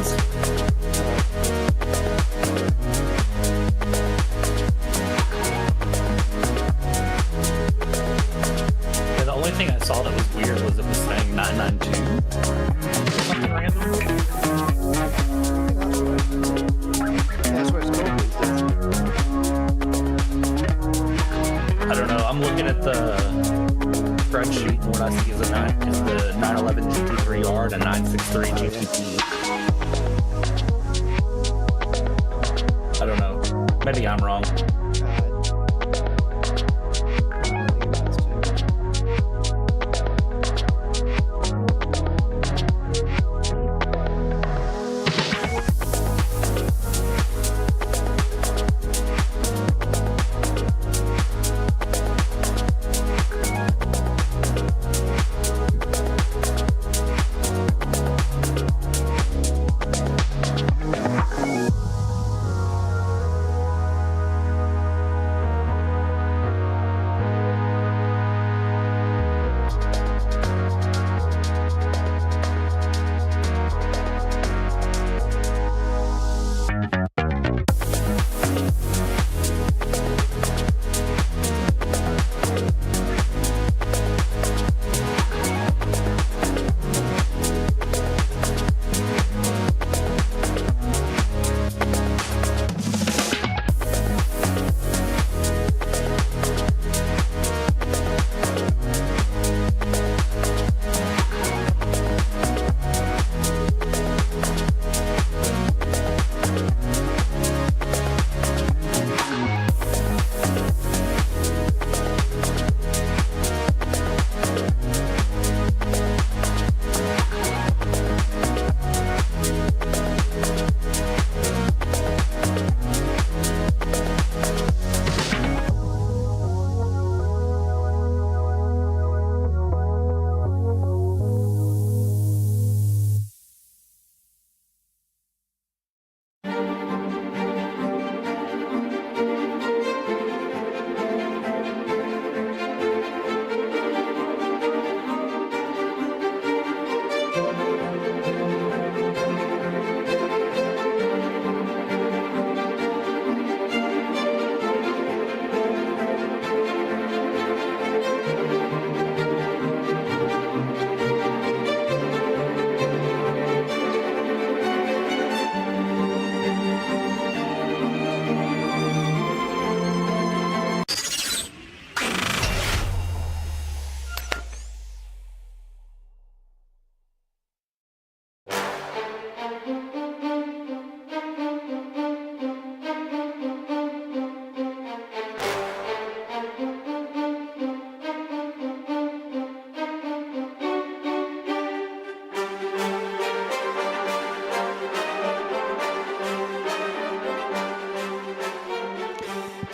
series. Yeah, the only thing I saw that was weird was it was saying 992. Something random. That's what it's called. I don't know. I'm looking at the spreadsheet, and what I see is the 911 GT3R and a 963 GTP. I don't know. Maybe I'm wrong.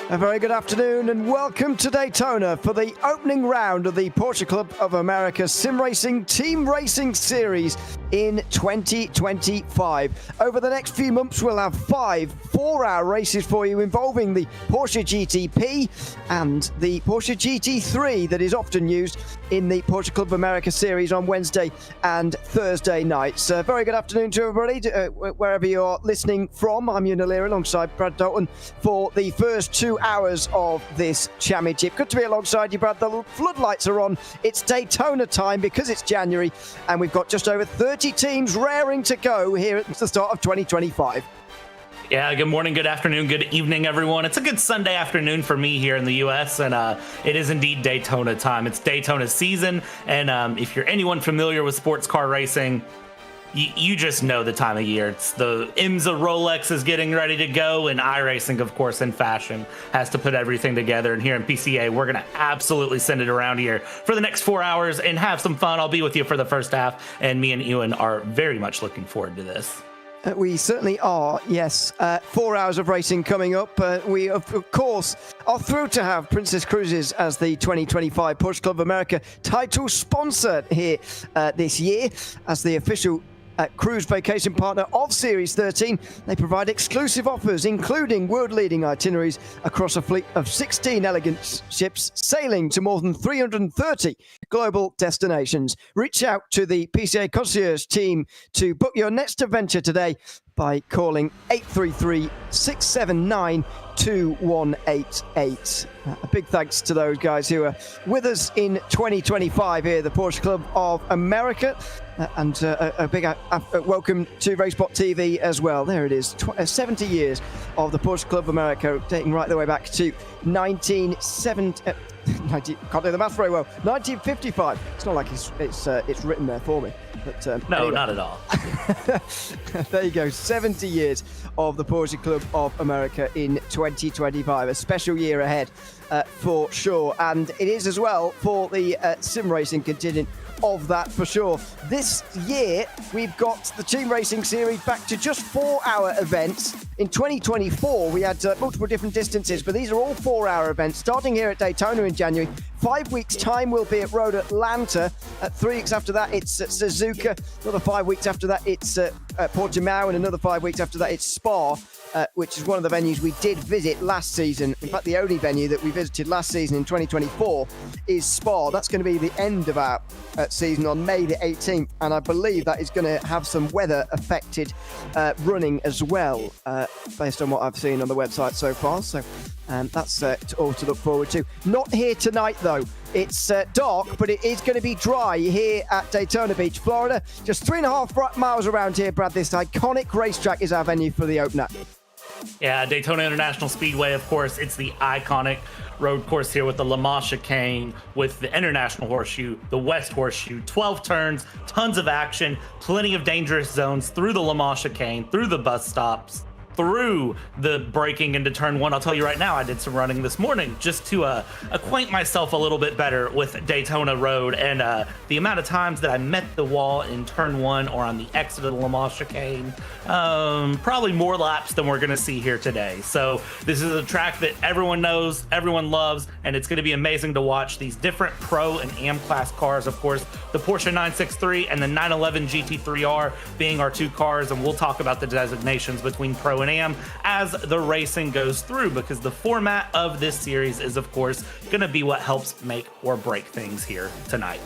A very good afternoon and welcome to Daytona for the opening round of the Porsche Club of America Sim Racing Team Racing Series in 2025. Over the next few months, we'll have 5 4-hour races for you involving the Porsche GTP and the Porsche GT3 that is often used in the Porsche Club of America Series on Wednesday and Thursday nights. Very good afternoon to everybody, wherever you're listening from. I'm Ewan O'Leary alongside Brad Dalton for the first 2 hours of this championship. Good to be alongside you, Brad. The floodlights are on. It's Daytona time because it's January and we've got just over 30 teams raring to go here at the start of 2025. Yeah, good morning, good afternoon, good evening, everyone. It's a good Sunday afternoon for me here in the U.S., and it is indeed Daytona time. It's Daytona season, and if you're anyone familiar with sports car racing, you just know the time of year. It's the IMSA Rolex is getting ready to go, and iRacing, of course, in fashion, has to put everything together. And here in PCA, we're going to absolutely send it around here for the next 4 hours and have some fun. I'll be with you for the first half, and me and Ewan are very much looking forward to this. We certainly are, yes. 4 hours of racing coming up. We, of course, are thrilled to have Princess Cruises as the 2025 Porsche Club of America title sponsor here this year as the official cruise vacation partner of Series 13. They provide exclusive offers, including world-leading itineraries across a fleet of 16 elegant ships sailing to more than 330 global destinations. Reach out to the PCA Concierge team to book your next adventure today by calling 833-679-2188. A big thanks to those guys who are with us in 2025 here at the Porsche Club of America. And a big welcome to RaceSpotTV as well. There it is, 70 years of the Porsche Club of America, dating right the way back to 1970. Can't do the math very well. 1955. It's not like it's written there for me. But, no, anyway. not at all. There you go. 70 years of the Porsche Club of America in 2025. A special year ahead for sure. And it is as well for the sim racing contingent of that for sure. This year, we've got the Team Racing Series back to just 4-hour events. In 2024, we had multiple different distances, but these are all 4-hour events, starting here at Daytona in January. 5 weeks' time, we'll be at Road Atlanta. 3 weeks after that, it's at Suzuka. Another 5 weeks after that, it's at Portimao, and another 5 weeks after that, it's Spa. Which is one of the venues we did visit last season. In fact, the only venue that we visited last season in 2024 is Spa. That's going to be the end of our season on May the 18th, and I believe that is going to have some weather-affected running as well, based on what I've seen on the website so far. So that's all to look forward to. Not here tonight, though. It's dark, but it is going to be dry here at Daytona Beach, Florida. Just 3.5 miles around here, Brad. This iconic racetrack is our venue for the opener. Yeah, Daytona International Speedway, of course, it's the iconic road course here with the Le Mans chicane, with the International Horseshoe, the West Horseshoe, 12 turns, tons of action, plenty of dangerous zones through the Le Mans chicane, through the bus stops, through the braking into turn one. I'll tell you right now, I did some running this morning just to acquaint myself a little bit better with Daytona Road, and the amount of times that I met the wall in turn one or on the exit of the Le Mans chicane, probably more laps than we're going to see here today. So this is a track that everyone knows, everyone loves, and it's going to be amazing to watch these different Pro and Am class cars. Of course, the Porsche 963 and the 911 GT3R being our two cars, and we'll talk about the designations between Pro and Am as the racing goes through, because the format of this series is, of course, going to be what helps make or break things here tonight.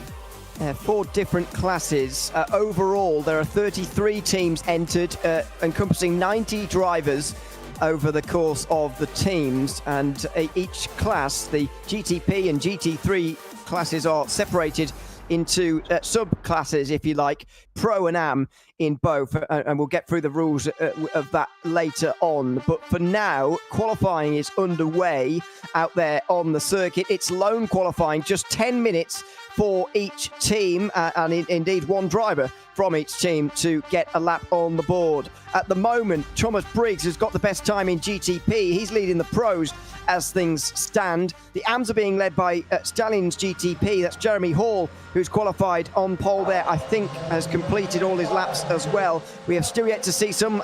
4 different classes. Overall, there are 33 teams entered, encompassing 90 drivers over the course of the teams, and each class, the GTP and GT3 classes, are separated into sub-classes, if you like, Pro and Am in both, and we'll get through the rules of that later on. But for now, qualifying is underway out there on the circuit. It's lone qualifying, just 10 minutes for each team, and indeed one driver from each team to get a lap on the board. At the moment, Thomas Briggs has got the best time in GTP. He's leading the pros as things stand. The AMs are being led by Stallions GTP. That's Jeremy Hall, who's qualified on pole there. I think has completed all his laps as well. We have still yet to see some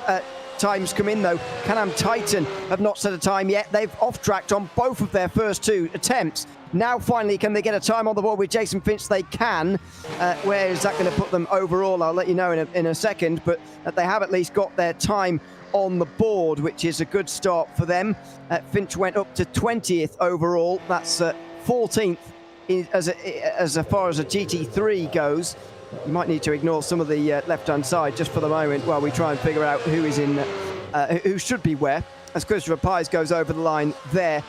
times come in, though. Can-Am Titan have not set a time yet. They've off-tracked on both of their first 2 attempts. Now, finally, can they get a time on the board with Jason Finch? They can. Where is that going to put them overall? I'll let you know in a second, but they have at least got their time on the board, which is a good start for them. Finch went up to 20th overall. That's 14th as far as a GT3 goes. You might need to ignore some of the left-hand side just for the moment while we try and figure out who is in, who should be where. As Christopher Pies goes over the line there,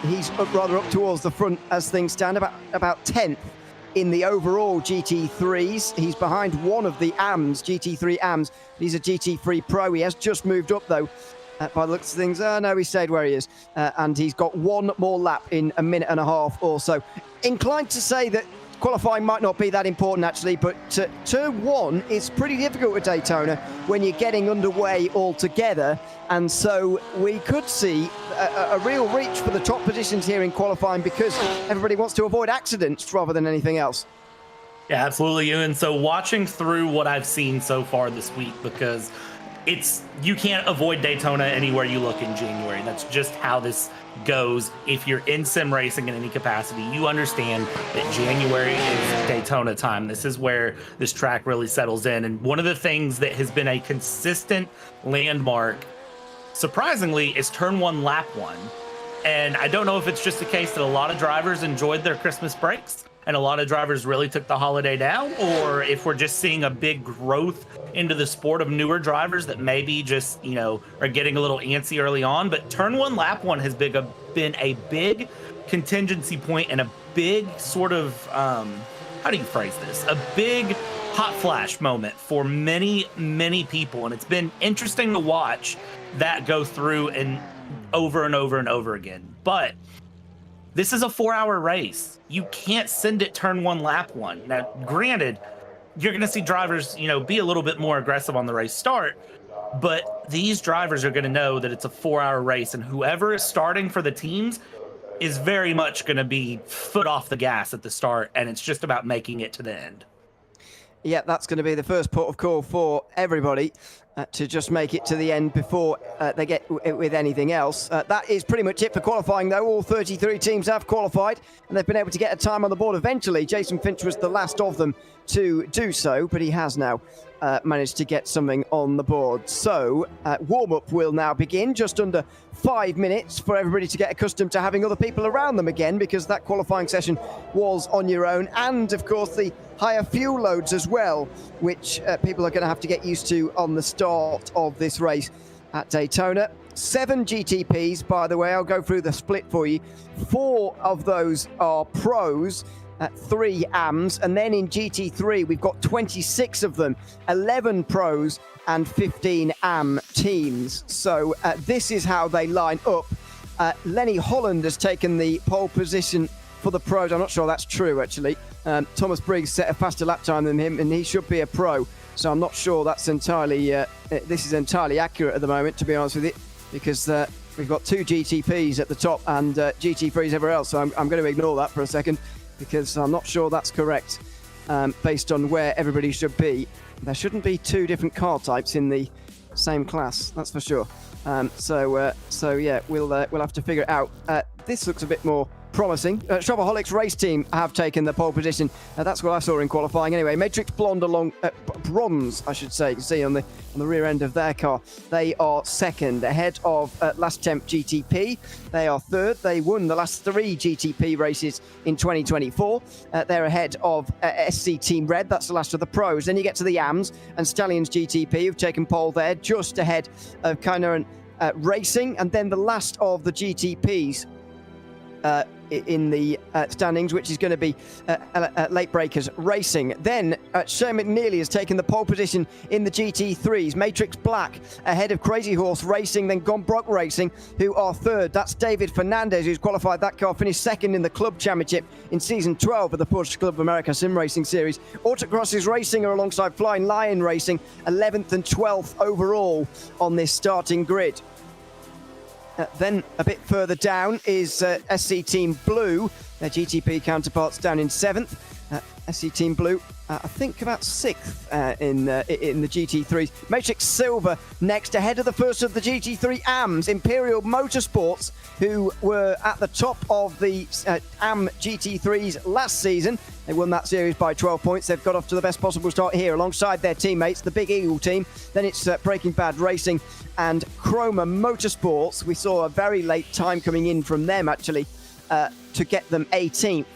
he's rather up towards the front as things stand, about 10th in the overall GT3s. He's behind one of the AMs, GT3 AMs. He's a GT3 Pro. He has just moved up, though, by the looks of things. No, he stayed where he is. And he's got one more lap in a minute and a half or so. Inclined to say that qualifying might not be that important, actually, but turn one is pretty difficult at Daytona when you're getting underway altogether, and so we could see a real reach for the top positions here in qualifying, because everybody wants to avoid accidents rather than anything else. Yeah, absolutely, Ewan. So watching through what I've seen so far this week, because you can't avoid Daytona anywhere you look in January. That's just how this goes. If you're in sim racing in any capacity, you understand that January is Daytona time. This is where this track really settles in. And one of the things that has been a consistent landmark, surprisingly, is turn one, lap one. And I don't know if it's just the case that a lot of drivers enjoyed their Christmas breaks and a lot of drivers really took the holiday down, or if we're just seeing a big growth into the sport of newer drivers that maybe just, are getting a little antsy early on. But turn one, lap one has been a big contingency point and a big sort of, how do you phrase this? A big hot flash moment for many, many people. And it's been interesting to watch that go through and over and over and over again. But this is a 4-hour race. You can't send it turn one, lap one. Now, granted, you're going to see drivers, be a little bit more aggressive on the race start, but these drivers are going to know that it's a 4-hour race, and whoever is starting for the teams is very much going to be foot off the gas at the start, and it's just about making it to the end. Yeah, that's going to be the first port of call for everybody to just make it to the end before they get with anything else. That is pretty much it for qualifying, though. All 33 teams have qualified, and they've been able to get a time on the board eventually. Jason Finch was the last of them to do so, but he has now managed to get something on the board. So warm-up will now begin, just under 5 minutes for everybody to get accustomed to having other people around them again, because that qualifying session was on your own, and of course the higher fuel loads as well, which people are going to have to get used to on the start of this race at Daytona. 7 GTPs, by the way. I'll go through the split for you. 4 of those are pros, 3 AMs, and then in GT3 we've got 26 of them, 11 pros and 15 AM teams. So this is how they line up. Lenny Holland has taken the pole position for the pros. I'm not sure that's true, actually. Thomas Briggs set a faster lap time than him, and he should be a pro. So I'm not sure that's entirely, this is entirely accurate at the moment, to be honest with you, because we've got 2 GTPs at the top and GT3s everywhere else. So I'm going to ignore that for a second, because I'm not sure that's correct based on where everybody should be. There shouldn't be 2 different car types in the same class, that's for sure. So yeah, we'll have to figure it out. This looks a bit more promising. Shopaholics race team have taken the pole position. That's what I saw in qualifying anyway. Matrix Blonde along bronze, I should say. You can see on the rear end of their car. They are second, ahead of Last Temp GTP. They are third. They won the last 3 GTP races in 2024. They're ahead of SC Team Red. That's the last of the pros. Then you get to the AMs and Stallions GTP, who've taken pole there, just ahead of Kynaran Racing, and then the last of the GTPs in the standings, which is going to be Late Breakers Racing. Then Shane McNeely has taken the pole position in the GT3s. Matrix Black ahead of Crazy Horse Racing, then Gombrok Racing, who are third. That's David Fernandez, who's qualified that car, finished second in the Club Championship in Season 12 of the Porsche Club of America Sim Racing Series. Autocrosses Racing are alongside Flying Lion Racing, 11th and 12th overall on this starting grid. Then a bit further down is SC Team Blue, their GTP counterparts down in 7th. SC Team Blue, I think about 6th in the GT3s. Matrix Silver next, ahead of the first of the GT3 AMs, Imperial Motorsports, who were at the top of the AM GT3s last season. They won that series by 12 points. They've got off to the best possible start here alongside their teammates, the Big Eagle team. Then it's Breaking Bad Racing and Chroma Motorsports. We saw a very late time coming in from them, actually, to get them 18th.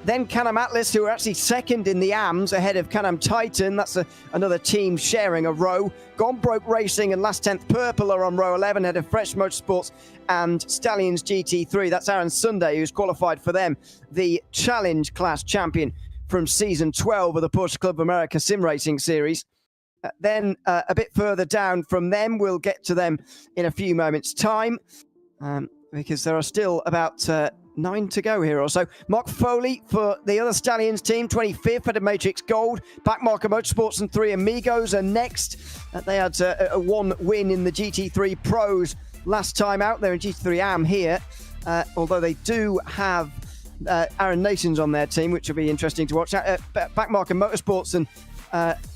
Then Can-Am Atlas, who are actually second in the AMs, ahead of Can-Am Titan. That's another team sharing a row. Gombrok Racing and Last 10th Purple are on row 11, ahead of Fresh Motorsports and Stallions GT3. That's Aaron Sunday, who's qualified for them, the Challenge Class champion from Season 12 of the Porsche Club of America Sim Racing Series. Then a bit further down from them, we'll get to them in a few moments' time, because there are still about 9 to go here or so. Mark Foley for the other Stallions team, 25th at a Matrix Gold. Backmarker Motorsports and 3 Amigos are next. They had a 1 win in the GT3 Pros last time out. They're in GT3 AM here, although they do have Aaron Nations on their team, which will be interesting to watch. Backmarker Motorsports and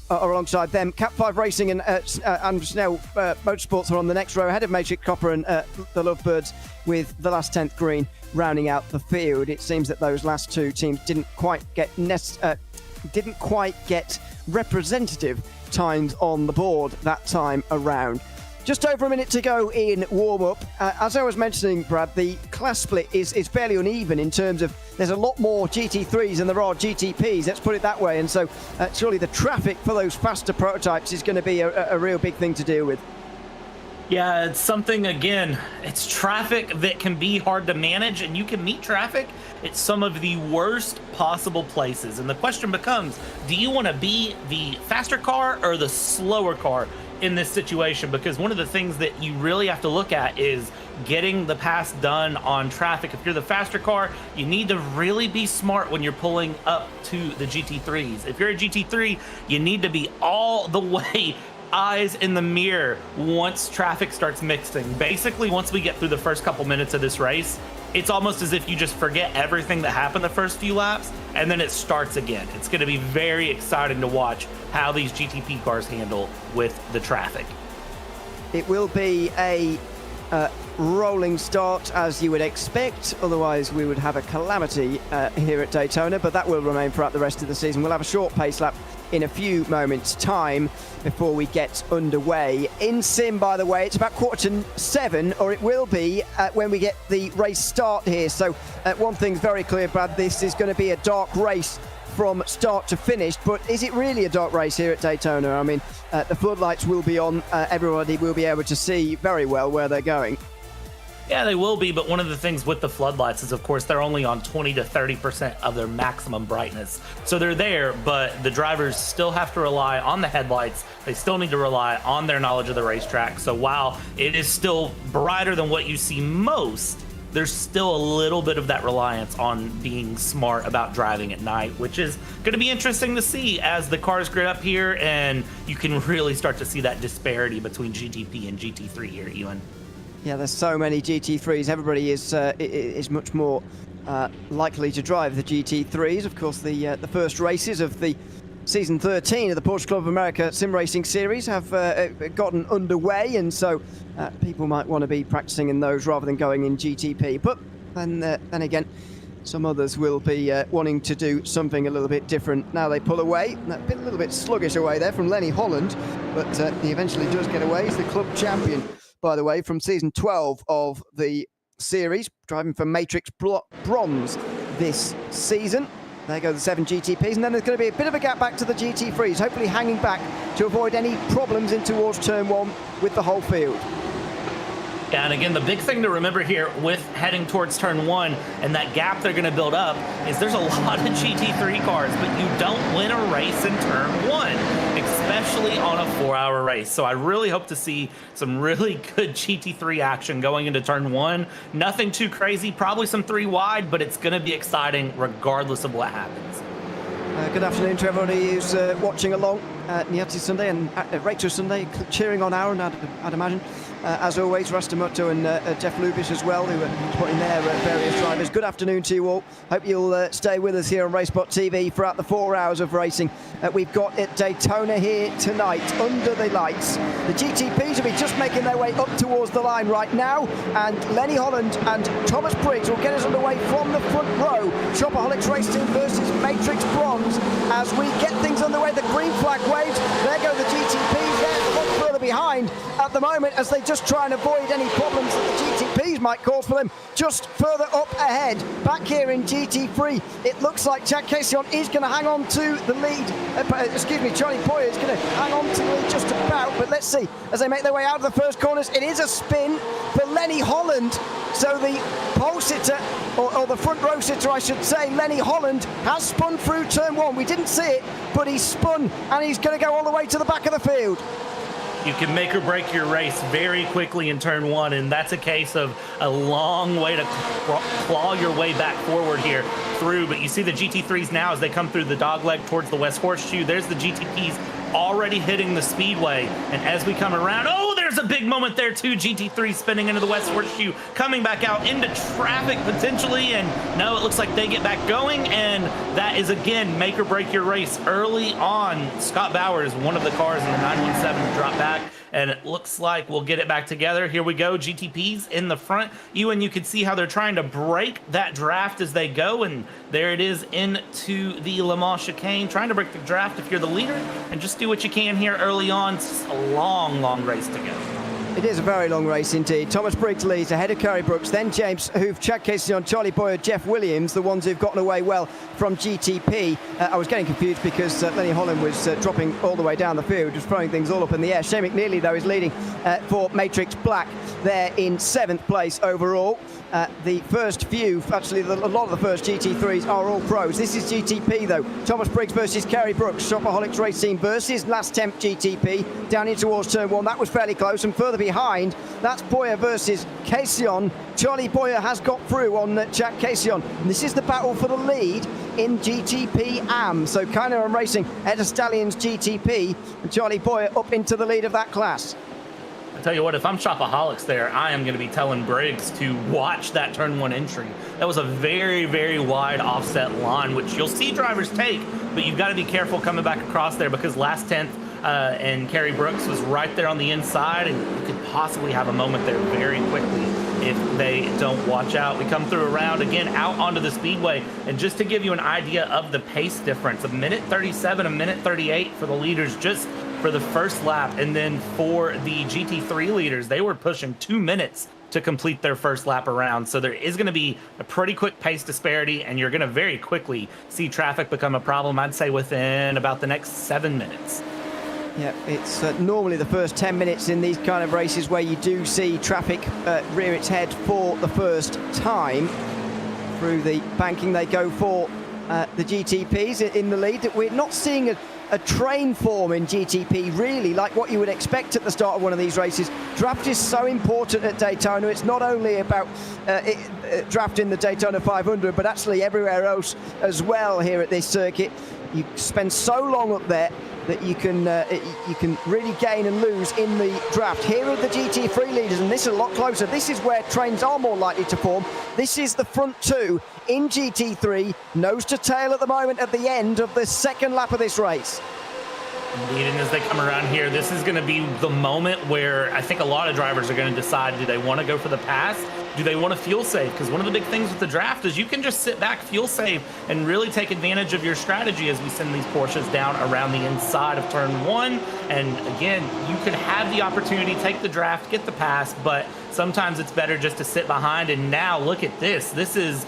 are alongside them. Cap 5 Racing and Snell Motorsports are on the next row, ahead of Matrix Copper and the Lovebirds, with the Last 10th Green rounding out the field. It seems that those last 2 teams didn't quite get representative times on the board that time around. Just over a minute to go in warm-up. As I was mentioning, Brad, the class split is fairly uneven in terms of there's a lot more GT3s than there are GTPs, let's put it that way. And so surely the traffic for those faster prototypes is going to be a real big thing to deal with. Yeah, it's something, again, it's traffic that can be hard to manage, and you can meet traffic at some of the worst possible places. And the question becomes, do you want to be the faster car or the slower car in this situation? Because one of the things that you really have to look at is getting the pass done on traffic. If you're the faster car, you need to really be smart when you're pulling up to the GT3s. If you're a GT3, you need to be all the way eyes in the mirror once traffic starts mixing. Basically, once we get through the first couple minutes of this race, it's almost as if you just forget everything that happened the first few laps, and then it starts again. It's going to be very exciting to watch how these GTP cars handle with the traffic. It will be a rolling start, as you would expect. Otherwise, we would have a calamity here at Daytona, but that will remain throughout the rest of the season. We'll have a short pace lap in a few moments' time before we get underway. In sim, by the way, it's about 6:45, or it will be when we get the race start here. So one thing's very clear, Brad, this is going to be a dark race from start to finish. But is it really a dark race here at Daytona? I mean, the floodlights will be on. Everybody will be able to see very well where they're going. Yeah, they will be, but one of the things with the floodlights is, of course, they're only on 20 to 30% of their maximum brightness. So they're there, but the drivers still have to rely on the headlights. They still need to rely on their knowledge of the racetrack. So while it is still brighter than what you see most, there's still a little bit of that reliance on being smart about driving at night, which is going to be interesting to see as the cars grid up here, and you can really start to see that disparity between GTP and GT3 here, Ewan. Yeah, there's so many GT3s. Everybody is much more likely to drive the GT3s. Of course, the first races of the season 13 of the Porsche Club of America Sim Racing Series have gotten underway, and so people might want to be practicing in those rather than going in GTP. But then again, some others will be wanting to do something a little bit different. Now they pull away. A little bit sluggish away there from Lenny Holland, but he eventually does get away. He's the club champion, by the way, from season 12 of the series, driving for Matrix Bronze this season. There go the 7 GTPs, and then there's going to be a bit of a gap back to the GT3s, hopefully hanging back to avoid any problems in towards turn 1 with the whole field. Yeah, and again, the big thing to remember here with heading towards turn 1 and that gap they're going to build up is there's a lot of GT3 cars, but you don't win a race in turn 1, especially on a 4-hour race. So I really hope to see some really good GT3 action going into turn 1. Nothing too crazy, probably some 3 wide, but it's going to be exciting regardless of what happens. Good afternoon to everybody who's watching along at Niati Sunday and Rachel Sunday, cheering on Aaron, I'd imagine. As always, Rastamoto and Jeff Lubis as well, who are supporting their various drivers. Good afternoon to you all. Hope you'll stay with us here on RaceSpotTV throughout the 4 hours of racing we've got at Daytona here tonight, under the lights. The GTPs will be just making their way up towards the line right now, and Lenny Holland and Thomas Briggs will get us underway from the front row. Shopaholics Race Team versus Matrix Bronze. As we get things underway, the green flag waves. There go the GTPs. They're a lot further behind at the moment as they just try and avoid any problems that the GTPs might cause for them. Just further up ahead, back here in GT3, it looks like Jack Caisson is going to hang on to the lead. Charlie Boyer is going to hang on to the lead just about, but let's see as they make their way out of the first corners. It is a spin for Lenny Holland. So the pole sitter, or the front row sitter, I should say, Lenny Holland, has spun through turn 1. We didn't see it, but he's spun, and he's going to go all the way to the back of the field. You can make or break your race very quickly in turn 1, and that's a case of a long way to claw your way back forward here through. But you see the GT3s now as they come through the dogleg towards the West Horseshoe. There's the GTPs already hitting the speedway, and as we come around, oh, there's a big moment there too. GT3 spinning into the West Horseshoe, coming back out into traffic potentially, and no, it looks like they get back going, and that is again make or break your race early on. Scott Bowers, one of the cars in the 917, to drop back, and it looks like we'll get it back together. Here we go, GTPs in the front. Ewan, you can see how they're trying to break that draft as they go, and there it is into the Le Mans chicane, trying to break the draft if you're the leader, and just do what you can here early on. It's a long, long race to go. It is a very long race indeed. Thomas Briggs leads ahead of Kerry Brooks, then James Hoof, Chad Casey, Charlie Boyer, Jeff Williams, the ones who've gotten away well from GTP. I was getting confused because Lenny Holland was dropping all the way down the field, just throwing things all up in the air. Shane McNeely, though, is leading for Matrix Black there in 7th place overall. The first few, actually a lot of the first GT3s are all pros. This is GTP though. Thomas Briggs versus Kerry Brooks. Shopaholics Racing versus Last Temp GTP. Down in towards turn 1, that was fairly close. And further behind, that's Boyer versus Casion. Charlie Boyer has got through on Jack Casion. And this is the battle for the lead in GTP AM. So Kyner Racing ahead of Stallions GTP. And Charlie Boyer up into the lead of that class. I tell you what, if I'm Shopaholics there, I am going to be telling Briggs to watch that turn 1 entry. That was a very, very wide offset line, which you'll see drivers take, but you've got to be careful coming back across there because Last 10th and Kerry Brooks was right there on the inside, and you could possibly have a moment there very quickly if they don't watch out. We come through around again out onto the speedway, and just to give you an idea of the pace difference, a minute 37, a minute 38 for the leaders just for the first lap, and then for the GT3 leaders, they were pushing 2 minutes to complete their first lap around. So there is going to be a pretty quick pace disparity, and you're going to very quickly see traffic become a problem, I'd say within about the next 7 minutes. Yeah, it's normally the first 10 minutes in these kind of races where you do see traffic rear its head for the first time. Through the banking they go for the GTPs in the lead. We're not seeing a train form in GTP really like what you would expect at the start of one of these races. Draft is so important at Daytona. It's not only about drafting the Daytona 500, but actually everywhere else as well here at this circuit. You spend so long up there that you can really gain and lose in the draft. Here are the GT3 leaders, and this is a lot closer. This is where trains are more likely to form. This is the front two in GT3, nose to tail at the moment at the end of the second lap of this race. Indeed, and as they come around here, this is going to be the moment where I think a lot of drivers are going to decide, do they want to go for the pass? Do they want to fuel save? Because one of the big things with the draft is you can just sit back, fuel save, and really take advantage of your strategy as we send these Porsches down around the inside of turn 1. And again, you could have the opportunity, take the draft, get the pass, but sometimes it's better just to sit behind. And now look at this. This is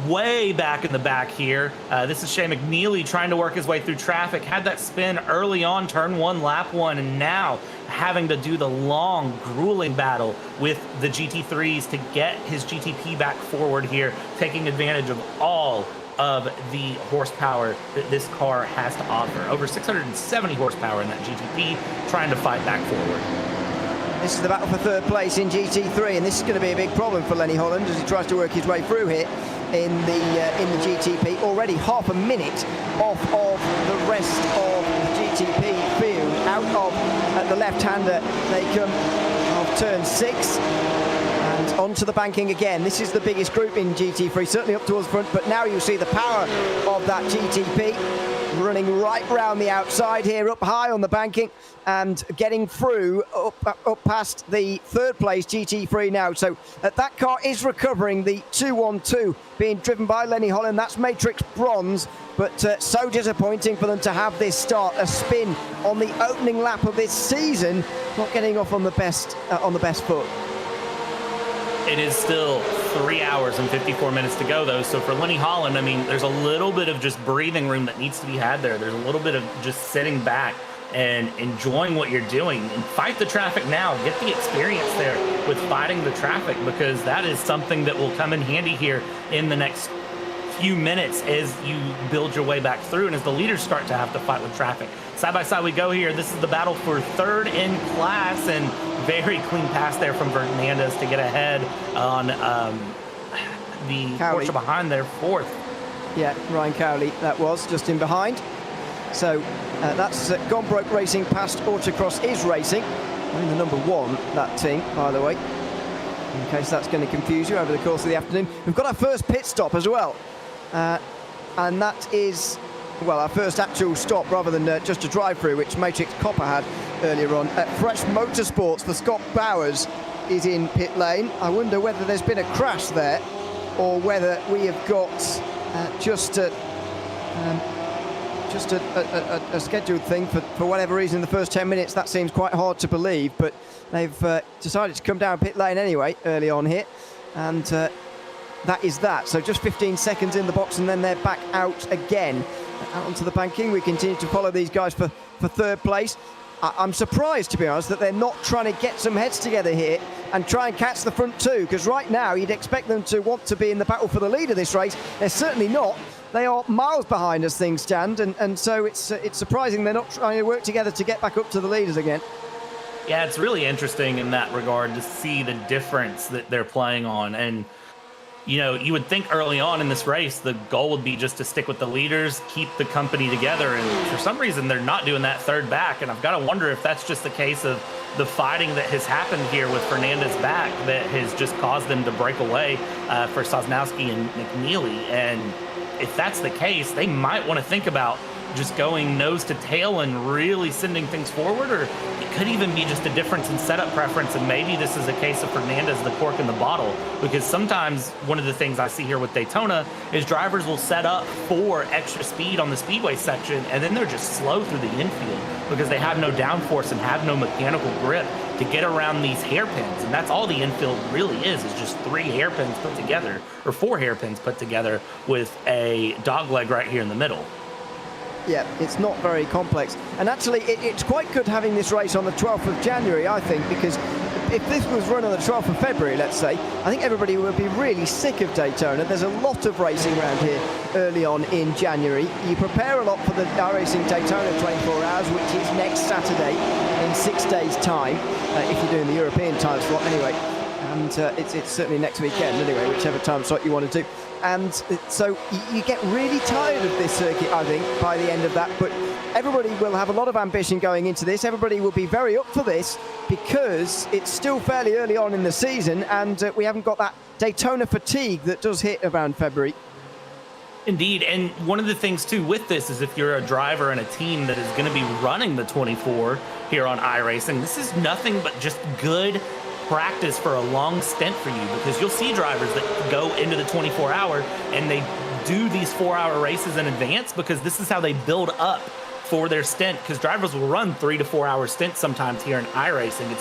way back in the back here. This is Shane McNeely trying to work his way through traffic. Had that spin early on, turn 1, lap 1, and now having to do the long, grueling battle with the GT3s to get his GTP back forward here, taking advantage of all of the horsepower that this car has to offer. Over 670 horsepower in that GTP, trying to fight back forward. This is the battle for third place in GT3, and this is going to be a big problem for Lenny Holland as he tries to work his way through here in the GTP. Already half a minute off of the rest of the GTP field. Out of the left-hander, they come off turn 6 and onto the banking again. This is the biggest group in GT3, certainly up towards the front, but now you'll see the power of that GTP running right round the outside here, up high on the banking and getting through up past the third place GT3 now. So that car is recovering, the 212 being driven by Lenny Holland. That's Matrix Bronze, but so disappointing for them to have this start, a spin on the opening lap of this season, not getting off on the best foot. It is still 3 hours and 54 minutes to go, though. So for Lenny Holland, I mean, there's a little bit of just breathing room that needs to be had there. There's a little bit of just sitting back and enjoying what you're doing and fight the traffic now. Get the experience there with fighting the traffic, because that is something that will come in handy here in the next few minutes as you build your way back through and as the leaders start to have to fight with traffic. Side by side we go here. This is the battle for third in class, and very clean pass there from Fernandez to get ahead on the Cowley. Porsche behind there, fourth. Yeah, Ryan Cowley, that was just in behind. So that's Gone Broke Racing past Autocross is Racing. We're in the number 1, that team, by the way, in case that's going to confuse you over the course of the afternoon. We've got our first pit stop as well. And that is, well, our first actual stop rather than just a drive-through, which Matrix Copper had earlier on. Fresh Motorsports for Scott Bowers is in pit lane. I wonder whether there's been a crash there or whether we have got just just a scheduled thing for whatever reason in the first 10 minutes. That seems quite hard to believe, but they've decided to come down pit lane anyway early on here, and that is that. So just 15 seconds in the box, and then they're back out again. Out onto the banking. We continue to follow these guys for third place. I'm surprised, to be honest, that they're not trying to get some heads together here and try and catch the front two, because right now you'd expect them to want to be in the battle for the lead of this race. They're certainly not. They are miles behind as things stand, and so it's surprising they're not trying to work together to get back up to the leaders again. Yeah, it's really interesting in that regard to see the difference that they're playing on. And you know, you would think early on in this race, the goal would be just to stick with the leaders, keep the company together. And for some reason, they're not doing that third back. And I've got to wonder if that's just the case of the fighting that has happened here with Fernandez back that has just caused them to break away for Sosnowski and McNeely. And if that's the case, they might want to think about just going nose to tail and really sending things forward, or it could even be just a difference in setup preference, and maybe this is a case of Fernandez, the cork in the bottle, because sometimes one of the things I see here with Daytona is drivers will set up for extra speed on the speedway section, and then they're just slow through the infield because they have no downforce and have no mechanical grip to get around these hairpins. And that's all the infield really is just 3 hairpins put together, or 4 hairpins put together with a dogleg right here in the middle. Yeah, it's not very complex. And actually, it's quite good having this race on the 12th of January, I think, because if this was run on the 12th of February, let's say, I think everybody would be really sick of Daytona. There's a lot of racing around here early on in January. You prepare a lot for the iRacing Daytona 24 Hours, which is next Saturday in 6 days' time, if you're doing the European time slot anyway. And it's certainly next weekend anyway, whichever time slot you want to do. And so you get really tired of this circuit, I think, by the end of that. But everybody will have a lot of ambition going into this. Everybody will be very up for this because it's still fairly early on in the season, and we haven't got that Daytona fatigue that does hit around February. Indeed, and one of the things too with this is if you're a driver and a team that is going to be running the 24 here on iRacing, this is nothing but just good practice for a long stint for you, because you'll see drivers that go into the 24-hour and they do these 4-hour races in advance, because this is how they build up for their stint, because drivers will run 3 to 4 hour stints sometimes here in iRacing.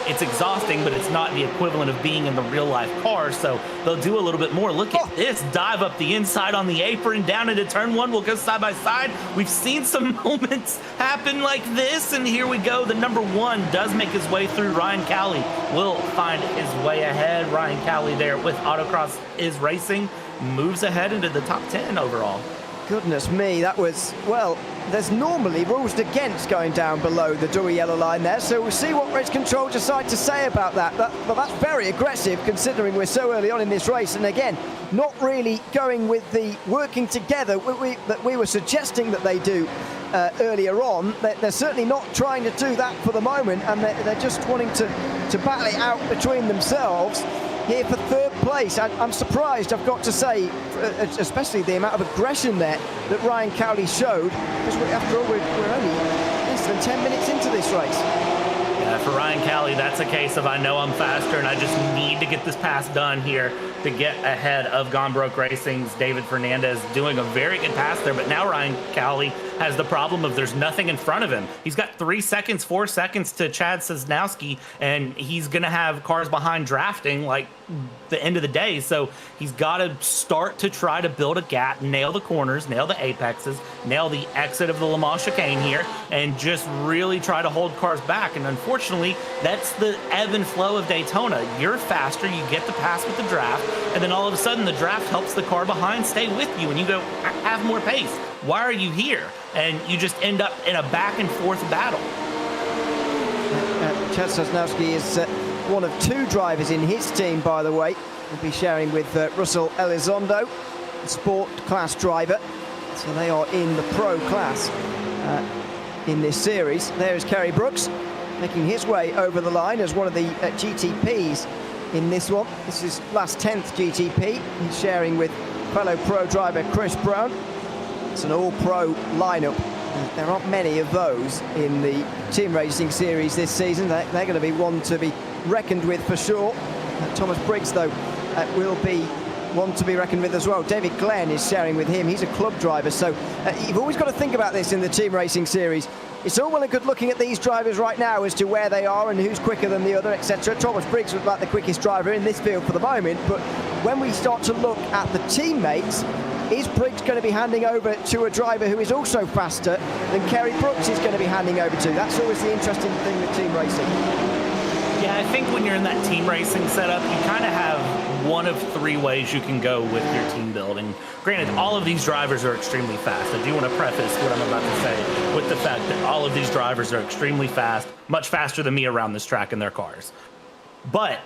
It's exhausting, but it's not the equivalent of being in the real life car, so they'll do a little bit more. Look at this dive up the inside on the apron down into turn 1. We'll go side by side. We've seen some moments happen like this, and here we go. The number 1 does make his way through. Ryan Cowley will find his way ahead. Ryan Cowley there with Autocross is Racing moves ahead into the top 10 overall. Goodness me, that was, well, there's normally rules against going down below the double yellow line there, so we'll see what race control decide to say about that. But that's very aggressive considering we're so early on in this race, and again, not really going with the working together that we were suggesting that they do earlier on. They're certainly not trying to do that for the moment, and they're just wanting to battle it out between themselves here for third place. I'm surprised, I've got to say, especially the amount of aggression there that Ryan Cowley showed, because after all, we're only less than 10 minutes into this race. Yeah, for Ryan Cowley, that's a case of I know I'm faster and I just need to get this pass done here to get ahead of Gone Broke Racing's David Fernandez, doing a very good pass there. But now Ryan Cowley has the problem of there's nothing in front of him. He's got 3 seconds, 4 seconds to Chad Sosnowski, and he's going to have cars behind drafting like the end of the day. So he's got to start to try to build a gap, nail the corners, nail the apexes, nail the exit of the Le Mans chicane here, and just really try to hold cars back. And unfortunately, that's the ebb and flow of Daytona. You're faster, you get the pass with the draft, and then all of a sudden the draft helps the car behind stay with you, and you go, I have more pace. Why are you here? And you just end up in a back and forth battle. Chad Sosnowski is one of 2 drivers in his team, by the way. He'll be sharing with Russell Elizondo, a sport class driver. So they are in the pro class in this series. There is Kerry Brooks making his way over the line as one of the GTPs in this one. This is last 10th GTP. He's sharing with fellow pro driver Chris Brown. It's an all-pro lineup. There aren't many of those in the team racing series this season. They're going to be one to be reckoned with for sure. Thomas Briggs, though, will be one to be reckoned with as well. David Glenn is sharing with him. He's a club driver, so you've always got to think about this in the team racing series. It's all well and good looking at these drivers right now as to where they are and who's quicker than the other, etc. Thomas Briggs was like the quickest driver in this field for the moment, but when we start to look at the teammates, is Briggs going to be handing over to a driver who is also faster than Kerry Brooks is going to be handing over to? That's always the interesting thing with team racing. Yeah, I think when you're in that team racing setup, you kind of have one of three ways you can go with your team building. Granted, all of these drivers are extremely fast. I do want to preface what I'm about to say with the fact that all of these drivers are extremely fast, much faster than me around this track in their cars. But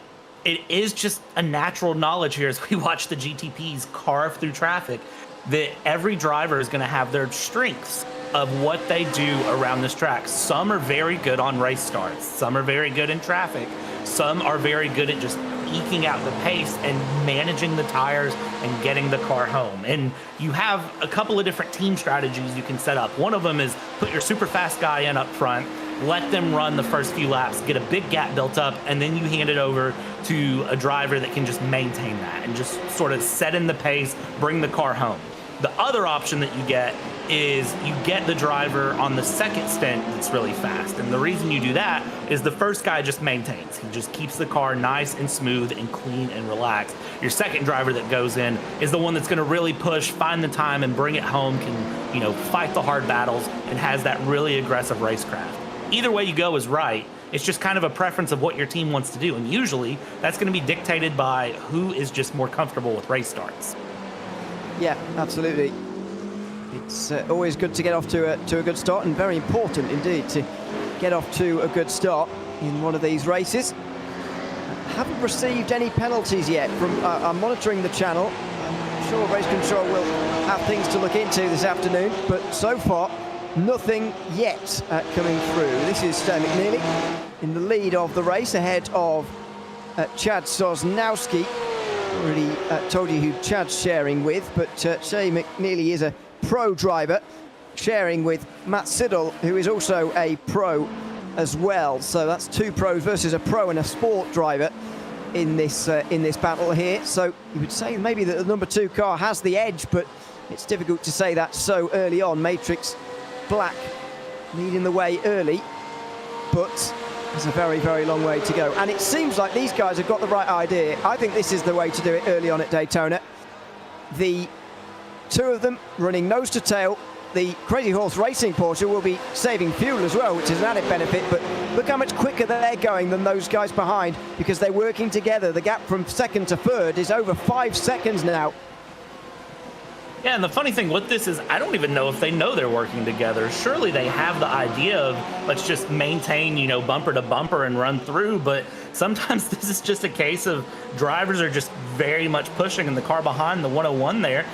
it is just a natural knowledge here as we watch the GTPs carve through traffic that every driver is going to have their strengths of what they do around this track. Some are very good on race starts. Some are very good in traffic. Some are very good at just eking out the pace and managing the tires and getting the car home. And you have a couple of different team strategies you can set up. One of them is put your super fast guy in up front, let them run the first few laps, get a big gap built up, and then you hand it over to a driver that can just maintain that and just sort of set in the pace, bring the car home. The other option that you get is you get the driver on the second stint that's really fast. And the reason you do that is the first guy just maintains. He just keeps the car nice and smooth and clean and relaxed. Your second driver that goes in is the one that's going to really push, find the time, and bring it home, can, you know, fight the hard battles, and has that really aggressive racecraft. Either way you go is right. It's just kind of a preference of what your team wants to do. And usually that's going to be dictated by who is just more comfortable with race starts. Yeah, absolutely. It's always good to get off to a good start, and very important indeed to get off to a good start in one of these races. Haven't received any penalties yet from I'm monitoring the channel. I'm sure race control will have things to look into this afternoon, but so far nothing yet coming through. This is McNeely in the lead of the race, ahead of Chad Sosnowski. Already told you who Chad's sharing with, but Shay McNeely is a pro driver, sharing with Matt Siddle, who is also a pro as well. So that's two pros versus a pro and a sport driver in this battle here. So you would say maybe that the number 2 car has the edge, but it's difficult to say that so early on. Matrix Black leading the way early, but there's a very, very long way to go. And it seems like these guys have got the right idea. I think this is the way to do it early on at Daytona. The two of them running nose to tail. The Crazy Horse Racing Porsche will be saving fuel as well, which is an added benefit, but look how much quicker they're going than those guys behind, because they're working together. The gap from second to third is over 5 seconds now. Yeah, and the funny thing with this is I don't even know if they know they're working together. Surely they have the idea of let's just maintain, you know, bumper to bumper and run through, but sometimes this is just a case of drivers are just very much pushing, and the car behind the 101 there,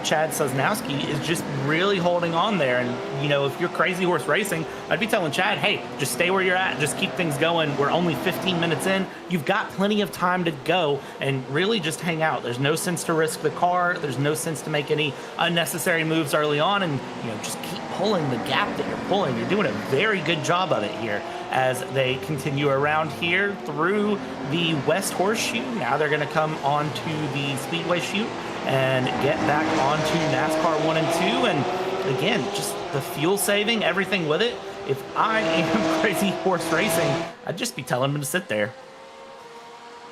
Chad Sosnowski, is just really holding on there. And, you know, if you're Crazy Horse Racing, I'd be telling Chad, hey, just stay where you're at, just keep things going. We're only 15 minutes in. You've got plenty of time to go, and really just hang out. There's no sense to risk the car. There's no sense to make any unnecessary moves early on, and, you know, just keep pulling the gap that you're pulling. You're doing a very good job of it here as they continue around here through the West Horseshoe. Now they're going to come onto the Speedway chute and get back onto NASCAR 1 and 2. And again, just the fuel saving, everything with it. If I am Crazy Horse Racing, I'd just be telling them to sit there.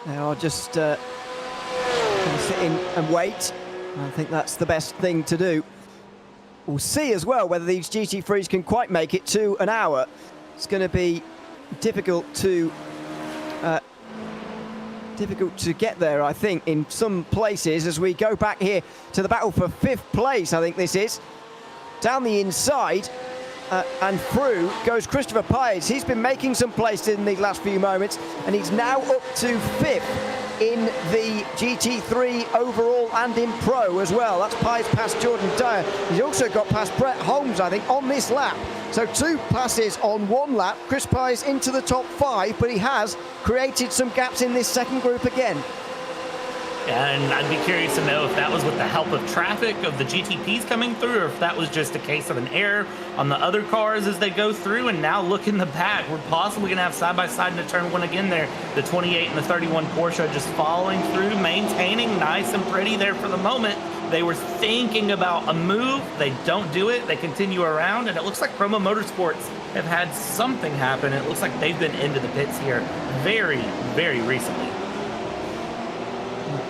I'll just sit in and wait. I think that's the best thing to do. We'll see as well whether these GT3s can quite make it to an hour. It's going to be difficult to get there, I think, in some places, as we go back here to the battle for 5th place. I think this is down the inside and through goes Christopher Pies. He's been making some place in these last few moments, and he's now up to 5th in the GT3 overall and in pro as well. That's Pies past Jordan Dyer. He's also got past Brett Holmes, I think, on this lap. So 2 passes on 1 lap. Chris Pies into the top 5, but he has created some gaps in this second group again. And I'd be curious to know if that was with the help of traffic of the GTPs coming through, or if that was just a case of an error on the other cars as they go through. And now look in the back, we're possibly going to have side-by-side in the turn one again there. The 28 and the 31 Porsche just following through, maintaining nice and pretty there for the moment. They were thinking about a move. They don't do it. They continue around, and it looks like Promo Motorsports have had something happen. It looks like they've been into the pits here very, very recently.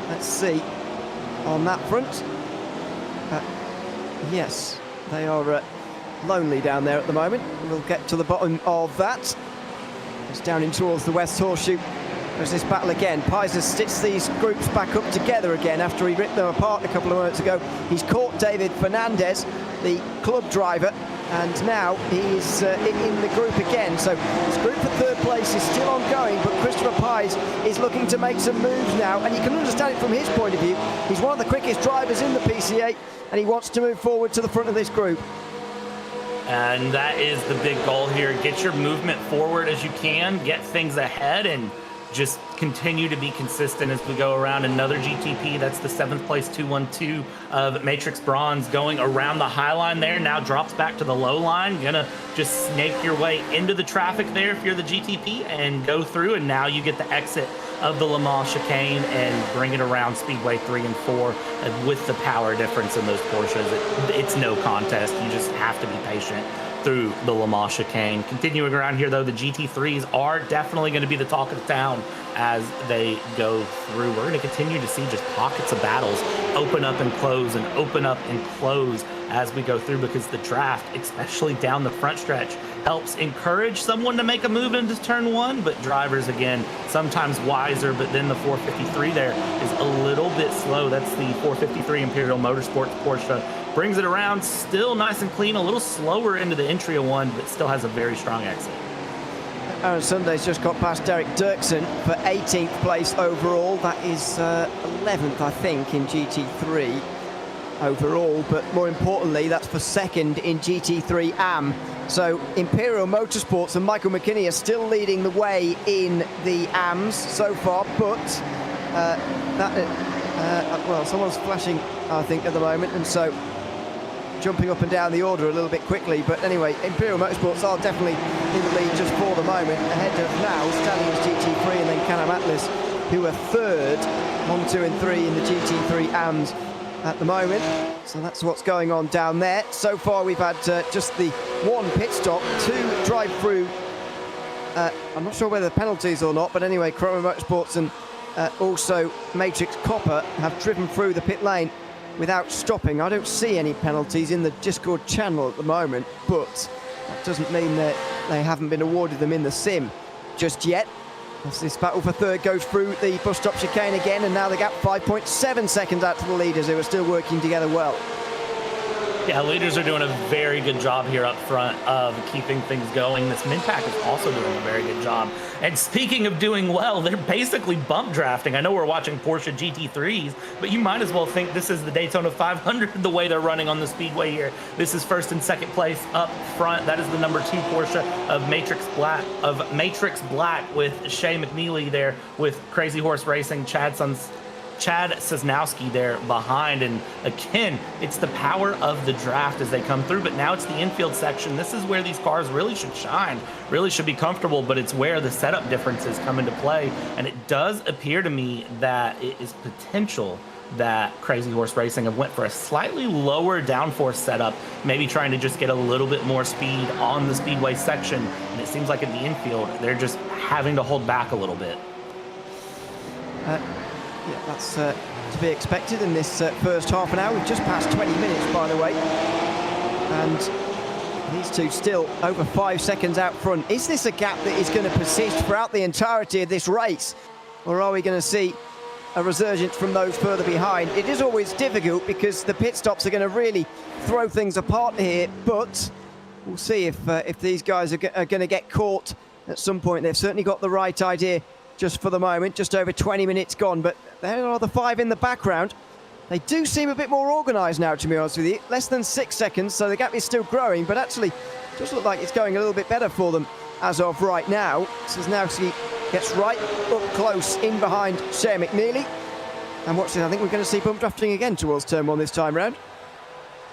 Let's see on that front. Yes, they are lonely down there at the moment. We'll get to the bottom of that. It's down in towards the West Horseshoe. There's this battle again. Pies has stitched these groups back up together again after he ripped them apart a couple of moments ago. He's caught David Fernandez, the club driver, and now he's in the group again. So this group for third place is still ongoing, but Christopher Pies is looking to make some moves now, and you can understand it from his point of view. He's one of the quickest drivers in the PCA, and he wants to move forward to the front of this group. And that is the big goal here. Get your movement forward as you can, get things ahead, and just continue to be consistent as we go around. Another GTP, that's the 7th place 212 of Matrix Bronze, going around the high line there, now drops back to the low line. Gonna just snake your way into the traffic there if you're the GTP and go through, and now you get the exit of the Le Mans chicane and bring it around Speedway 3 and 4. And with the power difference in those Porsches, it's no contest. You just have to be patient through the Le Mans chicane. Continuing around here, though, the GT3s are definitely going to be the talk of the town as they go through. We're going to continue to see just pockets of battles open up and close and open up and close as we go through, because the draft, especially down the front stretch, helps encourage someone to make a move into turn one, but drivers, again, sometimes wiser, but then the 453 there is a little bit slow. That's the 453 Imperial Motorsports Porsche. Brings it around, still nice and clean, a little slower into the entry of one, but still has a very strong exit. Aaron Sunday's just got past Derek Dirksen for 18th place overall. That is 11th, I think, in GT3 overall, but more importantly, that's for second in GT3 AM. So Imperial Motorsports and Michael McKinney are still leading the way in the AMs so far, but well, someone's flashing, I think, at the moment, and so jumping up and down the order a little bit quickly. But anyway, Imperial Motorsports are definitely in the lead just for the moment, ahead of now standing as GT3 and then Can-Am Atlas, who are third, 1, 2 and 3 in the GT3 AMs at the moment. So that's what's going on down there. So far we've had just the one pit stop, 2 drive through. I'm not sure whether penalties or not, but anyway, Chroma Motorsports and also Matrix Copper have driven through the pit lane without stopping. I don't see any penalties in the Discord channel at the moment, but that doesn't mean that they haven't been awarded them in the sim just yet. As this battle for third goes through the bus stop chicane again, and now the gap 5.7 seconds out to the leaders, who are still working together well. Yeah, leaders are doing a very good job here up front of keeping things going. This Minpack is also doing a very good job. And speaking of doing well, they're basically bump drafting. I know we're watching Porsche GT3s, but you might as well think this is the Daytona 500 the way they're running on the speedway here. This is first and second place up front. That is the number 2 Porsche of Matrix Black with Shay McNeely there with Crazy Horse Racing, Chad Sosnowski there behind. And again, it's the power of the draft as they come through, but now it's the infield section. This is where these cars really should shine, really should be comfortable, but it's where the setup differences come into play. And it does appear to me that it is potential that Crazy Horse Racing have went for a slightly lower downforce setup, maybe trying to just get a little bit more speed on the speedway section. And it seems like in the infield, they're just having to hold back a little bit. Yeah, that's to be expected in this first half an hour. We've just passed 20 minutes, by the way. And these two still over 5 seconds out front. Is this a gap that is going to persist throughout the entirety of this race? Or are we going to see a resurgence from those further behind? It is always difficult because the pit stops are going to really throw things apart here. But we'll see if these guys are going to get caught at some point. They've certainly got the right idea just for the moment. Just over 20 minutes gone, but there are the 5 in the background. They do seem a bit more organised now, to be honest with you. Less than 6 seconds, so the gap is still growing, but actually it does look like it's going a little bit better for them as of right now. Sosnowski gets right up close in behind Shea McNeely, And watch this, I think we're going to see bump drafting again towards turn 1 this time round.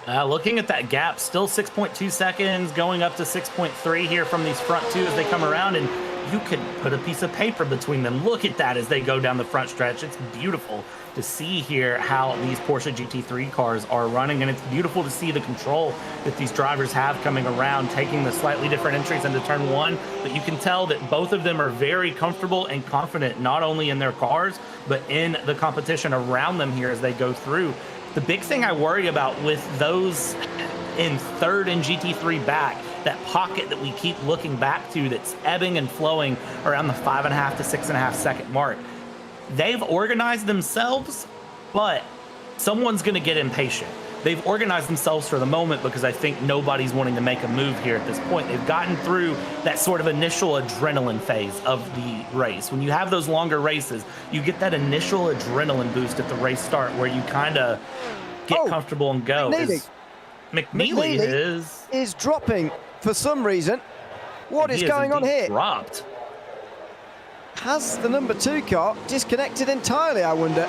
Looking at that gap, still 6.2 seconds, going up to 6.3 here from these front two as they come around, and you could put a piece of paper between them. Look at that as they go down the front stretch. It's beautiful to see here how these Porsche GT3 cars are running, and it's beautiful to see the control that these drivers have coming around, taking the slightly different entries into turn 1, but you can tell that both of them are very comfortable and confident, not only in their cars, but in the competition around them here as they go through. The big thing I worry about with those in third and GT3 back, that pocket that we keep looking back to that's ebbing and flowing around the 5.5 to 6.5 second mark. They've organized themselves, but someone's going to get impatient. They've organized themselves for the moment because I think nobody's wanting to make a move here at this point. They've gotten through that sort of initial adrenaline phase of the race. When you have those longer races, you get that initial adrenaline boost at the race start where you kind of get comfortable and go. McNeely is dropping for some reason. What is going on here? Dropped. Has the number 2 car disconnected entirely, I wonder?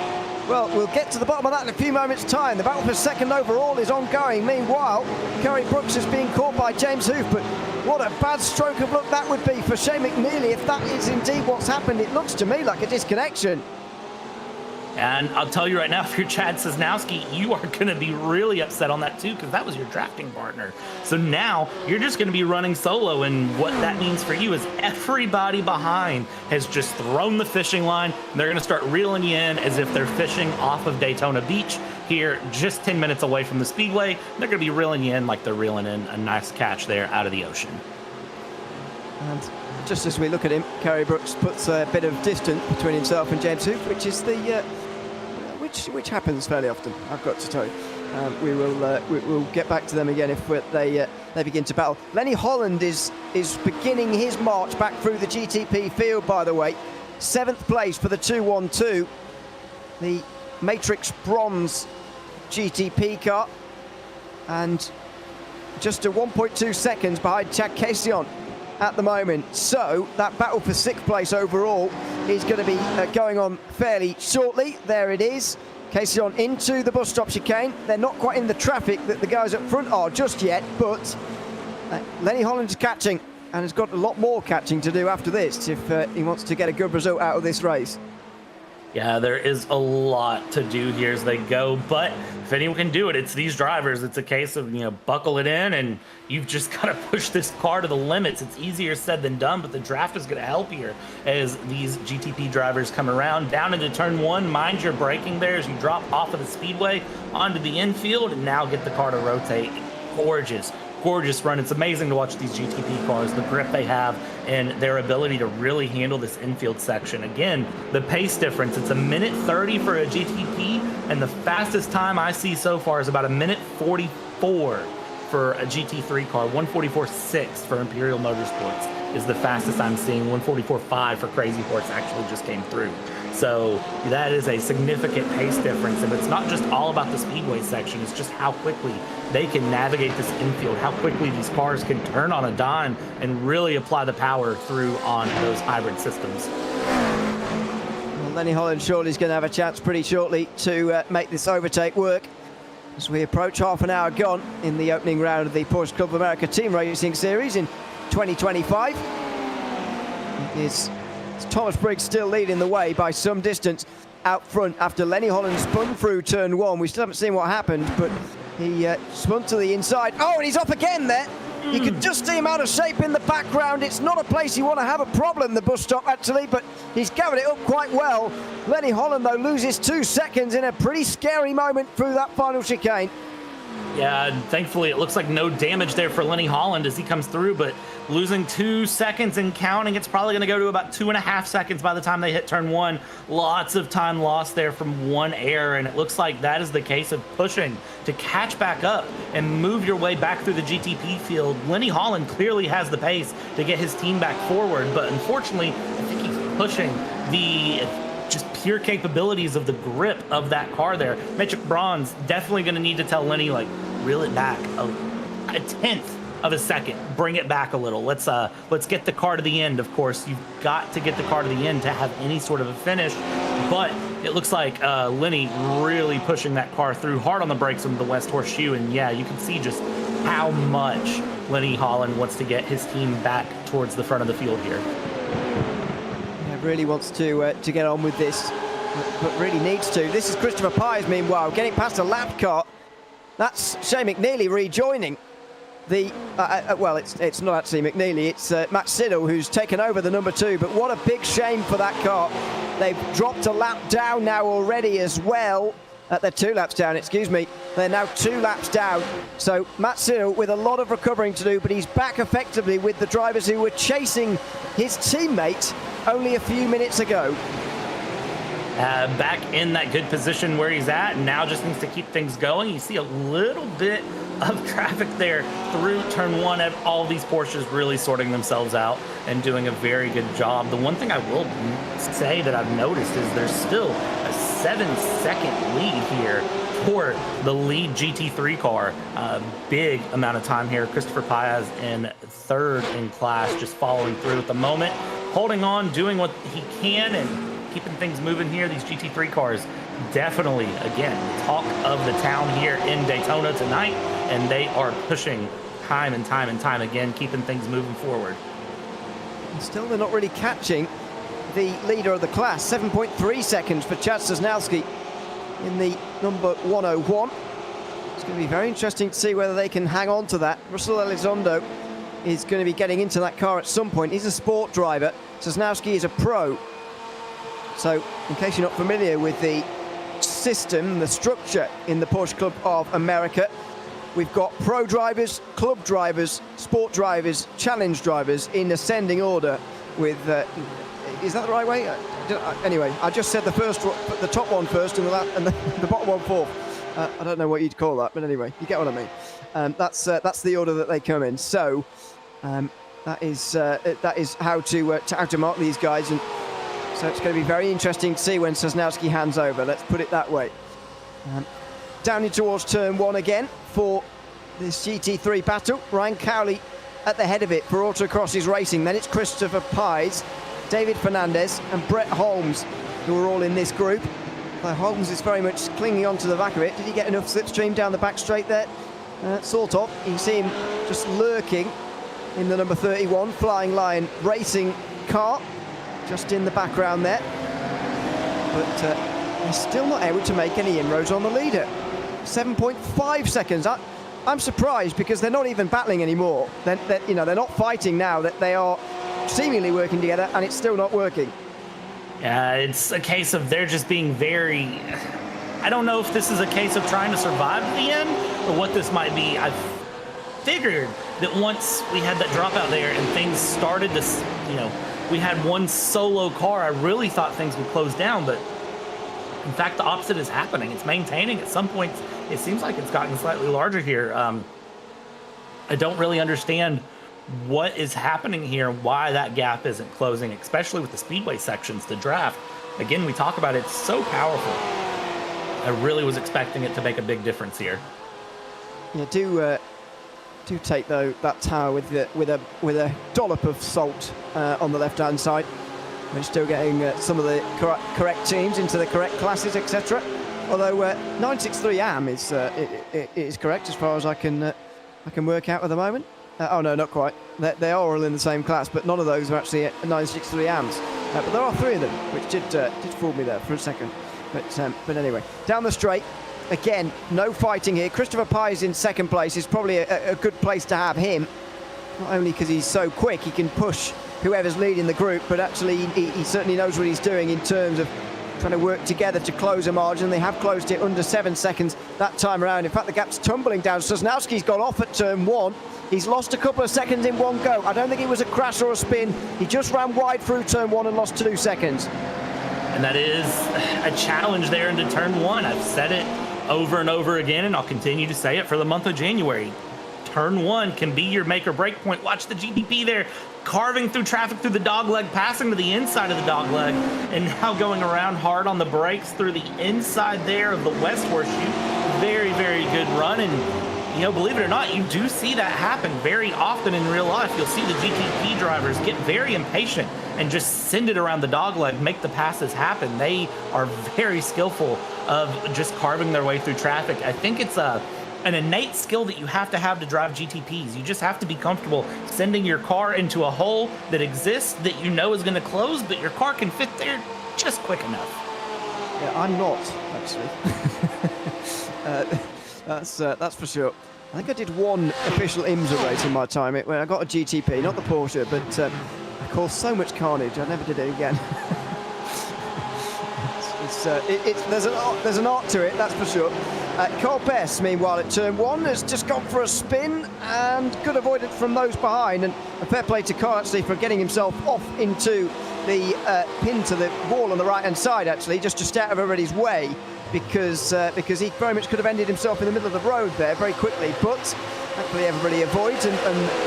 Well, we'll get to the bottom of that in a few moments' time. The battle for second overall is ongoing. Meanwhile, Kerry Brooks is being caught by James Hoof, but what a bad stroke of luck that would be for Shane McNeely. If that is indeed what's happened, it looks to me like a disconnection. And I'll tell you right now, if you're Chad Sosnowski, you are going to be really upset on that too, because that was your drafting partner. So now you're just going to be running solo, and what that means for you is everybody behind has just thrown the fishing line. They're going to start reeling you in as if they're fishing off of Daytona Beach here, just 10 minutes away from the speedway. They're going to be reeling you in like they're reeling in a nice catch there out of the ocean. And just as we look at him, Kerry Brooks puts a bit of distance between himself and James Hoof, which is the which happens fairly often, I've got to tell you. We'll get back to them again if they begin to battle. Lenny Holland is beginning his march back through the GTP field, by the way. 7th place for the 212, the Matrix Bronze GTP car, and just a 1.2 seconds behind Chad Casion at the moment. So that battle for 6th place overall is going to be going on fairly shortly. There it is. Casion into the bus stop chicane. They're not quite in the traffic that the guys up front are just yet, but Lenny Holland's catching and has got a lot more catching to do after this if he wants to get a good result out of this race. Yeah, there is a lot to do here as they go, but if anyone can do it, it's these drivers. It's a case of, buckle it in, and you've just got to push this car to the limits. It's easier said than done, but the draft is going to help here as these GTP drivers come around down into turn 1. Mind your braking there as you drop off of the speedway onto the infield and now get the car to rotate. Gorgeous run. It's amazing to watch these GTP cars, the grip they have, and their ability to really handle this infield section. Again, the pace difference, it's 1:30 for a GTP, and the fastest time I see so far is about 1:44 for a GT3 car. 1:44.6 for Imperial Motorsports is the fastest I'm seeing. 1:44.5 for Crazy Horse actually just came through. So that is a significant pace difference, and it's not just all about the speedway section, it's just how quickly they can navigate this infield, how quickly these cars can turn on a dime and really apply the power through on those hybrid systems. Well, Lenny Holland surely is going to have a chance pretty shortly to make this overtake work as we approach half an hour gone in the opening round of the Porsche Club of America Team Racing Series in 2025. It's Thomas Briggs still leading the way by some distance out front after Lenny Holland spun through turn 1. We still haven't seen what happened, but he spun to the inside. Oh, and he's off again there. You can just see him out of shape in the background. It's not a place you want to have a problem, the bus stop, actually, but he's gathered it up quite well. Lenny Holland, though, loses 2 seconds in a pretty scary moment through that final chicane. Yeah, and thankfully it looks like no damage there for Lenny Holland as he comes through, but losing 2 seconds and counting, it's probably going to go to about 2.5 seconds by the time they hit turn 1. Lots of time lost there from one error, and it looks like that is the case of pushing to catch back up and move your way back through the GTP field. Lenny Holland clearly has the pace to get his team back forward, but unfortunately, I think he's pushing the just pure capabilities of the grip of that car there. Matrix Bronze definitely going to need to tell Lenny, reel it back a tenth of a second. Bring it back a little. Let's get the car to the end. Of course, you've got to get the car to the end to have any sort of a finish. But it looks like Lenny really pushing that car through hard on the brakes on the West Horseshoe. And yeah, you can see just how much Lenny Holland wants to get his team back towards the front of the field here. Yeah, really wants to get on with this, but really needs to. This is Christopher Pies, meanwhile, getting past a lap car. That's Shea McNeely rejoining the, well, it's not actually McNeely, it's Matt Siddle who's taken over the number 2, but what a big shame for that car. They've dropped a lap down now already as well. They're 2 laps down, excuse me. They're now 2 laps down. So Matt Siddle with a lot of recovering to do, but he's back effectively with the drivers who were chasing his teammate only a few minutes ago. Back in that good position where he's at, and now just needs to keep things going. You see a little bit of traffic there through turn 1. All these Porsches really sorting themselves out and doing a very good job. The one thing I will say that I've noticed is there's still a 7-second lead here for the lead GT3 car. Big amount of time here. Christopher Paez in 3rd in class, just following through at the moment, holding on, doing what he can, and keeping things moving here. These GT3 cars definitely, again, talk of the town here in Daytona tonight, and they are pushing time and time and time again, keeping things moving forward. And still, they're not really catching the leader of the class. 7.3 seconds for Chad Sosnowski in the number 101. It's going to be very interesting to see whether they can hang on to that. Russell Elizondo is going to be getting into that car at some point. He's a sport driver. Sosnowski is a pro. So, in case you're not familiar with the system, the structure in the Porsche Club of America, we've got pro drivers, club drivers, sport drivers, challenge drivers in ascending order with, is that the right way? Anyway, I just said the top one first and the bottom one fourth. I don't know what you'd call that, but anyway, you get what I mean. That's the order that they come in. So, that is how to mark these guys. And so it's going to be very interesting to see when Sosnowski hands over, let's put it that way. Down in towards turn 1 again for this GT3 battle. Ryan Cowley at the head of it for Autocrosses Racing. Then it's Christopher Pies, David Fernandez and Brett Holmes, who are all in this group. Though Holmes is very much clinging onto the back of it. Did he get enough slipstream down the back straight there? Sort of. You can see him just lurking in the number 31 Flying Lion Racing car, just in the background there. But they're still not able to make any inroads on the leader. 7.5 seconds. I'm surprised because they're not even battling anymore. They're not fighting now. That they are seemingly working together, and it's still not working. Yeah, it's a case of they're just being very... I don't know if this is a case of trying to survive at the end or what this might be. I've figured that once we had that dropout there and things started to, we had one solo car, I really thought things would close down, but in fact, the opposite is happening. It's maintaining. At some points, it seems like it's gotten slightly larger here. I don't really understand what is happening here, why that gap isn't closing, especially with the speedway sections, the draft. Again, we talk about it, it's so powerful. I really was expecting it to make a big difference here. Yeah, do take though that tower with a dollop of salt on the left-hand side. We're still getting some of the correct teams into the correct classes, etc. Although 963 AM is correct as far as I can work out at the moment. Oh no, not quite. They are all in the same class, but none of those are actually at 963 AMs. But there are 3 of them, which did fool me there for a second. But anyway, down the straight. Again, no fighting here. Christopher Pies in 2nd place is probably a good place to have him. Not only because he's so quick, he can push whoever's leading the group, but actually he certainly knows what he's doing in terms of trying to work together to close a margin. They have closed it under 7 seconds that time around. In fact, the gap's tumbling down. Sosnowski's gone off at turn 1. He's lost a couple of seconds in one go. I don't think it was a crash or a spin. He just ran wide through turn 1 and lost 2 seconds. And that is a challenge there into turn 1. I've said it over and over again, and I'll continue to say it for the month of January. Turn 1 can be your make or break point. Watch the GDP there, carving through traffic through the dogleg, passing to the inside of the dogleg, and now going around hard on the brakes through the inside there of the West Horseshoe. Very, very good run, and believe it or not, you do see that happen very often in real life. You'll see the GTP drivers get very impatient and just send it around the dogleg, make the passes happen. They are very skillful of just carving their way through traffic. I think it's an innate skill that you have to drive GTPs. You just have to be comfortable sending your car into a hole that exists that you know is going to close, but your car can fit there just quick enough. Yeah, I'm not, actually. That's for sure. I think I did one official IMSA race in my time when I got a GTP, not the Porsche, but I caused so much carnage, I never did it again. There's an art to it, that's for sure. Cole Bess, meanwhile, at turn 1, has just gone for a spin and good avoidance from those behind. And a fair play to Cole, actually, for getting himself off into the pin to the wall on the right-hand side, actually, just out of everybody's way, because he very much could have ended himself in the middle of the road there very quickly. But thankfully, everybody avoids, and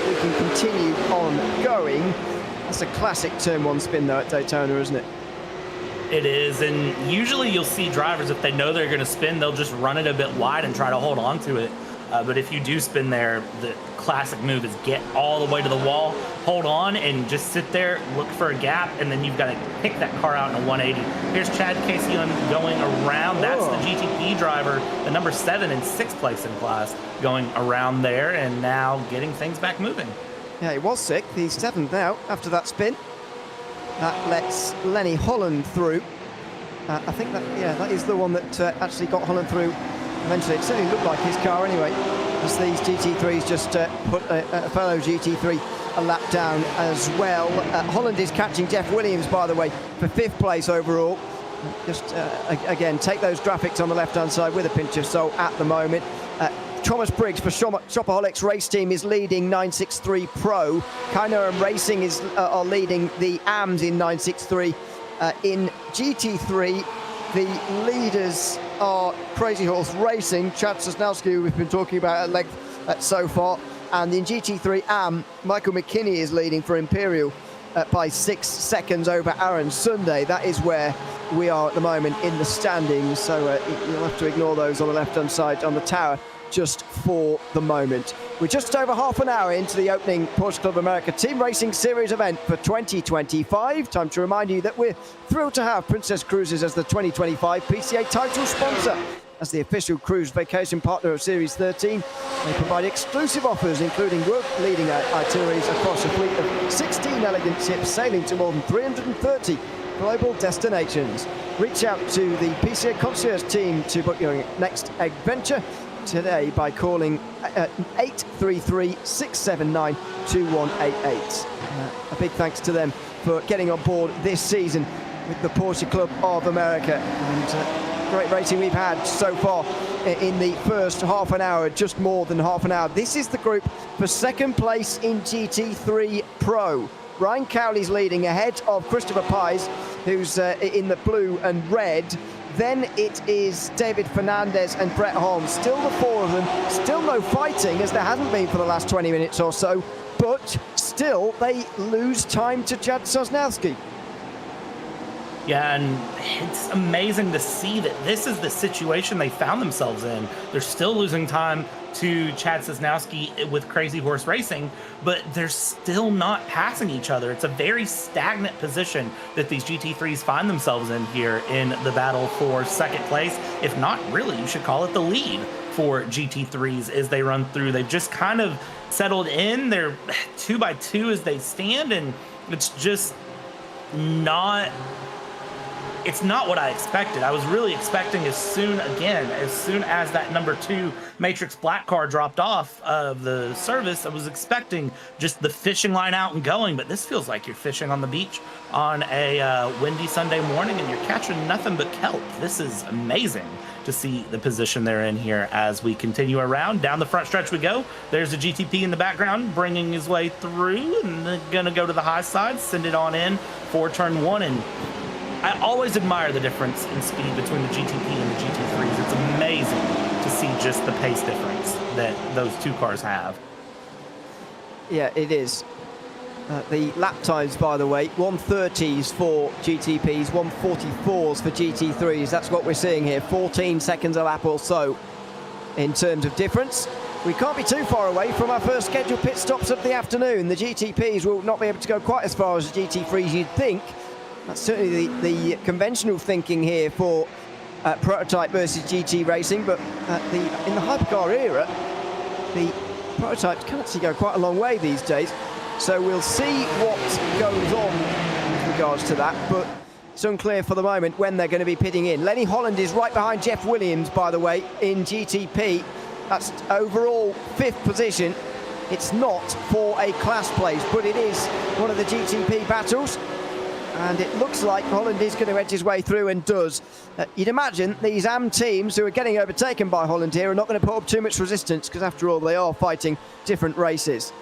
we can continue on going. That's a classic turn 1 spin, though, at Daytona, isn't it? It is, and usually you'll see drivers, if they know they're going to spin, they'll just run it a bit wide and try to hold on to it. But if you do spin there, the classic move is get all the way to the wall, hold on, and just sit there, look for a gap, and then you've got to pick that car out in a 180. Here's Chad Casey going around. That's the GTP driver, the number 7 in 6th place in class, going around there, and now getting things back moving. Yeah, he was 6th. He's 7th now after that spin. That lets Lenny Holland through. I think that is the one that actually got Holland through eventually. It certainly looked like his car anyway, as these GT3s just put a fellow GT3 a lap down as well. Holland is catching Jeff Williams, by the way, for 5th place overall. Just again, take those graphics on the left-hand side with a pinch of salt at the moment. Thomas Briggs for Shopaholics Race Team is leading 963 Pro. Kainoram Racing are leading the AMs in 963. In GT3, the leaders are Crazy Horse Racing, Chad Sosnowski, who we've been talking about at length so far. And in GT3 AM, Michael McKinney is leading for Imperial by 6 seconds over Aaron Sunday. That is where we are at the moment in the standings. So you'll have to ignore those on the left-hand side on the tower just for the moment. We're just over half an hour into the opening Porsche Club America Team Racing Series event for 2025. Time to remind you that we're thrilled to have Princess Cruises as the 2025 PCA title sponsor. As the official cruise vacation partner of Series 13, they provide exclusive offers, including world-leading itineraries across a fleet of 16 elegant ships sailing to more than 330 global destinations. Reach out to the PCA concierge team to book your next adventure today by calling 833-679-2188. A big thanks to them for getting on board this season with the Porsche Club of America. And great racing we've had so far in the first half an hour, just more than half an hour. This is the group for 2nd place in GT3 Pro. Ryan Cowley's leading ahead of Christopher Pies, who's in the blue and red. Then it is David Fernandez and Brett Holmes. Still the 4 of them. Still no fighting, as there hasn't been for the last 20 minutes or so. But still, they lose time to Chad Sosnowski. Yeah, and it's amazing to see that this is the situation they found themselves in. They're still losing time to Chad Sosnowski with Crazy Horse Racing, but they're still not passing each other. It's a very stagnant position that these GT3s find themselves in here in the battle for 2nd place. If not, really, you should call it the lead for GT3s as they run through. They've just kind of settled in. They're 2 by 2 as they stand, and it's just not... It's not what I expected. I was really expecting as soon as that number 2 Matrix Black car dropped off of the service, I was expecting just the fishing line out and going, but this feels like you're fishing on the beach on a windy Sunday morning and you're catching nothing but kelp. This is amazing to see the position they're in here as we continue around. Down the front stretch we go. There's a GTP in the background bringing his way through, and they're going to go to the high side, send it on in for turn 1, and I always admire the difference in speed between the GTP and the GT3s. It's amazing to see just the pace difference that those 2 cars have. Yeah, it is. The lap times, by the way, 1:30s for GTPs, 1:44s for GT3s. That's what we're seeing here, 14 seconds a lap or so in terms of difference. we can't be too far away from our first scheduled pit stops of the afternoon. The GTPs will not be able to go quite as far as the GT3s you'd think. That's certainly the conventional thinking here for prototype versus GT racing, but in the hypercar era, the prototypes can actually go quite a long way these days. So we'll see what goes on with regards to that, but it's unclear for the moment when they're going to be pitting in. Lenny Holland is right behind Jeff Williams, by the way, in GTP. That's overall 5th position. It's not for a class place, but it is one of the GTP battles. And it looks like Holland is going to edge his way through and does. You'd imagine these AM teams who are getting overtaken by Holland here are not going to put up too much resistance, because after all, they are fighting different races.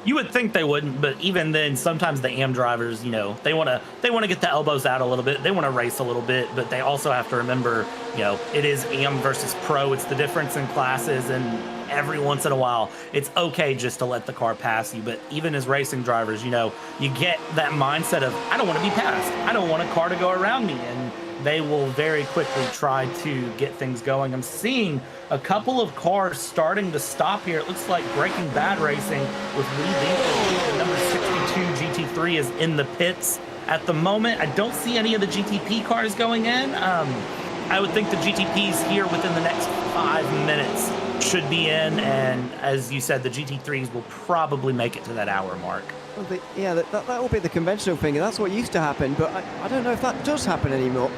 You would think they wouldn't, but even then, sometimes the AM drivers, you know, they want to get the elbows out a little bit. They want to race a little bit, but they also have to remember, you know, it is AM versus pro. It's the difference in classes, and every once in a while, it's okay just to let the car pass you. But even as racing drivers, you know, you get that mindset of, I don't want to be passed. I don't want a car to go around me, and they will very quickly try to get things going. I'm seeing a couple of cars starting to stop here. It looks like Breaking Bad Racing with Lee Winkler, the number 62 GT3 is in the pits at the moment. I don't see any of the GTP cars going in. I would think the GTPs here within the next 5 minutes should be in, and as you said, the GT3s will probably make it to that hour mark. Well, yeah, that will be the conventional thing, and that's what used to happen, but I don't know if that does happen anymore.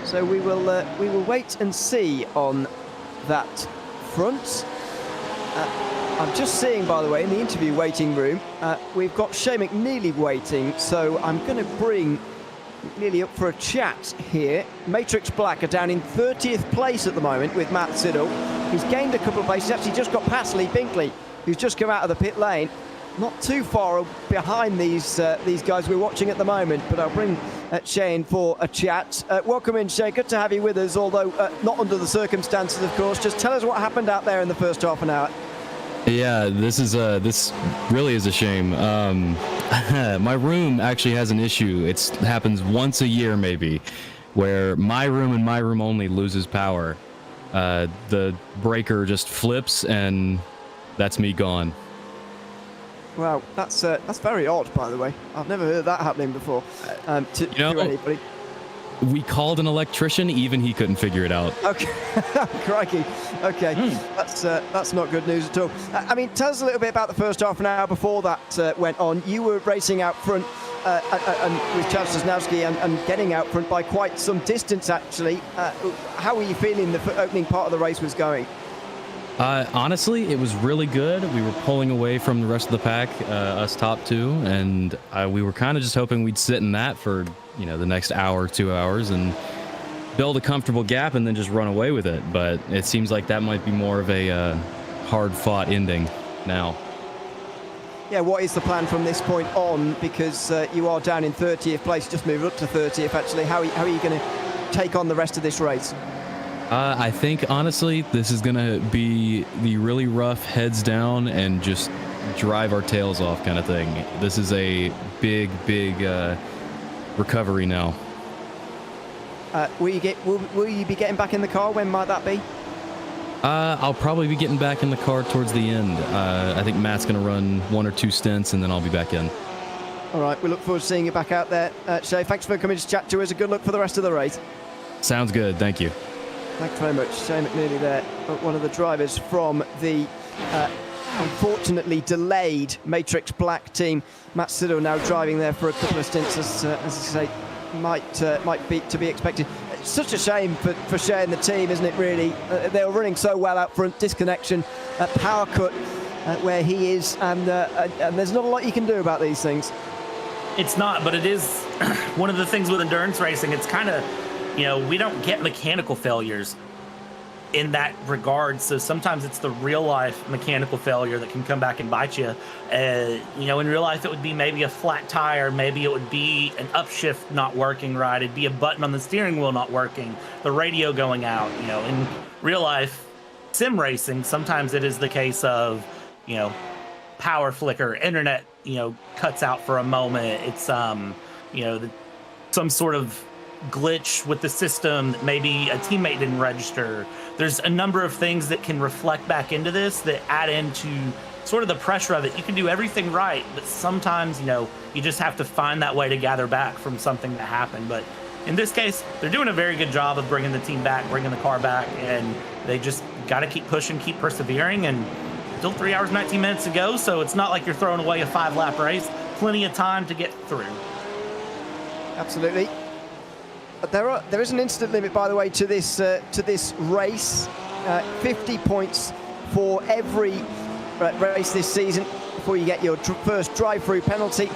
So we will wait and see on that front. I'm just seeing, by the way, in the interview waiting room, we've got Shay McNeely waiting, so I'm going to bring McNeely up for a chat here. Matrix Black are down in 30th place at the moment with Matt Siddle. He's gained a couple of places, actually just got past Lee Binkley, who's just come out of the pit lane. Not too far behind these guys we're watching at the moment, but I'll bring Shay in for a chat. Welcome in, Shay. Good to have you with us, although not under the circumstances, of course. Just tell us what happened out there in the first half an hour. Yeah, this really is a shame. My room actually has an issue. It happens once a year, maybe, where my room and my room only loses power. The breaker just flips, and that's me gone. Wow, that's very odd, by the way. I've never heard that happening before to anybody. We called an electrician, even he couldn't figure it out. Okay, crikey. Okay, that's not good news at all. I mean, tell us a little bit about the first half an hour before that went on. You were racing out front and with Chad Sosnowski and getting out front by quite some distance, actually. How were you feeling the opening part of the race was going? Honestly, it was really good. We were pulling away from the rest of the pack, us top two, and we were kind of just hoping we'd sit in that for, you know, the next hour, 2 hours, and build a comfortable gap and then just run away with it. But it seems like that might be more of a hard-fought ending now. Yeah, what is the plan from this point on? Because you are down in 30th place, just moved up to 30th, actually. How are you going to take on the rest of this race? I think, honestly, this is going to be the really rough heads down and just drive our tails off kind of thing. This is a big recovery now. Will you be getting back in the car? When might that be? I'll probably be getting back in the car towards the end. I think Matt's going to run 1 or 2 stints, and then I'll be back in. All right, we look forward to seeing you back out there. Shay, thanks for coming to chat to us. A good luck for the rest of the race. Sounds good. Thank you. Thanks very much. Shay McNeely there, one of the drivers from the unfortunately delayed Matrix Black team. Matt Siddle now driving there for a couple of stints, as I say, might be to be expected. It's such a shame for Shay and the team, isn't it, really? They were running so well out front, disconnection, power cut where he is, and there's not a lot you can do about these things. It's not, but it is one of the things with endurance racing. It's kind of, you know, we don't get mechanical failures in that regard. So sometimes it's the real life mechanical failure that can come back and bite you. You know, in real life, it would be maybe a flat tire. Maybe it would be an upshift not working right. It'd be a button on the steering wheel not working, the radio going out. You know, in real life sim racing, sometimes it is the case of, you know, power flicker, internet, you know, cuts out for a moment. It's, you know, some sort of glitch with the system that maybe a teammate didn't register. There's a number of things that can reflect back into this that add into sort of the pressure of it. You can do everything right, but sometimes, you just have to find that way to gather back from something that happened. But in this case, they're doing a very good job of bringing the team back, bringing the car back, and they just got to keep pushing, keep persevering, and still 3 hours, 19 minutes to go, so it's not like you're throwing away a 5-lap race. Plenty of time to get through. Absolutely. There is an instant limit, by the way, to this race. 50 points for every race this season before you get your first drive-through penalty.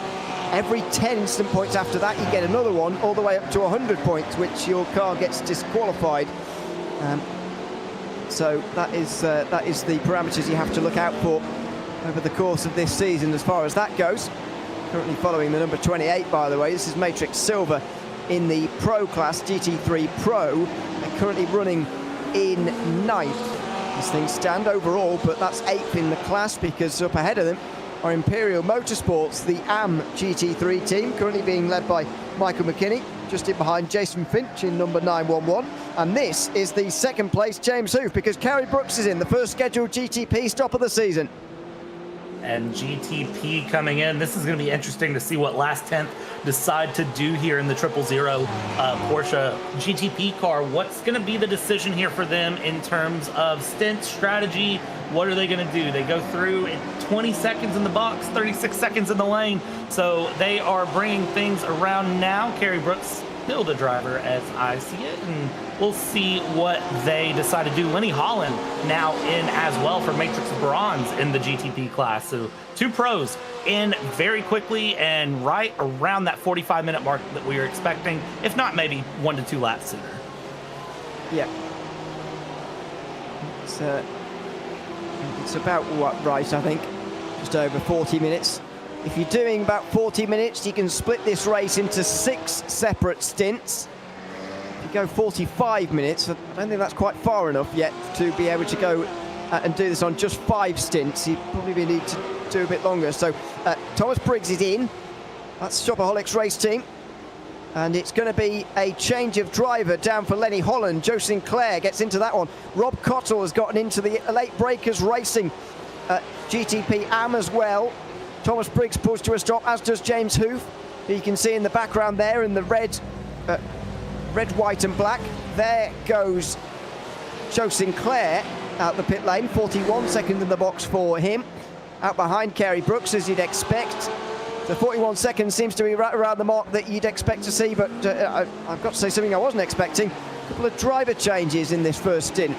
Every 10 instant points after that, you get another one, all the way up to 100 points, which your car gets disqualified. So that is the parameters you have to look out for over the course of this season as far as that goes. Currently following the number 28, by the way. This is Matrix Silver in the Pro class, GT3 Pro. They're currently running in 9th as things stand overall, but that's 8th in the class, because up ahead of them are Imperial Motorsports, the AM GT3 team, currently being led by Michael McKinney, just in behind Jason Finch in number 911. And this is the second place James Hoof, because Kerry Brooks is in the first scheduled GTP stop of the season. And GTP coming in. This is going to be interesting to see what Last Tenth decide to do here in the 000 Porsche GTP car. What's going to be the decision here for them in terms of stint strategy? What are they going to do? They go through in 20 seconds in the box, 36 seconds in the lane. So they are bringing things around now. Kerry Brooks still the driver as I see it, and we'll see what they decide to do. Lenny Holland now in as well for Matrix Bronze in the GTP class. So 2 pros in very quickly and right around that 45-minute mark that we were expecting, if not maybe 1 to 2 laps sooner. Yeah. It's about right, I think. Just over 40 minutes. If you're doing about 40 minutes, you can split this race into 6 separate stints. If you go 45 minutes, I don't think that's quite far enough yet to be able to go and do this on just 5 stints. You'd probably need to do a bit longer. So Thomas Briggs is in. That's Shopaholics race team. And it's going to be a change of driver down for Lenny Holland. Joe Sinclair gets into that one. Rob Cottle has gotten into the Late Breakers Racing GTP AM as well. Thomas Briggs pulls to a stop, as does James Hoof, who you can see in the background there in the red, white and black. There goes Joe Sinclair out the pit lane, 41 seconds in the box for him. Out behind Kerry Brooks, as you'd expect. The 41 seconds seems to be right around the mark that you'd expect to see, but I've got to say something I wasn't expecting. A couple of driver changes in this first stint.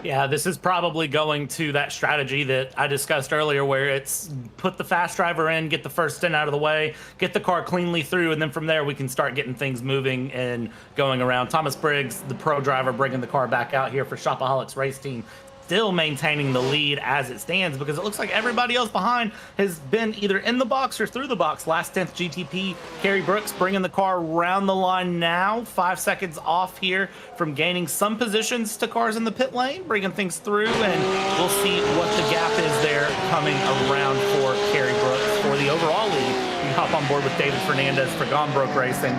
Yeah, this is probably going to that strategy that I discussed earlier, where it's put the fast driver in, get the first stint out of the way, get the car cleanly through, and then from there we can start getting things moving and going around. Thomas Briggs, the pro driver, bringing the car back out here for Shopaholics race team, still maintaining the lead as it stands, because it looks like everybody else behind has been either in the box or through the box. Last 10th GTP, Kerry Brooks bringing the car around the line now, 5 seconds off here from gaining some positions to cars in the pit lane, bringing things through, and we'll see what the gap is there coming around for Kerry Brooks for the overall lead. We hop on board with David Fernandez for Gone Broke Racing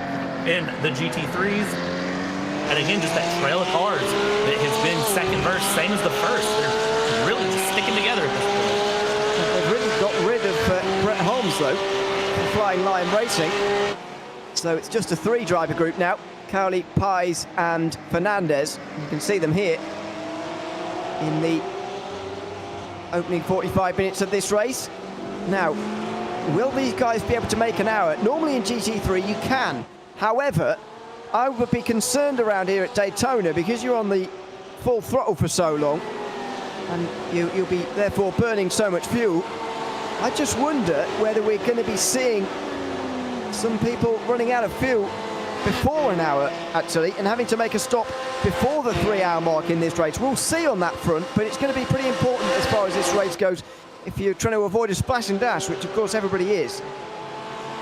in the GT3s. And again, just that trail of cars that has been second verse, same as the first. They're really just sticking together at this point. They've really got rid of Brett Holmes, though, from Flying Lion Racing. So it's just a 3-driver group now. Cowley, Pies and Fernandez. You can see them here in the opening 45 minutes of this race. Now, will these guys be able to make an hour? Normally in GT3 you can. However, I would be concerned around here at Daytona, because you're on the full throttle for so long and you'll be therefore burning so much fuel. I just wonder whether we're going to be seeing some people running out of fuel before an hour, actually, and having to make a stop before the 3-hour mark in this race. We'll see on that front, but it's going to be pretty important as far as this race goes if you're trying to avoid a splash and dash, which of course everybody is.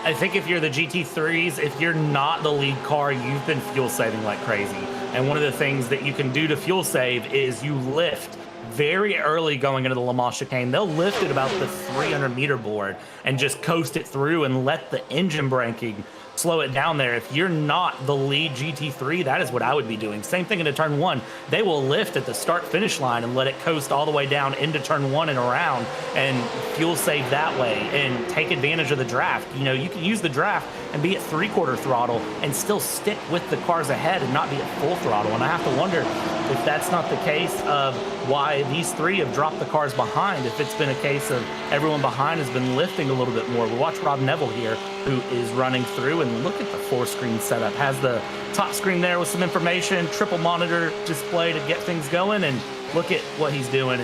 I think if you're the GT3s, if you're not the lead car, you've been fuel saving like crazy. And one of the things that you can do to fuel save is you lift very early going into the Le Mans chicane. They'll lift at about the 300-meter board and just coast it through and let the engine braking slow it down there. If you're not the lead GT3, that is what I would be doing. Same thing into turn 1. They will lift at the start finish line and let it coast all the way down into turn 1 and around, and fuel save that way and take advantage of the draft. You know, you can use the draft and be at 3/4 throttle and still stick with the cars ahead and not be at full throttle. And I have to wonder if that's not the case of why these 3 have dropped the cars behind, if it's been a case of everyone behind has been lifting a little bit more. We watch Rob Neville here, who is running through, and look at the 4-screen setup. Has the top screen there with some information, triple monitor display to get things going, and look at what he's doing.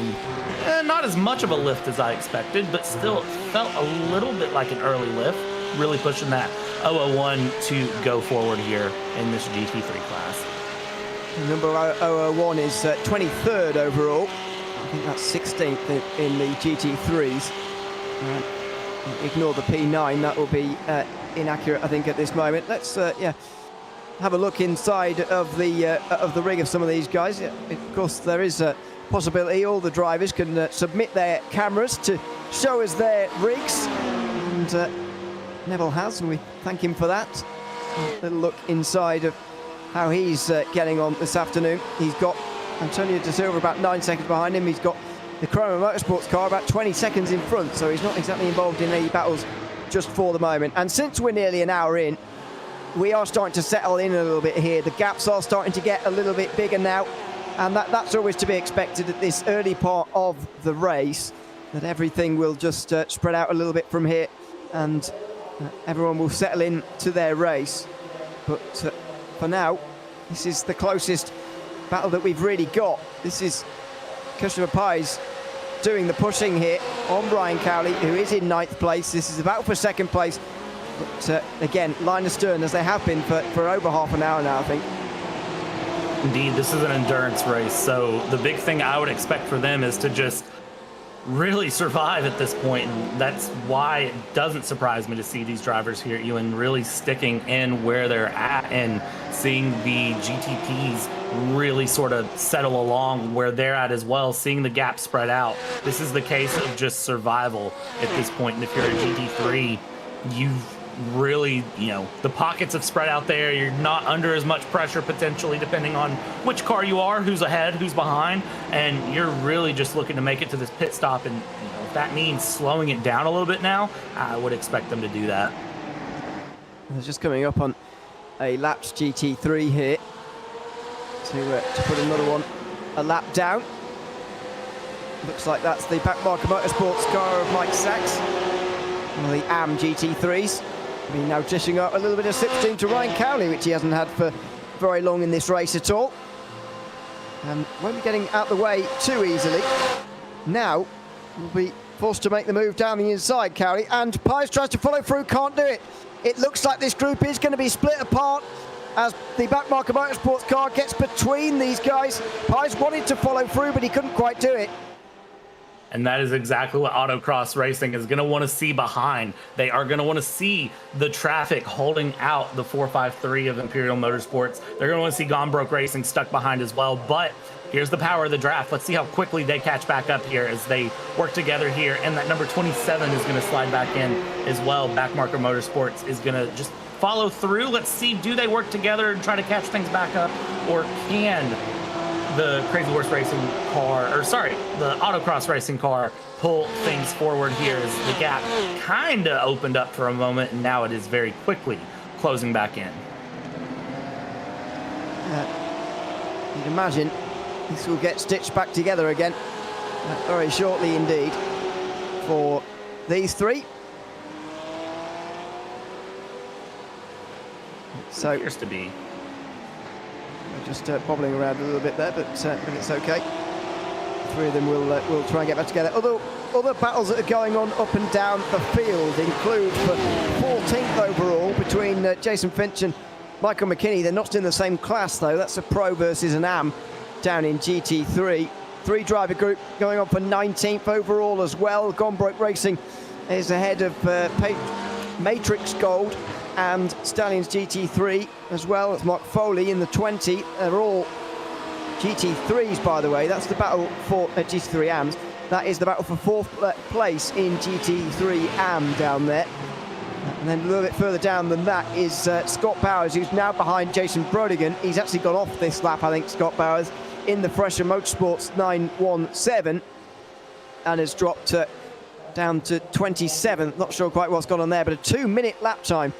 And not as much of a lift as I expected, but still felt a little bit like an early lift, really pushing that 001 to go forward here in this GT3 class. Number 001 is 23rd overall. I think that's 16th in the GT3s. Ignore the P9, that will be inaccurate, I think, at this moment. Let's have a look inside of the rig of some of these guys. Of course, there is a possibility all the drivers can submit their cameras to show us their rigs, and Neville has, and we thank him for that. A little look inside of how he's getting on this afternoon. He's got Antonio De Silva about 9 seconds behind him. He's got the Chroma Motorsports car about 20 seconds in front, so he's not exactly involved in any battles just for the moment. And since we're nearly an hour in, we are starting to settle in a little bit here. The gaps are starting to get a little bit bigger now, and that's always to be expected at this early part of the race, that everything will just spread out a little bit from here, and everyone will settle in to their race. But for now, this is the closest battle that we've really got. This is Christopher Pies doing the pushing here on Ryan Cowley, who is in 9th place. This is a battle for 2nd place. But again, line astern, as they have been for over half an hour now, I think. Indeed, this is an endurance race, so the big thing I would expect for them is to just really survive at this point, and that's why it doesn't surprise me to see these drivers here at Ewan really sticking in where they're at and seeing the GTPs really sort of settle along where they're at as well, seeing the gap spread out. This is the case of just survival at this point, and if you're a GT3, you've really, you know, the pockets have spread out there. You're not under as much pressure potentially, depending on which car you are, who's ahead, who's behind, and you're really just looking to make it to this pit stop. And you know, if that means slowing it down a little bit now, I would expect them to do that. They're just coming up on a lapped GT3 here to put another one a lap down. Looks like that's the Backmarker Motorsports car of Mike Sachs, one of the AM GT3s. Been now dishing up a little bit of slipstream to Ryan Cowley, which he hasn't had for very long in this race at all. And won't be getting out the way too easily. Now we'll be forced to make the move down the inside, Cowley, and Pies tries to follow through, can't do it. It looks like this group is going to be split apart as the Backmarker Motorsports car gets between these guys. Pies wanted to follow through, but he couldn't quite do it. And that is exactly what autocross racing is going to want to see behind. They are going to want to see the traffic holding out the 453 of Imperial Motorsports. They're going to want to see Gone Broke Racing stuck behind as well. But here's the power of the draft. Let's see how quickly they catch back up here as they work together here. And that number 27 is going to slide back in as well. Backmarker Motorsports is going to just follow through. Let's see, do they work together and try to catch things back up, or can the Crazy Horse Racing car, or sorry, the autocross racing car pull things forward here as the gap kind of opened up for a moment, and now it is very quickly closing back in. You'd imagine this will get stitched back together again very shortly indeed for these three. So Appears to be. Just bobbling around a little bit there, but it's okay. Three of them will try and get back together. Although other battles that are going on up and down the field include for 14th overall between Jason Finch and Michael McKinney. They're not in the same class though. That's a pro versus an AM down in GT3. Three driver group going on for 19th overall as well. Gone Broke Racing is ahead of Matrix Gold and Stallions GT3 as well. It's Mark Foley in the 20. They're all GT3s, by the way. That's the battle for GT3 AMs. That is the battle for 4th place in GT3 AM down there. And then a little bit further down than that is Scott Bowers, who's now behind Jason Brodigan. He's actually got off this lap, I think, Scott Bowers, in the Fresher Motorsports 917, and has dropped down to 27th. Not sure quite what's gone on there, but a 2-minute lap time.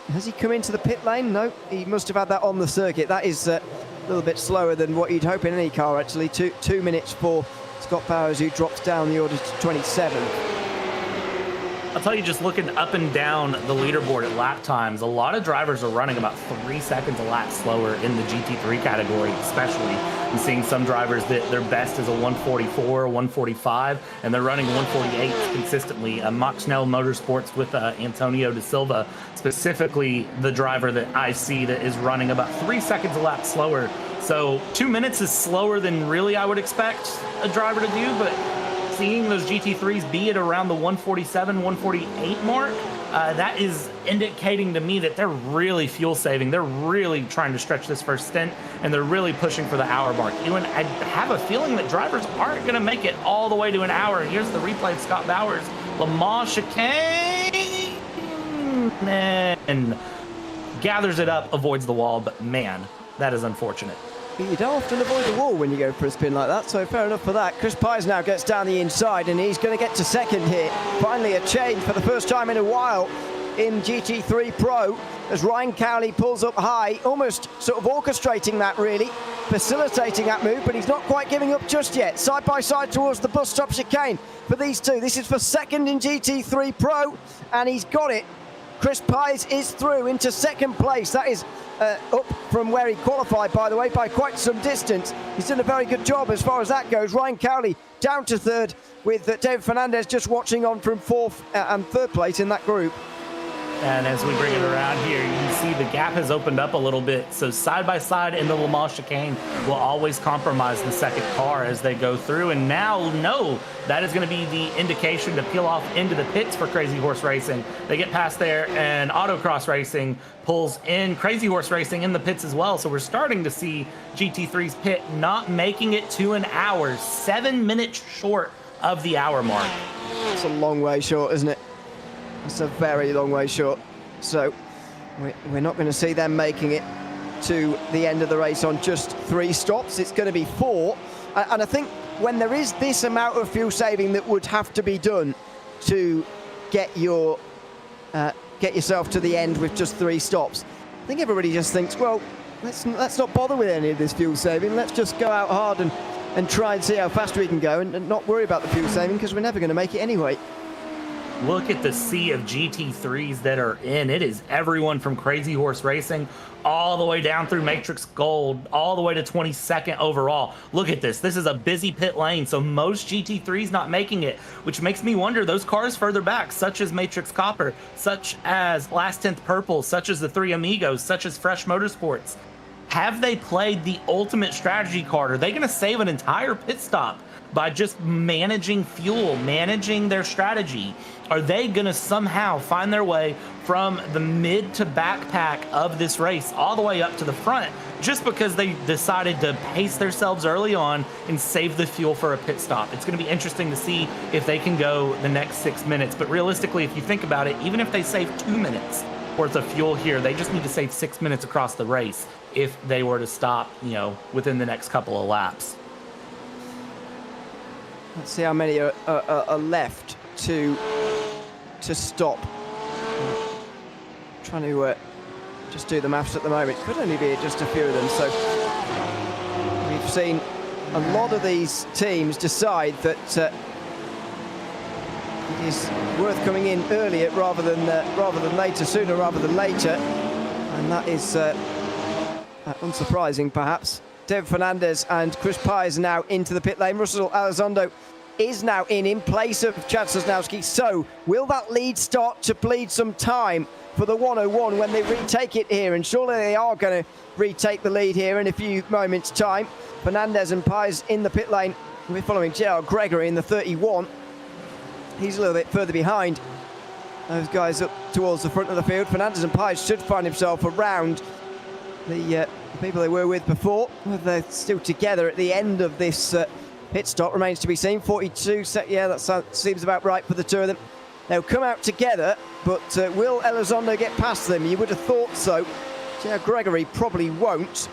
Has he come into the pit lane? No, he must have had that on the circuit. That is a little bit slower than what you'd hope in any car, actually. Two minutes for Scott Bowers, who drops down the order to 27th. I'll tell you, just looking up and down the leaderboard at lap times, a lot of drivers are running about 3 seconds a lap slower in the GT3 category, especially. I'm seeing some drivers that their best is a 144, 145, and they're running 148 consistently. Mach Schnell Motorsports with Antonio Da Silva, specifically the driver that I see that is running about 3 seconds a lap slower. So 2 minutes is slower than really I would expect a driver to do, but seeing those GT3s be at around the 147, 148 mark, that is indicating to me that they're really fuel saving. They're really trying to stretch this first stint, and they're really pushing for the hour mark. Ewan, I have a feeling that drivers aren't going to make it all the way to an hour. Here's the replay of Scott Bowers. Le Mans chicane, and gathers it up, avoids the wall, but man, that is unfortunate. You don't often avoid the wall when you go for a spin like that, so fair enough for that. Chris Pires now gets down the inside, and he's going to get to second here. Finally a change for the first time in a while in GT3 Pro, as Ryan Cowley pulls up high, almost sort of orchestrating that, really, facilitating that move, but he's not quite giving up just yet. Side by side towards the bus stop chicane for these two. This is for second in GT3 Pro, and he's got it. Chris Pires is through into second place. That is up from where he qualified, by the way, by quite some distance. He's done a very good job as far as that goes. Ryan Cowley down to third, with David Fernandez just watching on from fourth and third place in that group. And as we bring it around here, you can see the gap has opened up a little bit. So side by side in the Le Mans chicane will always compromise the second car as they go through. And now, no, that is going to be the indication to peel off into the pits for Crazy Horse Racing. They get past there, and Autocross Racing pulls in Crazy Horse Racing in the pits as well. So we're starting to see GT3's pit not making it to an hour, 7 minutes short of the hour mark. It's a long way short, isn't it? It's a very long way short. So we're not going to see them making it to the end of the race on just 3 stops. It's going to be 4. And I think when there is this amount of fuel saving that would have to be done to get yourself to the end with just 3 stops, I think everybody just thinks, well, let's not bother with any of this fuel saving. Let's just go out hard and try and see how fast we can go and not worry about the fuel saving, because we're never going to make it anyway. Look at the sea of GT3s that are in. It is everyone from Crazy Horse Racing all the way down through Matrix Gold, all the way to 22nd overall. Look at this. This is a busy pit lane, so most GT3s not making it, which makes me wonder, those cars further back, such as Matrix Copper, such as Last 10th Purple, such as the Three Amigos, such as Fresh Motorsports, have they played the ultimate strategy card? Are they going to save an entire pit stop by just managing fuel, managing their strategy? Are they going to somehow find their way from the mid to back pack of this race all the way up to the front just because they decided to pace themselves early on and save the fuel for a pit stop? It's going to be interesting to see if they can go the next 6 minutes. But realistically, if you think about it, even if they save 2 minutes worth of fuel here, they just need to save 6 minutes across the race if they were to stop, within the next couple of laps. Let's see how many are left to stop. Trying to just do the maths at the moment. Could only be just a few of them. So we've seen a lot of these teams decide that it is worth coming in earlier rather than later, sooner rather than later, and that is unsurprising, perhaps. David Fernandez and Chris Pires are now into the pit lane. Russell Elizondo is now in place of Chad Sosnowski. So will that lead start to bleed some time for the 101 when they retake it here? And surely they are going to retake the lead here in a few moments' time. Fernandez and Pires in the pit lane. We're following Gerald Gregory in the 31. He's a little bit further behind those guys up towards the front of the field. Fernandez and Pires should find himself around the people they were with before. Whether they're still together at the end of this pit stop remains to be seen. 42, yeah, that seems about right for the two of them. They'll come out together, but will Elizondo get past them? You would have thought so. J.R. Gregory probably won't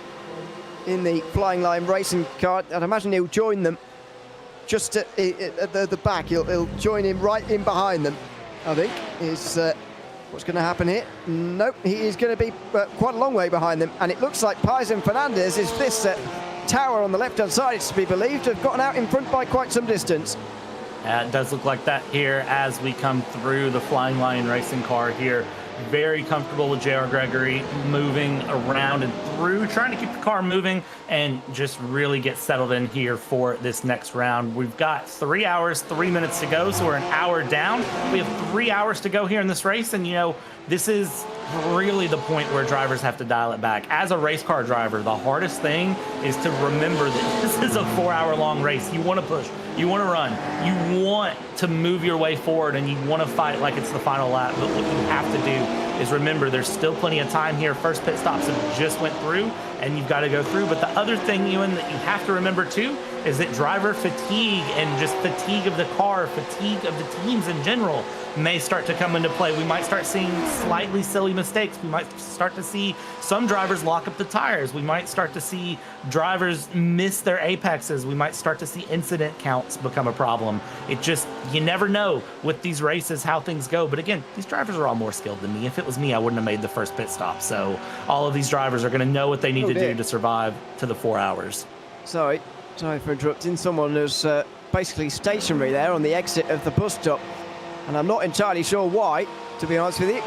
in the Flying Lion racing car. I'd imagine he'll join them just at the back. He'll join him right in behind them, I think, is what's going to happen here. Nope, he is going to be quite a long way behind them, and it looks like Pais and Fernandez is this tower on the left-hand side, it's to be believed, have gotten out in front by quite some distance. It does look like that here as we come through the Flying Lion racing car here. Very comfortable with J.R. Gregory moving around and through, trying to keep the car moving and just really get settled in here for this next round. We've got 3 hours, 3 minutes to go, so we're an hour down. We have 3 hours to go here in this race, and, you know, this is really the point where drivers have to dial it back. As a race car driver, the hardest thing is to remember that this is a 4-hour-long race. You want to push, you want to run, you want to move your way forward, and you want to fight like it's the final lap. But what you have to do is remember there's still plenty of time here. First pit stops have just went through, and you've got to go through. But the other thing, Ewan, that you have to remember too is that driver fatigue and just fatigue of the car, fatigue of the teams in general may start to come into play. We might start seeing slightly silly mistakes. We might start to see some drivers lock up the tires. We might start to see drivers miss their apexes. We might start to see incident counts become a problem. It just, you never know with these races how things go. But again, these drivers are all more skilled than me. If it was me, I wouldn't have made the first pit stop. So all of these drivers are going to know what they need to do to survive to the 4 hours. Sorry for interrupting. Someone was basically stationary there on the exit of the bus stop, and I'm not entirely sure why, to be honest with you.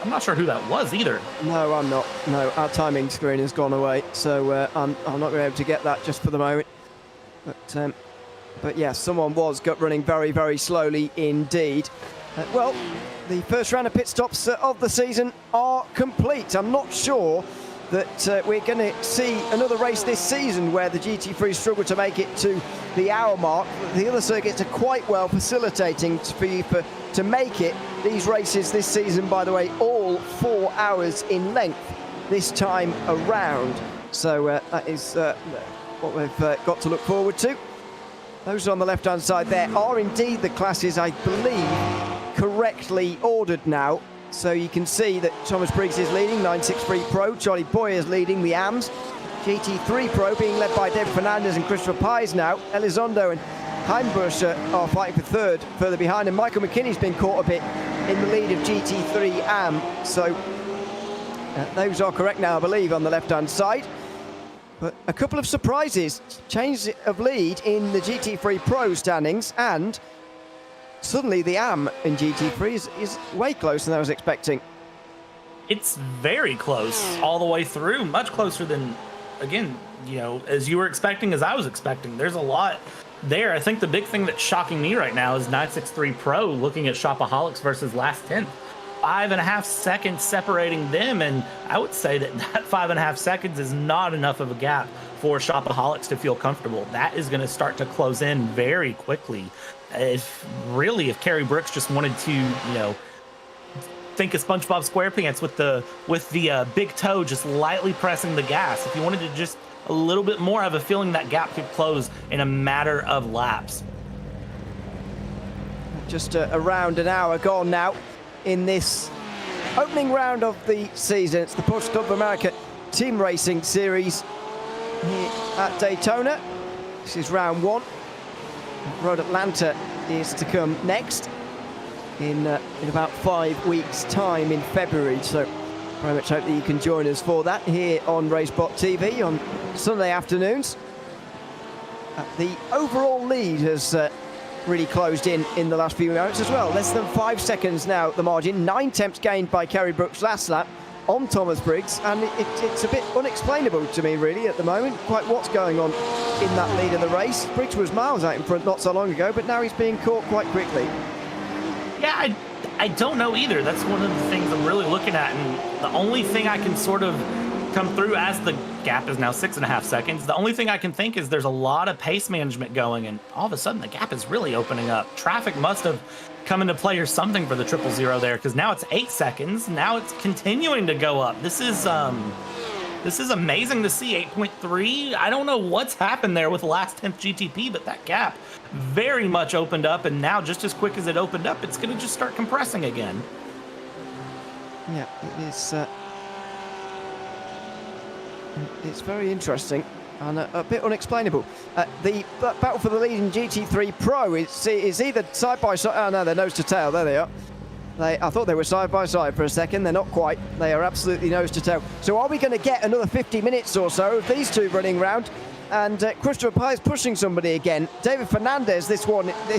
I'm not sure who that was either. No, I'm not. No, our timing screen has gone away, so I'm not going to be able to get that just for the moment. But yeah, someone was running very, very slowly indeed. Well, the first round of pit stops of the season are complete. I'm not sure that we're going to see another race this season where the GT3 struggle to make it to the hour mark. The other circuits are quite well facilitating for you to make it. These races this season, by the way, all 4 hours in length this time around. So that is what we've got to look forward to. Those on the left-hand side there are indeed the classes, I believe, correctly ordered now. So you can see that Thomas Briggs is leading, 963 Pro. Charlie Boyer is leading the AMS. GT3 Pro being led by David Fernandez and Christopher Pais now. Elizondo and Heimbusch are fighting for third, further behind. And Michael McKinney's been caught a bit in the lead of GT3 AM. So those are correct now, I believe, on the left-hand side. But a couple of surprises. Change of lead in the GT3 Pro standings, and suddenly the AM in GT3 is way closer than I was expecting. It's very close all the way through, much closer than, again, you know, as you were expecting, as I was expecting. There's a lot there. I think the big thing that's shocking me right now is 963 Pro looking at Shopaholics versus last 10th. 5.5 seconds separating them, and I would say that 5.5 seconds is not enough of a gap for Shopaholics to feel comfortable. That is going to start to close in very quickly. If Kerry Brooks just wanted to, you know, think of SpongeBob SquarePants with the big toe just lightly pressing the gas, if you wanted to just a little bit more, I have a feeling that gap could close in a matter of laps. Just around an hour gone now in this opening round of the season. It's the Porsche Club of America Team Racing Series here at Daytona. This is round one. Road Atlanta is to come next in about 5 weeks' time in February. So very much hope that you can join us for that here on RaceSpotTV on Sunday afternoons. The overall lead has really closed in the last few moments as well. Less than 5 seconds now at the margin. 9 tenths gained by Kerry Brooks last lap on Thomas Briggs, and it's a bit unexplainable to me really at the moment, quite what's going on in that lead of the race. Briggs was miles out in front not so long ago, but now he's being caught quite quickly. Yeah, I don't know either. That's one of the things I'm really looking at, and the only thing I can sort of come through as the gap is now 6.5 seconds. The only thing I can think is there's a lot of pace management going, and all of a sudden the gap is really opening up. Traffic must have come into play or something for the 000 there, because now it's 8 seconds. Now it's continuing to go up. This is This is amazing to see. 8.3. I don't know what's happened there with the last 10th GTP, but that gap very much opened up, and now just as quick as it opened up, it's going to just start compressing again. Yeah, it is. It's very interesting and a bit unexplainable. The battle for the lead in GT3 Pro is either side by side. Oh no, they're nose to tail. There they are. I thought they were side by side for a second. They're not quite. They are absolutely nose to tail. So are we going to get another 50 minutes or so of these two running round? And Christopher Pies pushing somebody again. David Fernandez this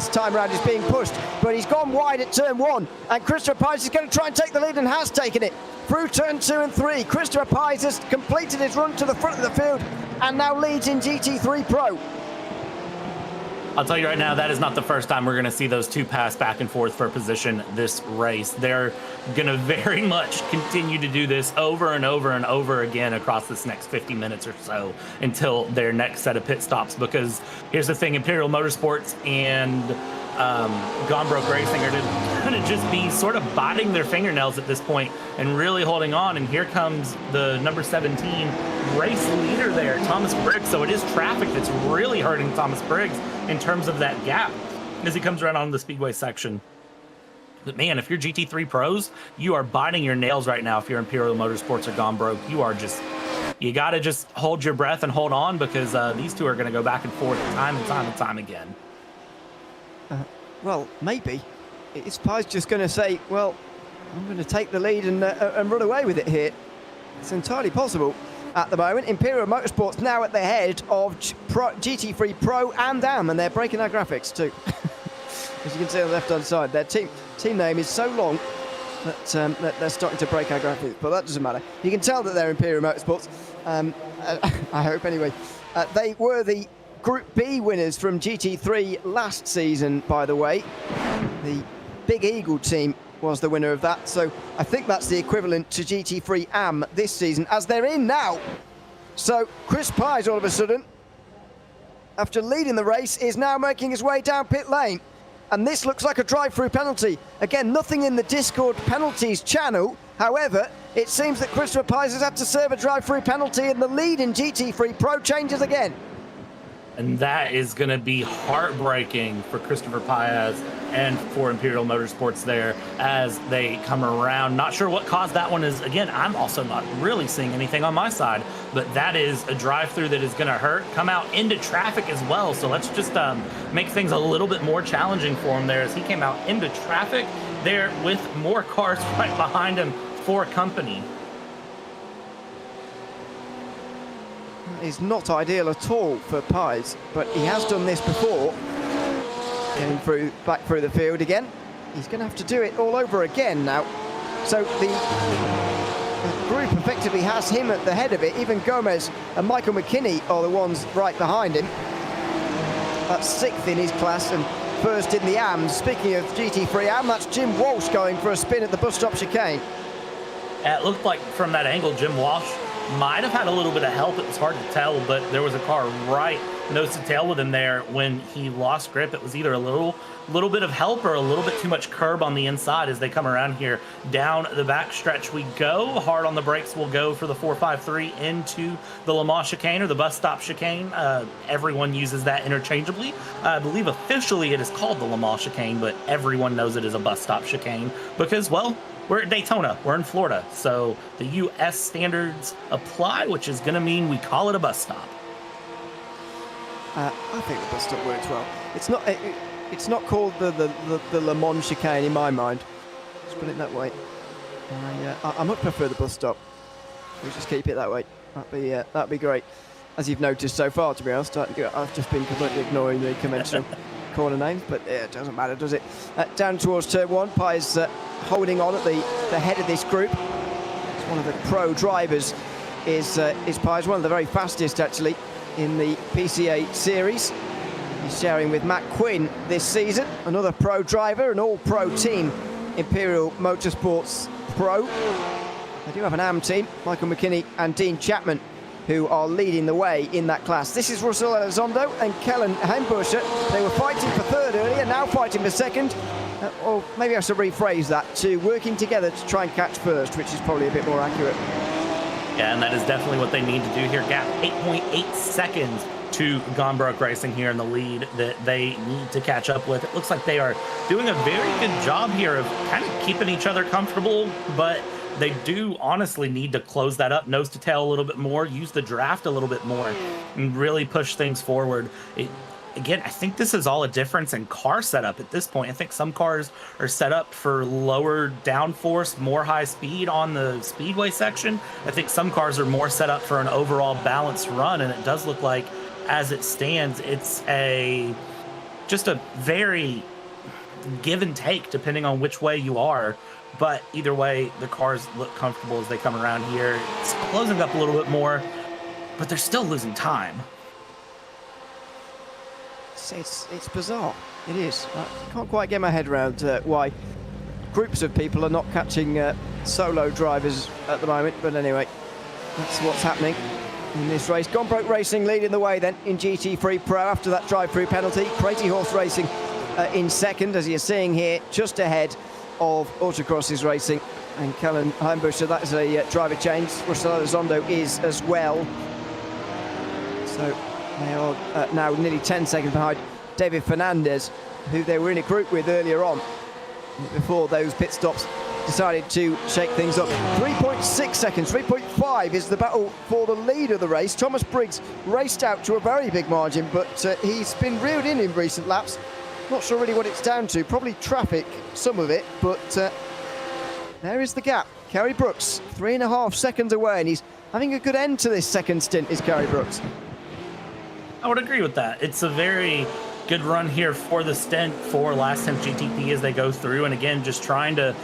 time round is being pushed, but he's gone wide at turn 1, and Christopher Pies is going to try and take the lead and has taken it through turn 2 and 3. Christopher Pies has completed his run to the front of the field and now leads in GT3 Pro. I'll tell you right now, that is not the first time we're going to see those two pass back and forth for position this race. They're going to very much continue to do this over and over and over again across this next 50 minutes or so until their next set of pit stops. Because here's the thing, Imperial Motorsports and Gone Broke Racing are going to just be sort of biting their fingernails at this point and really holding on. And here comes the number 17 race leader there, Thomas Briggs. So it is traffic that's really hurting Thomas Briggs in terms of that gap as he comes around on the speedway section. But man, if you're GT3 pros, you are biting your nails right now. If you're Imperial Motorsports or Gone Broke, you got to just hold your breath and hold on, because these two are going to go back and forth time and time and time again. Well, maybe. Is Pies just going to say, well, I'm going to take the lead and run away with it here? It's entirely possible at the moment. Imperial Motorsports now at the head of GT3 Pro and AM, and they're breaking our graphics too. As you can see on the left-hand side, their team name is so long that they're starting to break our graphics, but that doesn't matter. You can tell that they're Imperial Motorsports. I hope anyway. They were the Group B winners from GT3 last season, by the way. The Big Eagle team was the winner of that, so I think that's the equivalent to GT3 AM this season, as they're in now. So Chris Pies, all of a sudden, after leading the race, is now making his way down pit lane, and this looks like a drive-through penalty. Again, nothing in the Discord penalties channel. However, it seems that Christopher Pies has had to serve a drive-through penalty, and the lead in GT3 Pro changes again. And that is going to be heartbreaking for Christopher Pies and for Imperial Motorsports there as they come around. Not sure what caused that one. Is, again, I'm also not really seeing anything on my side, but that is a drive-through that is going to hurt. Come out into traffic as well, so let's just make things a little bit more challenging for him there as he came out into traffic there with more cars right behind him for company. Is not ideal at all for Pies, but he has done this before. Getting back through the field again. He's going to have to do it all over again now. So the group effectively has him at the head of it. Even Gomez and Michael McKinney are the ones right behind him. That's 6th in his class and 1st in the AM. Speaking of GT3 AM, that's Jim Walsh going for a spin at the bus stop chicane. It looked like from that angle, Jim Walsh might have had a little bit of help. It was hard to tell, but there was a car right nose to tail with him there when he lost grip. It was either a little bit of help or a little bit too much curb on the inside as they come around here. Down the back stretch we go. Hard on the brakes will go for the 453 into the Le Mans chicane, or the bus stop chicane. Everyone uses that interchangeably. I believe officially it is called the Le Mans chicane, but everyone knows it is a bus stop chicane because, well, we're at Daytona. We're in Florida, so the U.S. standards apply, which is going to mean we call it a bus stop. I think the bus stop works well. It's not called the Le Mans chicane in my mind. Let's put it that way. I much prefer the bus stop. We'll just keep it that way. That'd be great. As you've noticed so far, to be honest, I've just been completely ignoring the conventional corner names, but it doesn't matter, does it? Down towards turn 1, Pies holding on at the head of this group. It's one of the pro drivers is Pies, one of the very fastest actually in the PCA series. He's sharing with Matt Quinn this season, another pro driver, an all-pro team, Imperial Motorsports Pro. They do have an AM team, Michael McKinney and Dean Chapman, who are leading the way in that class. This is Russell Elizondo and Kellen Heimbuscher. They were fighting for 3rd earlier, now fighting for 2nd. Or maybe I should rephrase that to working together to try and catch 1st, which is probably a bit more accurate. Yeah, and that is definitely what they need to do here. Gap 8.8 seconds to Gonbrook Racing here in the lead that they need to catch up with. It looks like they are doing a very good job here of kind of keeping each other comfortable, but they do honestly need to close that up nose to tail a little bit more, use the draft a little bit more, and really push things forward. Again, I think this is all a difference in car setup at this point. I think some cars are set up for lower downforce, more high speed on the speedway section. I think some cars are more set up for an overall balanced run, and it does look like, as it stands, it's just a very give and take depending on which way you are. But either way, the cars look comfortable as they come around here. It's closing up a little bit more, but they're still losing time. It's bizarre. It is. I can't quite get my head around why groups of people are not catching solo drivers at the moment. But anyway, that's what's happening in this race. Gonbrook Racing leading the way then in GT3 Pro after that drive-through penalty. Crazy Horse Racing in second, as you're seeing here, just ahead of Autocross's Racing and Kellen Heimbusch. So that is a driver change. Russell Elizondo is as well. So they are now nearly 10 seconds behind David Fernandez, who they were in a group with earlier on before those pit stops decided to shake things up. 3.6 seconds, 3.5 is the battle for the lead of the race. Thomas Briggs raced out to a very big margin, but he's been reeled in recent laps. Not sure really what it's down to, probably traffic, some of it, but there is the gap. Kerry Brooks, 3.5 seconds away, and he's having a good end to this second stint, is Kerry Brooks. I would agree with that. It's a very good run here for the stint for Last Stint GTP as they go through, and again, just trying to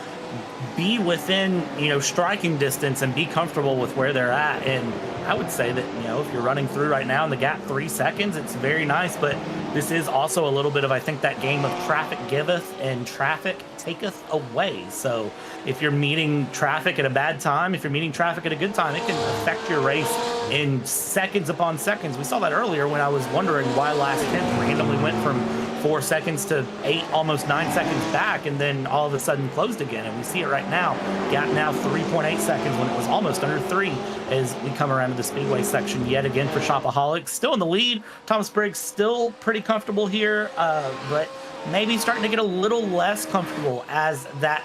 be within, striking distance and be comfortable with where they're at. And I would say that, if you're running through right now in the gap 3 seconds, it's very nice, but this is also a little bit of, I think, that game of traffic giveth and traffic taketh away. So if you're meeting traffic at a bad time, if you're meeting traffic at a good time, it can affect your race in seconds upon seconds. We saw that earlier when I was wondering why Last Stint randomly went from 4 seconds to 8, almost 9 seconds back, and then all of a sudden closed again. And we see it right now. Gap now 3.8 seconds when it was almost under 3 as we come around to the speedway section yet again for Shopaholic. Still in the lead. Thomas Briggs still pretty comfortable here, but maybe starting to get a little less comfortable as that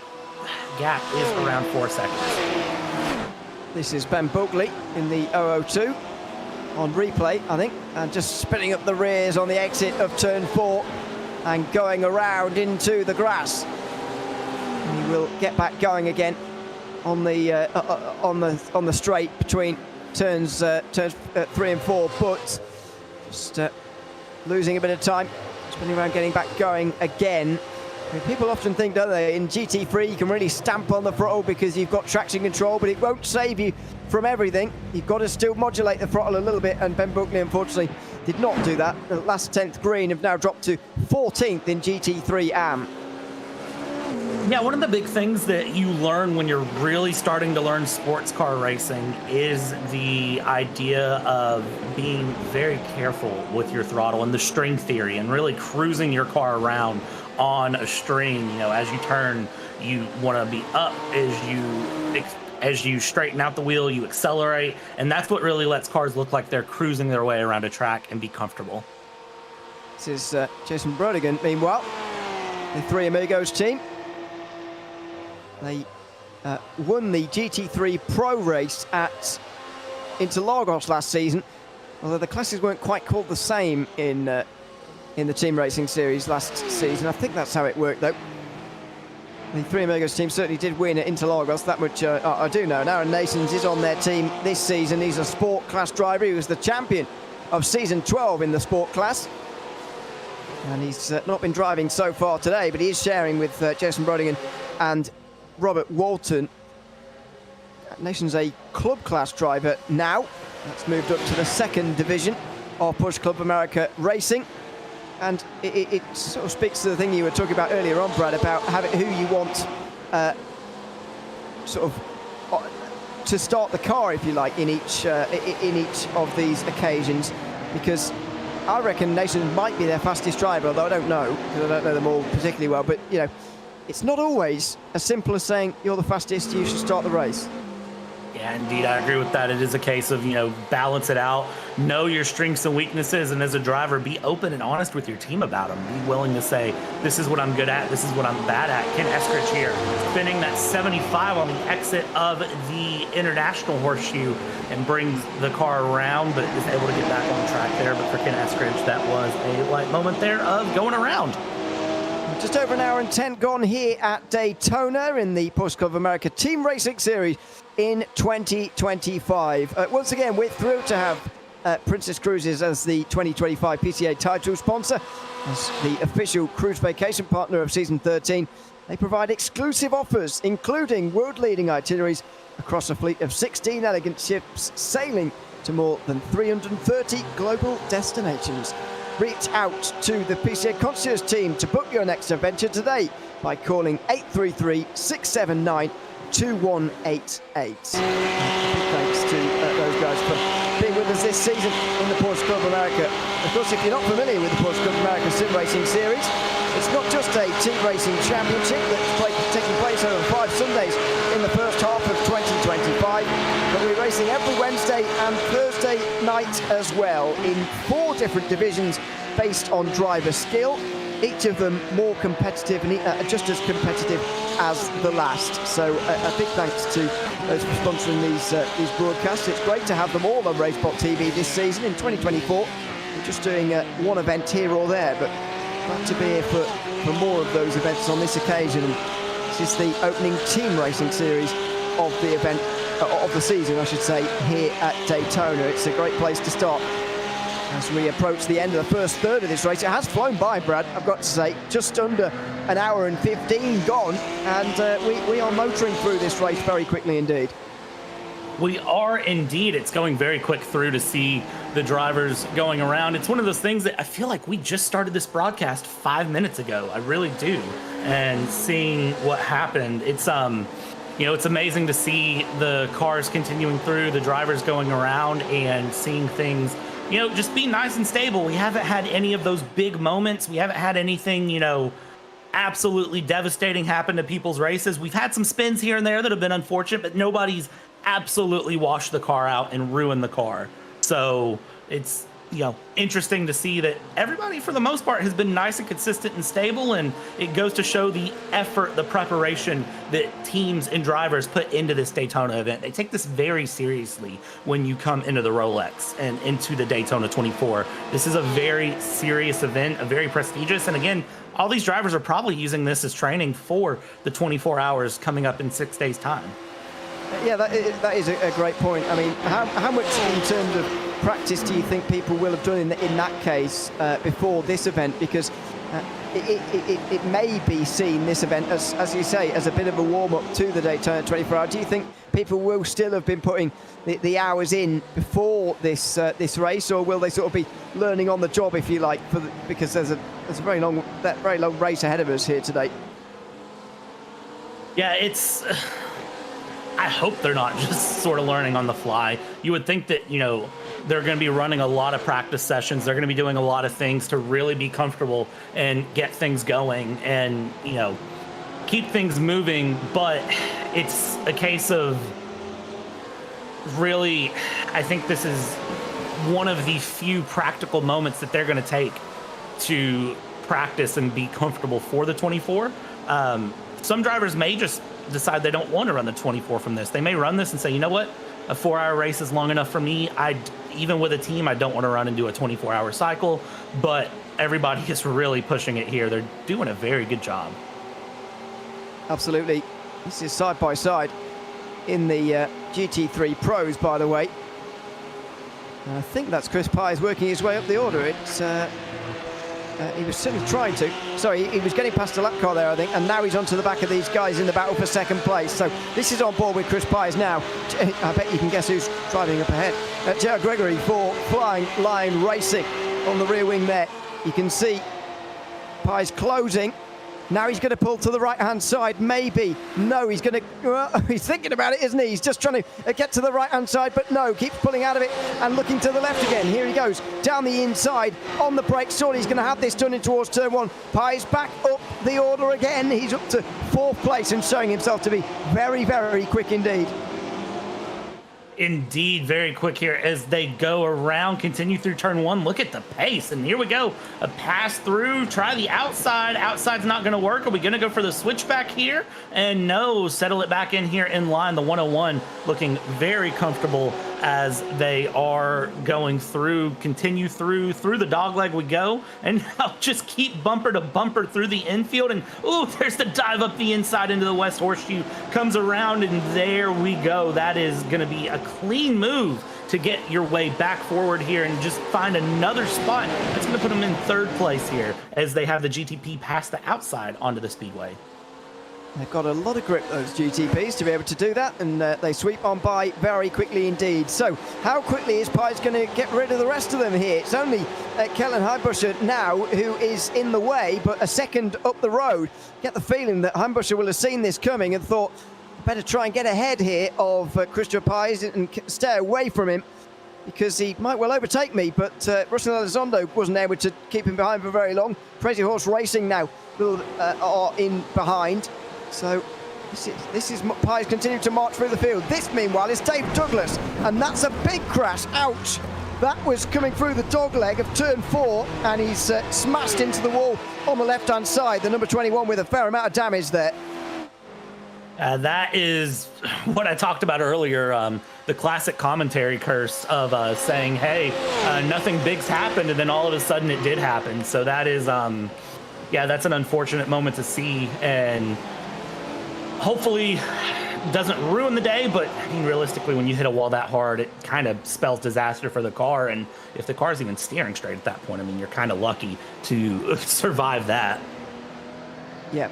gap is around 4 seconds. This is Ben Buckley in the 002 on replay, I think, and just spinning up the rears on the exit of turn 4 and going around into the grass. And he will get back going again on the straight between turns 3 and 4, but just losing a bit of time, spinning around, getting back going again. I mean, people often think, don't they, in GT3 you can really stamp on the throttle because you've got traction control, but it won't save you from everything. You've got to still modulate the throttle a little bit, and Ben Buckley unfortunately did not do that. The last 10th green have now dropped to 14th in GT3 AM. Yeah, one of the big things that you learn when you're really starting to learn sports car racing is the idea of being very careful with your throttle and the string theory and really cruising your car around on a string. As you turn, you want to be up. As you straighten out the wheel, you accelerate, and that's what really lets cars look like they're cruising their way around a track and be comfortable. This is Jason Brodigan, meanwhile, the Three Amigos team. They won the GT3 Pro race at Interlagos last season, although the classes weren't quite called the same in the team racing series last season. I think that's how it worked, though. The Three Amigos team certainly did win at Interlagos, that much I do know. And Aaron Nasons is on their team this season. He's a sport class driver. He was the champion of season 12 in the sport class. And he's not been driving so far today, but he is sharing with Jason Brodigan and Robert Walton. Nason's a club class driver now. That's moved up to the second division of Porsche Club America Racing. And it sort of speaks to the thing you were talking about earlier on, Brad, about having who you want to start the car, if you like, in each of these occasions. Because I reckon Nason might be their fastest driver, although I don't know, because I don't know them all particularly well. But, it's not always as simple as saying you're the fastest, you should start the race. Yeah, indeed, I agree with that. It is a case of, balance it out, know your strengths and weaknesses, and as a driver, be open and honest with your team about them. Be willing to say, this is what I'm good at, this is what I'm bad at. Ken Eskridge here, spinning that 75 on the exit of the International Horseshoe and brings the car around, but is able to get back on the track there. But for Ken Eskridge, that was a light moment there of going around. Just over an hour and 10 gone here at Daytona in the Porsche Club of America Team Racing Series in 2025. Once again, we're thrilled to have Princess Cruises as the 2025 PCA title sponsor, as the official cruise vacation partner of Season 13. They provide exclusive offers, including world-leading itineraries across a fleet of 16 elegant ships sailing to more than 330 global destinations. Reach out to the PCA concierge team to book your next adventure today by calling 833-679-2188. Big thanks to those guys for being with us this season in the Porsche Club of America. Of course, if you're not familiar with the Porsche Club of America Sim Racing Series, it's not just a team racing championship that's taking place over 5 Sundays in the first half of 2025, but we're racing every Wednesday and Thursday night as well in 4 different divisions based on driver skill, each of them more competitive and just as competitive as the last. So a big thanks to those for sponsoring these broadcasts. It's great to have them all on RaceSpotTV this season in 2024. We're just doing one event here or there, but glad to be here for more of those events on this occasion. This is the opening team racing series of the event, of the season, I should say, here at Daytona. It's a great place to start as we approach the end of the first third of this race. It has flown by, Brad, I've got to say. Just under an hour and 15 gone, and we are motoring through this race very quickly indeed. We are indeed. It's going very quick through to see the drivers going around. It's one of those things that I feel like we just started this broadcast 5 minutes ago. I really do. And seeing what happened, it's it's amazing to see the cars continuing through, the drivers going around and seeing things, just be nice and stable. We haven't had any of those big moments. We haven't had anything, absolutely devastating happen to people's races. We've had some spins here and there that have been unfortunate, but nobody's absolutely washed the car out and ruined the car. So it's interesting to see that everybody for the most part has been nice and consistent and stable, and it goes to show the effort, the preparation that teams and drivers put into this Daytona event. They take this very seriously when you come into the Rolex and into the Daytona 24. This is a very serious event, a very prestigious, and again, all these drivers are probably using this as training for the 24 hours coming up in 6 days time. Yeah, that is a great point. I mean, how much in terms of practice do you think people will have done in that case before this event? Because it may be seen, this event, as you say, as a bit of a warm-up to the Daytona 24 Hour. Do you think people will still have been putting the hours in before this race, or will they sort of be learning on the job, if you like, because there's a very long race ahead of us here today? Yeah, I hope they're not just sort of learning on the fly. You would think that, they're going to be running a lot of practice sessions. They're going to be doing a lot of things to really be comfortable and get things going and, keep things moving. But it's a case of really, I think this is one of the few practical moments that they're going to take to practice and be comfortable for the 24. Some drivers may just decide they don't want to run the 24 from this. They may run this and say, you know what, a 4-hour race is long enough for me. Even with a team, I don't want to run and do a 24-hour cycle, but everybody is really pushing it here. They're doing a very good job. Absolutely. This is side by side in the GT3 Pros, by the way. And I think that's Chris Pies working his way up the order. He was certainly trying to. Sorry, he was getting past the lap car there, I think, and now he's onto the back of these guys in the battle for second place. So this is on board with Chris Pies now. I bet you can guess who's driving up ahead. Gerald Gregory for Flying Lion Racing on the rear wing there. You can see Pies closing. Now he's going to pull to the right-hand side, maybe. No, he's going to... he's thinking about it, isn't he? He's just trying to get to the right-hand side, but no, keeps pulling out of it and looking to the left again. Here he goes, down the inside, on the brakes. Surely he's going to have this done in towards turn one. Pies back up the order again. He's up to 4th place and showing himself to be very, very quick indeed. Indeed, very quick here as they go around, continue through turn one. Look at the pace, and here we go. A pass through, try the outside. Outside's not going to work. Are we going to go for the switchback here? And no, settle it back in here in line. The 101 looking very comfortable as they are going through, continue through the dog leg we go, and now just keep bumper to bumper through the infield. And ooh, there's the dive up the inside into the West Horseshoe, comes around, and there we go. That is going to be a clean move to get your way back forward here and just find another spot. That's going to put them in third place here as they have the GTP pass the outside onto the speedway. They've got a lot of grip, those GTPs, to be able to do that, and they sweep on by very quickly indeed. So how quickly is Pies going to get rid of the rest of them here? It's only Kellen Heimbuscher now who is in the way, but a second up the road. Get the feeling that Heimbuscher will have seen this coming and thought, better try and get ahead here of Christian Pies and stay away from him, because he might well overtake me, but Russell Elizondo wasn't able to keep him behind for very long. Crazy Horse Racing now are in behind. So this is Pies continuing to march through the field. This, meanwhile, is Dave Douglas, and that's a big crash. Ouch! That was coming through the dog leg of turn 4, and he's smashed into the wall on the left-hand side. The number 21 with a fair amount of damage there. That is what I talked about earlier, the classic commentary curse of saying, hey, nothing big's happened, and then all of a sudden it did happen. So that is, yeah, that's an unfortunate moment to see, and hopefully doesn't ruin the day, but I mean, realistically, when you hit a wall that hard, it kind of spells disaster for the car, and if the car's even steering straight at that point, I mean, you're kind of lucky to survive that. Yeah,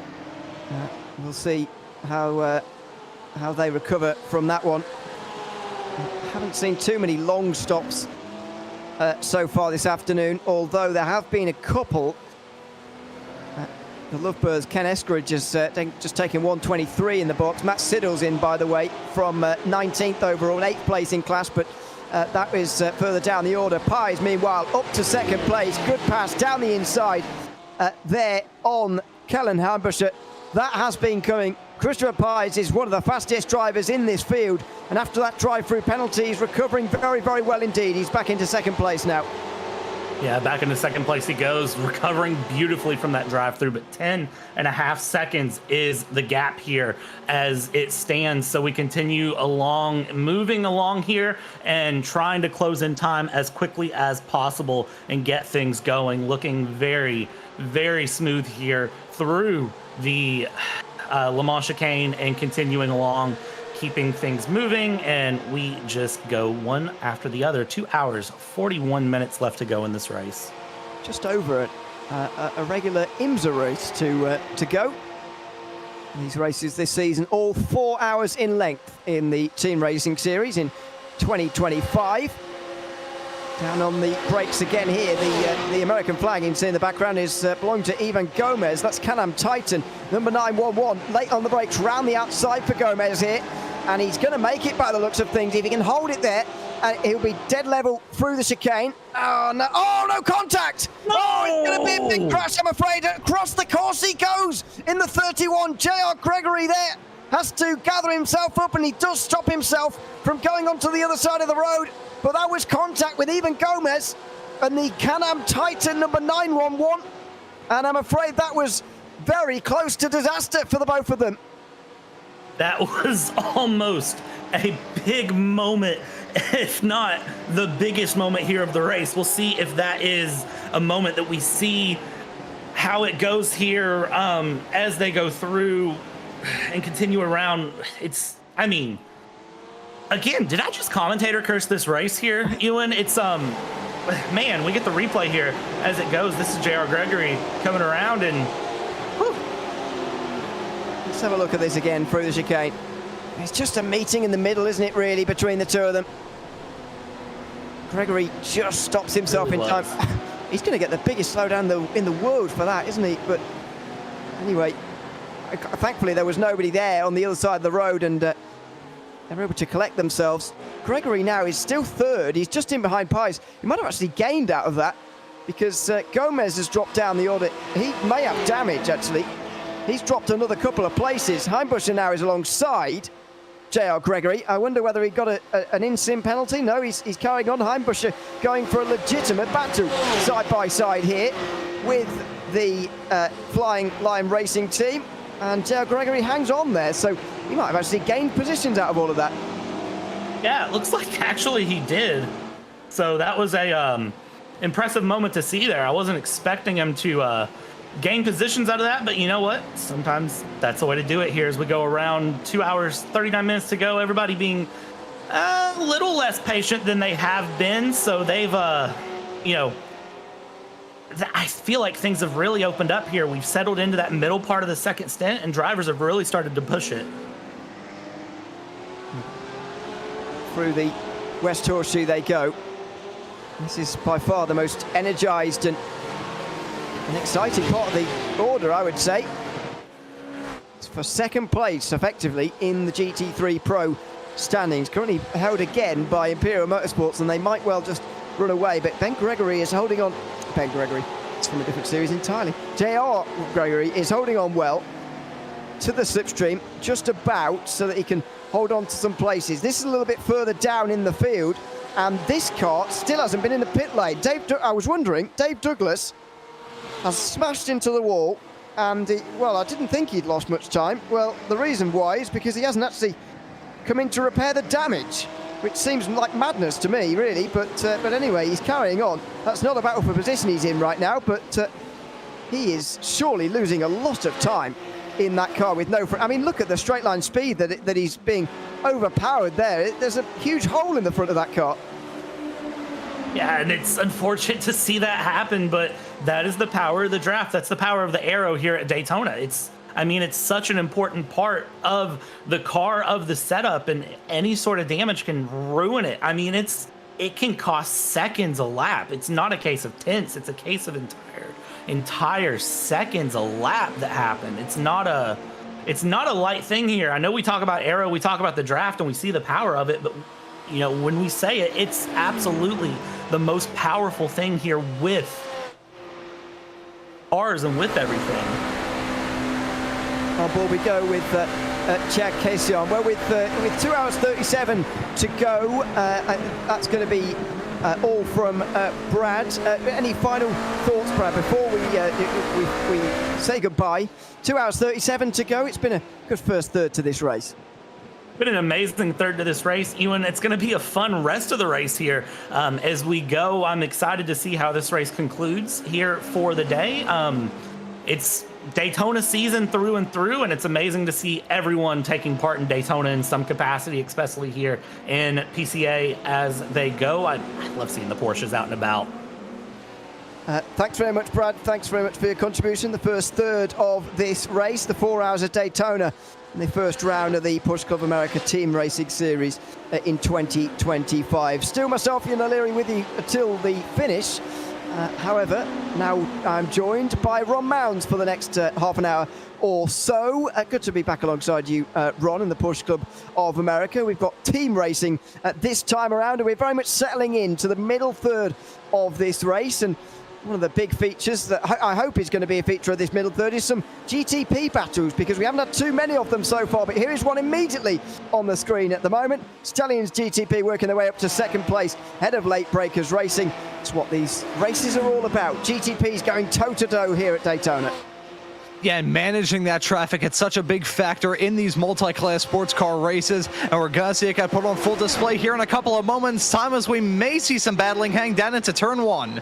we'll see how they recover from that one. Haven't seen too many long stops so far this afternoon, although there have been a couple. The Lovebirds, Ken Eskridge has just taken 123 in the box. Matt Siddle's in, by the way, from 19th overall, 8th place in class, but that is further down the order. Pies, meanwhile, up to second place. Good pass down the inside there on Kellen Heimbuscher. That has been coming. Christopher Pies is one of the fastest drivers in this field, and after that drive-through penalty, he's recovering very, very well indeed. He's back into second place now. Yeah, back into second place he goes, recovering beautifully from that drive-through, but 10.5 seconds is the gap here as it stands. So we continue along, moving along here and trying to close in time as quickly as possible and get things going. Looking very, very smooth here through the Le Mans chicane and continuing along, keeping things moving, and we just go one after the other. 2 hours, 41 minutes left to go in this race. Just over a regular IMSA race to go. These races this season, all 4 hours in length in the Team Racing Series in 2025. Down on the brakes again here. The American flag you can see in the background is belonging to Ivan Gomez. That's Can-Am Titan, number 911. Late on the brakes, round the outside for Gomez here. And he's going to make it by the looks of things. If he can hold it there, and he'll be dead level through the chicane. Oh, no contact! No! Oh, it's going to be a big crash, I'm afraid. Across the course he goes in the 31. J.R. Gregory there has to gather himself up, and he does stop himself from going onto the other side of the road. But that was contact with Ivan Gomez and the Can-Am Titan number 911. And I'm afraid that was very close to disaster for the both of them. That was almost a big moment, if not the biggest moment here of the race. We'll see if that is a moment that we see how it goes here as they go through and continue around. I mean, again, did I just commentator curse this race here, Ewan? It's, man, we get the replay here as it goes. This is J.R. Gregory coming around, and whew. Let's have a look at this again through the chicane. It's just a meeting in the middle, isn't it, really, between the two of them? Gregory just stops himself in time. He's going to get the biggest slowdown in the world for that, isn't he? But anyway, thankfully there was nobody there on the other side of the road, and they were able to collect themselves. Gregory now is still third. He's just in behind Pies. He might have actually gained out of that because Gomez has dropped down the order. He may have damage, actually. He's dropped another couple of places. Heimbuscher now is alongside. J.R. Gregory. I wonder whether he got an in-sim penalty. No, he's carrying on. Heimbuscher going for a legitimate battle side by side here with the Flying Lion Racing team. And J.R. Gregory hangs on there, so he might have actually gained positions out of all of that. Yeah, it looks like actually he did. So that was a impressive moment to see there. I wasn't expecting him to gain positions out of that, but you know what? Sometimes that's the way to do it here as we go around 2 hours, 39 minutes to go. Everybody being a little less patient than they have been. So they've, you know, I feel like things have really opened up here. We've settled into that middle part of the second stint, and drivers have really started to push it. Through the West Horseshoe they go. This is by far the most energized and an exciting part of the order, I would say. It's for second place, effectively, in the GT3 Pro standings. Currently held again by Imperial Motorsports, and they might well just run away. But Ben Gregory is holding on. Ben Gregory, it's from a different series entirely. J.R. Gregory is holding on well to the slipstream, just about, so that he can hold on to some places. This is a little bit further down in the field, and this car still hasn't been in the pit lane. I was wondering, Dave Douglas has smashed into the wall, and well, I didn't think he'd lost much time. Well, the reason why is because he hasn't actually come in to repair the damage, which seems like madness to me, really. But anyway, he's carrying on. That's not a battle for position he's in right now, but he is surely losing a lot of time in that car with no front. I mean, look at the straight line speed that he's being overpowered there. There's a huge hole in the front of that car. Yeah, and it's unfortunate to see that happen, but that is the power of the draft. That's the power of the aero here at Daytona. I mean, it's such an important part of the car, of the setup, and any sort of damage can ruin it. I mean, it can cost seconds a lap. It's not a case of tenths. It's a case of entire seconds a lap that happen. It's not a light thing here. I know we talk about aero, we talk about the draft, and we see the power of it, but you know, when we say it, it's absolutely the most powerful thing here with cars and with everything. On board we go with Chad Casion. Well, with 2 hours 37 to go, that's going to be all from Brad. Any final thoughts, Brad, before we say goodbye? 2 hours 37 to go. It's been a good first third to this race. Been an amazing third to this race, Ewan. It's going to be a fun rest of the race here as we go. I'm excited to see how this race concludes here for the day. It's Daytona season through and through, and it's amazing to see everyone taking part in Daytona in some capacity, especially here in PCA as they go. I love seeing the Porsches out and about. Thanks very much, Brad. Thanks very much for your contribution. The first third of this race, the 4 hours of Daytona, in the first round of the Porsche Club America Team Racing Series in 2025. Still myself, Ian O'Leary, with you until the finish. However, now I'm joined by Ron Mounds for the next half an hour or so. Good to be back alongside you, Ron, in the Porsche Club of America. We've got team racing this time around, and we're very much settling into the middle third of this race. And one of the big features that I hope is going to be a feature of this middle third is some GTP battles, because we haven't had too many of them so far, but here is one immediately on the screen at the moment. Stallions GTP working their way up to second place, head of Late Breakers Racing. It's what these races are all about. GTP's going toe-to-toe here at Daytona. Yeah, and managing that traffic, it's such a big factor in these multi-class sports car races, and we're going to see it get put on full display here in a couple of moments' time as we may see some battling hang down into turn one.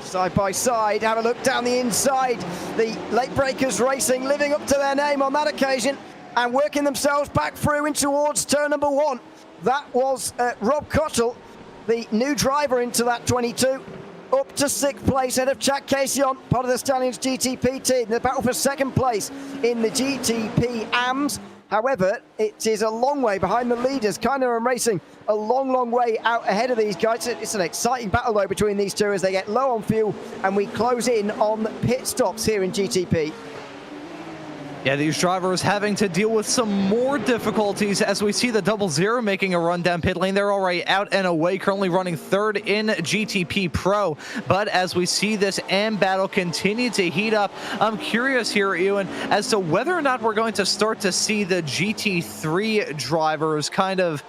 Side by side, have a look down the inside. The Late Breakers Racing living up to their name on that occasion and working themselves back through in towards turn number one. That was Rob Cottle, the new driver into that 22, up to sixth place ahead of Chad Casion, part of the Stallions GTP team. The battle for second place in the GTP AMS. However, it is a long way behind the leaders. Kyner Racing a long way out ahead of these guys. It's an exciting battle though between these two as they get low on fuel and we close in on pit stops here in GTP. Yeah, these drivers having to deal with some more difficulties as we see the 00 making a run down pit lane. They're already out and away, currently running third in GTP Pro. But as we see this AM battle continue to heat up, I'm curious here, Ewan, as to whether or not we're going to start to see the GT3 drivers kind of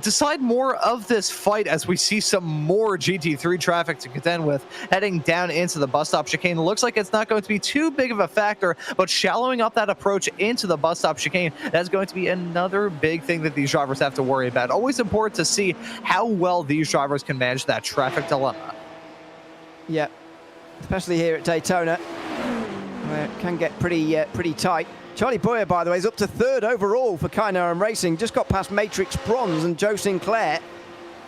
decide more of this fight as we see some more GT3 traffic to contend with heading down into the bus stop chicane. It looks like it's not going to be too big of a factor, but shallowing up that approach into the bus stop chicane, that's going to be another big thing that these drivers have to worry about. Always important to see how well these drivers can manage that traffic dilemma. Yeah, especially here at Daytona, where it can get pretty tight. Charlie Boyer, by the way, is up to third overall for Kynar Racing. Just got past Matrix Bronze and Joe Sinclair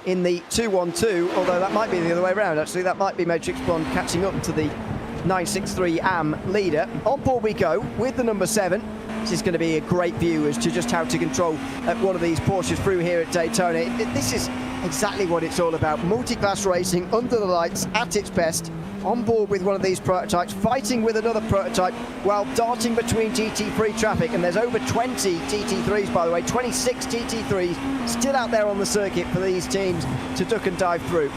in the 2-1-2, although that might be the other way around, actually. That might be Matrix Bronze catching up to the 963 AM leader. On board we go with the number 7. This is going to be a great view as to just how to control one of these Porsches through here at Daytona. This is exactly what it's all about. Multi-class racing under the lights at its best. On board with one of these prototypes, fighting with another prototype while darting between GT3 traffic. And there's over 20 GT3s, by the way, 26 GT3s still out there on the circuit for these teams to duck and dive through.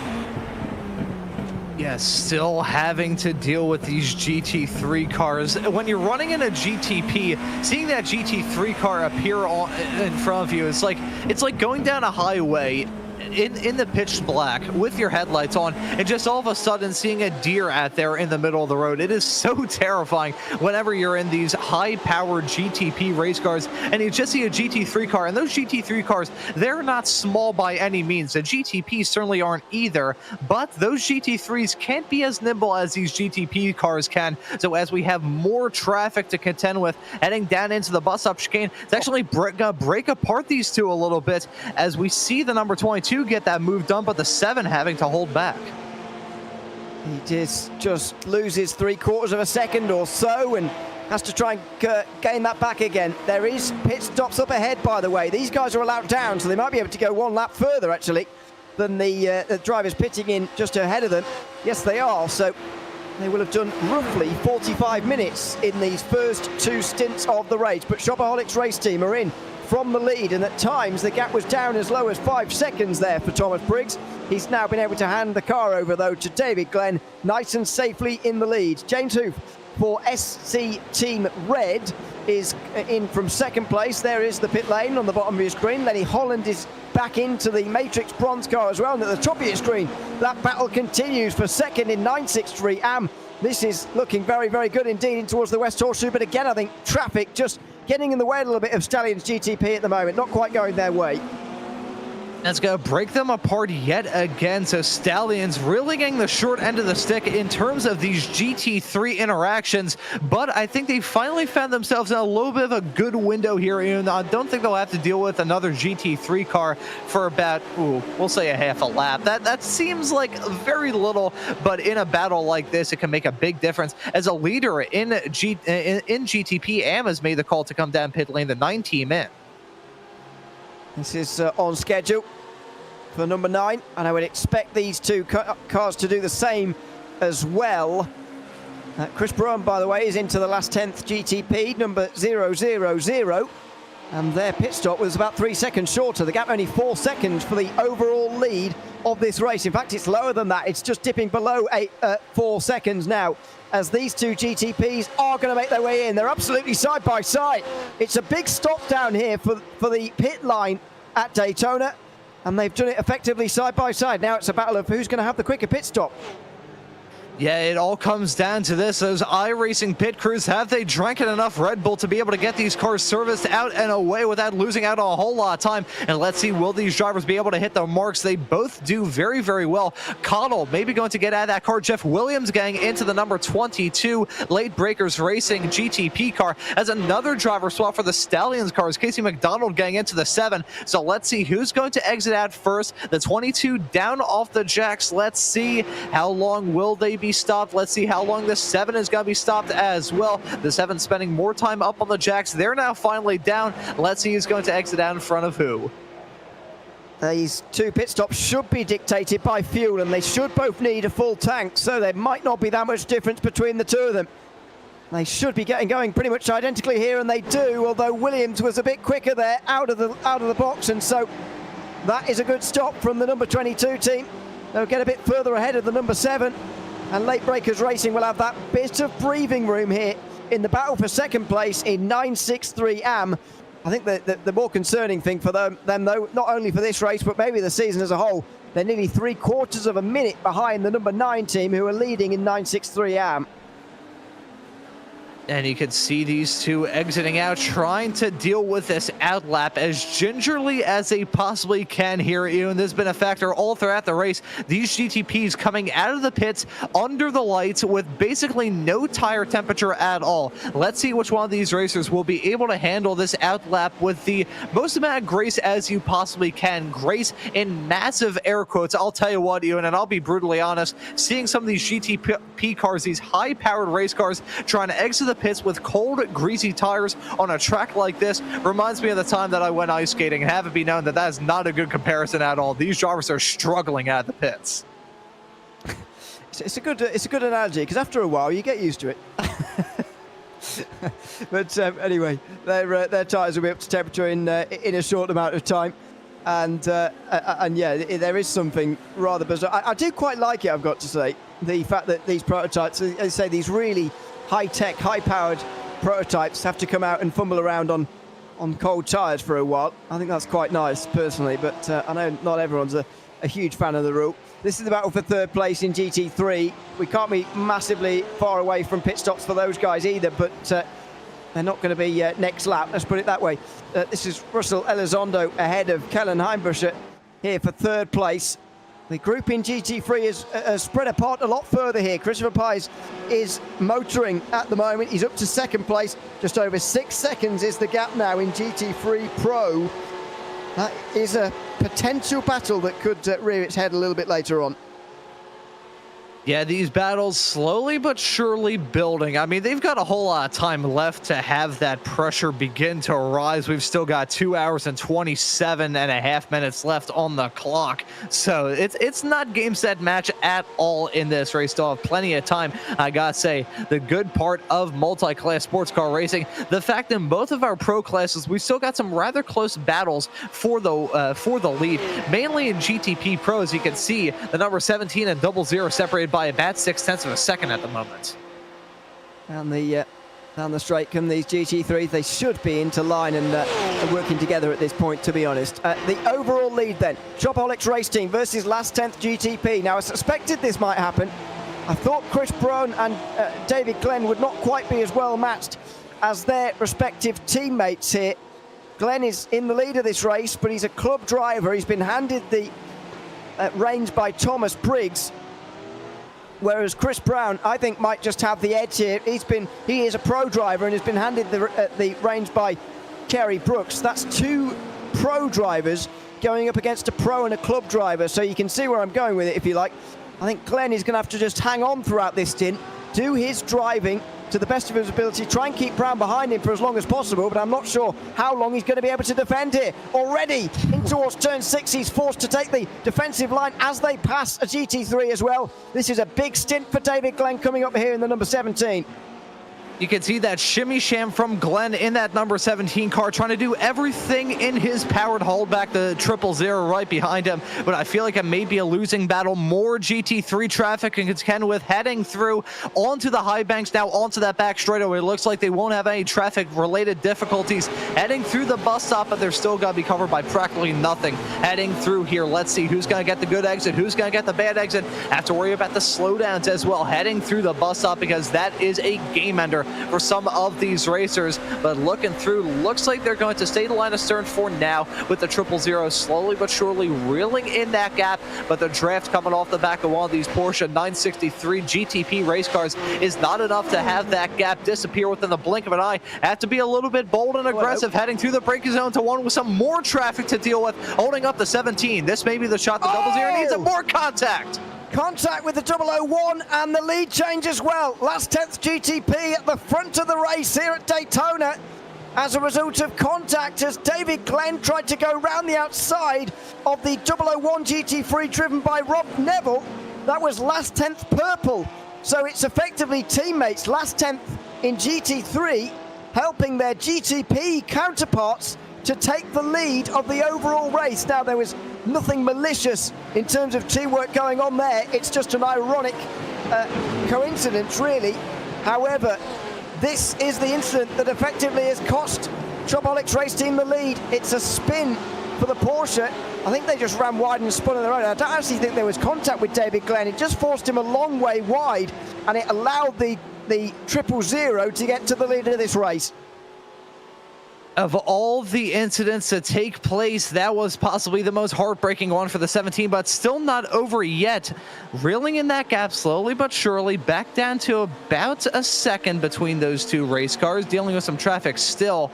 Yes, still having to deal with these GT3 cars. When you're running in a GTP, seeing that GT3 car appear in front of you, it's like going down a highway in the pitch black with your headlights on and just all of a sudden seeing a deer out there in the middle of the road. It is so terrifying whenever you're in these high-powered GTP race cars and you just see a GT3 car. And those GT3 cars, they're not small by any means. The GTPs certainly aren't either, but those GT3s can't be as nimble as these GTP cars can. So as we have more traffic to contend with heading down into the bus stop chicane, it's actually gonna break apart these two a little bit as we see the number 22 get that move done, but the 7 having to hold back. He just loses 3/4 of a second or so and has to try and gain that back again. There is pit stops up ahead, by the way. These guys are allowed down, so they might be able to go one lap further, actually, than the drivers pitting in just ahead of them. Yes, they are. So they will have done roughly 45 minutes in these first 2 stints of the race. But Shopaholics race team are in from the lead, and at times the gap was down as low as 5 seconds there for Thomas Briggs. He's now been able to hand the car over, though, to David Glenn, nice and safely in the lead. James Hoof for SC Team Red is in from second place. There is the pit lane on the bottom of your screen. Lenny Holland is back into the Matrix Bronze car as well, and at the top of your screen, that battle continues for second in 963 AM. This is looking very, very good indeed in towards the West Horseshoe, but again, I think traffic just getting in the way a little bit of Stallions GTP at the moment, not quite going their way. That's going to break them apart yet again. So Stallions really getting the short end of the stick in terms of these GT3 interactions. But I think they finally found themselves in a little bit of a good window here. And I don't think they'll have to deal with another GT3 car for about, we'll say a half a lap. That seems like very little, but in a battle like this, it can make a big difference. As a leader in GTP, AM has made the call to come down pit lane, the 9 team in. This is on schedule for number 9, and I would expect these 2 cars to do the same as well. Chris Brown, by the way, is into the last 10th GTP, number 000, and their pit stop was about 3 seconds shorter. The gap only 4 seconds for the overall lead of this race. In fact, it's lower than that. It's just dipping below 4 seconds now, as these 2 GTPs are going to make their way in. They're absolutely side by side. It's a big stop down here for the pit line at Daytona, and they've done it effectively side by side. Now it's a battle of who's going to have the quicker pit stop. Yeah, it all comes down to this. Those iRacing pit crews, have they drank enough Red Bull to be able to get these cars serviced out and away without losing out on a whole lot of time? And let's see, will these drivers be able to hit the marks? They both do very, very well. Cottle maybe going to get out of that car. Jeff Williams getting into the number 22 Late Breakers Racing GTP car as another driver swap for the Stallions cars. Casey McDonald getting into the 7. So let's see who's going to exit out first. The 22 down off the jacks. Let's see how long will they be stopped. Let's see how long the 7 is going to be stopped as well. The 7 spending more time up on the jacks. They're now finally down. Let's see who's going to exit out in front of who. These 2 pit stops should be dictated by fuel, and they should both need a full tank, so there might not be that much difference between the 2 of them. They should be getting going pretty much identically here, and they do, although Williams was a bit quicker there out of the box, and so that is a good stop from the number 22 team. They'll get a bit further ahead of the number 7, and Late Breakers Racing will have that bit of breathing room here in the battle for second place in 963 AM. I think the more concerning thing for them though, not only for this race, but maybe the season as a whole, they're nearly 3/4 of a minute behind the number 9 team, who are leading in 963 AM. And you can see these two exiting out, trying to deal with this outlap as gingerly as they possibly can here, Ewan. This has been a factor all throughout the race. These GTPs coming out of the pits under the lights with basically no tire temperature at all. Let's see which one of these racers will be able to handle this outlap with the most amount of grace as you possibly can. Grace in massive air quotes. I'll tell you what, Ewan, and I'll be brutally honest, seeing some of these GTP cars, these high-powered race cars, trying to exit the pits with cold, greasy tires on a track like this reminds me of the time that I went ice skating, and have it be known that that is not a good comparison at all. These drivers are struggling out of the pits. It's a good analogy, because after a while you get used to it. But anyway, their tires will be up to temperature in a short amount of time, and yeah, there is something rather bizarre. I do quite like it, I've got to say, the fact that these prototypes, as I say, these really high-tech, high-powered prototypes have to come out and fumble around on cold tyres for a while. I think that's quite nice, personally, but I know not everyone's a huge fan of the rule. This is the battle for third place in GT3. We can't be massively far away from pit stops for those guys either, but they're not going to be next lap, let's put it that way. This is Russell Elizondo ahead of Kellen Heimbuscher here for third place. The group in GT3 is spread apart a lot further here. Christopher Pies is motoring at the moment. He's up to second place. Just over 6 seconds is the gap now in GT3 Pro. That is a potential battle that could rear its head a little bit later on. Yeah, these battles slowly but surely building. I mean, they've got a whole lot of time left to have that pressure begin to rise. We've still got 2 hours and 27.5 minutes left on the clock. So it's not game, set, match at all in this race. Still have plenty of time. I gotta say, the good part of multi-class sports car racing, the fact in both of our pro classes, we've still got some rather close battles for the lead. Mainly in GTP Pro, as you can see, the number 17 and 00 separated by about 0.6 of a second at the moment. Down the straight come these GT3s. They should be into line and working together at this point, to be honest. The overall lead then, Shopaholics Race Team versus Last 10th GTP. Now, I suspected this might happen. I thought Chris Brown and David Glenn would not quite be as well matched as their respective teammates here. Glenn is in the lead of this race, but he's a club driver. He's been handed the reins by Thomas Briggs, whereas Chris Brown, I think, might just have the edge here. He is a pro driver and has been handed the reins by Kerry Brooks. That's 2 pro drivers going up against a pro and a club driver, so you can see where I'm going with it, if you like. I think Glenn is going to have to just hang on throughout this stint, do his driving to the best of his ability, try and keep Brown behind him for as long as possible, but I'm not sure how long he's going to be able to defend here. Already in towards turn 6, he's forced to take the defensive line as they pass a GT3 as well. This is a big stint for David Glenn coming up here in the number 17. You can see that shimmy sham from Glenn in that number 17 car, trying to do everything in his power to hold back the 000 right behind him. But I feel like it may be a losing battle. More GT3 traffic and contend with, heading through onto the high banks, now onto that back straightaway. It looks like they won't have any traffic-related difficulties. Heading through the bus stop, but they're still going to be covered by practically nothing. Heading through here, let's see who's going to get the good exit, who's going to get the bad exit. Have to worry about the slowdowns as well. Heading through the bus stop, because that is a game ender for some of these racers. But looking through, looks like they're going to stay the line of stern for now, with the 000 slowly but surely reeling in that gap. But the draft coming off the back of one of these Porsche 963 GTP race cars is not enough to have that gap disappear within the blink of an eye. Have to be a little bit bold and aggressive, heading through the braking zone to one with some more traffic to deal with, holding up the 17. This may be the shot. The 00 needs more contact. Contact with the 001 and the lead change as well. Last 10th GTP at the front of the race here at Daytona as a result of contact, as David Glenn tried to go round the outside of the 001 GT3 driven by Rob Neville. That was Last 10th purple. So it's effectively teammates. Last 10th in GT3, helping their GTP counterparts to take the lead of the overall race. Now, there was nothing malicious in terms of teamwork going on there. It's just an ironic coincidence, really. However, this is the incident that effectively has cost Shopaholics Race Team the lead. It's a spin for the Porsche. I think they just ran wide and spun on their own. I don't actually think there was contact with David Glenn. It just forced him a long way wide, and it allowed the 000 to get to the lead of this race. Of all the incidents to take place, that was possibly the most heartbreaking one for the 17, but still not over yet. Reeling in that gap slowly but surely, back down to about a second between those two race cars, dealing with some traffic still.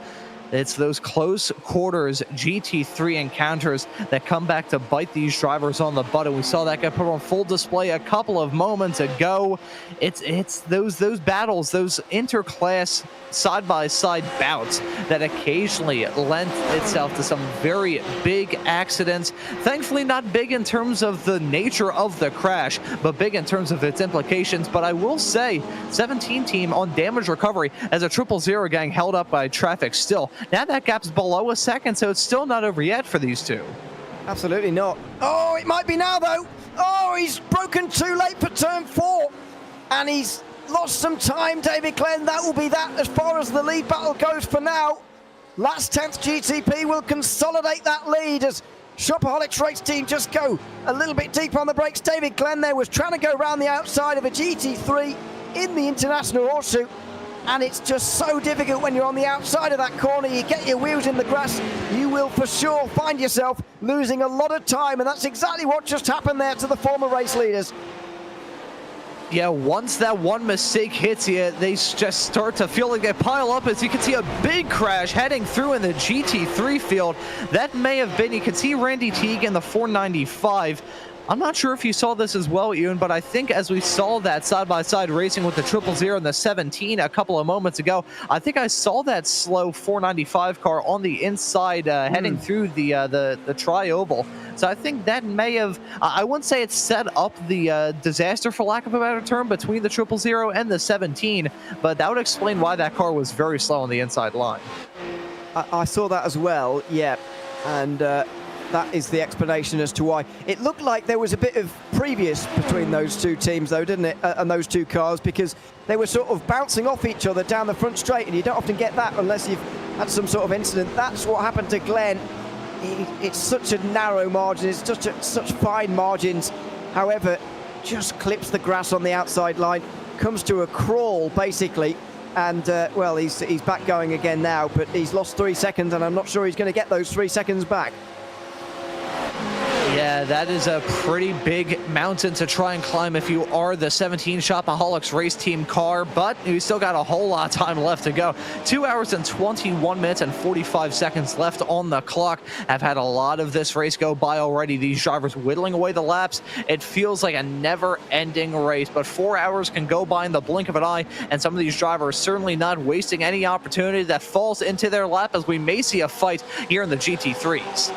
It's those close quarters GT3 encounters that come back to bite these drivers on the butt, and we saw that get put on full display a couple of moments ago. It's those battles, those interclass side-by-side bouts that occasionally lend itself to some very big accidents. Thankfully not big in terms of the nature of the crash, but big in terms of its implications. But I will say, 17 team on damage recovery as a 000 gang held up by traffic still. Now that gap's below a second, so it's still not over yet for these two. Absolutely not. Oh, it might be now, though. Oh, he's broken too late for turn 4, and he's lost some time, David Glenn. That will be that as far as the lead battle goes for now. Last 10th GTP will consolidate that lead as Shopaholics Race Team just go a little bit deeper on the brakes. David Glenn there was trying to go around the outside of a GT3 in the International Horseshoe, and it's just so difficult when you're on the outside of that corner. You get your wheels in the grass, you will for sure find yourself losing a lot of time, and that's exactly what just happened there to the former race leaders. Yeah, once that one mistake hits you, they just start to feel like they pile up. As you can see, a big crash heading through in the GT3 field. That may have been, you can see Randy Teague in the 495. I'm not sure if you saw this as well, Ewan, but I think as we saw that side-by-side racing with the 000 and the 17 a couple of moments ago, I think I saw that slow 495 car on the inside heading through the tri-oval. So I think that may have, I wouldn't say it set up the disaster, for lack of a better term, between the 000 and the 17, but that would explain why that car was very slow on the inside line. I saw that as well, yeah, and that is the explanation as to why. It looked like there was a bit of previous between those two teams, though, didn't it, and those two cars, because they were sort of bouncing off each other down the front straight, and you don't often get that unless you've had some sort of incident. That's what happened to Glenn. It's such a narrow margin, it's such fine margins. However, just clips the grass on the outside line, comes to a crawl, basically, and, well, he's back going again now, but he's lost 3 seconds, and I'm not sure he's going to get those 3 seconds back. Yeah, that is a pretty big mountain to try and climb if you are the 17 Shopaholics Race Team car, but we still got a whole lot of time left to go. 2 hours and 21 minutes and 45 seconds left on the clock. I've had a lot of this race go by already. These drivers whittling away the laps. It feels like a never-ending race, but 4 hours can go by in the blink of an eye, and some of these drivers certainly not wasting any opportunity that falls into their lap, as we may see a fight here in the GT3s.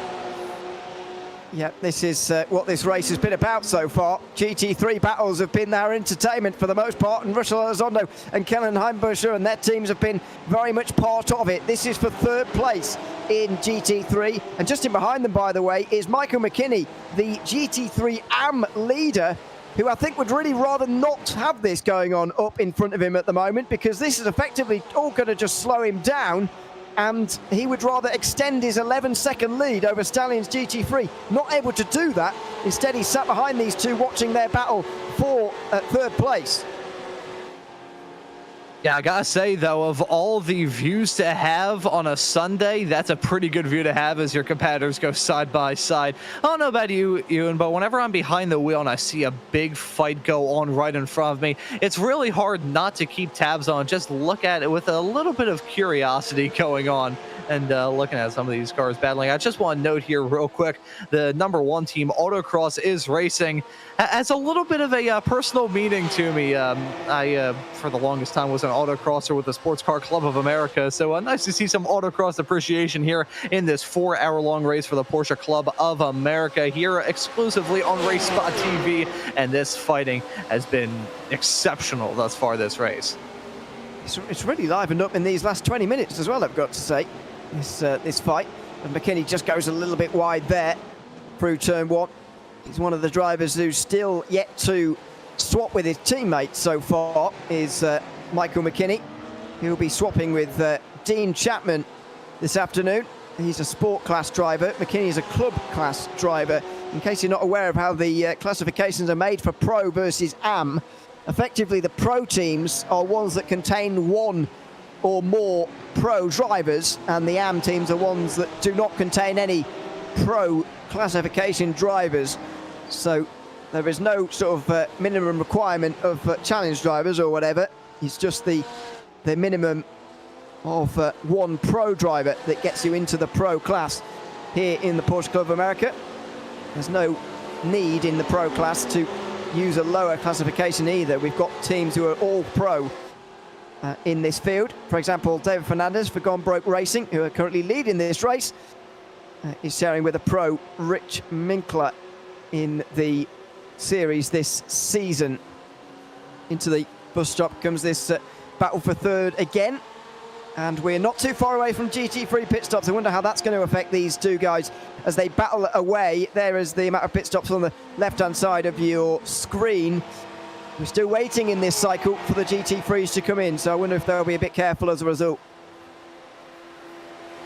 Yeah, this is what this race has been about so far. GT3 battles have been our entertainment for the most part, and Russell Elizondo and Kellen Heimbuscher and their teams have been very much part of it. This is for 3rd place in GT3, and just in behind them, by the way, is Michael McKinney, the GT3 AM leader, who I think would really rather not have this going on up in front of him at the moment, because this is effectively all going to just slow him down, and he would rather extend his 11-second lead over Stallion's GT3. Not able to do that. Instead, he sat behind these two watching their battle for 3rd place. Yeah, I gotta say, though, of all the views to have on a Sunday, that's a pretty good view to have as your competitors go side by side. I don't know about you, Ewan, but whenever I'm behind the wheel and I see a big fight go on right in front of me, it's really hard not to keep tabs on, just look at it with a little bit of curiosity going on. And looking at some of these cars battling. I just want to note here real quick, the #1 team, Autocross, is racing. As a little bit of a personal meaning to me. I, for the longest time, was an autocrosser with the Sports Car Club of America. So nice to see some autocross appreciation here in this 4-hour-long race for the Porsche Club of America here exclusively on RaceSpotTV. And this fighting has been exceptional thus far this race. it's really livened up in these last 20 minutes as well, I've got to say, this fight. And McKinney just goes a little bit wide there through turn 1. He's one of the drivers who's still yet to swap with his teammate so far, is Michael McKinney. He'll be swapping with Dean Chapman this afternoon. He's a sport class driver. McKinney is a club class driver. In case you're not aware of how the classifications are made for pro versus am, effectively the pro teams are ones that contain one or more pro drivers, and the am teams are ones that do not contain any pro classification drivers. So there is no sort of minimum requirement of challenge drivers or whatever. It's just the minimum of one pro driver that gets you into the pro class here in the Porsche Club of America. There's no need in the pro class to use a lower classification either. We've got teams who are all pro in this field. For example, David Fernandez for Gone Broke Racing, who are currently leading this race, is sharing with a pro, Rich Minkler, in the series this season. Into the bus stop comes this battle for third again, and we're not too far away from GT3 pit stops. I wonder how that's going to affect these two guys as they battle away. There is the amount of pit stops on the left-hand side of your screen. We're still waiting in this cycle for the GT3s to come in, so I wonder if they'll be a bit careful as a result.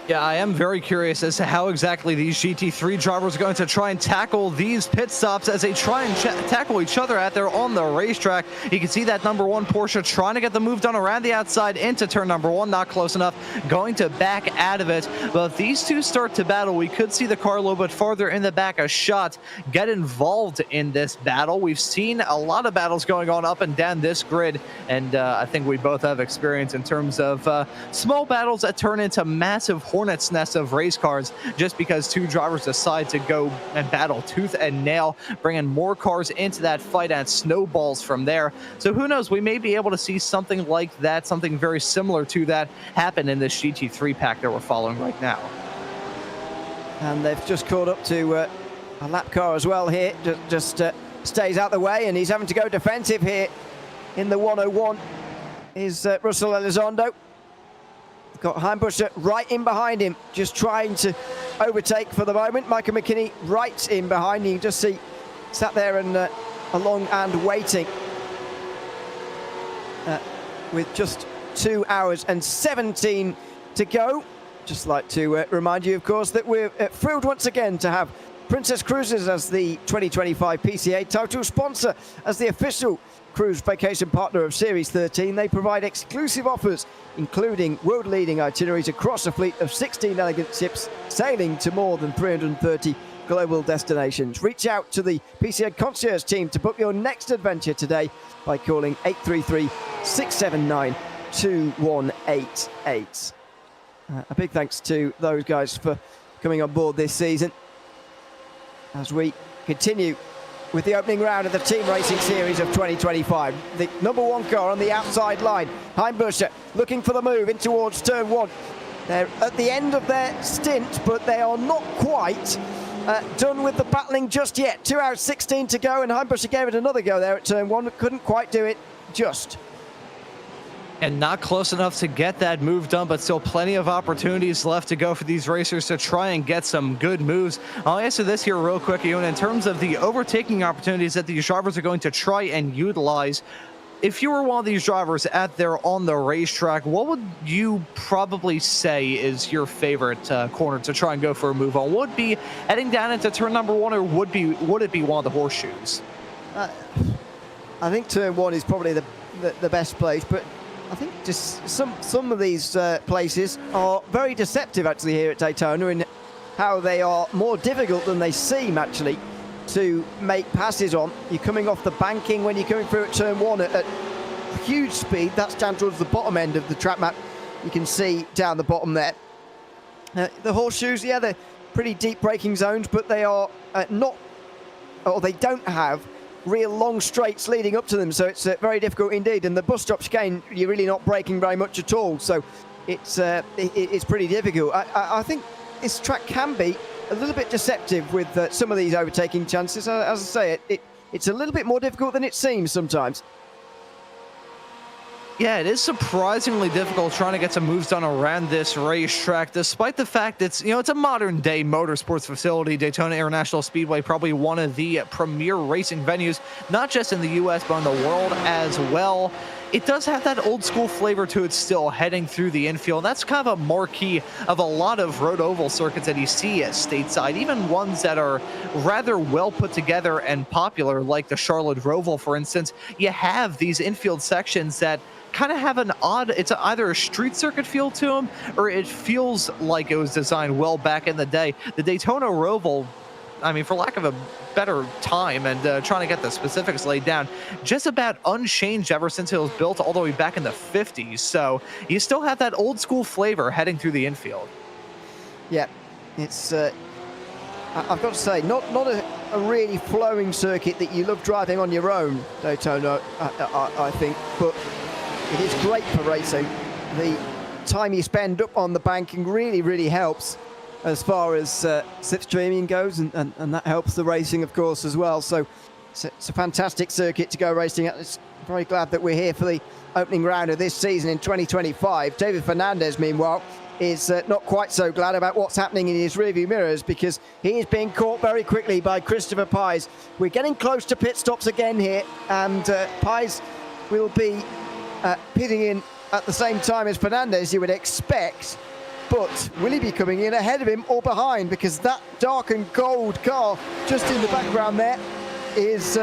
Yeah, I am very curious as to how exactly these GT3 drivers are going to try and tackle these pit stops as they try and tackle each other out there on the racetrack. You can see that number 1 Porsche trying to get the move done around the outside into turn number 1, not close enough, going to back out of it. But if these two start to battle, we could see the car a little bit farther in the back, a shot, get involved in this battle. We've seen a lot of battles going on up and down this grid, and I think we both have experience in terms of small battles that turn into massive hornet's nest of race cars just because two drivers decide to go and battle tooth and nail, bringing more cars into that fight and snowballs from there. So who knows, we may be able to see something like that, something very similar to that happen in this GT3 pack that we're following right now. And they've just caught up to a lap car as well here, just stays out the way, and he's having to go defensive here in the 101 is Russell Elizondo. Got Heimbucher right in behind him, just trying to overtake for the moment. Michael McKinney right in behind. You can just see sat there and along and waiting with just 2 hours and 17 to go. Just like to remind you, of course, that we're thrilled once again to have Princess Cruises as the 2025 PCA title sponsor, as the official cruise vacation partner of Series 13. They provide exclusive offers, including world-leading itineraries across a fleet of 16 elegant ships sailing to more than 330 global destinations. Reach out to the PCA concierge team to book your next adventure today by calling 833-679-2188. A big thanks to those guys for coming on board this season as we continue with the opening round of the Team Racing Series of 2025. The number 1 car on the outside line, Heimbucher, looking for the move in towards turn 1. They're at the end of their stint, but they are not quite done with the battling just yet. 2 hours 16 to go, and Heimbucher gave it another go there at turn 1. Couldn't quite do it just. And not close enough to get that move done, but still plenty of opportunities left to go for these racers to try and get some good moves. I'll answer this here real quick, Ewan. In terms of the overtaking opportunities that these drivers are going to try and utilize, if you were one of these drivers out there on the racetrack, what would you probably say is your favorite corner to try and go for a move on? Would it be heading down into turn number 1, or would it be one of the horseshoes? I think turn 1 is probably the best place, but I think just some of these places are very deceptive actually here at Daytona in how they are more difficult than they seem actually to make passes on. You're coming off the banking when you're coming through at turn 1 at huge speed. That's down towards the bottom end of the track map. You can see down the bottom there. The horseshoes, yeah, they're pretty deep braking zones, but they are not, or they don't have real long straights leading up to them, so it's very difficult indeed. And the bus stop chicane, you're really not braking very much at all, so it's pretty difficult. I think this track can be a little bit deceptive with some of these overtaking chances. As I say, it's a little bit more difficult than it seems sometimes. Yeah, it is surprisingly difficult trying to get some moves done around this racetrack, despite the fact it's a modern day motorsports facility. Daytona International Speedway, probably one of the premier racing venues, not just in the US, but in the world as well. It does have that old school flavor to it still, heading through the infield. That's kind of a marquee of a lot of road oval circuits that you see at stateside, even ones that are rather well put together and popular, like the Charlotte Roval, for instance. You have these infield sections that kind of have an odd, it's either a street circuit feel to them, or it feels like it was designed well back in the day. The Daytona Roval, I mean, for lack of a better time and trying to get the specifics laid down, just about unchanged ever since it was built all the way back in the 50s. So you still have that old school flavor heading through the infield. Yeah, it's, I've got to say, not a really flowing circuit that you love driving on your own, Daytona, I think, but it is great for racing. The time you spend up on the banking really helps as far as slipstreaming goes, and that helps the racing, of course, as well. So it's a fantastic circuit to go racing at. It's very glad that we're here for the opening round of this season in 2025. David Fernandez, meanwhile, is not quite so glad about what's happening in his rearview mirrors, because he is being caught very quickly by Christopher Pies. We're getting close to pit stops again here, and Pies will be pitting in at the same time as Fernandez, you would expect. But will he be coming in ahead of him or behind? Because that dark and gold car just in the background there is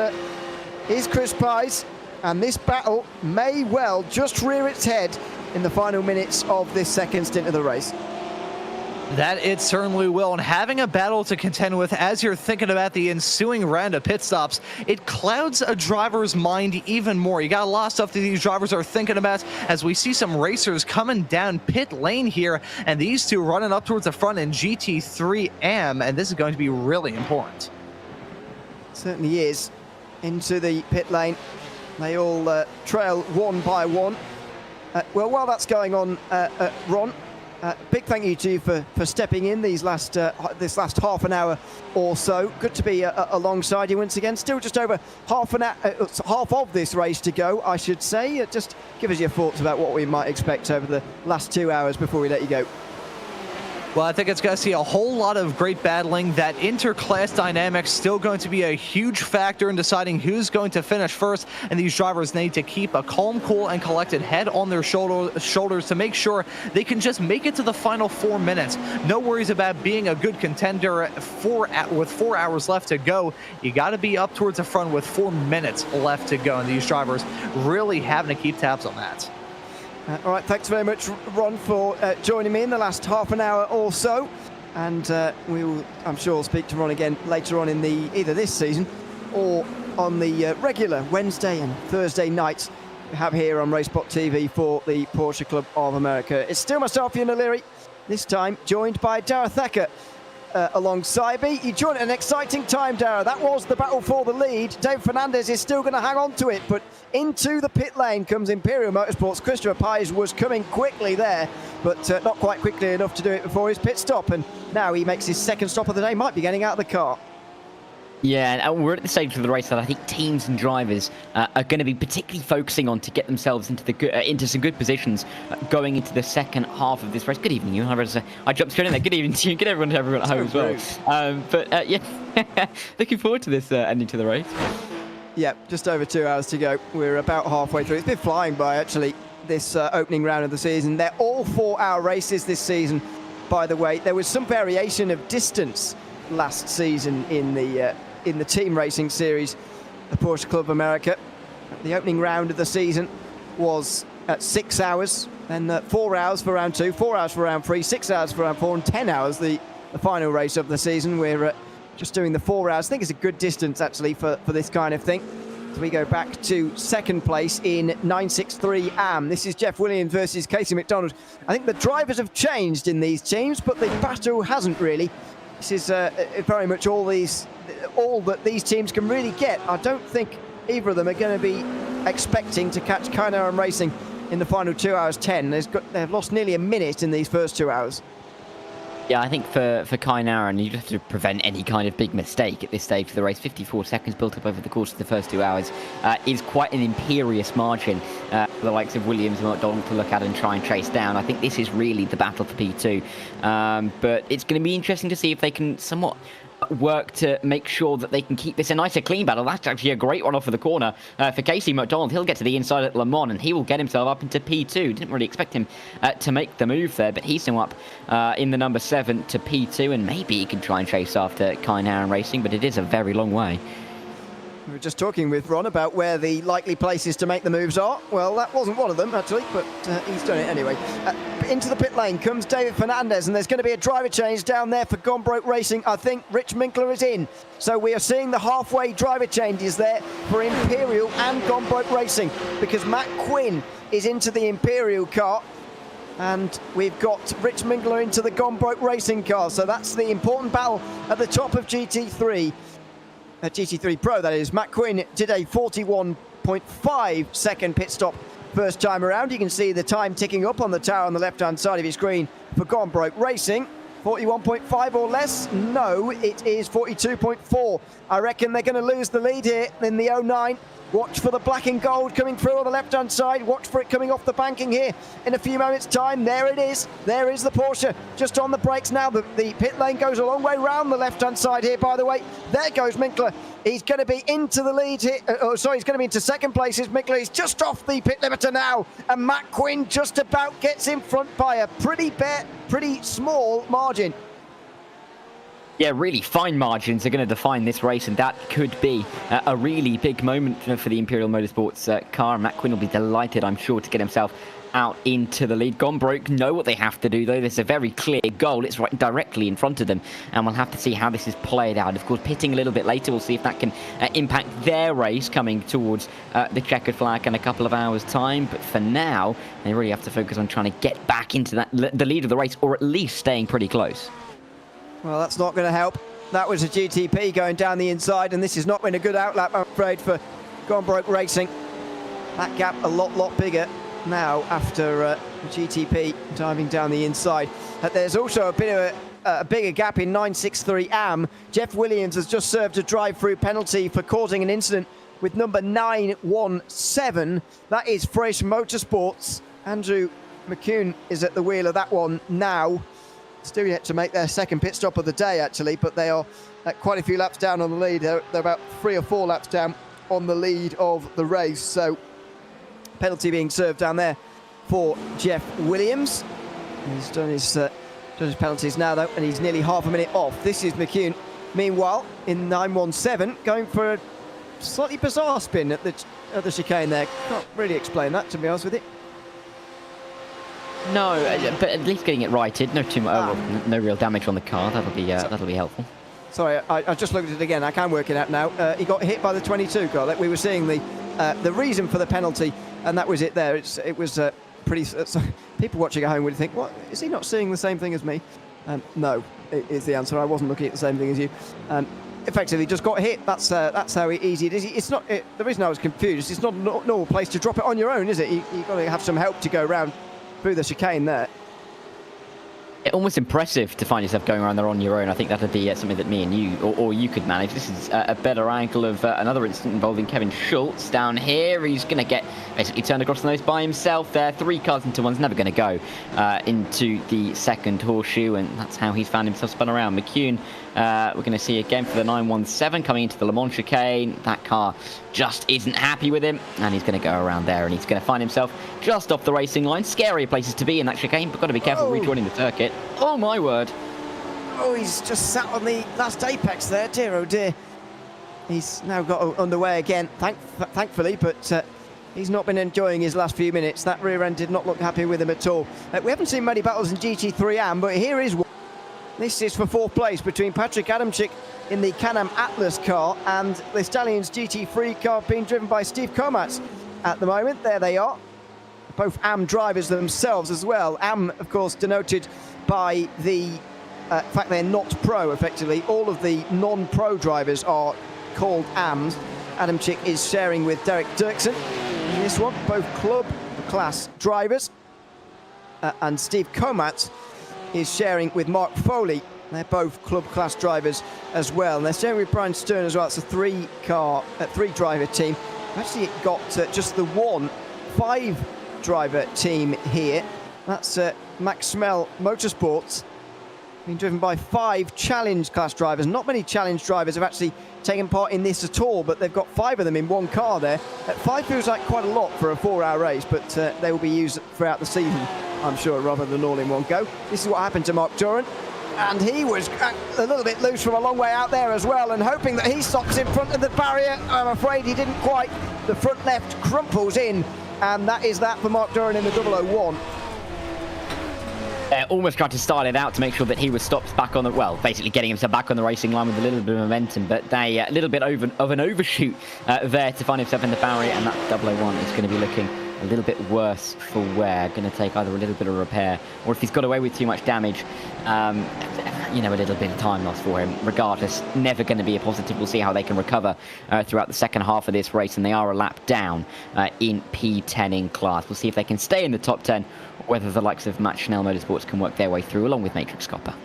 Chris Pies, and this battle may well just rear its head in the final minutes of this second stint of the race. That it certainly will, and having a battle to contend with as you're thinking about the ensuing round of pit stops, it clouds a driver's mind even more. You got a lot of stuff that these drivers are thinking about as we see some racers coming down pit lane here, and these two running up towards the front in GT3M, and this is going to be really important. It certainly is. Into the pit lane. They all trail one by one. Well, while that's going on, Ron, big thank you to you for stepping in this last half an hour or so. Good to be alongside you once again. Still just over half of this race to go, I should say. Just give us your thoughts about what we might expect over the last 2 hours before we let you go. Well, I think it's going to see a whole lot of great battling. That interclass dynamic still going to be a huge factor in deciding who's going to finish first, and these drivers need to keep a calm, cool, and collected head on their shoulders to make sure they can just make it to the final 4 minutes. No worries about being a good contender with 4 hours left to go. You got to be up towards the front with 4 minutes left to go, and these drivers really having to keep tabs on that. All right, thanks very much, Ron, for joining me in the last half an hour or so. And we will, I'm sure, speak to Ron again later on in either this season or on the regular Wednesday and Thursday nights we have here on RaceSpotTV for the Porsche Club of America. It's still myself, Ian O'Leary, this time joined by Dara Thacker alongside me. You joined at an exciting time, Dara. That was the battle for the lead. Dave Fernandez is still going to hang on to it, but into the pit lane comes Imperial Motorsports. Christopher Pies was coming quickly there, but not quite quickly enough to do it before his pit stop, and now he makes his second stop of the day. Might be getting out of the car. Yeah, and we're at the stage of the race that I think teams and drivers are going to be particularly focusing on to get themselves into some good positions going into the second half of this race. Good evening, you. I jumped straight in there. Good evening to you. Good everyone at home as well. But yeah, looking forward to this ending to the race. Yeah, just over 2 hours to go. We're about halfway through. It's been flying by, actually, this opening round of the season. They're all 4-hour races this season, by the way. There was some variation of distance last season in the team racing series, the Porsche Club of America. The opening round of the season was at 6 hours, then 4 hours for round 2, 4 hours for round 3, 6 hours for round 4, and 10 hours the final race of the season. We're just doing the 4 hours. I think it's a good distance, actually, for this kind of thing. So we go back to second place in 963 AM. This is Jeff Williams versus Casey McDonald. I think the drivers have changed in these teams, but the battle hasn't really. This is very much all that these teams can really get. I don't think either of them are going to be expecting to catch Kynar Racing in the final 2 hours 10. They've lost nearly a minute in these first 2 hours. Yeah, I think for Kynar, you have to prevent any kind of big mistake at this stage of the race. 54 seconds built up over the course of the first 2 hours is quite an imperious margin. for the likes of Williams and McDonald to look at and try and chase down. I think this is really the battle for P2. But it's going to be interesting to see if they can somewhat work to make sure that they can keep this a nice and clean battle. That's actually a great one off of the corner for Casey McDonald. He'll get to the inside at Le Mans and he will get himself up into P2. Didn't really expect him to make the move there, but he's now up in the number 7 to P2, and maybe he can try and chase after Kine Aaron Racing, but it is a very long way. We were just talking with Ron about where the likely places to make the moves are. Well, that wasn't one of them, actually, but he's done it anyway. Into the pit lane comes David Fernandez, and there's going to be a driver change down there for Gombrowicz Racing. I think Rich Minkler is in. So we are seeing the halfway driver changes there for Imperial and Gombrowicz Racing, because Matt Quinn is into the Imperial car, and we've got Rich Minkler into the Gombrowicz Racing car. So that's the important battle at the top of GT3. GT3 Pro, that is. Matt Quinn did a 41.5 second pit stop first time around. You can see the time ticking up on the tower on the left-hand side of your screen for Gombrowicz Racing. 41.5 or less? No, it is 42.4. I reckon they're going to lose the lead here in the 09. Watch for the black and gold coming through on the left-hand side. Watch for it coming off the banking here in a few moments' time. There it is. There is the Porsche just on the brakes now. The pit lane goes a long way round the left-hand side here, by the way. There goes Minkler. He's going to be into the lead here. He's going to be into second place. Minkler is just off the pit limiter now. And Matt Quinn just about gets in front by a pretty small margin. Yeah, really fine margins are going to define this race, and that could be a really big moment for the Imperial Motorsports car. Matt Quinn will be delighted, I'm sure, to get himself out into the lead. Gombrowicz know what they have to do, though. There's a very clear goal. It's right directly in front of them, and we'll have to see how this is played out. Of course, pitting a little bit later, we'll see if that can impact their race coming towards the checkered flag in a couple of hours' time. But for now, they really have to focus on trying to get back into the lead of the race, or at least staying pretty close. Well, that's not going to help. That was a GTP going down the inside, and this has not been a good outlap, I'm afraid, for Gombrowicz Racing. That gap a lot bigger now after GTP diving down the inside. There's also a bit of a bigger gap in 963 AM. Jeff Williams has just served a drive-through penalty for causing an incident with number 917. That is Fresh Motorsports. Andrew McCune is at the wheel of that one now. Still yet to make their second pit stop of the day, actually, but they are quite a few laps down on the lead. They're about 3 or 4 laps down on the lead of the race. So penalty being served down there for Jeff Williams. He's done his penalties now, though, and he's nearly half a minute off. This is McCune. Meanwhile, in 917, going for a slightly bizarre spin at the chicane there. Can't really explain that, to be honest with you. No, but at least getting it righted. No real damage on the car. That'll be helpful. Sorry, I just looked at it again. I can work it out now. He got hit by the 22 car. That we were seeing the reason for the penalty, and that was it. There, it was pretty. People watching at home would think, "What is he not seeing the same thing as me?" No, is the answer. I wasn't looking at the same thing as you. Effectively, just got hit. That's how easy it is. It's not. The reason I was confused is it's not a normal place to drop it on your own, is it? You've got to have some help to go around through the chicane there. Almost impressive to find yourself going around there on your own. I think that would be something that me and you, or you could manage. This is a better angle of another incident involving Kevin Schultz down here. He's going to get basically turned across the nose by himself there. 3 cars into one's never going to go into the second horseshoe, and that's how he's found himself spun around. McCune, we're going to see again for the 917 coming into the Le Mans chicane. That car just isn't happy with him, and he's going to go around there, and he's going to find himself just off the racing line. Scarier places to be in that chicane, but got to be careful rejoining the circuit. Oh my word. Oh, he's just sat on the last apex there. Dear, oh dear. He's now got underway again, thankfully, but he's not been enjoying his last few minutes. That rear end did not look happy with him at all. We haven't seen many battles in GT3 AM, but here is one. This is for 4th place between Patrick Adamczyk in the Can-Am Atlas car and the Stallions GT3 car being driven by Steve Komatz at the moment. There they are. Both AM drivers themselves as well. AM, of course, denoted by the fact they're not pro, effectively. All of the non-pro drivers are called AMs. Adamczyk is sharing with Derek Dirksen in this one, both club class drivers. And Steve Komatz is sharing with Mark Foley. They're both club class drivers as well. And they're sharing with Brian Stern as well. It's a 3-driver team. Actually, it got just the one 5-driver team here. That's Max Schmel Motorsports, being driven by 5 challenge class drivers. Not many challenge drivers have actually taken part in this at all, but they've got 5 of them in one car there. 5 feels like quite a lot for a 4-hour race, but they will be used throughout the season, I'm sure, rather than all in one go. This is what happened to Mark Duran, and he was a little bit loose from a long way out there as well, and hoping that he stops in front of the barrier. I'm afraid he didn't quite. The front left crumples in, and that is that for Mark Duran in the 001. Almost tried to start it out to make sure that he was stopped back on the, well, basically getting himself back on the racing line with a little bit of momentum, but they a little bit of an overshoot there to find himself in the barrier, and that 001 is going to be looking a little bit worse for wear. Going to take either a little bit of repair, or if he's got away with too much damage, you know, a little bit of time loss for him. Regardless, never going to be a positive. We'll see how they can recover throughout the second half of this race, and they are a lap down in P10 in class. We'll see if they can stay in the top 10, or whether the likes of Matt Schnell Motorsports can work their way through, along with Matrix Copper.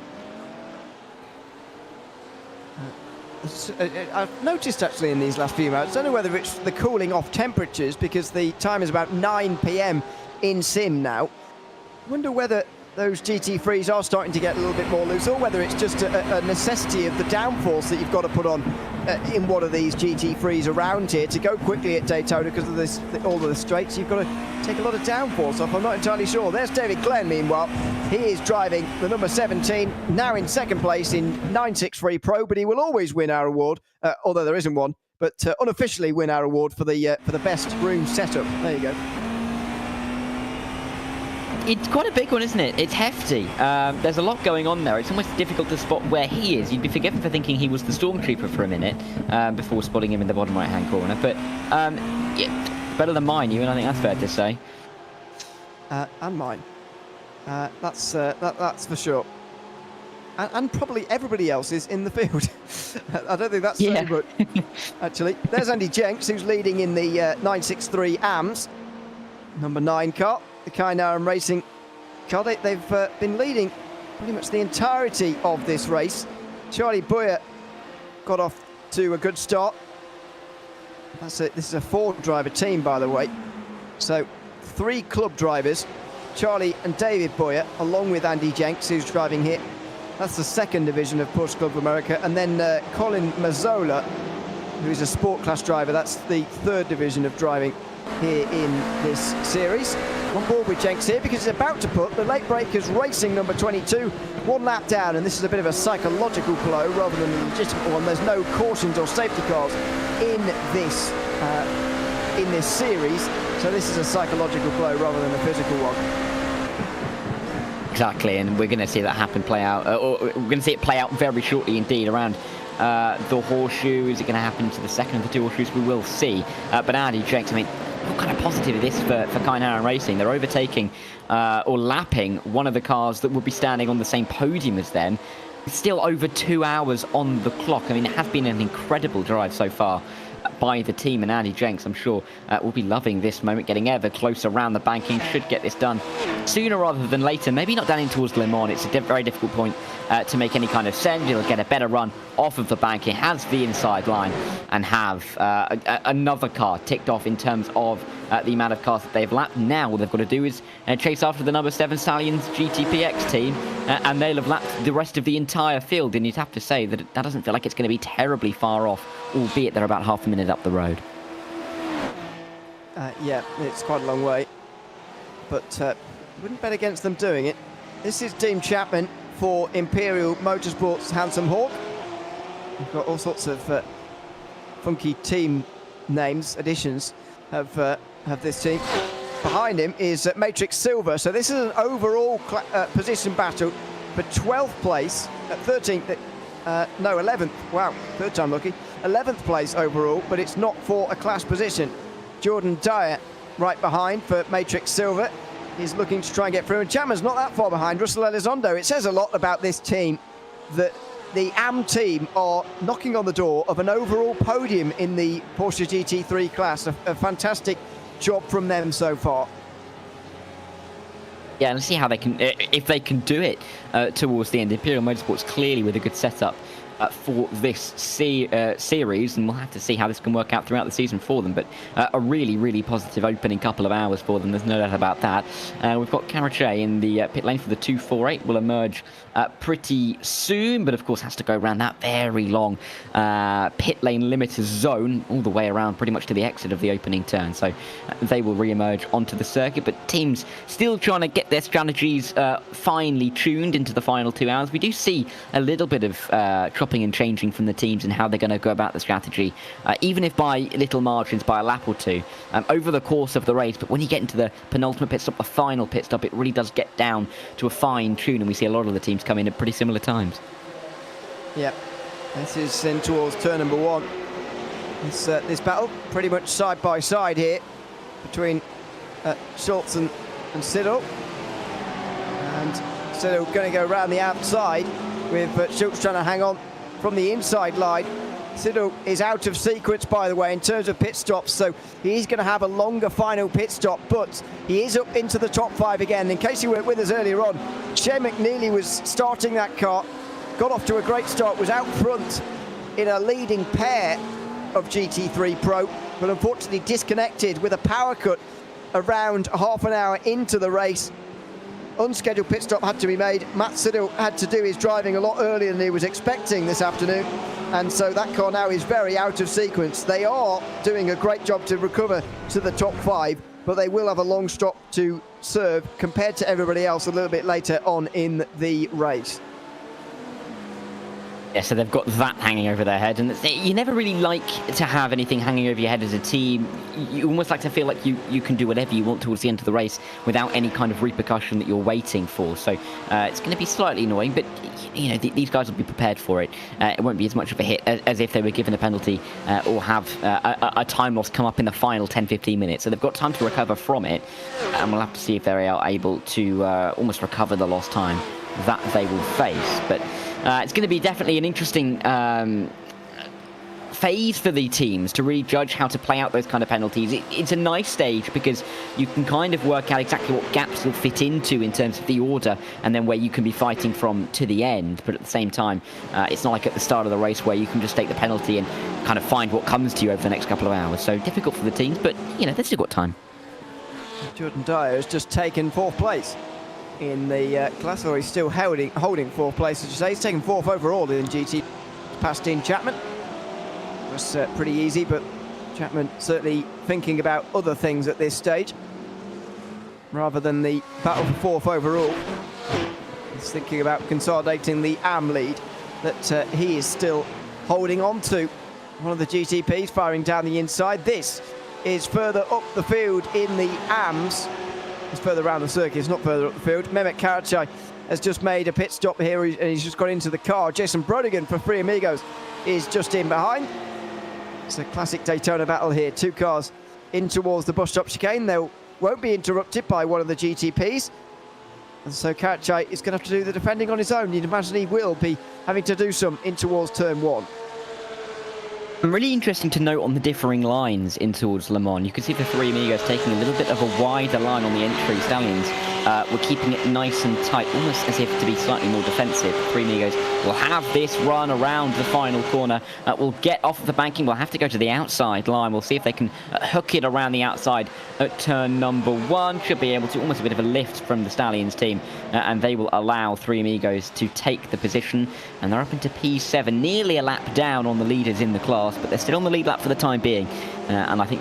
I've noticed actually in these last few minutes, I don't know whether it's the cooling off temperatures, because the time is about 9 p.m. in sim now. I wonder whether those GT3s are starting to get a little bit more loose, or whether it's just a necessity of the downforce that you've got to put on in one of these GT3s around here to go quickly at Daytona, because of this, all of the straights. You've got to take a lot of downforce off. I'm not entirely sure. There's David Glenn, meanwhile. He is driving the number 17, now in second place in 963 Pro, but he will always win our award, although there isn't one, but unofficially win our award for the best room setup. There you go. It's quite a big one, isn't it? It's hefty. There's a lot going on there. It's almost difficult to spot where he is. You'd be forgiven for thinking he was the Stormtrooper for a minute before spotting him in the bottom right-hand corner. But yeah, better than mine, Ewan. I think that's fair to say. And mine. That's for sure. And probably everybody else's in the field. I don't think that's so good. Actually, there's Andy Jenks, who's leading in the 963 AMS, number 9 car. The Kainaram Racing car. They've been leading pretty much the entirety of this race. Charlie Boyer got off to a good start. That's it. This is a 4-driver team, by the way. So 3 club drivers, Charlie and David Boyer, along with Andy Jenks, who's driving here. That's the 2nd division of Porsche Club of America. And then Colin Mazzola, who is a sport class driver. That's the 3rd division of driving here in this series. On board with Jenks here, because he's about to put the late breakers Racing number 22 1 lap down, and this is a bit of a psychological blow rather than a legitimate one. There's no cautions or safety cars in this series, so this is a psychological blow rather than a physical one. Exactly, and we're going to see that play out, or we're going to see it play out very shortly indeed around the horseshoe. Is it going to happen to the second of the 2 horseshoes? We will see. But Andy Jenks, I mean, what kind of positive is this for Kainaram Racing? They're overtaking or lapping one of the cars that would be standing on the same podium as them. Still over 2 hours on the clock. I mean, it has been an incredible drive so far by the team, and Andy Jenks, I'm sure, will be loving this moment, getting ever closer around the banking. Should get this done sooner rather than later. Maybe not down in towards Le Mans. It's a very difficult point to make any kind of sense. He'll get a better run off of the banking, has the inside line, and have another car ticked off in terms of the amount of cars that they've lapped. Now all they've got to do is chase after the number 7 Stallions GTPX team, and they'll have lapped the rest of the entire field. And you'd have to say that that doesn't feel like it's going to be terribly far off, albeit they're about half a minute up the road. Yeah, it's quite a long way, but wouldn't bet against them doing it. This is Team Chapman for Imperial Motorsports Handsome Hawk. We've got all sorts of funky team names, additions of this team. Behind him is Matrix Silver. So this is an overall position battle for 12th place, 13th, no, 11th. Wow, 3rd time lucky. 11th place overall, but it's not for a class position. Jordan Dyer right behind for Matrix Silver. He's looking to try and get through, and Chapman's not that far behind. Russell Elizondo. It says a lot about this team that the AM team are knocking on the door of an overall podium in the Porsche GT3 class. A fantastic job from them so far. Yeah, and see how they can, if they can do it towards the end. Imperial Motorsports clearly with a good setup for this series, and we'll have to see how this can work out throughout the season for them. But a really, really positive opening couple of hours for them. There's no doubt about that. We've got Karache in the pit lane for the 248. Will emerge pretty soon, but of course has to go around that very long pit lane limiter zone all the way around pretty much to the exit of the opening turn. So they will re-emerge onto the circuit, but teams still trying to get their strategies finely tuned into the final 2 hours. We do see a little bit of chopping and changing from the teams and how they're going to go about the strategy, even if by little margins, by a lap or two, over the course of the race. But when you get into the penultimate pit stop, the final pit stop, it really does get down to a fine tune, and we see a lot of the teams come in at pretty similar times. Yeah, this is in towards turn number 1. This battle pretty much side by side here between Schultz and Siddle. And Siddle going to go around the outside with Schultz trying to hang on from the inside line. Siddle is out of sequence, by the way, in terms of pit stops, so he's going to have a longer final pit stop, but he is up into the top 5 again. In case you weren't with us earlier on, Shea McNeely was starting that car, got off to a great start, was out front in a leading pair of GT3 Pro, but unfortunately disconnected with a power cut around half an hour into the race. Unscheduled pit stop had to be made. Matt Siddle had to do his driving a lot earlier than he was expecting this afternoon, and so that car now is very out of sequence. They are doing a great job to recover to the top 5, but they will have a long stop to serve compared to everybody else a little bit later on in the race. Yeah, so they've got that hanging over their head, and you never really like to have anything hanging over your head as a team. You almost like to feel like you can do whatever you want towards the end of the race without any kind of repercussion that you're waiting for. So it's going to be slightly annoying, but you know these guys will be prepared for it. It won't be as much of a hit as if they were given a penalty or have a time loss come up in the final 10-15 minutes. So they've got time to recover from it, and we'll have to see if they are able to almost recover the lost time that they will face. But it's going to be definitely an interesting phase for the teams to really judge how to play out those kind of penalties. It's a nice stage because you can kind of work out exactly what gaps you'll fit into in terms of the order and then where you can be fighting from to the end. But at the same time, it's not like at the start of the race where you can just take the penalty and kind of find what comes to you over the next couple of hours. So difficult for the teams, but you know, they've still got time. Jordan Dyer has just taken 4th place in the class, or he's still holding 4th place, as you say. He's taken 4th overall in GT, past Dean Chapman. It was pretty easy, but Chapman certainly thinking about other things at this stage rather than the battle for 4th overall. He's thinking about consolidating the AM lead that he is still holding on to. One of the GTPs firing down the inside. This is further up the field in the AMs. It's further around the circuit, it's not further up the field. Mehmet Karaçay has just made a pit stop here, and he's just got into the car. Jason Brodigan for Three Amigos is just in behind. It's a classic Daytona battle here. 2 cars in towards the bus stop chicane. They won't be interrupted by one of the GTPs. And so Karaçay is going to have to do the defending on his own. You'd imagine he will be having to do some in towards turn 1. Really interesting to note on the differing lines in towards Le Mans. You can see the Three Amigos taking a little bit of a wider line on the entry. Stallions were keeping it nice and tight, almost as if to be slightly more defensive. Three Amigos will have this run around the final corner. Will get off of the banking. We'll have to go to the outside line. We'll see if they can hook it around the outside at turn number 1. Should be able to, almost a bit of a lift from the Stallions team, and they will allow Three Amigos to take the position. And they're up into P7, nearly a lap down on the leaders in the class, but they're still on the lead lap for the time being. And I think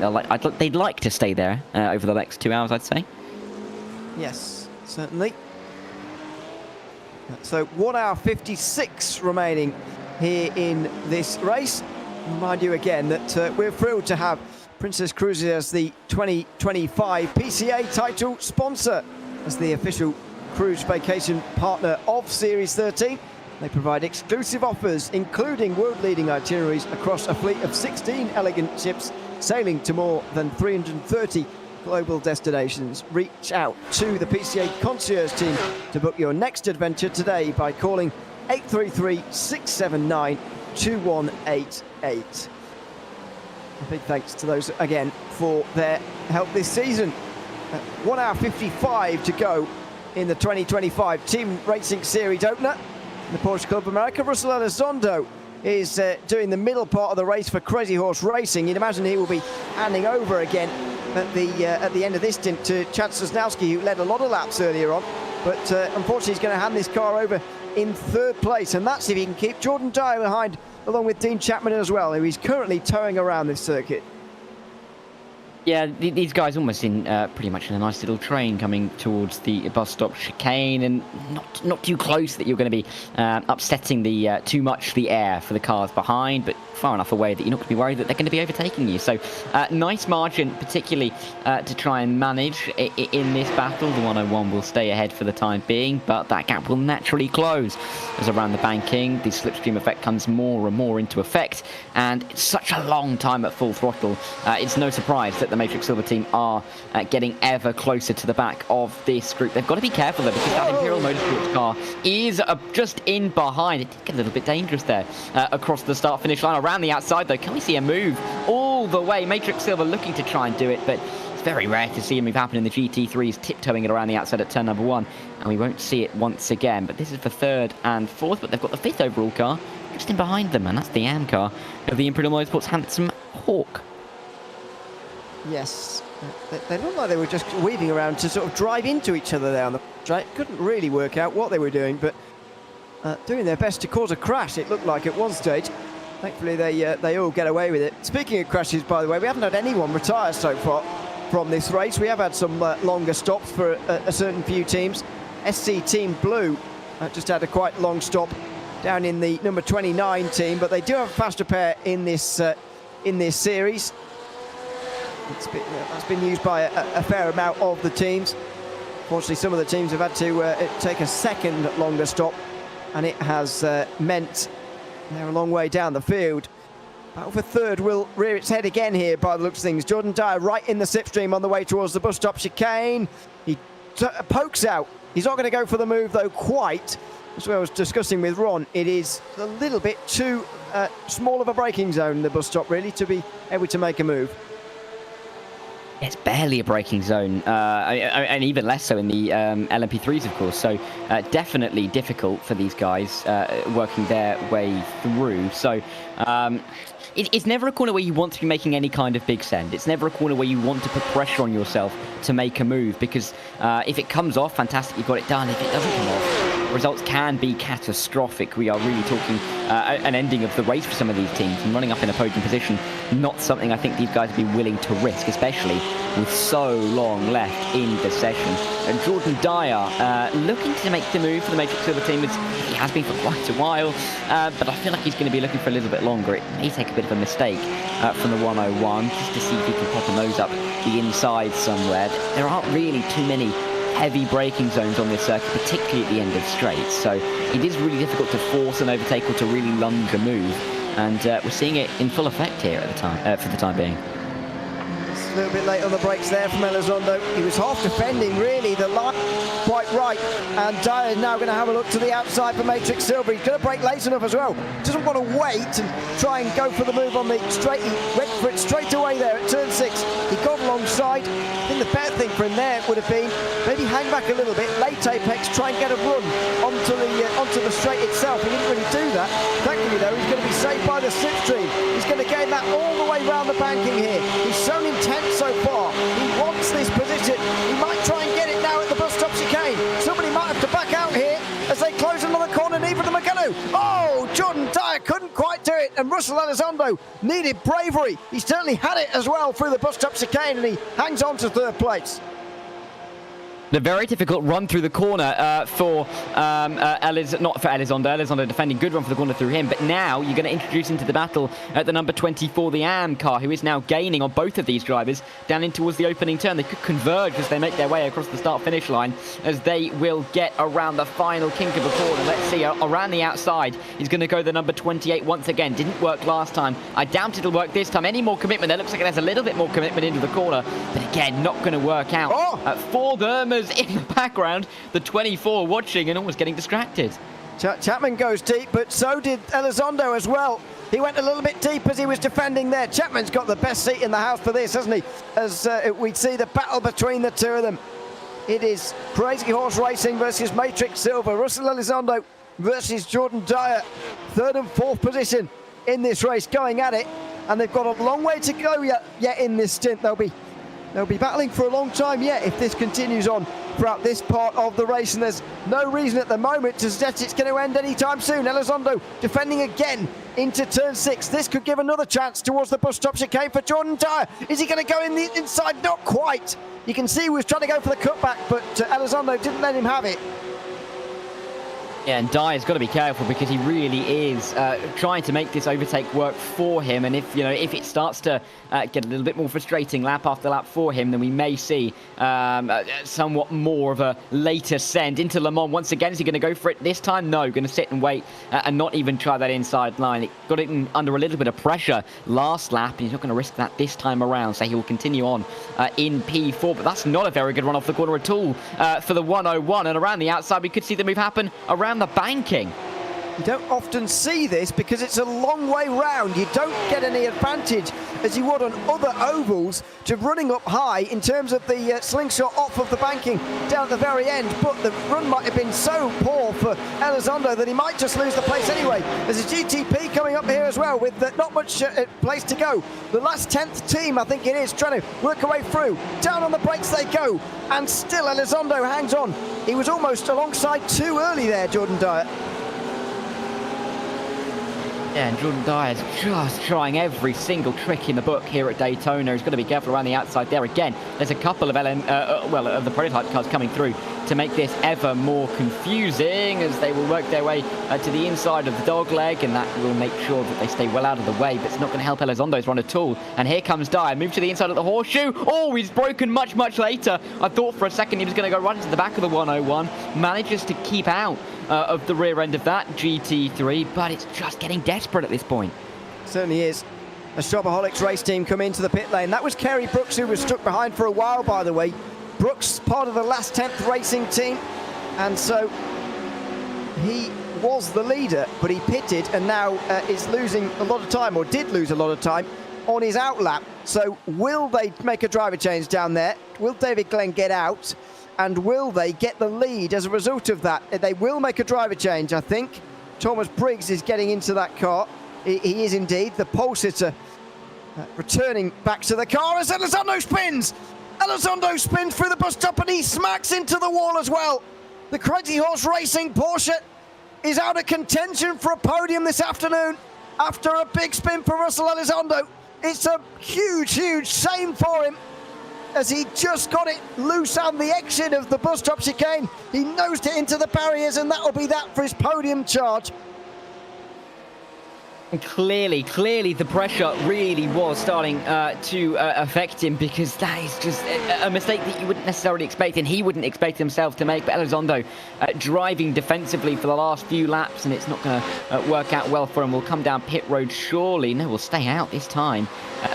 they'd like to stay there over the next 2 hours, I'd say. Yes, certainly. So 1 hour 56 remaining here in this race. Remind you again that we're thrilled to have Princess Cruises as the 2025 PCA title sponsor, as the official cruise vacation partner of Series 13. They provide exclusive offers, including world-leading itineraries across a fleet of 16 elegant ships, sailing to more than 330 global destinations. Reach out to the PCA concierge team to book your next adventure today by calling 833-679-2188. A big thanks to those again for their help this season. 1 hour 55 to go in the 2025 Team Racing Series opener. The Porsche Club of America, Russell Elizondo is doing the middle part of the race for Crazy Horse Racing. You'd imagine he will be handing over again at the end of this stint to Chad Sosnowski, who led a lot of laps earlier on. But unfortunately, he's going to hand this car over in third place, and that's if he can keep Jordan Dyer behind, along with Dean Chapman as well, who he's currently towing around this circuit. Yeah, these guys almost in pretty much in a nice little train coming towards the bus stop chicane, and not too close that you're going to be upsetting the too much the air for the cars behind, but far enough away that you're not going to be worried that they're going to be overtaking you. So nice margin, particularly to try and manage in this battle. The 101 will stay ahead for the time being, but that gap will naturally close as around the banking the slipstream effect comes more and more into effect, and it's such a long time at full throttle. It's no surprise that the Matrix Silver team are getting ever closer to the back of this group. They've got to be careful though, because that Imperial Motorsports car is just in behind. It did get a little bit dangerous there across the start-finish line. Around the outside though, can we see a move all the way? Matrix Silver looking to try and do it, but it's very rare to see a move happen in the GT3s, tiptoeing it around the outside at turn number 1, and we won't see it once again. But this is for third and fourth, but they've got the 5th overall car just in behind them, and that's the AM car of the Imperial Motorsports Handsome Hawk. Yes, they looked like they were just weaving around to sort of drive into each other there on the track. Couldn't really work out what they were doing, but doing their best to cause a crash, it looked like at one stage. Thankfully, they all get away with it. Speaking of crashes, by the way, we haven't had anyone retire so far from this race. We have had some longer stops for a certain few teams. SC Team Blue just had a quite long stop down in the number 29 team, but they do have a faster pair in this series. That's been used by a fair amount of the teams. Fortunately, some of the teams have had to take a second longer stop, and it has meant they're a long way down the field. Battle for third will rear its head again here by the looks of things. Jordan Dyer right in the slipstream on the way towards the bus stop chicane. He pokes out. He's not going to go for the move though quite. That's what I was discussing with Ron. It is a little bit too small of a braking zone, the bus stop, really, to be able to make a move. It's barely a braking zone, and even less so in the LMP3s, of course. So definitely difficult for these guys working their way through. So it's never a corner where you want to be making any kind of big send. It's never a corner where you want to put pressure on yourself to make a move, because if it comes off, fantastic, you've got it done. If it doesn't come off, results can be catastrophic. We are really talking an ending of the race for some of these teams, and running up in a podium position, not something I think these guys would be willing to risk, especially with so long left in the session. And Jordan Dyer looking to make the move for the Matrix Silver team. He has been for quite a while, but I feel like he's going to be looking for a little bit longer. It may take a bit of a mistake from the 101, just to see if he can pop a nose up the inside somewhere. There aren't really too many heavy braking zones on this circuit, particularly at the end of straights, so it is really difficult to force an overtake or to really lunge a move, and we're seeing it in full effect here at the time, for the time being. It's a little bit late on the brakes there from Elizondo. He was half defending, really, the line quite right, and Dyer is now going to have a look to the outside for Matrix Silver. He's going to brake late enough as well. Doesn't want to wait and try and go for the move on the straight. He went for it straight away there at turn 6. He got alongside. I think the better thing for him there would have been maybe hang back a little bit, late apex, try and get a run onto the straight itself. He didn't really do that. Thankfully though, he's going to be saved by the slipstream. He's going to gain that all the way round the banking here. He's shown intent so far. He wants this position. He might try and get it now at the bus stop chicane. Somebody might have to back out here as they close another corner. Neither of them are going to. Oh, Jordan Dyer couldn't quite do it, and Russell Elizondo needed bravery. He certainly had it as well through the bus stop chicane, and he hangs on to third place. The very difficult run through the corner for not for Elizondo. Elizondo defending, good run for the corner through him. But now you're going to introduce into the battle at the number 24, the AM car, who is now gaining on both of these drivers down in towards the opening turn. They could converge as they make their way across the start-finish line, as they will get around the final kink of the corner. Let's see, around the outside, he's going to go the number 28 once again. Didn't work last time. I doubt it'll work this time. Any more commitment there? Looks like it has a little bit more commitment into the corner, but again, not going to work out. For Dermers in the background, the 24 watching and almost getting distracted. Chapman goes deep, but so did Elizondo as well. He went a little bit deep as he was defending there. Chapman's got the best seat in the house for this, hasn't he? As we see the battle between the two of them. It is Crazy Horse Racing versus Matrix Silver. Russell Elizondo versus Jordan Dyer. 3rd and 4th position in this race, going at it. And they've got a long way to go yet in this stint. They'll be battling for a long time yet if this continues on throughout this part of the race, and there's no reason at the moment to suggest it's going to end anytime soon. Elizondo defending again into turn 6. This could give another chance towards the bus stop chicane for Jordan Dyer. Is he going to go in the inside? Not quite. You can see he was trying to go for the cutback, but Elizondo didn't let him have it. Yeah, and Dyer's got to be careful because he really is trying to make this overtake work for him. And if it starts to get a little bit more frustrating lap after lap for him, then we may see somewhat more of a later send into Le Mans. Once again, is he going to go for it this time? No, going to sit and wait and not even try that inside line. It got it under a little bit of pressure last lap, and he's not going to risk that this time around. So he will continue on in P4. But that's not a very good run off the corner at all for the 101. And around the outside, we could see the move happen around the banking. You don't often see this because it's a long way round. You don't get any advantage as you would on other ovals to running up high in terms of the slingshot off of the banking down at the very end. But the run might have been so poor for Elizondo that he might just lose the place anyway. There's a GTP coming up here as well with not much place to go. The last 10th team, I think it is, trying to work a way through. Down on the brakes they go, and still Elizondo hangs on. He was almost alongside too early there, Jordan Dyer. Yeah, and Jordan Dyer is just trying every single trick in the book here at Daytona. He's got to be careful around the outside there. Again, there's a couple of of the prototype cars coming through to make this ever more confusing as they will work their way to the inside of the dog leg, and that will make sure that they stay well out of the way, but it's not going to help Elizondo's run at all. And here comes Dyer, move to the inside of the horseshoe. Oh, he's broken much later. I thought for a second he was going to go right into the back of the 101. Manages to keep out of the rear end of that GT3, but it's just getting desperate at this point. Certainly is. A Shopaholics race team come into the pit lane. That was Kerry Brooks, who was stuck behind for a while, by the way. Brooks, part of the last 10th racing team, and so he was the leader, but he pitted and now is losing a lot of time, or did lose a lot of time, on his outlap. So will they make a driver change down there? Will David Glenn get out? And will they get the lead as a result of that? They will make a driver change, I think. Thomas Briggs is getting into that car. He is indeed. The pole sitter returning back to the car as Elizondo spins. Elizondo spins through the bus stop and he smacks into the wall as well. The Crazy Horse Racing Porsche is out of contention for a podium this afternoon after a big spin for Russell Elizondo. It's a huge shame for him, as he just got it loose on the exit of the bus stop chicane. He nosed it into the barriers, and that'll be that for his podium charge. And clearly the pressure really was starting to affect him, because that is just a mistake that you wouldn't necessarily expect, and he wouldn't expect himself to make. But Elizondo driving defensively for the last few laps, and it's not going to work out well for him. We'll come down pit road surely. No, we'll stay out this time.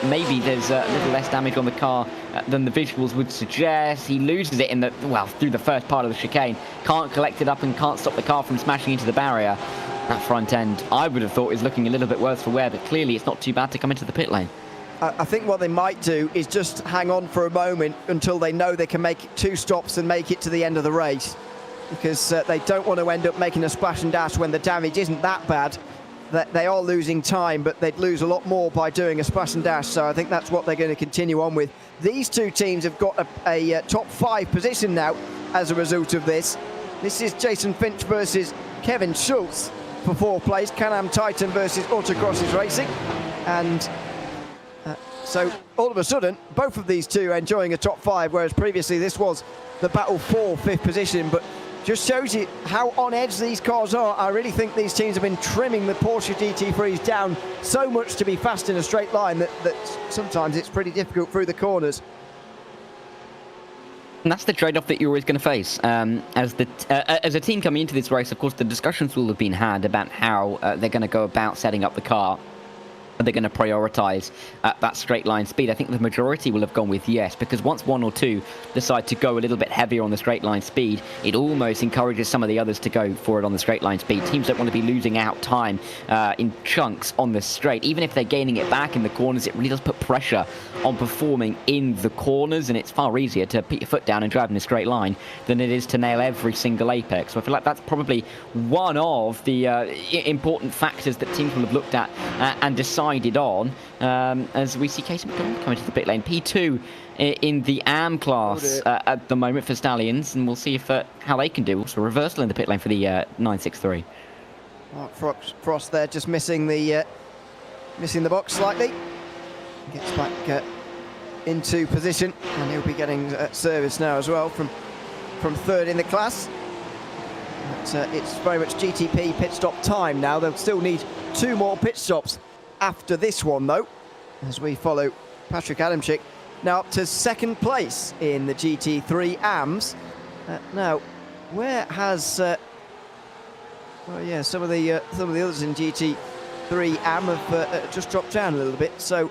Maybe there's a little less damage on the car than the visuals would suggest. He loses it in through the first part of the chicane. Can't collect it up and can't stop the car from smashing into the barrier. That front end, I would have thought, is looking a little bit worse for wear, but clearly it's not too bad to come into the pit lane. I think what they might do is just hang on for a moment until they know they can make 2 stops and make it to the end of the race, because they don't want to end up making a splash and dash when the damage isn't that bad. That they are losing time, but they'd lose a lot more by doing a splash and dash, so I think that's what they're going to continue on with. These two teams have got a top 5 position now as a result of this. This is Jason Finch versus Kevin Schultz for 4th place, Can-Am Titan versus Autocrosses Racing, and so all of a sudden both of these two are enjoying a top 5, whereas previously this was the battle for 5th position. But just shows you how on edge these cars are. I really think these teams have been trimming the Porsche GT3s down so much to be fast in a straight line that sometimes it's pretty difficult through the corners. And that's the trade-off that you're always going to face. As a team coming into this race, of course, the discussions will have been had about how they're going to go about setting up the car. Are they going to prioritize that straight line speed? I think the majority will have gone with yes, because once one or two decide to go a little bit heavier on the straight line speed, it almost encourages some of the others to go for it on the straight line speed. Teams don't want to be losing out time in chunks on the straight. Even if they're gaining it back in the corners, it really does put pressure on performing in the corners, and it's far easier to put your foot down and drive in a straight line than it is to nail every single apex. So I feel like that's probably one of the important factors that teams will have looked at and decided on, as we see Casey McDonald coming to the pit lane. P2 in the AM class at the moment for Stallions, and we'll see if how they can do. Also, reversal in the pit lane for the 963. Frost there, just missing the box slightly. Gets back into position, and he'll be getting service now as well from third in the class. But, it's very much GTP pit stop time now. They'll still need 2 more pit stops after this one, though, as we follow Patrick Adamczyk now up to 2nd place in the GT3 AMs. Now, where has well, yeah, some of the others in GT3 AM have just dropped down a little bit. So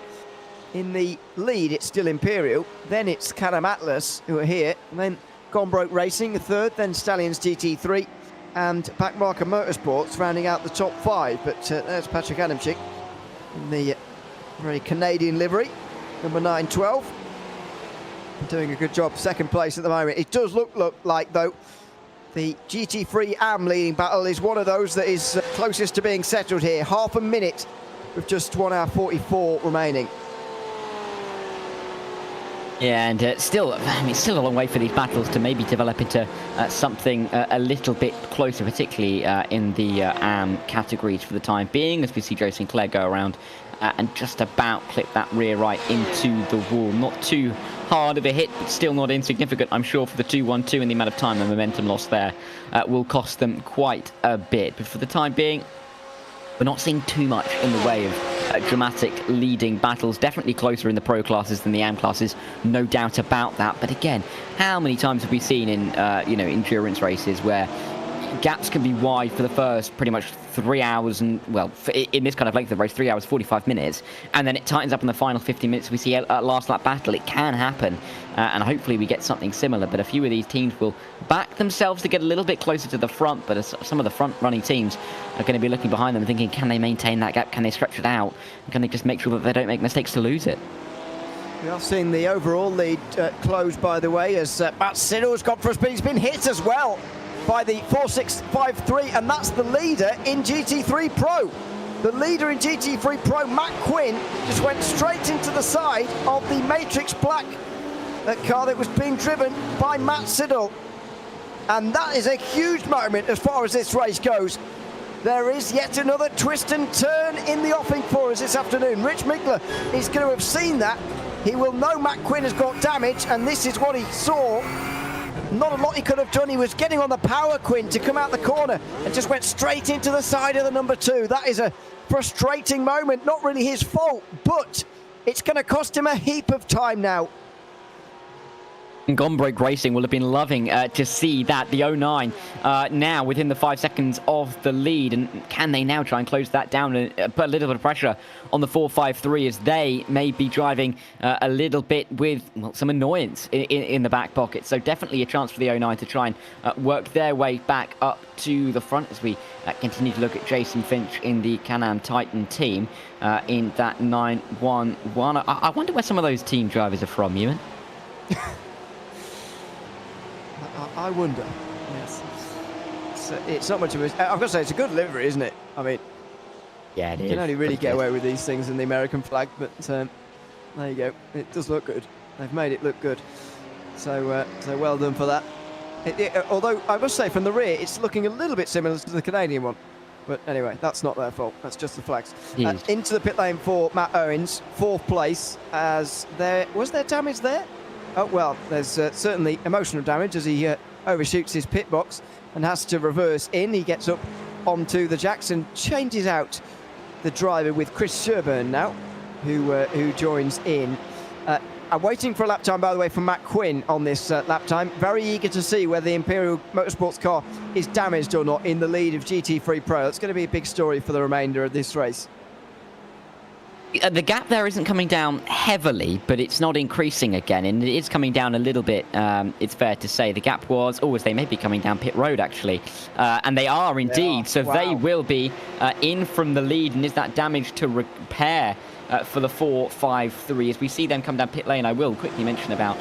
in the lead, it's still Imperial, then it's Can-Am Atlas who are here, and then Gone Racing a third, then Stallions GT3 and Backmarker Motorsports rounding out the top 5. But there's Patrick Adamczyk in the very Canadian livery, number 912. Doing a good job, 2nd place at the moment. It does look like, though, the GT3 AM leading battle is one of those that is closest to being settled here. Half a minute with just 1 hour 44 remaining. Yeah, and still a long way for these battles to maybe develop into something a little bit closer, particularly in the AM categories for the time being, as we see Joe Sinclair go around and just about clip that rear right into the wall. Not too hard of a hit, but still not insignificant, I'm sure, for the 2-1-2, and the amount of time and momentum lost there will cost them quite a bit. But for the time being, we're not seeing too much in the way of dramatic leading battles. Definitely closer in the pro classes than the AM classes, no doubt about that. But again, how many times have we seen in endurance races where gaps can be wide for the first pretty much 3 hours, and well, in this kind of length of race, 3 hours 45 minutes, and then it tightens up in the final 50 minutes. We see a last lap battle. It can happen, and hopefully we get something similar. But a few of these teams will back themselves to get a little bit closer to the front, but some of the front running teams are going to be looking behind them thinking, can they maintain that gap? Can they stretch it out? Can they just make sure that they don't make mistakes to lose it? We are seeing the overall lead close, by the way, as Matt Siddle's gone for a spin. He's been hit as well by the 4653, and that's the leader in GT3 Pro. The leader in GT3 Pro, Matt Quinn, just went straight into the side of the Matrix Black car that was being driven by Matt Siddle. And that is a huge moment as far as this race goes. There is yet another twist and turn in the offing for us this afternoon. Rich Mickler is going to have seen that. He will know Matt Quinn has got damage, and this is what he saw. Not a lot he could have done. He was getting on the power, Quinn, to come out the corner, and just went straight into the side of the number 2. That is a frustrating moment. Not really his fault, but it's going to cost him a heap of time now. Gone Racing will have been loving to see that. The 09 now within the 5 seconds of the lead, and can they now try and close that down and put a little bit of pressure on the 453 as they may be driving a little bit with some annoyance in the back pocket. So definitely a chance for the 09 to try and work their way back up to the front as we continue to look at Jason Finch in the Can-Am Titan team in that 911. I wonder where some of those team drivers are from, Ewan. I wonder. Yes. It's not much of a... I've got to say, it's a good livery, isn't it? I mean, yeah, it is. You can only really get away with these things in the American flag, but there you go. It does look good. They've made it look good. So well done for that. Although, I must say, from the rear, it's looking a little bit similar to the Canadian one. But anyway, that's not their fault. That's just the flags. Into the pit lane for Matt Owens, 4th place, as there... Was there damage there? Oh, well, there's certainly emotional damage as he overshoots his pit box and has to reverse in. He gets up onto the Jackson, changes out the driver with Chris Sherburn now, who joins in. I'm waiting for a lap time, by the way, from Matt Quinn on this lap time. Very eager to see whether the Imperial Motorsports car is damaged or not in the lead of GT3 Pro. It's going to be a big story for the remainder of this race. The gap there isn't coming down heavily, but it's not increasing again, and it is coming down a little bit, it's fair to say. The gap was, as they may be coming down pit road, actually, and they are indeed, so wow. they will be in from the lead, and is that damage to repair for the 4-5-3 as we see them come down pit lane? I will quickly mention about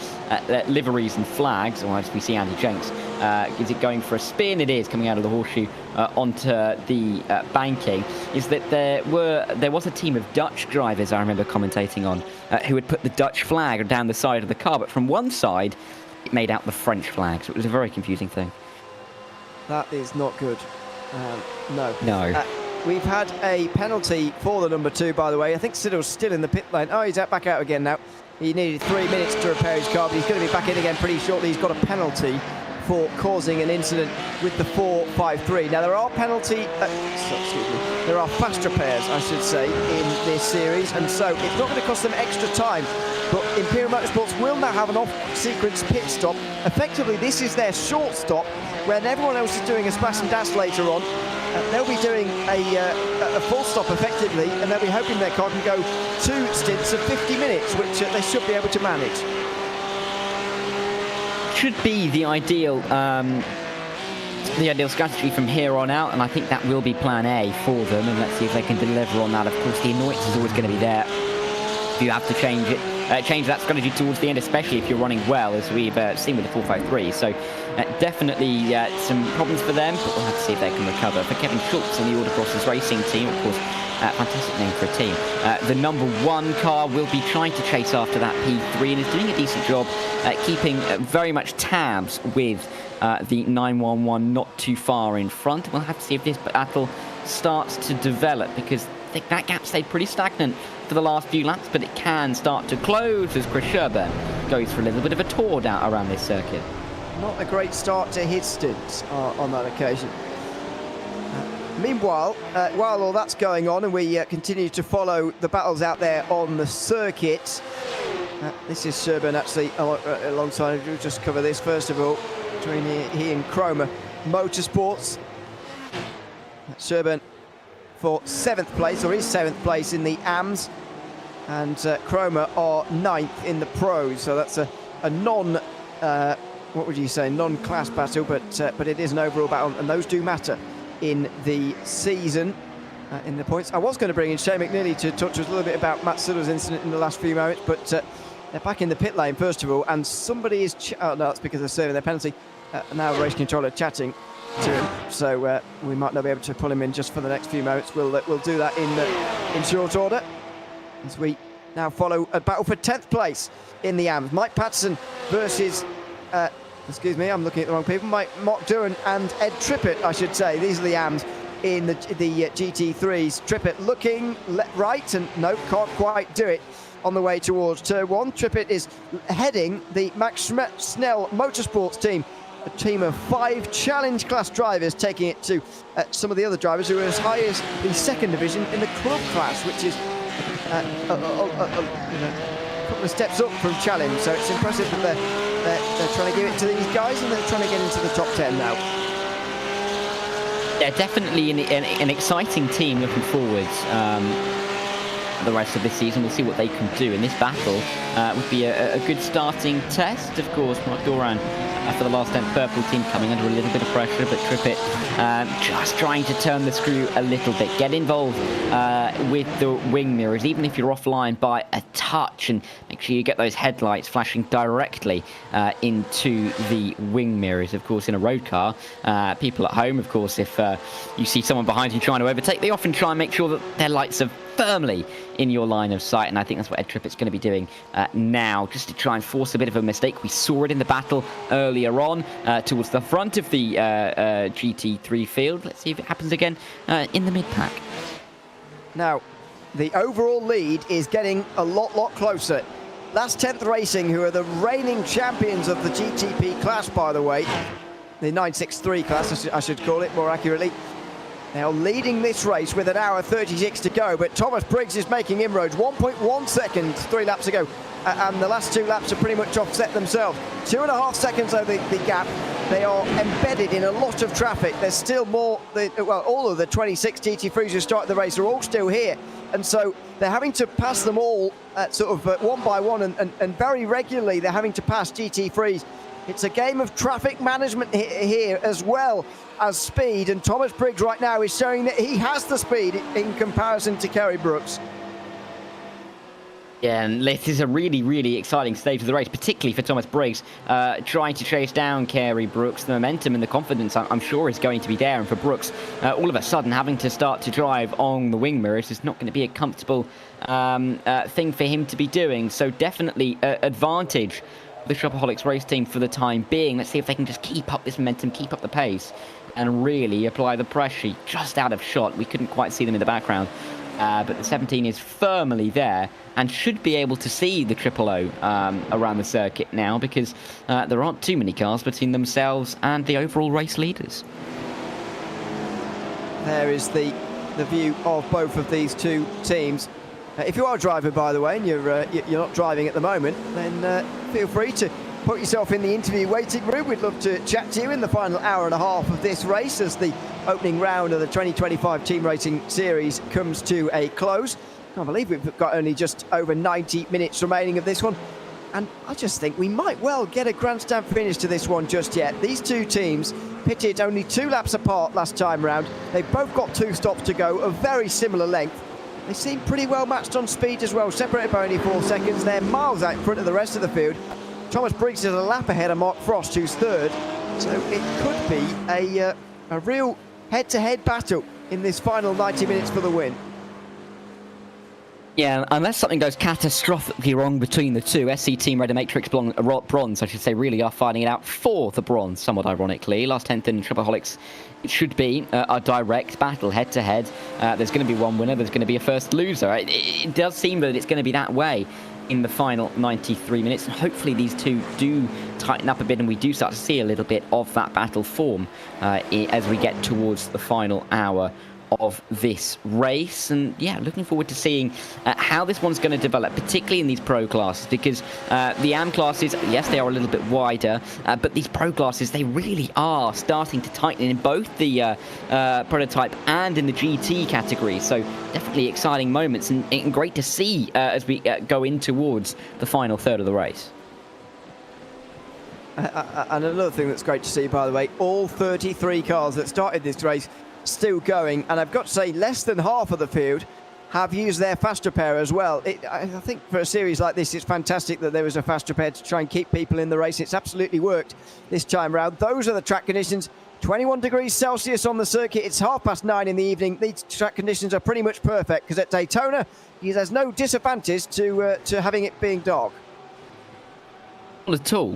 liveries and flags, or as we see Andy Jenks is it going for a spin? It is coming out of the horseshoe onto the banking. Is that there was a team of Dutch drivers I remember commentating on who had put the Dutch flag down the side of the car, but from one side it made out the French flag, so it was a very confusing thing. That is not good. No. We've had a penalty for the number 2, by the way. I think Siddle's still in the pit lane. Oh, he's back out again now. He needed 3 minutes to repair his car, but he's going to be back in again pretty shortly. He's got a penalty for causing an incident with the 4-5-3. Now, there are there are fast repairs, I should say, in this series, and so it's not going to cost them extra time. But Imperial Motorsports will now have an off-sequence pit stop. Effectively, this is their short stop, when everyone else is doing a splash and dash later on. They'll be doing a full stop effectively, and they'll be hoping their car can go 2 stints of 50 minutes, which they should be able to manage. Should be the ideal strategy from here on out, and I think that will be plan A for them, and let's see if they can deliver on that. Of course, the annoyance is always going to be there if you have to change that strategy towards the end, especially if you're running well, as we've seen with the 4-5-3. So definitely some problems for them, but we'll have to see if they can recover. For Kevin Schultz and the Autocrossers Racing team, of course, fantastic name for a team. The number 1 car will be trying to chase after that P3 and is doing a decent job keeping very much tabs with the 911 not too far in front. We'll have to see if this battle starts to develop, because I think that gap stayed pretty stagnant for the last few laps, but it can start to close as Chris Sherburn goes for a little bit of a tour down around this circuit. Not a great start to his stint on that occasion. Meanwhile, while all that's going on and we continue to follow the battles out there on the circuit, this is Sherburn actually alongside. We'll just cover this first of all between he and Cromer Motorsports. Sherburn for 7th place, or is 7th place in the AMS, and Cromer are 9th in the Pros. So that's a non what would you say, non-class battle, but it is an overall battle, and those do matter in the season, in the points. I was going to bring in Shane McNeely to talk to us a little bit about Matt Siddle's incident in the last few moments, but they're back in the pit lane first of all, and somebody is oh no, that's because they're serving their penalty. Now race controller chatting to him, so we might not be able to pull him in just for the next few moments. We'll do that in short order as we now follow a battle for 10th place in the AMS. Mike Patterson versus excuse me, I'm looking at the wrong people. Mark Duran and Ed Trippett, I should say. These are the AMS in the GT3s. Trippett looking right, and no, can't quite do it on the way towards turn 1. Trippett is heading the Max Snell Motorsports team, a team of 5 challenge class drivers, taking it to some of the other drivers who are as high as the 2nd division in the club class, which is a couple of steps up from challenge. So it's impressive that they're trying to give it to these guys, and they're trying to get into the top 10 now. Yeah, definitely an exciting team looking forwards. The rest of this season, we'll see what they can do in this battle. Would be a good starting test. Of course, Mark Doran for the last 10th purple team coming under a little bit of pressure, but Trippett just trying to turn the screw a little bit, get involved with the wing mirrors, even if you're offline by a touch, and make sure you get those headlights flashing directly into the wing mirrors. Of course, in a road car, people at home, of course, if you see someone behind you trying to overtake, they often try and make sure that their lights are firmly in your line of sight, and I think that's what Ed Trippett's going to be doing now, just to try and force a bit of a mistake. We saw it in the battle earlier on towards the front of the GT3 field. Let's see if it happens again in the mid-pack. Now, the overall lead is getting a lot closer. Last 10th Racing, who are the reigning champions of the GTP class, by the way, the 963 class, I should call it more accurately. They are leading this race with 1 hour 36 to go, but Thomas Briggs is making inroads. 1.1 seconds 3 laps ago, and the last 2 laps are pretty much offset themselves. 2.5 seconds over the gap. They are embedded in a lot of traffic. There's still more, well, all of the 26 GT3s who started the race are all still here And so they're having to pass them all sort of one by one, and very regularly they're having to pass GT3s. It's a game of traffic management here as well as speed, and Thomas Briggs right now is showing that he has the speed in comparison to Kerry Brooks. Yeah, and this is a really, really exciting stage of the race, particularly for Thomas Briggs, trying to chase down Kerry Brooks. The momentum and the confidence, I'm sure, is going to be there. And for Brooks, all of a sudden, having to start to drive on the wing mirrors is not going to be a comfortable thing for him to be doing. So definitely advantage the Shopaholics race team for the time being. Let's see if they can just keep up this momentum, keep up the pace, and really apply the pressure. Just out of shot. We couldn't quite see them in the background. But the 17 is firmly there and should be able to see the Triple O around the circuit now, because there aren't too many cars between themselves and the overall race leaders. There is the view of both of these two teams. If you are a driver, by the way, and you're not driving at the moment, then feel free to put yourself in the interview waiting room. We'd love to chat to you in the final hour and a half of this race as the opening round of the 2025 Team Racing Series comes to a close. Can't believe we've got only just over 90 minutes remaining of this one. And I just think we might well get a grandstand finish to this one just yet. These two teams pitted only 2 laps apart last time round. They've both got 2 stops to go of very similar length. They seem pretty well matched on speed as well, separated by only 4 seconds. They're miles out in front of the rest of the field. Thomas Briggs is a lap ahead of Mark Frost, who's third. So it could be a real head-to-head battle in this final 90 minutes for the win. Yeah, unless something goes catastrophically wrong between the two, SC Team Red and Matrix Bronze, I should say, really are fighting it out for the bronze, somewhat ironically. Last 10th in Shopaholics, it should be a direct battle, head-to-head. There's going to be one winner, there's going to be a first loser. It does seem that it's going to be that way in the final 93 minutes, and hopefully these two do tighten up a bit and we do start to see a little bit of that battle form as we get towards the final hour of this race. And yeah, looking forward to seeing how this one's going to develop, particularly in these pro classes, because the AM classes, yes, they are a little bit wider, but these pro classes, they really are starting to tighten in both the prototype and in the GT category. So definitely exciting moments, and great to see as we go in towards the final third of the race. And another thing that's great to see, by the way, all 33 cars that started this race still going, and I've got to say less than half of the field have used their fast repair as well. I think for a series like this, it's fantastic that there was a fast repair to try and keep people in the race. It's absolutely worked this time round. Those are the track conditions. 21 degrees Celsius on the circuit. It's 9:30 in the evening. These track conditions are pretty much perfect, because at Daytona there's no disadvantage to having it being dark. Not at all.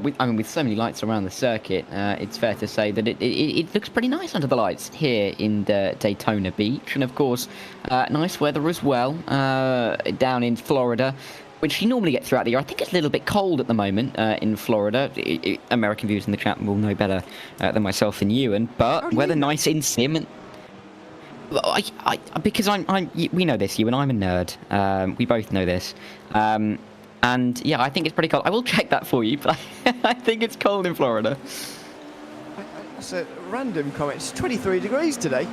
With so many lights around the circuit, it's fair to say that it looks pretty nice under the lights here in the Daytona Beach. And of course, nice weather as well down in Florida, which you normally get throughout the year. I think it's a little bit cold at the moment in Florida. American viewers in the chat will know better than myself and Ewan, but weather nice in Sim. And because we know this, Ewan, I'm a nerd. We both know this. And yeah, I think it's pretty cold. I will check that for you, but I think it's cold in Florida. That's a random comment. It's 23 degrees today,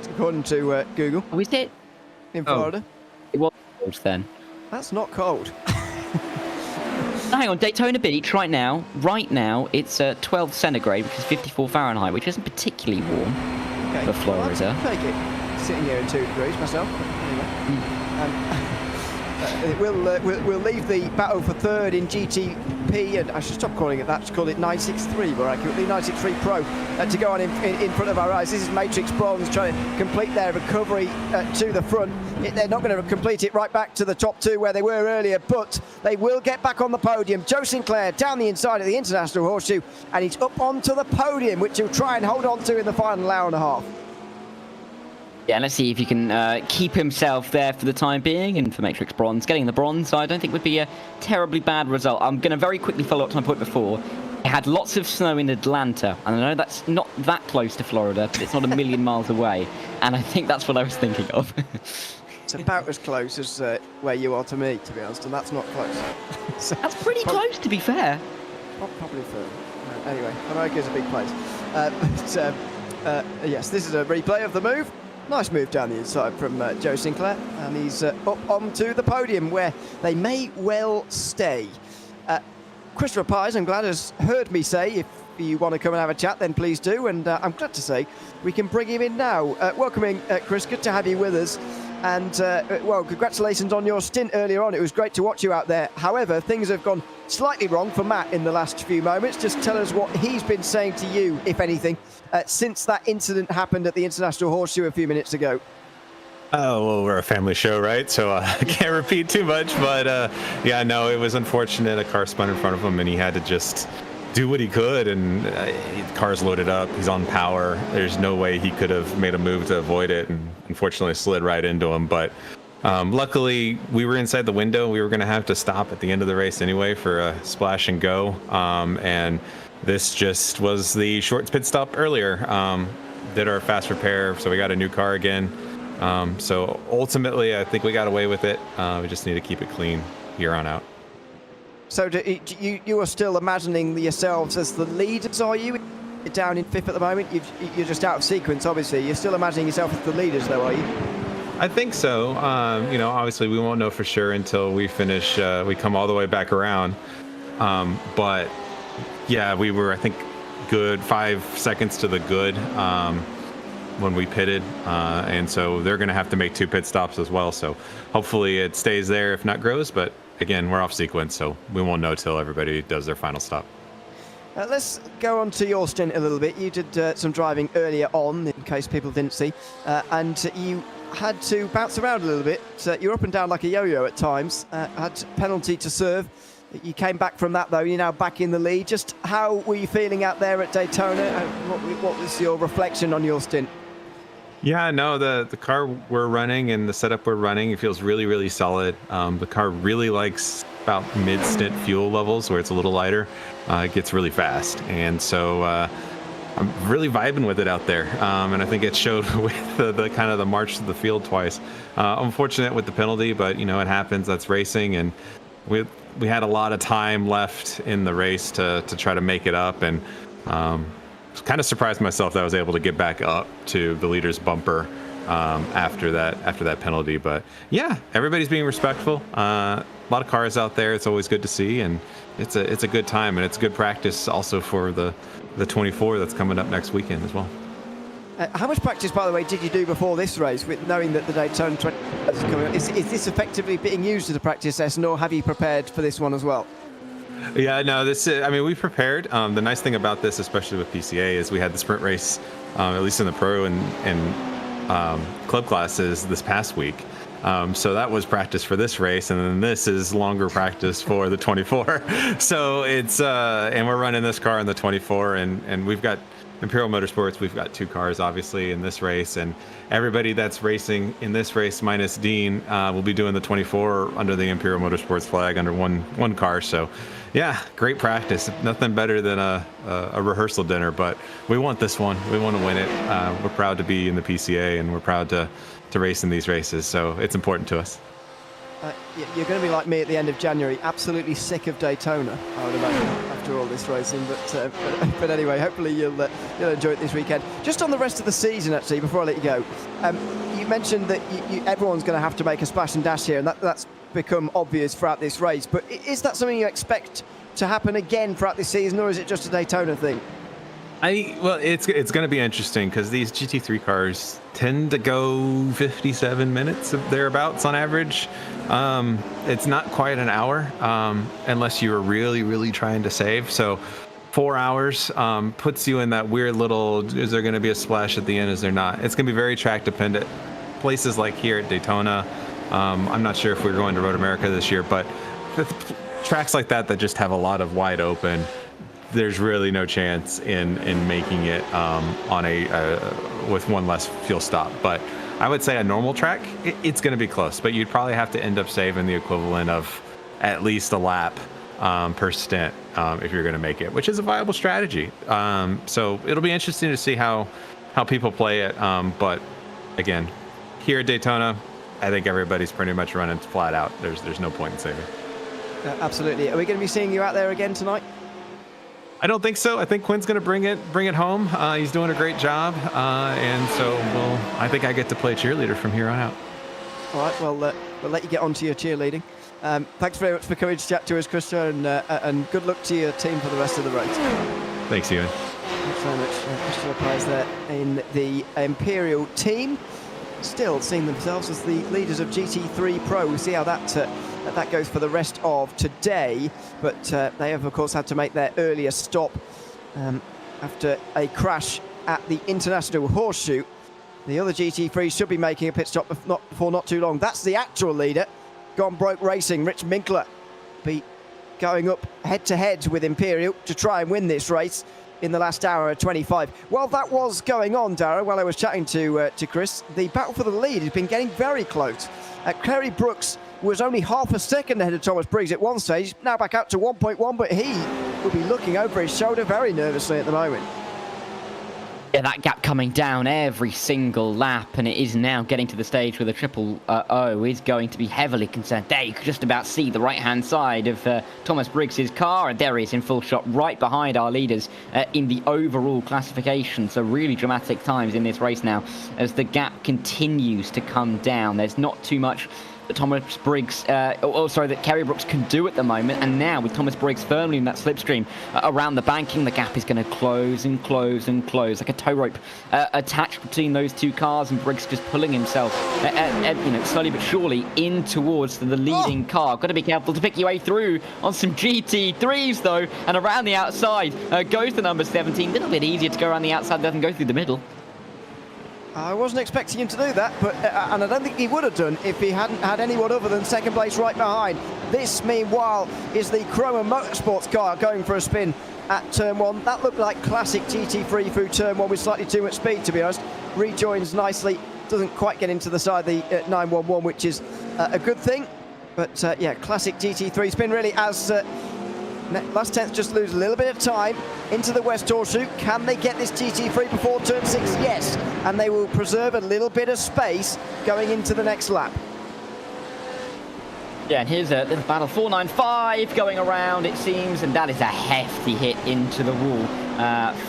according to Google. Oh, is it? In Florida. It was cold then. That's not cold. Hang on, Daytona Beach right now, it's 12 centigrade, which is 54 Fahrenheit, which isn't particularly warm for Florida. I'll take it. Sitting here in 2 degrees myself. Anyway. We'll leave the battle for third in GTP, and I should stop calling it that, just call it 963 more accurately, 963 Pro, to go on in front of our eyes. This is Matrix Bronze trying to complete their recovery to the front. They're not going to complete it right back to the top 2 where they were earlier, but they will get back on the podium. Joe Sinclair down the inside of the International Horseshoe, and he's up onto the podium, which he'll try and hold on to in the final hour and a half. Yeah, let's see if he can keep himself there for the time being. And for Matrix Bronze, getting the bronze, I don't think would be a terribly bad result. I'm going to very quickly follow up to my point before. It had lots of snow in Atlanta, and I know that's not that close to Florida, but it's not a million miles away. And I think that's what I was thinking of. It's about as close as where you are to me, to be honest, and that's not close. So that's pretty close, to be fair. Probably fair. Anyway, America's a big place. Yes, this is a replay of the move. Nice move down the inside from Joe Sinclair, and he's up onto the podium where they may well stay. Christopher Pies, I'm glad, has heard me say if you want to come and have a chat, then please do, and I'm glad to say we can bring him in now. Welcoming Chris, good to have you with us. And, well, congratulations on your stint earlier on. It was great to watch you out there. However, things have gone slightly wrong for Matt in the last few moments. Just tell us what he's been saying to you, if anything, since that incident happened at the International Horseshoe a few minutes ago. Oh, well, we're a family show, right? So I can't repeat too much. But, yeah, no, it was unfortunate. A car spun in front of him, and he had to just do what he could, and the car's loaded up. He's on power. There's no way he could have made a move to avoid it, and unfortunately slid right into him. But luckily, we were inside the window. We were going to have to stop at the end of the race anyway for a splash and go, and this just was the short pit stop earlier. Did our fast repair, so we got a new car again. So ultimately, I think we got away with it. We just need to keep it clean here on out. So you are still imagining yourselves as the leaders, are you? You're down in fifth at the moment. You're just out of sequence, obviously. You're still imagining yourself as the leaders, though, are you? I think so. You know, obviously we won't know for sure until we finish. We come all the way back around. But yeah, we were, I think, good 5 seconds to the good when we pitted, and so they're going to have to make 2 pit stops as well. So hopefully it stays there, if not grows. But again, we're off sequence, so we won't know till everybody does their final stop. Let's go on to your stint a little bit. You did some driving earlier on, in case people didn't see, and you had to bounce around a little bit. You're up and down like a yo-yo at times. Had penalty to serve. You came back from that, though. You're now back in the lead. Just how were you feeling out there at Daytona? What was your reflection on your stint? Yeah, no, the car we're running and the setup we're running, it feels really, really solid. The car really likes about mid-stint fuel levels where it's a little lighter. It gets really fast. And so I'm really vibing with it out there. And I think it showed with the kind of the march to the field twice. Unfortunate with the penalty, but, you know, it happens. That's racing. And we had a lot of time left in the race to try to make it up. And kind of surprised myself that I was able to get back up to the leader's bumper after that penalty. But yeah, everybody's being respectful. A lot of cars out there. It's always good to see, and it's a good time, and it's good practice also for the 24 that's coming up next weekend as well. How much practice, by the way, did you do before this race, with knowing that the Daytona 20 is coming up? Is this effectively being used as a practice session, or have you prepared for this one as well? Yeah, no, I mean, we prepared. The nice thing about this, especially with PCA, is we had the sprint race, at least in the pro and club classes this past week. So that was practice for this race, and then this is longer practice for the 24. So it's, and we're running this car in the 24, and we've got Imperial Motorsports. We've got 2 cars, obviously, in this race, and everybody that's racing in this race, minus Dean, will be doing the 24 under the Imperial Motorsports flag under one car. So yeah, great practice. Nothing better than a rehearsal dinner, but we want this one. We want to win it. We're proud to be in the PCA, and we're proud to race in these races. So it's important to us. You're going to be like me at the end of January, absolutely sick of Daytona, I would imagine, after all this racing. But anyway, hopefully you'll enjoy it this weekend. Just on the rest of the season, actually, before I let you go, you mentioned that everyone's going to have to make a splash and dash here, and that's become obvious throughout this race. But is that something you expect to happen again throughout this season, or is it just a Daytona thing? Well, it's going to be interesting because these GT3 cars tend to go 57 minutes thereabouts on average. It's not quite an hour unless you're really, really trying to save. So 4 hours puts you in that weird little, is there going to be a splash at the end? Is there not? It's going to be very track dependent. Places like here at Daytona, I'm not sure if we're going to Road America this year, but tracks like that just have a lot of wide open, there's really no chance in making it on with one less fuel stop. But I would say a normal track, it's going to be close, but you'd probably have to end up saving the equivalent of at least a lap per stint if you're going to make it, which is a viable strategy. So it'll be interesting to see how people play it. But again, here at Daytona, I think everybody's pretty much running flat out. There's no point in saving. Absolutely. Are we going to be seeing you out there again tonight? I don't think so. I think Quinn's going to bring it home. He's doing a great job, and so I think I get to play cheerleader from here on out. All right, well, we'll let you get on to your cheerleading. Thanks very much for coming to chat to us, Christian, and good luck to your team for the rest of the race. Thanks, Ewan. Thanks very much, Christian Prize there in the Imperial team. Still seeing themselves as the leaders of GT3 Pro. We'll see how that goes for the rest of today, but they have, of course, had to make their earlier stop after a crash at the International Horseshoe. The other GT3 should be making a pit stop before not too long. That's the actual leader. Gone Broke Racing, Rich Minkler, be going up head-to-head with Imperial to try and win this race in the last hour of 25. Well, that was going on, Dara, while I was chatting to Chris. The battle for the lead has been getting very close. Kerry Brooks was only half a second ahead of Thomas Briggs at one stage, now back out to 1.1, but he will be looking over his shoulder very nervously at the moment. Yeah, that gap coming down every single lap, and it is now getting to the stage where the triple O is going to be heavily concerned. There, you can just about see the right-hand side of Thomas Briggs' car, and there he is in full shot right behind our leaders in the overall classification. So really dramatic times in this race now as the gap continues to come down. There's not too much that Thomas Briggs, that Kerry Brooks can do at the moment, and now with Thomas Briggs firmly in that slipstream around the banking, the gap is going to close and close and close like a tow rope attached between those two cars, and Briggs just pulling himself, slowly but surely in towards the leading car. Got to be careful to pick your way through on some GT3s though, and around the outside goes the number 17. A little bit easier to go around the outside than go through the middle. I wasn't expecting him to do that, but and I don't think he would have done if he hadn't had anyone other than second place right behind. This, meanwhile, is the Chroma Motorsports car going for a spin at turn one. That looked like classic GT3 through turn one with slightly too much speed, to be honest. Rejoins nicely, doesn't quite get into the side of the 911, which is a good thing. But yeah, classic GT3 spin really as last 10th just lose a little bit of time into the West Horseshoe. Can they get this GT3 before turn 6? Yes, and they will preserve a little bit of space going into the next lap. Yeah, and here's a little battle 495 going around, it seems, and that is a hefty hit into the wall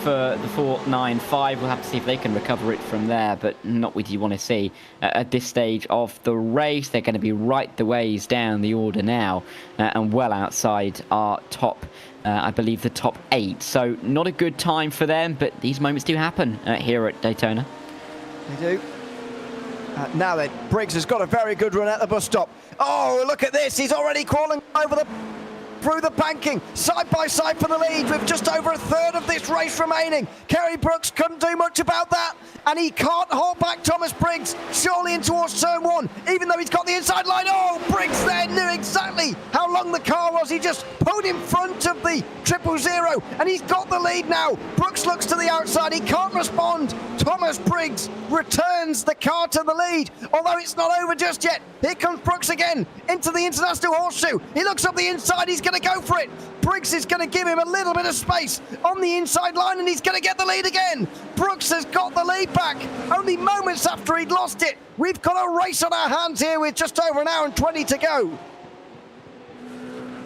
for the 495. We'll have to see if they can recover it from there, but not what you want to see at this stage of the race. They're going to be right the ways down the order now and well outside our top, I believe, the top 8. So not a good time for them, but these moments do happen here at Daytona. They do. Now then, Briggs has got a very good run at the bus stop. Oh, look at this. He's already crawling through the banking, side by side for the lead with just over a third of this race remaining. Kerry Brooks couldn't do much about that, and he can't hold back Thomas Briggs surely in towards turn one, even though he's got the inside line. Oh, Briggs there knew exactly how long the car was. He just pulled in front of the 000, and he's got the lead now. Brooks looks to the outside. He can't respond. Thomas Briggs returns the car to the lead, although it's not over just yet. Here comes Brooks again into the International Horseshoe. He looks up the inside. He's going to go for it. Briggs is going to give him a little bit of space on the inside line, and he's going to get the lead again. Brooks has got the lead back only moments after he'd lost it. We've got a race on our hands here with just over an hour and 20 to go.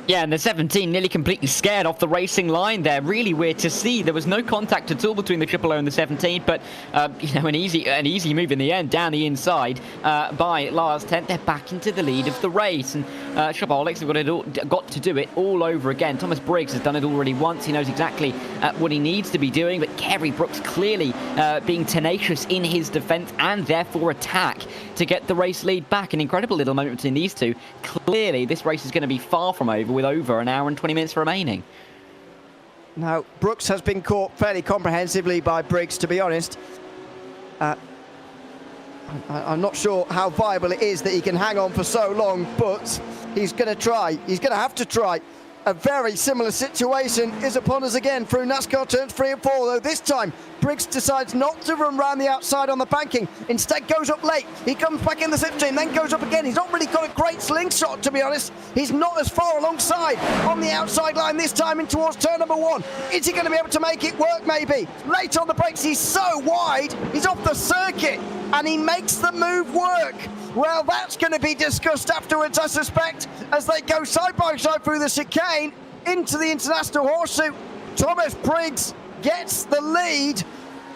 Yeah, and the 17 nearly completely scared off the racing line there. Really weird to see. There was no contact at all between the 000 and the 17, but an easy move in the end down the inside by Lars Tent. They're back into the lead of the race, and Shopaholics have got to do it all over again. Thomas Briggs has done it already once. He knows exactly what he needs to be doing, but Kerry Brooks clearly being tenacious in his defense and therefore attack to get the race lead back. An incredible little moment between these two. Clearly, this race is going to be far from over with over an hour and 20 minutes remaining. Now, Brooks has been caught fairly comprehensively by Briggs, to be honest. I'm not sure how viable it is that he can hang on for so long, but he's going to try. He's going to have to try. A very similar situation is upon us again through NASCAR turns 3 and 4, though this time Briggs decides not to run round the outside on the banking, instead goes up late. He comes back in the slipstream, then goes up again. He's not really got a great slingshot, to be honest. He's not as far alongside on the outside line this time in towards turn number 1. Is he going to be able to make it work, maybe? Late on the brakes, he's so wide, he's off the circuit, and he makes the move work. Well, that's going to be discussed afterwards, I suspect, as they go side by side through the chicane into the International Horseshoe. Thomas Briggs gets the lead,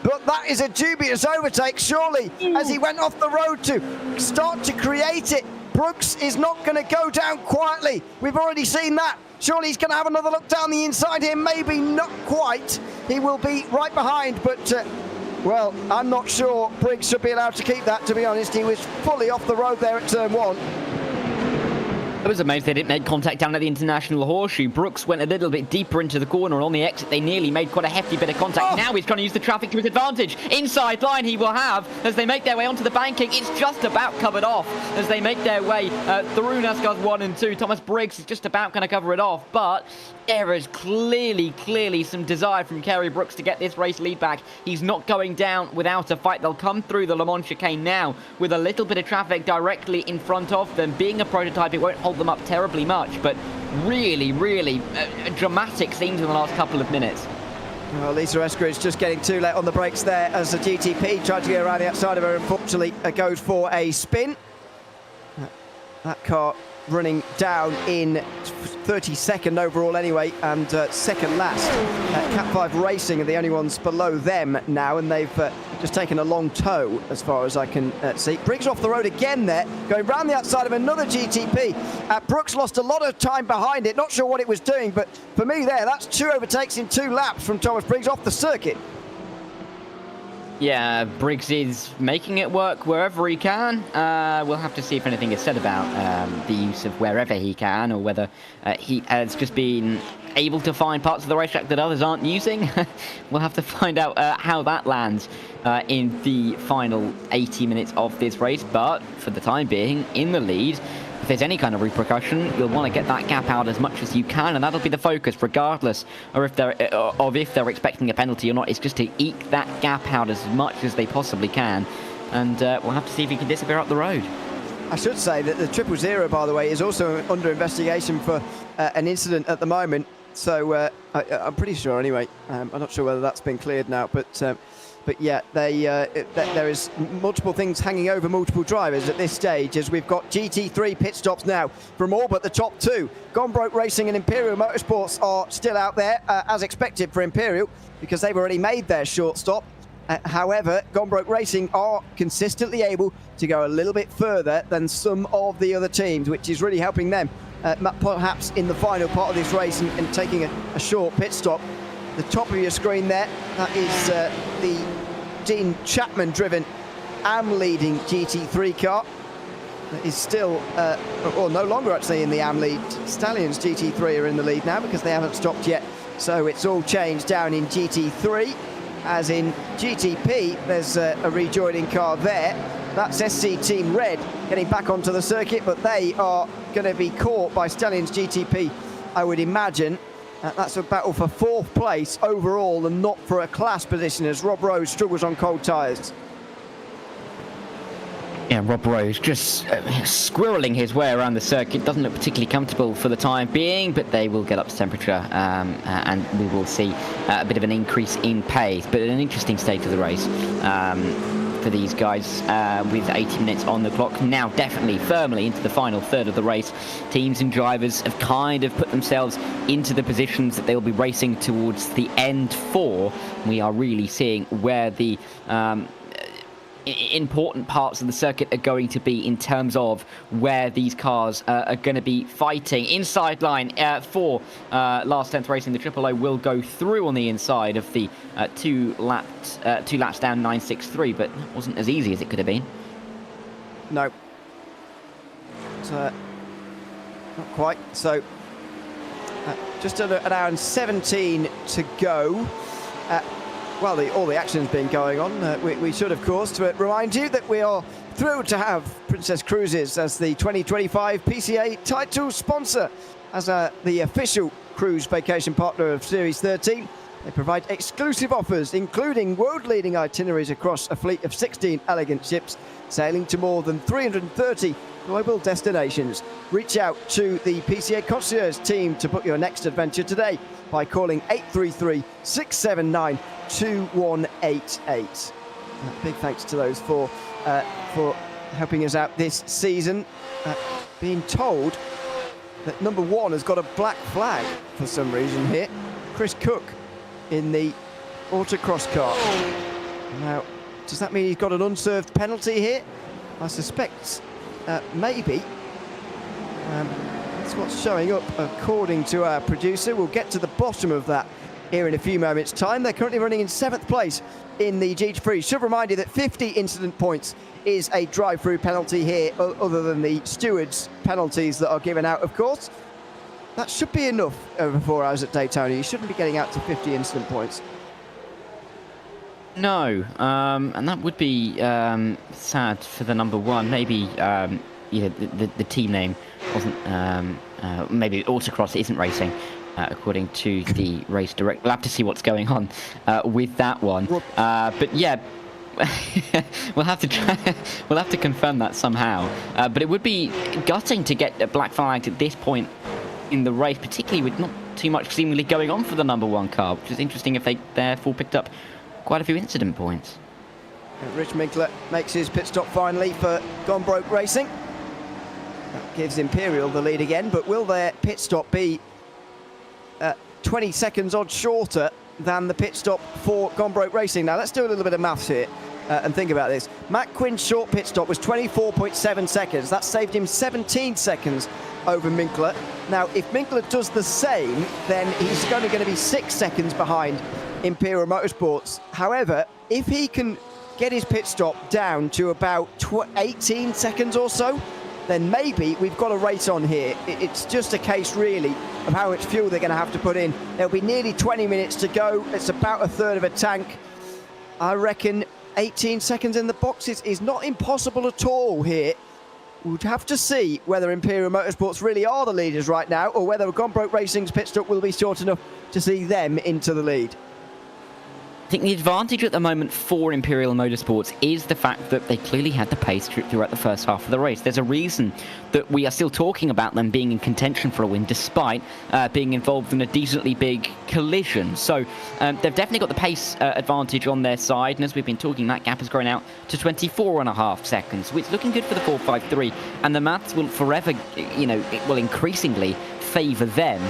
but that is a dubious overtake, surely, as he went off the road to start to create it. Brooks is not going to go down quietly. We've already seen that. Surely he's going to have another look down the inside here. Maybe not quite. He will be right behind, but, well, I'm not sure Briggs should be allowed to keep that, to be honest. He was fully off the road there at turn 1. I was amazed they didn't make contact down at the International Horseshoe. Brooks went a little bit deeper into the corner, and on the exit they nearly made quite a hefty bit of contact. Now he's trying to use the traffic to his advantage. Inside line he will have as they make their way onto the banking. It's just about covered off as they make their way through NASCAR's 1 and 2. Thomas Briggs is just about going to cover it off, but there is clearly some desire from Kerry Brooks to get this race lead back. He's not going down without a fight. They'll come through the Le Mans chicane now with a little bit of traffic directly in front of them. Being a prototype, it won't hold them up terribly much, but really dramatic scenes in the last couple of minutes. Well, Lisa Eskridge just getting too late on the brakes there as the GTP tried to get around the outside of her. Unfortunately, goes for a spin. That car running down in 32nd overall anyway, and second last. Cat 5 Racing are the only ones below them now, and they've just taken a long tow as far as I can see. Briggs off the road again there, going round the outside of another GTP. Brooks lost a lot of time behind it, not sure what it was doing, but for me there, that's 2 overtakes in 2 laps from Thomas Briggs off the circuit. Yeah, Briggs is making it work wherever he can. We'll have to see if anything is said about the use of wherever he can, or whether he has just been able to find parts of the racetrack that others aren't using. We'll have to find out how that lands in the final 80 minutes of this race. But for the time being, in the lead, if there's any kind of repercussion, you'll want to get that gap out as much as you can, and that'll be the focus, regardless or if they're expecting a penalty or not. It's just to eke that gap out as much as they possibly can, and we'll have to see if he can disappear up the road. I should say that the 000, by the way, is also under investigation for an incident at the moment. So I'm pretty sure, anyway. I'm not sure whether that's been cleared now, but yeah, there is multiple things hanging over multiple drivers at this stage, as we've got GT3 pit stops now from all but the top 2. Gone Racing and Imperial Motorsports are still out there, as expected for Imperial, because they've already made their short stop. However, Gone Racing are consistently able to go a little bit further than some of the other teams, which is really helping them, perhaps in the final part of this race, and taking a short pit stop. The top of your screen there, that is the Dean Chapman driven AM leading GT3 car. That is still, or no longer actually in the AM lead. Stallions GT3 are in the lead now because they haven't stopped yet. So it's all changed down in GT3. As in GTP, there's a rejoining car there. That's SC Team Red getting back onto the circuit, but they are going to be caught by Stallions GTP, I would imagine. That's a battle for 4th place overall and not for a class position, as Rob Rose struggles on cold tyres. Yeah, Rob Rose just squirreling his way around the circuit. Doesn't look particularly comfortable for the time being, but they will get up to temperature, and we will see a bit of an increase in pace. But an interesting state of the race for these guys, with 80 minutes on the clock. Now definitely firmly into the final third of the race. Teams and drivers have kind of put themselves into the positions that they'll be racing towards the end for. We are really seeing where the important parts of the circuit are going to be in terms of where these cars are going to be fighting. Inside line for last 10th racing, the Triple O will go through on the inside of the 2 laps down 963, but it wasn't as easy as it could have been. No, not quite. So just under an hour and 17 to go. Well, all the action's been going on. We should, of course, to remind you that we are thrilled to have Princess Cruises as the 2025 PCA title sponsor, as the official cruise vacation partner of Series 13. They provide exclusive offers, including world-leading itineraries across a fleet of 16 elegant ships, sailing to more than 330 global destinations. Reach out to the PCA concierge team to book your next adventure today by calling 833-679-2188. Big thanks to those for helping us out this season. Being told that number 1 has got a black flag for some reason here. Chris Cook in the autocross car. Now, does that mean he's got an unserved penalty here? I suspect maybe. That's what's showing up according to our producer. We'll get to the bottom of that here in a few moments' time. They're currently running in 7th place in the GT3. Should remind you that 50 incident points is a drive-through penalty here, other than the stewards' penalties that are given out, of course. That should be enough over 4 hours at Daytona. You shouldn't be getting out to 50 incident points. No, and that would be sad for the number one. Maybe the team name wasn't. Maybe autocross isn't racing, according to the race director. We'll have to see what's going on with that one. But yeah. we'll have to confirm that somehow. But it would be gutting to get a black flag at this point in the race, particularly with not too much seemingly going on for the number one car, which is interesting if they therefore picked up quite a few incident points. Rich Minkler makes his pit stop finally for Gone Broke Racing. That gives Imperial the lead again, but will their pit stop be 20 seconds odd shorter than the pit stop for Gone Broke Racing? Now let's do a little bit of maths here and think about this. Matt Quinn's short pit stop was 24.7 seconds. That saved him 17 seconds over Minkler. Now if Minkler does the same, then he's only going to be 6 seconds behind Imperial Motorsports. However, if he can get his pit stop down to about 18 seconds or so, then maybe we've got a race on here. It's just a case really of how much fuel they're going to have to put in. There'll be nearly 20 minutes to go. It's about a third of a tank. I reckon 18 seconds in the boxes is not impossible at all here. We'll have to see whether Imperial Motorsports really are the leaders right now, or whether Gone Broke Racing's pit stop will be short enough to see them into the lead. I think the advantage at the moment for Imperial Motorsports is the fact that they clearly had the pace throughout the first half of the race. There's a reason that we are still talking about them being in contention for a win, despite being involved in a decently big collision. So they've definitely got the pace advantage on their side, and as we've been talking, that gap has grown out to 24.5 seconds, which is looking good for the 453, and the maths will forever, it will increasingly favour them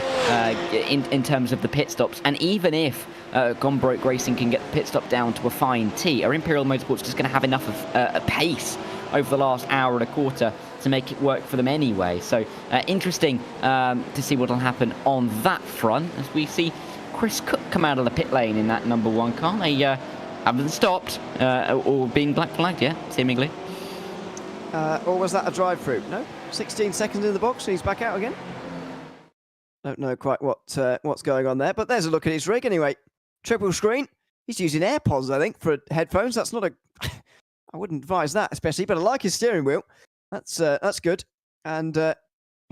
in terms of the pit stops. And even if Gone Broke Racing can get the pit stop down to a fine T, are Imperial Motorsports just going to have enough of a pace over the last hour and a quarter to make it work for them anyway? So interesting to see what will happen on that front as we see Chris Cook come out of the pit lane in that number one car. They haven't stopped or been black flagged yet, seemingly. Or was that a drive-through? No? 16 seconds in the box and he's back out again? Don't know quite what's going on there, but there's a look at his rig anyway. Triple screen. He's using AirPods, I think, for headphones. That's not a... I wouldn't advise that, especially, but I like his steering wheel. That's good. And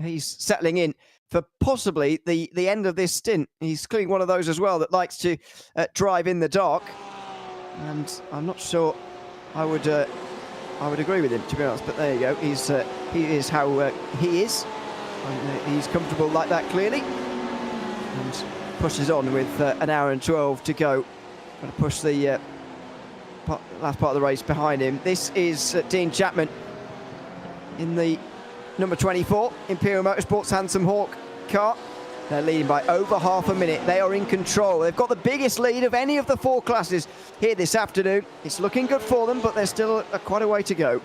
he's settling in for possibly the end of this stint. He's clearly one of those as well that likes to drive in the dark. And I'm not sure I would agree with him, to be honest. But there you go. He is how he is. And, he's comfortable like that, clearly. And pushes on with an hour and 12 to go. Going to push the last part of the race behind him. This is Dean Chapman in the number 24 Imperial Motorsports Handsome Hawk car. They're leading by over half a minute. They are in control. They've got the biggest lead of any of the 4 classes here this afternoon. It's looking good for them, but there's still quite a way to go.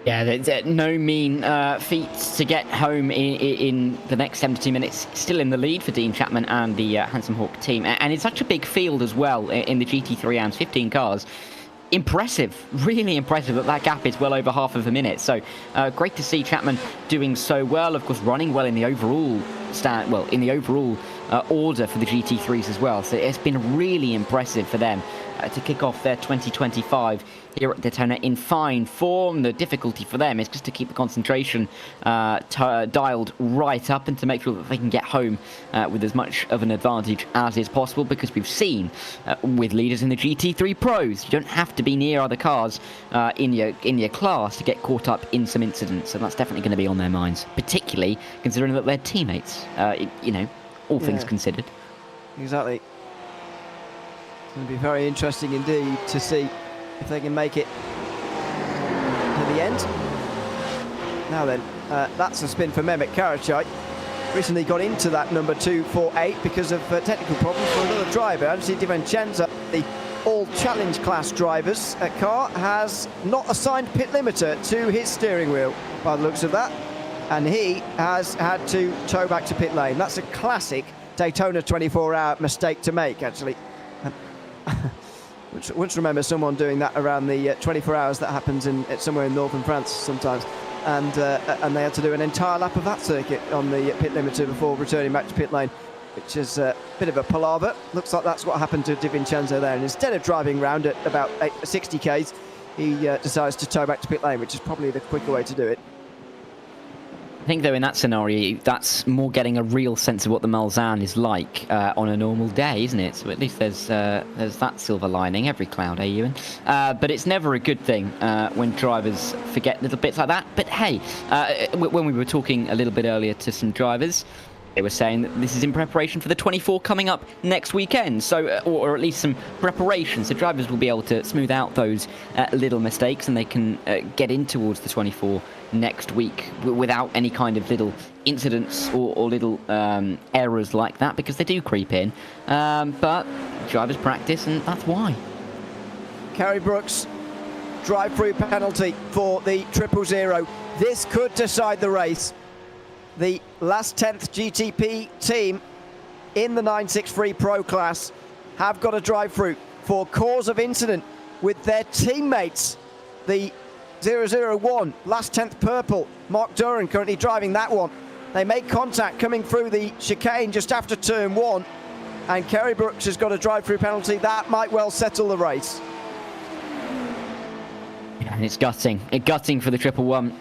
Yeah, there's no mean feat to get home in the next 72 minutes. Still in the lead for Dean Chapman and the Handsome Hawk team. And it's such a big field as well in the GT3 rounds, 15 cars. Impressive, really impressive that gap is well over half of a minute. So great to see Chapman doing so well. Of course, running well in the overall order for the GT3s as well. So it's been really impressive for them to kick off their 2025 here at Daytona in fine form. The difficulty for them is just to keep the concentration dialed right up and to make sure that they can get home with as much of an advantage as is possible, because we've seen with leaders in the GT3 Pros, you don't have to be near other cars in your class to get caught up in some incidents. So that's definitely going to be on their minds, particularly considering that they're teammates, all things considered. Exactly. It's going to be very interesting indeed to see if they can make it to the end. Now then, that's a spin for Mehmet Karachai. recently got into that number 248 because of technical problems for another driver. Anthony DiVincenzo, the all-challenge class drivers car, has not assigned pit limiter to his steering wheel by the looks of that, and he has had to tow back to pit lane. That's a classic Daytona 24-hour mistake to make, actually. Once remember someone doing that around the 24 hours that happens in somewhere in northern France sometimes, and they had to do an entire lap of that circuit on the pit limiter before returning back to pit lane, which is a bit of a palaver. Looks like that's what happened to DiVincenzo there, and instead of driving round at about 60 k's, he decides to tow back to pit lane, which is probably the quicker way to do it. I think, though, in that scenario, that's more getting a real sense of what the Mulsanne is like on a normal day, isn't it? So at least there's that silver lining. Every cloud, eh, Ewan? But it's never a good thing when drivers forget little bits like that. But hey, when we were talking a little bit earlier to some drivers, they were saying that this is in preparation for the 24 coming up next weekend, so or at least some preparation, so drivers will be able to smooth out those little mistakes, and they can get in towards the 24 next week without any kind of little incidents or little errors like that, because they do creep in. But drivers practice, and that's why. Kerry Brooks, drive-through penalty for the 000. This could decide the race. The last 10th GTP team in the 963 Pro class have got a drive-through for cause of incident with their teammates. The 001, last 10th purple, Mark Duran currently driving that one. They make contact coming through the chicane just after turn 1, and Kerry Brooks has got a drive-through penalty. That might well settle the race. And it's gutting for the 111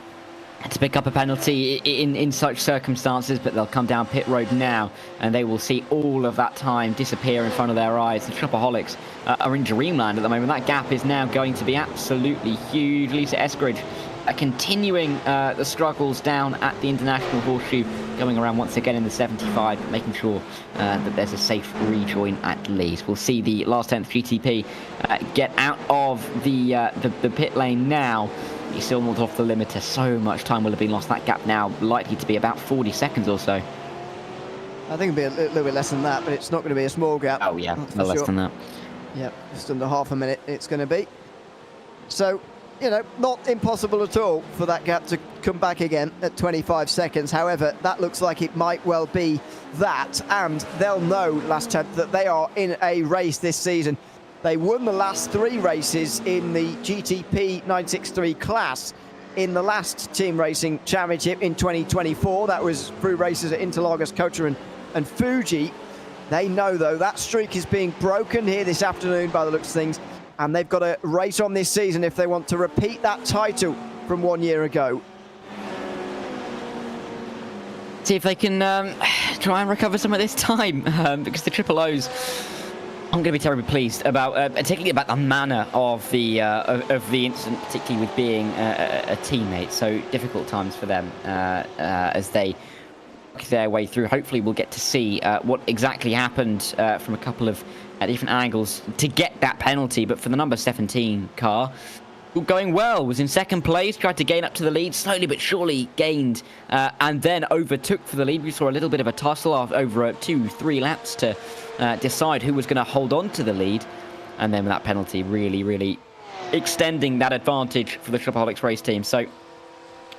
to pick up a penalty in such circumstances, but they'll come down pit road now, and they will see all of that time disappear in front of their eyes. The Tripaholics are in dreamland at the moment. That gap is now going to be absolutely huge. Lisa Eskridge continuing the struggles down at the International Horseshoe, going around once again in the 75, making sure that there's a safe rejoin at least. We'll see the last 10th GTP get out of the pit lane now. He's still not off the limiter. So much time will have been lost. That gap now likely to be about 40 seconds or so. I think it'll be a little bit less than that, but it's not going to be a small gap. Oh yeah, no less than that. Yeah, just under half a minute it's going to be. So, you know, not impossible at all for that gap to come back again at 25 seconds. However, that looks like it might well be that, and they'll know last time that they are in a race this season. They won the last 3 races in the GTP 963 class in the last Team Racing Championship in 2024. That was through races at Interlagos, Kota and Fuji. They know, though, that streak is being broken here this afternoon by the looks of things, and they've got a race on this season if they want to repeat that title from 1 year ago. See if they can try and recover some of this time, because the Triple O's, I'm going to be terribly pleased about, particularly about the manner of the incident, particularly with being a teammate. So difficult times for them as they work their way through. Hopefully, we'll get to see what exactly happened from a couple of different angles to get that penalty. But for the number 17 car, going well, was in second place, tried to gain up to the lead, slowly but surely gained, and then overtook for the lead. We saw a little bit of a tussle over 2-3 laps to decide who was going to hold on to the lead, and then that penalty really extending that advantage for the Tripaholics race team. So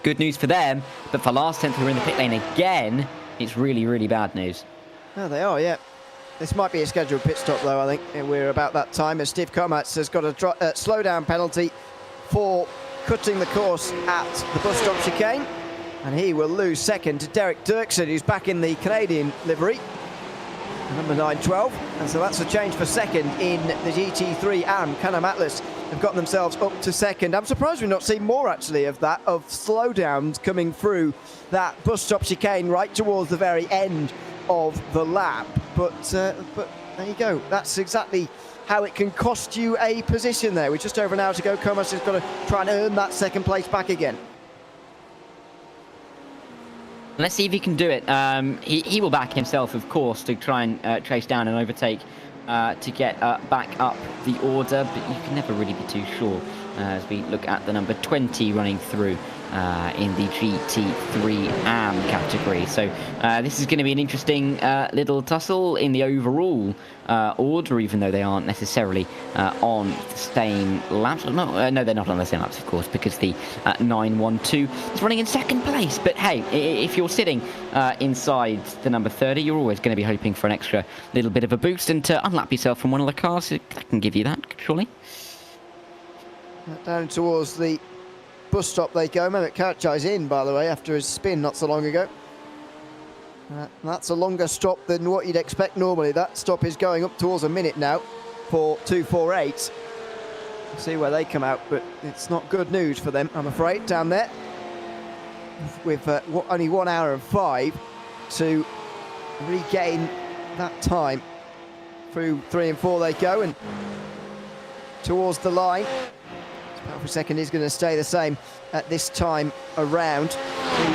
good news for them, but for last 10th who are in the pit lane again, it's really bad news. Oh, they are, yeah. This might be a scheduled pit stop, though, I think. And we're about that time as Steve Komatz has got a slowdown penalty for cutting the course at the bus stop chicane, and he will lose second to Derek Dirksen, who's back in the Canadian livery, number 912, and so that's a change for second in the GT3, and Canam Atlas have got themselves up to second. I'm surprised we've not seen more, actually, of that, of slowdowns coming through that bus stop chicane right towards the very end of the lap, but there you go. That's exactly how it can cost you a position there. With just over an hour to go, Comas has got to try and earn that second place back again. Let's see if he can do it. He will back himself, of course, to try and chase down and overtake to get back up the order, but you can never really be too sure as we look at the number 20 running through in the GT3 AM category. So this is going to be an interesting little tussle in the overall order, even though they aren't necessarily on the same laps. No, they're not on the same laps, of course, because the 912 is running in second place. But hey, if you're sitting inside the number 30, you're always going to be hoping for an extra little bit of a boost, and to unlap yourself from one of the cars, that can give you that, surely. Down towards the bus stop they go. Mehmet Karaçay's in, by the way, after his spin not so long ago. That's a longer stop than what you'd expect normally. That stop is going up towards a minute now for 248. We'll see where they come out, but it's not good news for them, I'm afraid, down there. With only 1 hour and 5 to regain that time. Through 3 and 4 they go, and towards the line. For a second is going to stay the same at this time around.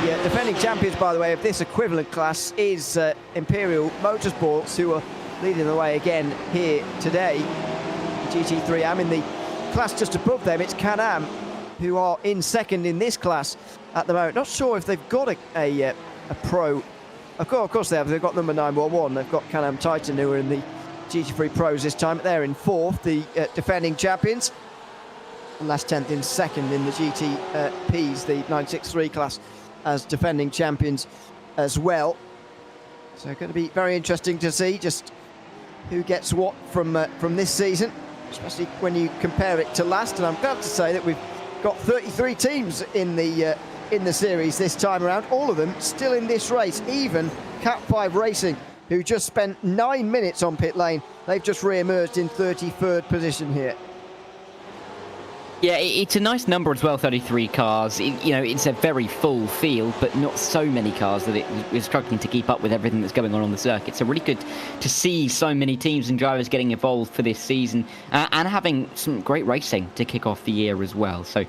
The defending champions, by the way, of this equivalent class is Imperial Motorsports, who are leading the way again here today. GT3 AM in the class just above them, it's Can-Am, who are in second in this class at the moment. Not sure if they've got a pro. Of course they have. They've got number 911. They've got Can-Am Titan, who are in the GT3 Pros this time. They're in fourth, the defending champions. And last 10th in second in the GTPs, the 963 class, as defending champions as well. So going to be very interesting to see just who gets what from this season, especially when you compare it to last. And I'm glad to say that we've got 33 teams in the series this time around. All of them still in this race, even Cat 5 Racing, who just spent 9 minutes on pit lane. They've just re-emerged in 33rd position here. Yeah, it's a nice number as well, 33 cars. It's a very full field, but not so many cars that we're struggling to keep up with everything that's going on the circuit. So really good to see so many teams and drivers getting involved for this season and having some great racing to kick off the year as well. So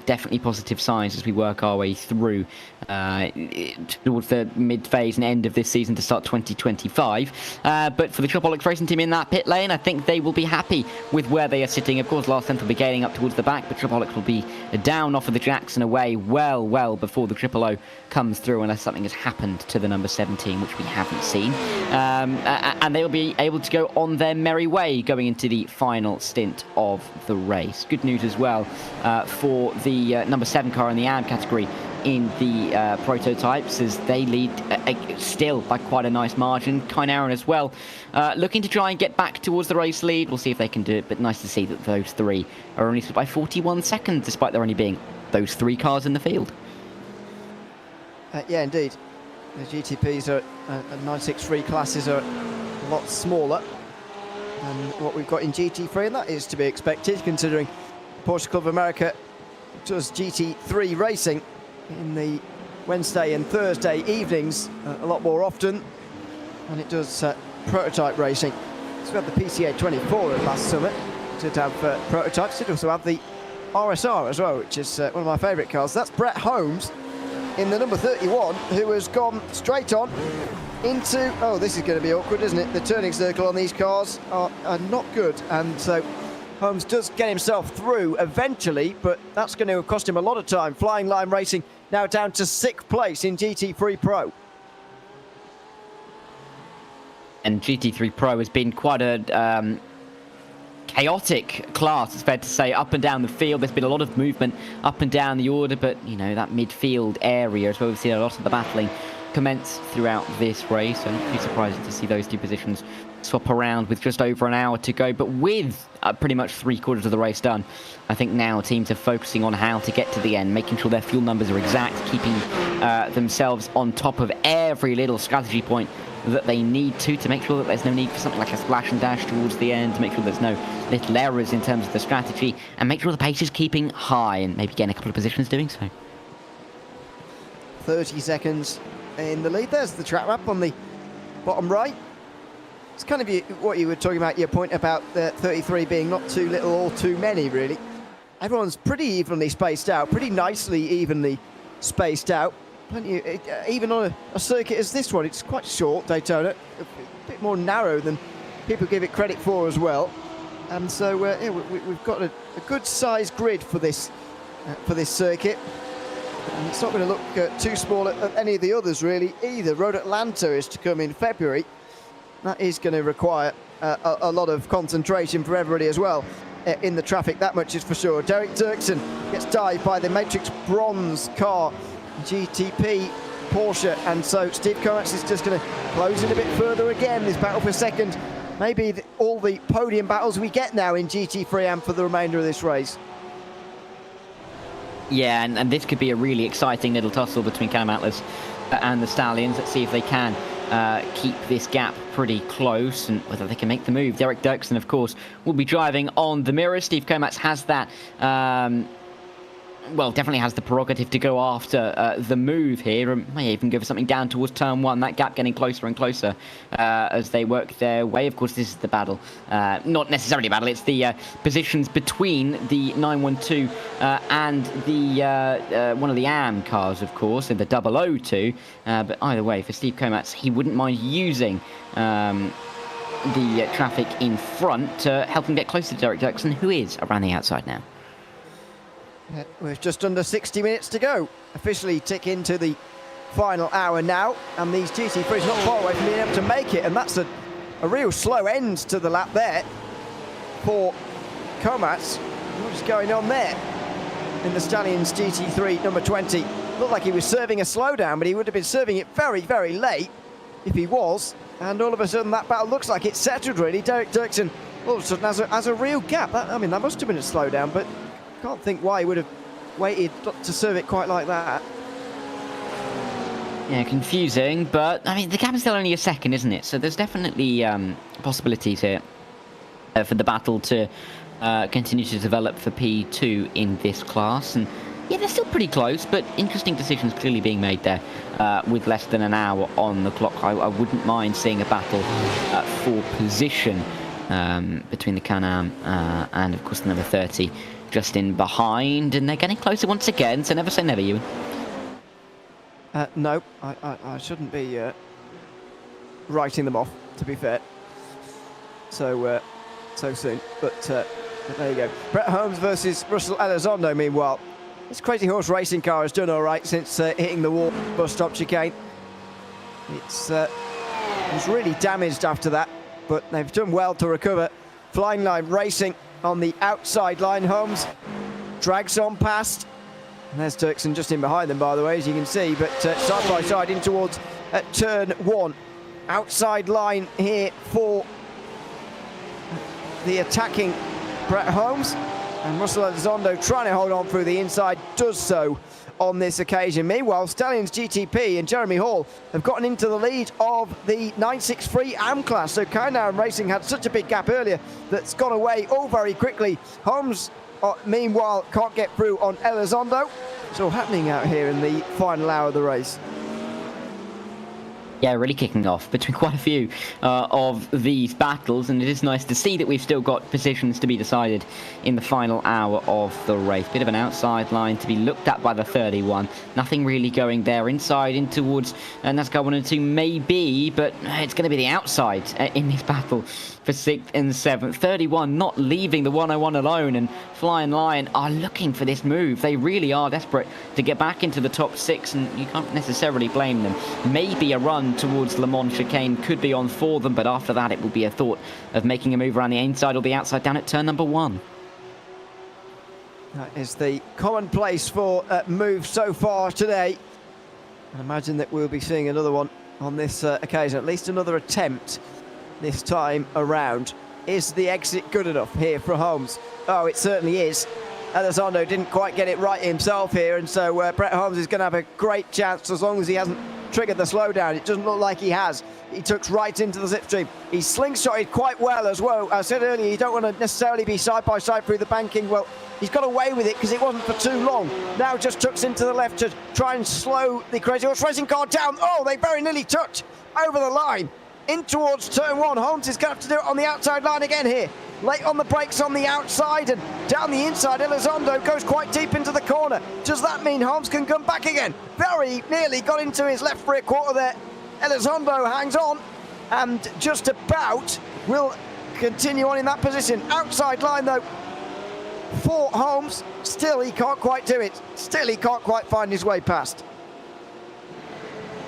definitely positive signs as we work our way through towards the mid-phase and end of this season to start 2025. But for the Tripolix Racing team in that pit lane, I think they will be happy with where they are sitting. Of course, Last Stint will be gaining up towards the back, but Tripolix will be down off of the Jackson away well before the Triple O comes through, unless something has happened to the number 17, which we haven't seen. And they will be able to go on their merry way going into the final stint of the race. Good news as well for the number 7 car in the AM category in the prototypes, as they lead still by quite a nice margin. Kynarin as well looking to try and get back towards the race lead. We'll see if they can do it, but nice to see that those three are only by 41 seconds despite there only being those 3 cars in the field. Yeah, indeed. The GTPs are 963 classes are a lot smaller than what we've got in GT3, and that is to be expected considering Porsche Club of America does GT3 racing in the Wednesday and Thursday evenings a lot more often than it does prototype racing. So we had the PCA 24 last summer, did have prototypes, did also have the RSR as well, which is one of my favourite cars. That's Brett Holmes in the number 31, who has gone straight on into, oh, this is going to be awkward, isn't it? The turning circle on these cars are not good, and so Holmes does get himself through eventually, but that's going to cost him a lot of time. Flying Line Racing now down to 6th place in GT3 Pro. And GT3 Pro has been quite a chaotic class, it's fair to say, up and down the field. There's been a lot of movement up and down the order, but that midfield area is where we've seen a lot of the battling commence throughout this race. And it'd be surprising to see those 2 positions swap around with just over an hour to go, but with pretty much 3/4 of the race done. I think now teams are focusing on how to get to the end, making sure their fuel numbers are exact, keeping themselves on top of every little strategy point that they need to make sure that there's no need for something like a splash and dash towards the end, to make sure there's no little errors in terms of the strategy, and make sure the pace is keeping high and maybe getting a couple of positions doing so. 30 seconds in the lead. There's the track map on the bottom right. It's kind of what you were talking about, your point about the 33 being not too little or too many, really. Everyone's pretty evenly spaced out, pretty nicely evenly spaced out. Plenty, even on a circuit as this one, it's quite short, Daytona, a bit more narrow than people give it credit for as well. And so yeah, we've got a good size grid for this circuit. And it's not going to look too small at any of the others really either. Road Atlanta is to come in February. That is going to require a lot of concentration for everybody as well in the traffic, that much is for sure. Derek Dirksen gets dived by the Matrix Bronze car, GTP Porsche, and so Steve Kovacs is just going to close in a bit further again. This battle for second, maybe all the podium battles we get now in GT3 and for the remainder of this race. Yeah, and this could be a really exciting little tussle between Cam Atlas and the Stallions. Let's see if they can keep this gap pretty close and whether they can make the move. Derek Dirksen, of course, will be driving on the mirror. Steve Kovacs has that, well, definitely has the prerogative to go after the move here, and may even give something down towards turn one. That gap getting closer and closer as they work their way. Of course, this is the battle. Not necessarily a battle, it's the positions between the 912 and the one of the AM cars, of course, in the 002. But either way, for Steve Kovacs, he wouldn't mind using the traffic in front to help him get closer to Derek Dirksen, who is around the outside now. With just under 60 minutes to go, officially tick into the final hour now, and these GT3s not far away from being able to make it, and that's a real slow end to the lap there for Kovacs. What's going on there in the Stallions GT3 number 20? Looked like he was serving a slowdown, but he would have been serving it very, very late if he was, and all of a sudden that battle looks like it's settled really. Derek Dirksen all of a sudden has a real gap. I mean, that must have been a slowdown, but can't think why he would have waited to serve it quite like that. Yeah, confusing, but I mean, the gap is still only a second, isn't it? So there's definitely possibilities here for the battle to continue to develop for P2 in this class. And yeah, they're still pretty close, but interesting decisions clearly being made there with less than an hour on the clock. I wouldn't mind seeing a battle for position between the Can-Am and, of course, the number 30 just in behind, and they're getting closer once again, so never say never, Ewan. No, I shouldn't be writing them off, to be fair, so soon, but there you go. Brett Holmes versus Russell Elizondo, meanwhile. This Crazy Horse racing car has done all right since hitting the wall bus stop chicane. It was really damaged after that, but they've done well to recover. Flying Line Racing on the outside line. Holmes drags on past. And there's Dirksen just in behind them, by the way, as you can see, but side by side in towards turn one. Outside line here for the attacking Brett Holmes. And Russell Elizondo trying to hold on through the inside, does so on this occasion. Meanwhile, Stallions GTP and Jeremy Hall have gotten into the lead of the 963 AM class. So Can-Am Racing had such a big gap earlier that's gone away all very quickly. Holmes, meanwhile, can't get through on Elizondo. It's all happening out here in the final hour of the race. Yeah, really kicking off between quite a few of these battles, and it is nice to see that we've still got positions to be decided in the final hour of the race. Bit of an outside line to be looked at by the 31. Nothing really going there. Inside in towards NASCAR 1 and 2 maybe, but it's going to be the outside in this battle for 6th and 7th. 31 not leaving the 101 alone, and Flying Lion are looking for this move. They really are desperate to get back into the top 6, and you can't necessarily blame them. Maybe a run towards Le Mans chicane could be on for them, but after that it will be a thought of making a move around the inside or the outside down at turn number 1. That is the commonplace for moves so far today. I imagine that we'll be seeing another one on this occasion, at least another attempt this time around. Is the exit good enough here for Holmes? Oh, it certainly is. Elizondo didn't quite get it right himself here, and so Brett Holmes is going to have a great chance as long as he hasn't triggered the slowdown. It doesn't look like he has. He tucks right into the slipstream. He slingshotted quite well as well. I said earlier, you don't want to necessarily be side by side through the banking. Well, he's got away with it because it wasn't for too long. Now just tucks into the left to try and slow the Crazy Horse racing car down. Oh, they very nearly touched over the line. In towards turn 1. Holmes is going to have to do it on the outside line again here. Late on the brakes on the outside and down the inside. Elizondo goes quite deep into the corner. Does that mean Holmes can come back again? Very nearly got into his left rear quarter there. Elizondo hangs on and just about will continue on in that position. Outside line though for Holmes. Still, he can't quite do it. Still, he can't quite find his way past.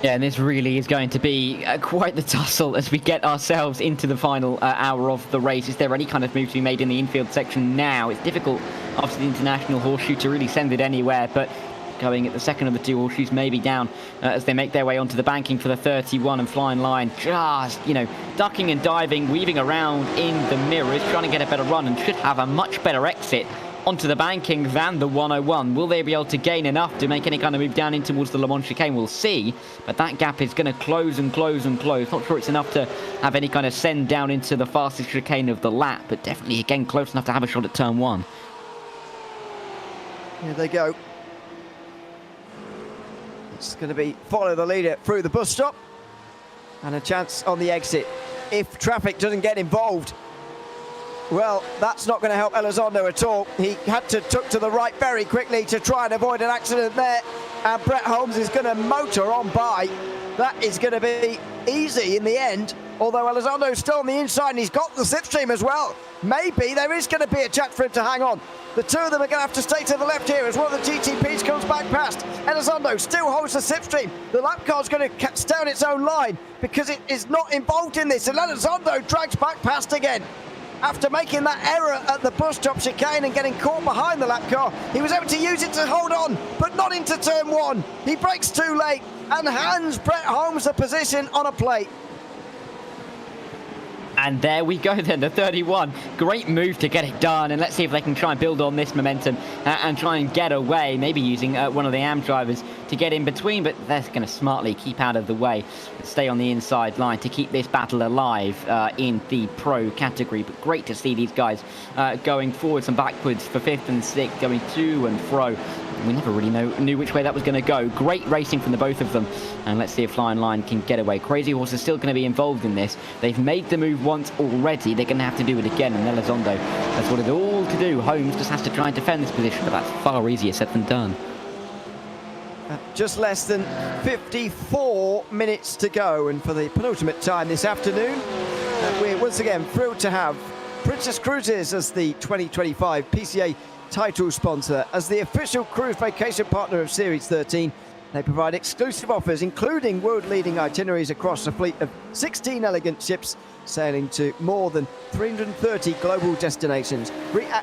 Yeah, and this really is going to be quite the tussle as we get ourselves into the final hour of the race. Is there any kind of move to be made in the infield section now? It's difficult after the international horseshoe to really send it anywhere, but going at the second of the two horseshoes maybe down as they make their way onto the banking for the 31 and flying line. Just, ducking and diving, weaving around in the mirrors, trying to get a better run and should have a much better exit onto the banking than the 101. Will they be able to gain enough to make any kind of move down in towards the Le Mans chicane? We'll see, but that gap is going to close and close and close. Not sure it's enough to have any kind of send down into the fastest chicane of the lap, but definitely again close enough to have a shot at turn 1. Here they go. It's going to be follow the leader through the bus stop and a chance on the exit. If traffic doesn't get involved, well, that's not going to help Elizondo at all. He had to tuck to the right very quickly to try and avoid an accident there. And Brett Holmes is going to motor on by. That is going to be easy in the end. Although Elizondo's still on the inside and he's got the slipstream as well. Maybe there is going to be a chance for him to hang on. The two of them are going to have to stay to the left here as one of the GTPs comes back past. Elizondo still holds the slipstream. The lap car's going to stay on its own line because it is not involved in this. And Elizondo drags back past again. After making that error at the bus stop chicane and getting caught behind the lap car, he was able to use it to hold on, but not into turn 1. He brakes too late and hands Brett Holmes the position on a plate. And there we go then, the 31. Great move to get it done, and let's see if they can try and build on this momentum and try and get away, maybe using one of the AM drivers to get in between, but they're going to smartly keep out of the way, stay on the inside line to keep this battle alive in the pro category. But great to see these guys going forwards and backwards for 5th and 6th, going to and fro. We never really knew which way that was going to go. Great racing from the both of them. And let's see if Flying Line can get away. Crazy Horse is still going to be involved in this. They've made the move once already. They're going to have to do it again. And Elizondo has got it all to do. Holmes just has to try and defend this position, but that's far easier said than done. Just less than 54 minutes to go. And for the penultimate time this afternoon, we're once again thrilled to have Princess Cruises as the 2025 PCA title sponsor. As the official cruise vacation partner of Series 13, they provide exclusive offers, including world-leading itineraries across a fleet of 16 elegant ships sailing to more than 330 global destinations.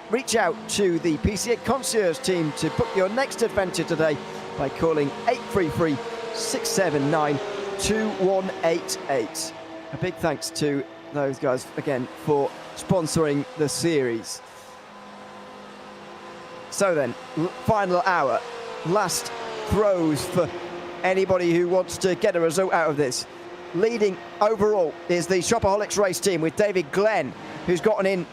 Reach out to the PCA concierge team to book your next adventure today by calling 833-679-2188. A big thanks to those guys again for sponsoring the series. So then, final hour, last throws for anybody who wants to get a result out of this. Leading overall is the Shopaholics race team with David Glenn, who's gotten in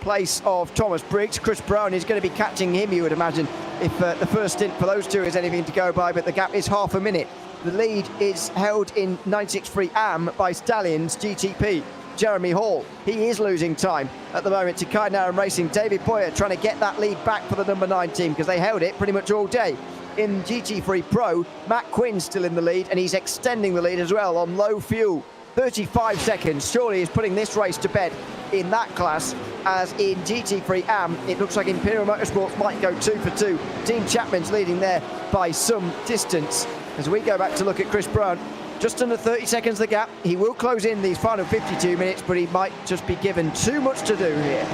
place of Thomas Briggs. Chris Brown is going to be catching him, you would imagine, if the first stint for those two is anything to go by, but the gap is half a minute. The lead is held in 963 AM by Stallions GTP. Jeremy Hall, he is losing time at the moment to Kainar Racing. David Boyer trying to get that lead back for the number 9 team because they held it pretty much all day. In GT3 Pro, Matt Quinn's still in the lead and he's extending the lead as well on low fuel. 35 seconds, surely is putting this race to bed in that class, as in GT3 AM, it looks like Imperial Motorsports might go 2 for 2. Dean Chapman's leading there by some distance. As we go back to look at Chris Brown, just under 30 seconds the gap. He will close in these final 52 minutes, but he might just be given too much to do here.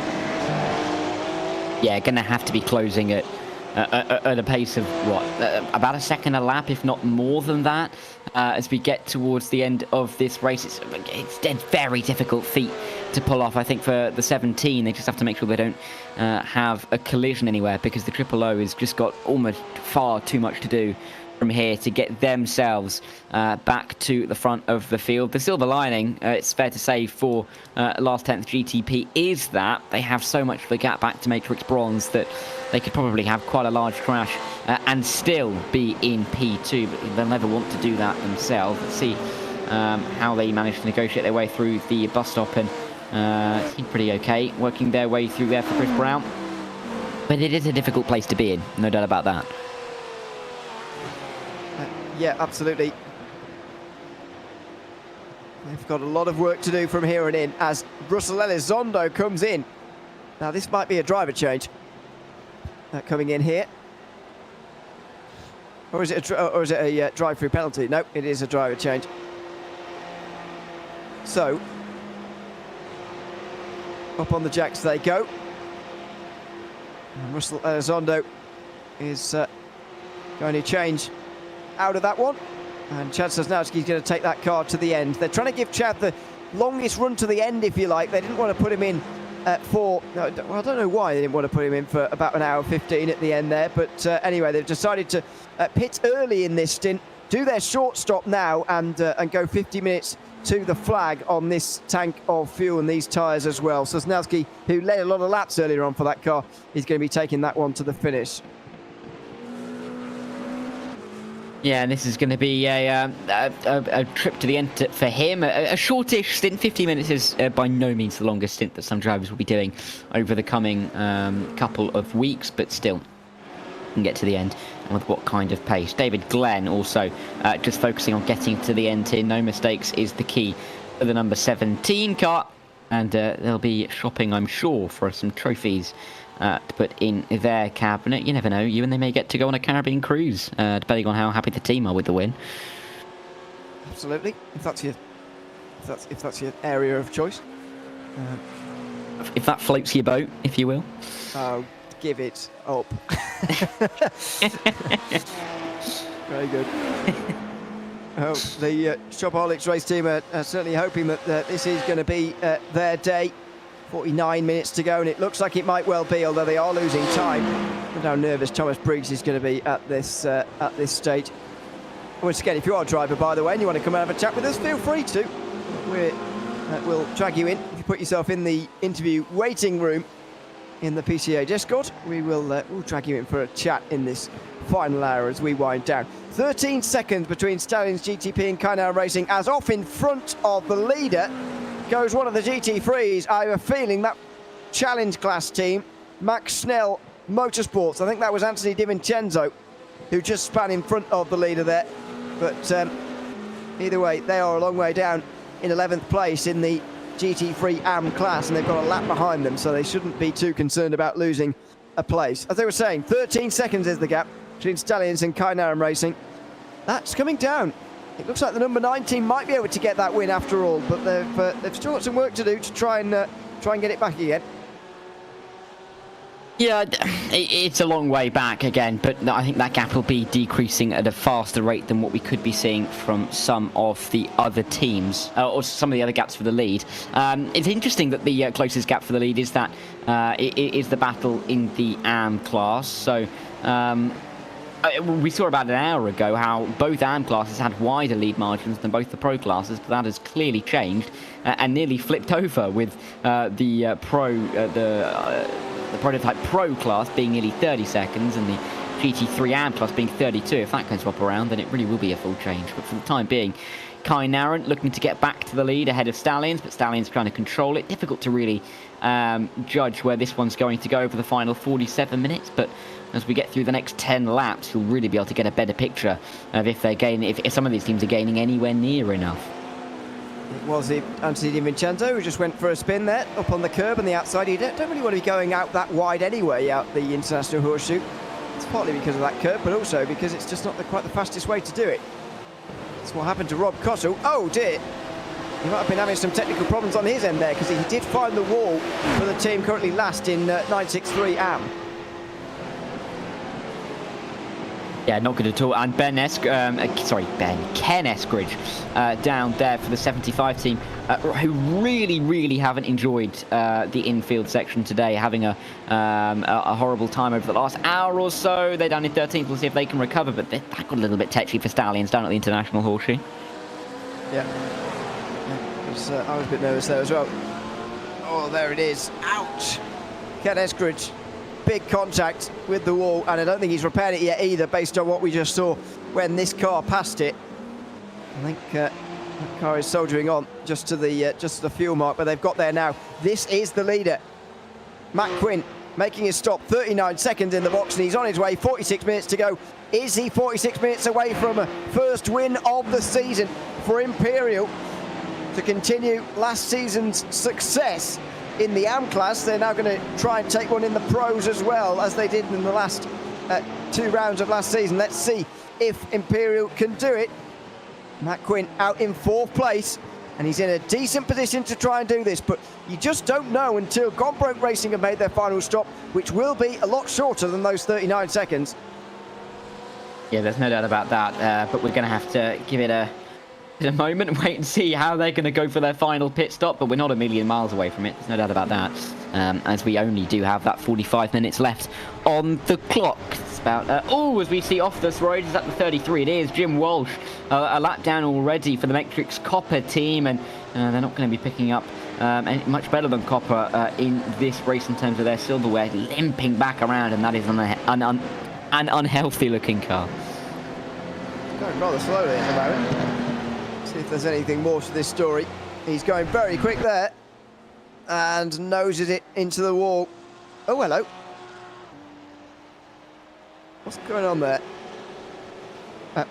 Yeah, going to have to be closing at a pace of, what, about a second a lap, if not more than that, as we get towards the end of this race. It's a very difficult feat to pull off, I think, for the 17. They just have to make sure they don't have a collision anywhere, because the Triple O has just got almost far too much to do from here to get themselves back to the front of the field. The silver lining, it's fair to say, for last 10th GTP is that they have so much of a gap back to Matrix Bronze that they could probably have quite a large crash and still be in P2, but they'll never want to do that themselves. Let's see how they manage to negotiate their way through the bus stop, and seem pretty okay working their way through there for Chris Brown. But it is a difficult place to be in, no doubt about that. Yeah, absolutely. They've got a lot of work to do from here on in as Russell Elizondo comes in. Now, this might be a driver change. coming in here. Or is it a drive-through penalty? No, it is a driver change. So, up on the jacks they go. And Russell Elizondo is going to change out of that one. And Chad Sosnowski's going to take that car to the end. They're trying to give Chad the longest run to the end, if you like. They didn't want to put him in well, I don't know why they didn't want to put him in for about an hour 15 at the end there. But anyway, they've decided to pit early in this stint, do their short stop now, and go 50 minutes to the flag on this tank of fuel and these tyres as well. Sosnowski, who led a lot of laps earlier on for that car, is going to be taking that one to the finish. Yeah, and this is going to be a trip to the end for him. A shortish stint. 50 minutes is by no means the longest stint that some drivers will be doing over the coming couple of weeks, but still can get to the end. And with what kind of pace? David Glenn also just focusing on getting to the end here. No mistakes is the key for the number 17 car. And they'll be shopping, I'm sure, for some trophies to put in their cabinet. You never know, you and they may get to go on a Caribbean cruise, depending on how happy the team are with the win. Absolutely, if that's your area of choice. If that floats your boat, if you will. Oh, give it up. Very good. Oh, the Shopaholics race team are certainly hoping that this is going to be their day. 49 minutes to go, and it looks like it might well be, although they are losing time. Look how nervous Thomas Briggs is going to be at this stage. Once again, if you are a driver, by the way, and you want to come and have a chat with us, feel free to. We'll drag you in. If you put yourself in the interview waiting room in the PCA Discord, we'll drag you in for a chat in this final hour as we wind down. 13 seconds between Stallions GTP and Kainar Racing, as off in front of the leader goes one of the GT3s. I have a feeling that challenge class team, Max Snell Motorsports, I think that was Anthony DiVincenzo who just span in front of the leader there. But either way, they are a long way down in 11th place in the GT3 AM class, and they've got a lap behind them, so they shouldn't be too concerned about losing a place. As they were saying, 13 seconds is the gap between Stallions and Kainar Racing. That's coming down. It looks like the number 19 might be able to get that win after all, but they've still got some work to do to try and get it back again. Yeah, it's a long way back again, but I think that gap will be decreasing at a faster rate than what we could be seeing from some of the other teams, or some of the other gaps for the lead. It's interesting that the closest gap for the lead is that it is the battle in the AM class. So we saw about an hour ago how both AM classes had wider lead margins than both the pro classes, but that has clearly changed and nearly flipped over with the prototype pro class being nearly 30 seconds and the GT3 AM class being 32. If that goes up around, then it really will be a full change. But for the time being, Kai Naran looking to get back to the lead ahead of Stallions, but Stallions trying to control it. Difficult to really judge where this one's going to go over the final 47 minutes, but as we get through the next 10 laps, you'll really be able to get a better picture of if some of these teams are gaining anywhere near enough. It was Anthony DiVincenzo who just went for a spin there, up on the curb on the outside. You don't really want to be going out that wide anyway, out the International Horseshoe. It's partly because of that curb, but also because it's just not quite the fastest way to do it. That's what happened to Rob Cottle. Oh dear! He might have been having some technical problems on his end there, because he did find the wall for the team currently last in 963 AM. Yeah, not good at all. And Ken Eskridge down there for the 75 team, who really haven't enjoyed the infield section today, having a horrible time over the last hour or so. They're down in 13th. We'll see if they can recover, but that got a little bit tetchy for Stallions down at the International Horseshoe. Yeah. I was a bit nervous there as well. Oh, there it is. Ouch! Ken Eskridge. Big contact with the wall, and I don't think he's repaired it yet either, based on what we just saw when this car passed it. I think that car is soldiering on just to the fuel mark, but they've got there now. This is the leader, Matt Quinn, making his stop. 39 seconds in the box, and he's on his way. 46 minutes to go. Is he 46 minutes away from a first win of the season for Imperial to continue last season's success in the AM class. They're now going to try and take one in the pros as well, as they did in the last 2 rounds of last season. Let's see if Imperial can do it. Matt Quinn out in 4th place, and he's in a decent position to try and do this, but you just don't know until Gone Broke Racing have made their final stop, which will be a lot shorter than those 39 seconds. Yeah, there's no doubt about that, but we're going to have to give it a moment and wait and see how they're going to go for their final pit stop, but we're not a million miles away from it, there's no doubt about that, as we only do have that 45 minutes left on the clock. It's about, as we see off this road, is at the 33, it is Jim Walsh, a lap down already for the Matrix Copper team, and they're not going to be picking up much better than Copper in this race in terms of their silverware, limping back around, and that is an unhealthy looking car. Going rather slowly at the moment. See if there's anything more to this story. He's going very quick there and noses it into the wall. Oh, hello. What's going on there?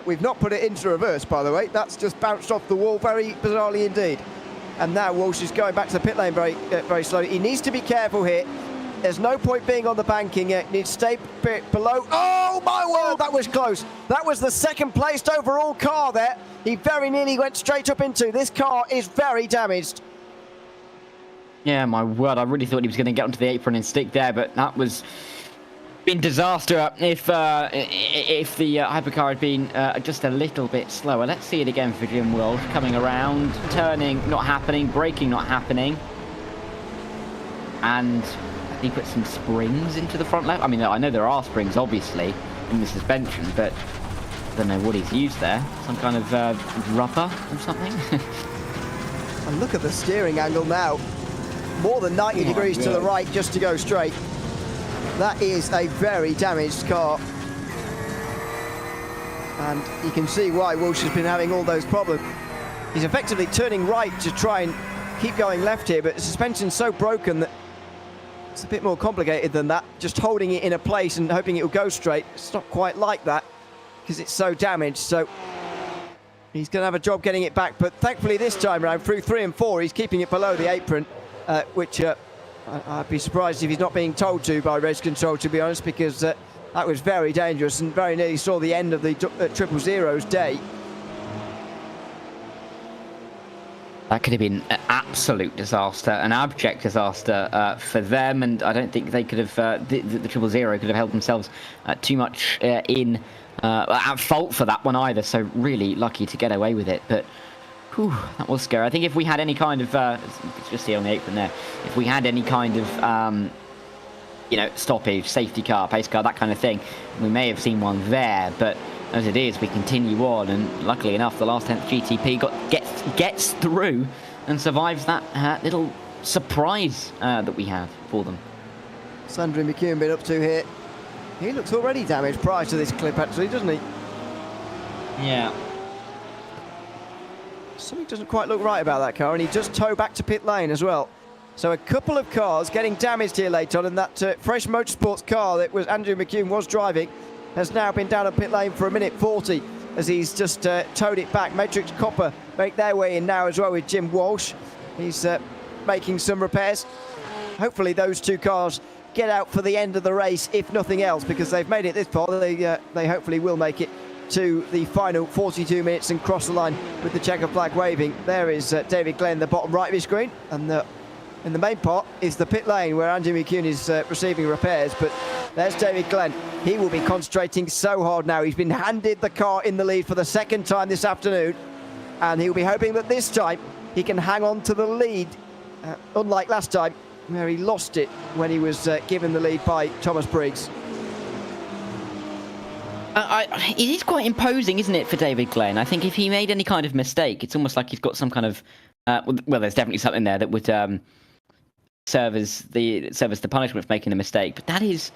We've not put it into reverse, by the way. That's just bounced off the wall very bizarrely indeed. And now Walsh is going back to the pit lane very slowly. He needs to be careful here. There's no point being on the banking yet. He needs to stay a bit below. Oh, my word, that was close. That was the 2nd placed overall car there. He very nearly went straight up into. This car is very damaged. Yeah, my word, I really thought he was going to get onto the apron and stick there, but that was been disaster if the hypercar had been just a little bit slower. Let's see it again for Jim Walsh, coming around, turning, not happening, braking, not happening. And he put some springs into the front left. I mean, I know there are springs, obviously, in the suspension, but I don't know what he's used there. Some kind of rubber or something. And look at the steering angle now. More than 90 degrees to the right just to go straight. That is a very damaged car. And you can see why Walsh has been having all those problems. He's effectively turning right to try and keep going left here, but the suspension's so broken that it's a bit more complicated than that. Just holding it in a place and hoping it will go straight. It's not quite like that because it's so damaged. So he's going to have a job getting it back. But thankfully this time around, through 3 and 4, he's keeping it below the apron, which I'd be surprised if he's not being told to by race control, to be honest, because that was very dangerous and very nearly saw the end of the 000's day. That could have been an absolute disaster, an abject disaster for them, and I don't think they could have, the 000 could have held themselves too much at fault for that one either, so really lucky to get away with it, but whew, that was scary. I think if we had any kind of, just see on the apron there, if we had any kind of, stoppage, safety car, pace car, that kind of thing, we may have seen one there, but as it is, we continue on, and luckily enough, the last 10th GTP gets through and survives that little surprise that we had for them. Sandra McEwen been up to here. He looks already damaged prior to this clip, actually, doesn't he? Yeah. Something doesn't quite look right about that car, and he does tow back to pit lane as well. So a couple of cars getting damaged here late on, and that Fresh Motorsports car that was Andrew McEwen was driving has now been down a pit lane for 1:40 as he's just towed it back. Matrix Copper make their way in now as well with Jim Walsh. He's making some repairs. Hopefully those two cars get out for the end of the race, if nothing else, because they've made it this far. They hopefully will make it to the final 42 minutes and cross the line with the checker flag waving. There is David Glenn, the bottom right of your screen, and in the main part is the pit lane where Andrew McEwen is receiving repairs, but there's David Glenn. He will be concentrating so hard now. He's been handed the car in the lead for the 2nd time this afternoon, and he'll be hoping that this time he can hang on to the lead, unlike last time where he lost it when he was given the lead by Thomas Briggs. It is quite imposing, isn't it, for David Glenn? I think if he made any kind of mistake, it's almost like he's got some kind of well, there's definitely something there that would serve as the punishment for making a mistake. But it's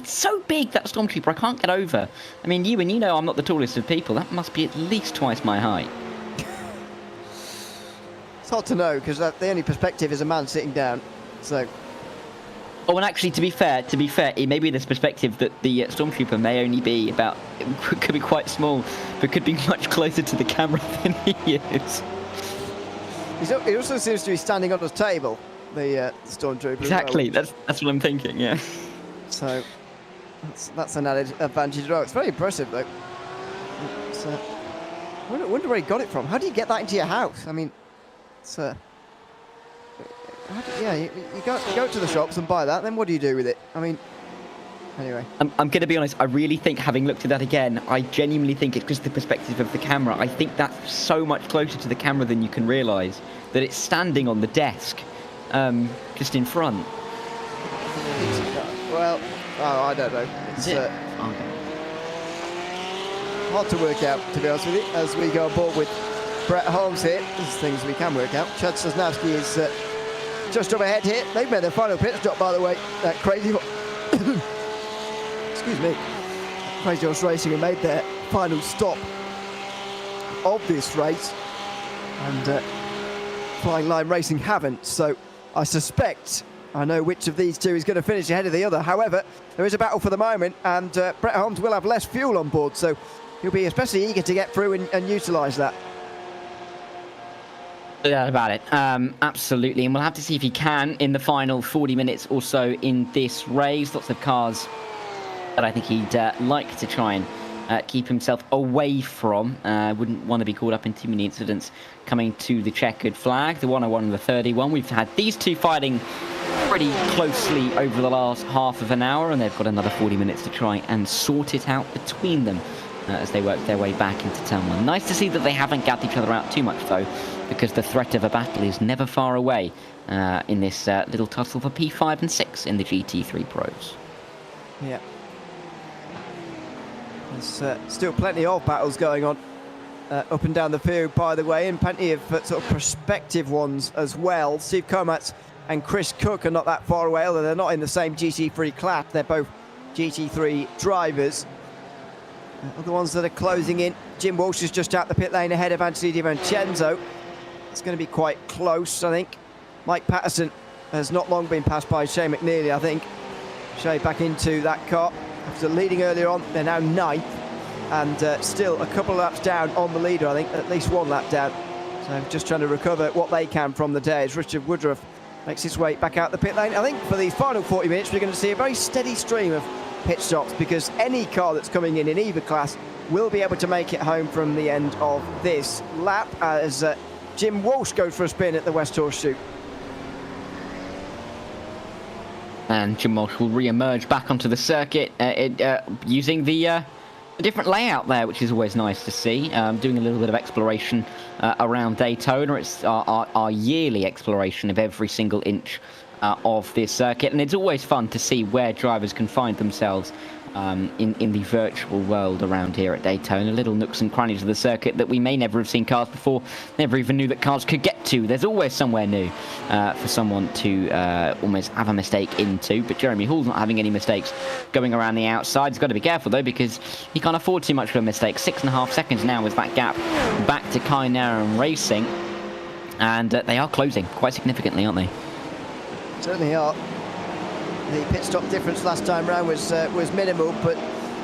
so big, that Stormtrooper. I can't get over. I mean, you know I'm not the tallest of people. That must be at least twice my height. It's hard to know because the only perspective is a man sitting down. So. Oh, and actually, to be fair, it may be this perspective that the Stormtrooper may only be about, could be quite small, but could be much closer to the camera than he is. He also seems to be standing on a table. the Stormtrooper. Exactly. Well. That's what I'm thinking. Yeah. So that's an added advantage as well. It's very impressive though. It's, I wonder where he got it from. How do you get that into your house? I mean, it's you go to the shops and buy that. Then what do you do with it? I mean, anyway. I'm going to be honest. I really think, having looked at that again, I genuinely think it's just the perspective of the camera. I think that's so much closer to the camera than you can realise. That it's standing on the desk, just in front. Well, I don't know. It's hard to work out, to be honest with you, as we go aboard with Brett Holmes here. There's things we can work out. Chad Sosnowski is just up ahead here. They've made their final pit stop, by the way. That crazy excuse me. Crazy Horse Racing have made their final stop of this race, and Flying Line Racing haven't. So I suspect I know which of these two is going to finish ahead of the other. However, there is a battle for the moment, and Brett Holmes will have less fuel on board, so he'll be especially eager to get through and utilise that. Yeah, about it. Absolutely, and we'll have to see if he can in the final 40 minutes or so in this race. Lots of cars that I think he'd like to try and keep himself away from. Wouldn't want to be caught up in too many incidents coming to the checkered flag, the 101 and the 31. We've had these two fighting pretty closely over the last half of an hour, and they've got another 40 minutes to try and sort it out between them as they work their way back into turn one. Nice to see that they haven't gapped each other out too much, though, because the threat of a battle is never far away in this little tussle for P5 and 6 in the GT3 Pros. Yeah. There's still plenty of battles going on up and down the field, by the way, and plenty of sort of prospective ones as well. Steve Komatz and Chris Cook are not that far away, although they're not in the same GT3 class. They're both GT3 drivers. The ones that are closing in, Jim Walsh is just out the pit lane ahead of Anthony Di Vincenzo. It's going to be quite close, I think. Mike Patterson has not long been passed by Shea McNeely, I think. Shea back into that car after leading earlier on. They're now 9th, and still a couple of laps down on the leader, I think, at least 1 lap down. So just trying to recover what they can from the day as Richard Woodruff makes his way back out the pit lane. I think for these final 40 minutes, we're going to see a very steady stream of pit stops, because any car that's coming in either class will be able to make it home from the end of this lap, as Jim Walsh goes for a spin at the West Horseshoe. And Jim Walsh will re-emerge back onto the circuit using the different layout there, which is always nice to see. Doing a little bit of exploration around Daytona. It's our yearly exploration of every single inch of this circuit, and it's always fun to see where drivers can find themselves in the virtual world around here at Daytona. Little nooks and crannies of the circuit that we may never have seen cars before, never even knew that cars could get to. There's always somewhere new for someone to almost have a mistake into, but Jeremy Hall's not having any mistakes going around the outside. He's got to be careful though, because he can't afford too much of a mistake. 6.5 seconds now is that gap back to Kai Naran Racing, and they are closing quite significantly, aren't they? Certainly are. The pit stop difference last time round was minimal, but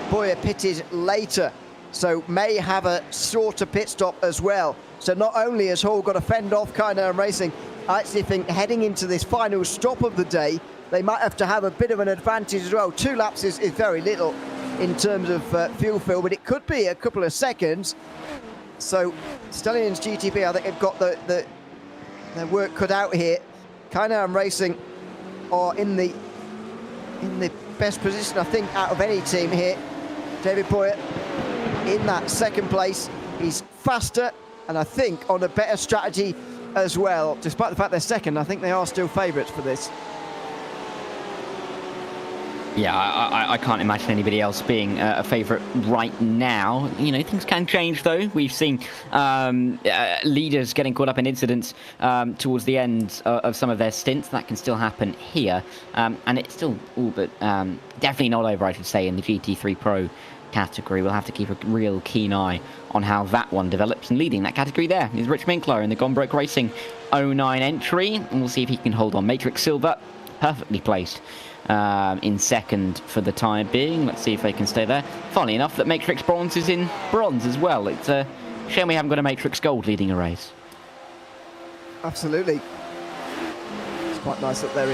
Boyer pitted later, so may have a shorter pit stop as well. So not only has Hall got to fend off Kai Naran Racing, I actually think heading into this final stop of the day, they might have to have a bit of an advantage as well. 2 laps is very little in terms of fuel fill, but it could be a couple of seconds. So Stellians GTP, I think, have got their work cut out here. Kai Naran Racing are in the best position, I think, out of any team here. David Boyer in that 2nd place. He's faster, and I think on a better strategy as well. Despite the fact they're 2nd, I think they are still favourites for this. Yeah, I can't imagine anybody else being a favourite right now. You know, things can change, though. We've seen leaders getting caught up in incidents towards the end of some of their stints. That can still happen here. And it's still all but definitely not over, I should say, in the GT3 Pro category. We'll have to keep a real keen eye on how that one develops. And leading that category there is Rich Minkler in the Gombrich Racing 09 entry. And we'll see if he can hold on. Matrix Silver, perfectly placed in 2nd for the time being. Let's see if they can stay there. Funnily enough, that Matrix Bronze is in bronze as well. It's a shame we haven't got a Matrix Gold leading a race. Absolutely. quite nice up there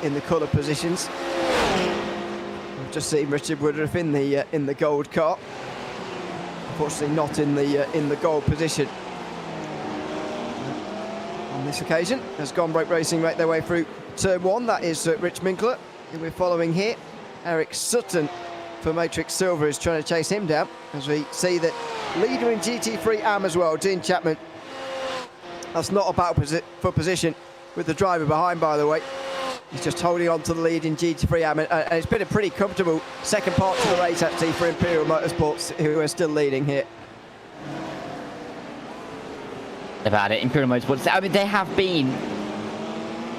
in the colour positions. We've just seen Richard Woodruff in the gold car. Unfortunately, not in the gold position on this occasion. As Gombrake Racing make their way through turn 1, that is Rich Minkler, who we're following here. Eric Sutton for Matrix Silver is trying to chase him down, as we see that leader in GT3 AM as well, Dean Chapman. That's not a battle for position with the driver behind, by the way. He's just holding on to the lead in GT3 AM, and it's been a pretty comfortable second part to the race, actually, for Imperial Motorsports, who are still leading here. About it, Imperial Motorsports, I mean, they have been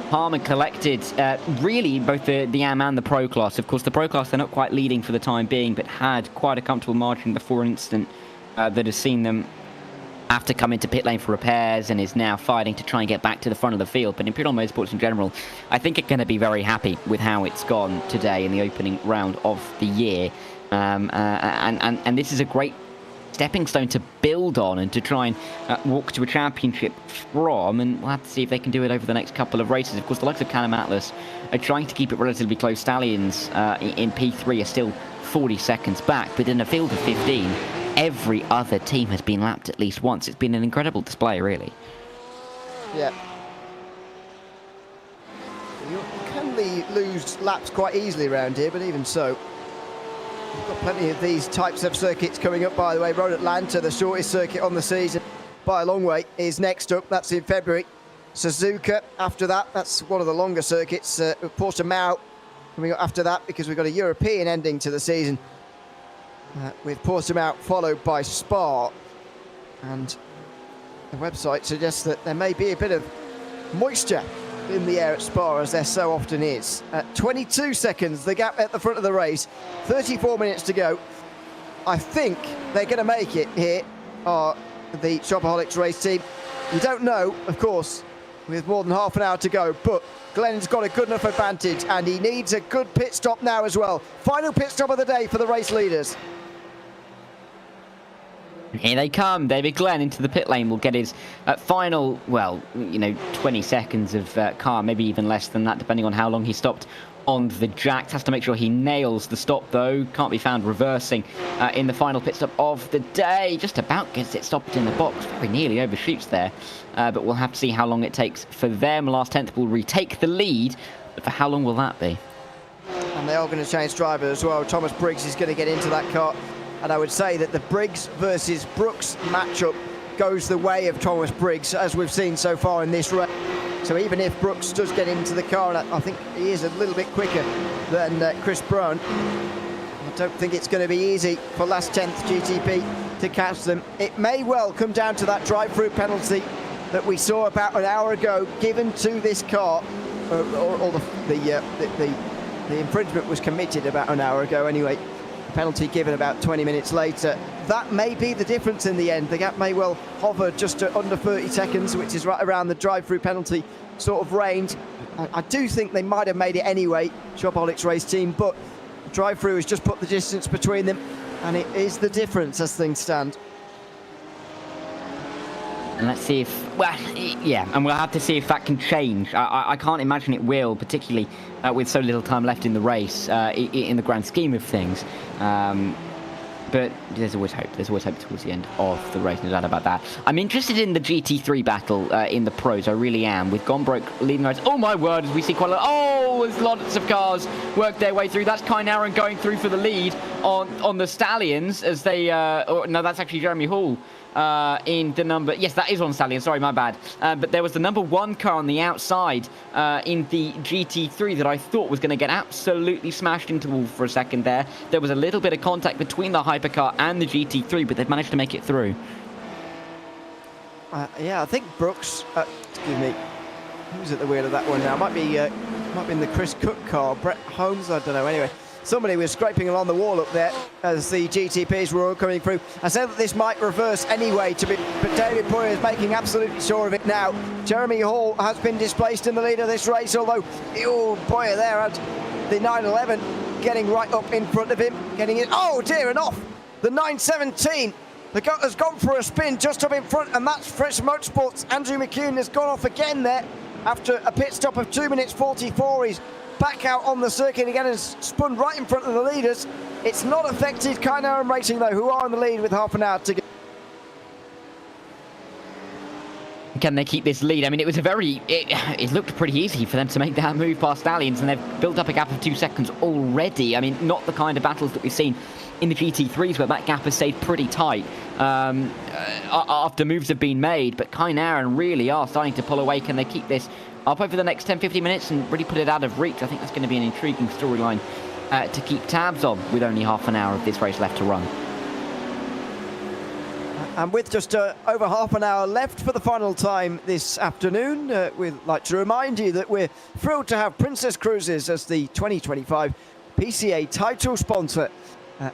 calm and collected, really, both the AM and the Pro class. Of course, the Pro class, they're not quite leading for the time being, but had quite a comfortable margin before an incident that has seen them have to come into pit lane for repairs and is now fighting to try and get back to the front of the field. But Imperial Motorsports in general, I think, are going to be very happy with how it's gone today in the opening round of the year. And this is a great stepping stone to build on and to try and walk to a championship from, and we'll have to see if they can do it over the next couple of races. Of course, the likes of Callum Atlas are trying to keep it relatively close. Stallions in P3 are still 40 seconds back, but in a field of 15, every other team has been lapped at least once. It's been an incredible display, really. Yeah. You can lose laps quite easily around here, but even so, we've got plenty of these types of circuits coming up, by the way. Road Atlanta, the shortest circuit on the season by a long way, is next up. That's in February. Suzuka after that. That's one of the longer circuits. Portimao coming up after that, because we've got a European ending to the season, with Portimao followed by Spa. And the website suggests that there may be a bit of moisture in the air at Spa, as there so often is. 22 seconds, the gap at the front of the race. 34 minutes to go. I think they're going to make it here, are the Shopaholics race team. You don't know, of course, with more than half an hour to go, but Glenn's got a good enough advantage, and he needs a good pit stop now as well. Final pit stop of the day for the race leaders. Here they come. David Glenn into the pit lane will get his final, well, 20 seconds of car, maybe even less than that, depending on how long he stopped on the jacks. Has to make sure he nails the stop, though. Can't be found reversing in the final pit stop of the day. Just about gets it stopped in the box. Very nearly overshoots there. But we'll have to see how long it takes for them. Last tenth will retake the lead. But for how long will that be? And they are going to change driver as well. Thomas Briggs is going to get into that car. And I would say that the Briggs versus Brooks matchup goes the way of Thomas Briggs, as we've seen so far in this race. So even if Brooks does get into the car, and I think he is a little bit quicker than Chris Brown, I don't think it's going to be easy for last 10th GTP to catch them. It may well come down to that drive-through penalty that we saw about an hour ago given to this car, or the infringement was committed about an hour ago anyway. Penalty given about 20 minutes later. That may be the difference in the end. The gap may well hover just under 30 seconds, which is right around the drive-through penalty sort of range. I do think they might have made it anyway, Shopaholics race team, but drive-through has just put the distance between them, and it is the difference as things stand. And let's see if, well, yeah, and we'll have to see if that can change. I can't imagine it will, particularly with so little time left in the race, in the grand scheme of things. But there's always hope. There's always hope towards the end of the race, no doubt about that. I'm interested in the GT3 battle in the pros. I really am. With Gombrake leading the race. Oh, my word, as we see quite a lot. Oh, there's lots of cars work their way through. That's Kai Naran going through for the lead on the Stallions as they... no, that's actually Jeremy Hall. In the number, yes, that is on Stallion, sorry, my bad. But there was the number 1 car on the outside in the GT3 that I thought was going to get absolutely smashed into the wall for a second there. There was a little bit of contact between the hypercar and the GT3, but they've managed to make it through. Yeah, I think Brooks, excuse me, who's at the wheel of that one now? Might be in the Chris Cook car, Brett Holmes, I don't know, anyway. Somebody was scraping along the wall up there as the GTPs were all coming through. I said that this might reverse anyway, but David Poyer is making absolutely sure of it now. Jeremy Hall has been displaced in the lead of this race, although Poyer there had the 911 getting right up in front of him, getting it. Oh dear, and off the 917. The car has gone for a spin just up in front, and that's Fresh Motorsports. Andrew McCune has gone off again there. after a pit stop of 2 minutes 44. He's back out on the circuit again and spun right in front of the leaders. It's not affected Kynaran Racing, though, who are in the lead with half an hour to go. Can they keep this lead? I mean, it was it looked pretty easy for them to make that move past Stallions, and they've built up a gap of 2 seconds already. I mean, not the kind of battles that we've seen in the GT3s where that gap has stayed pretty tight after moves have been made, but Kynaran really are starting to pull away. Can they keep this up over the next 10-15 minutes and really put it out of reach? I think that's going to be an intriguing storyline to keep tabs on with only half an hour of this race left to run. And with just over half an hour left for the final time this afternoon, we'd like to remind you that we're thrilled to have Princess Cruises as the 2025 PCA title sponsor.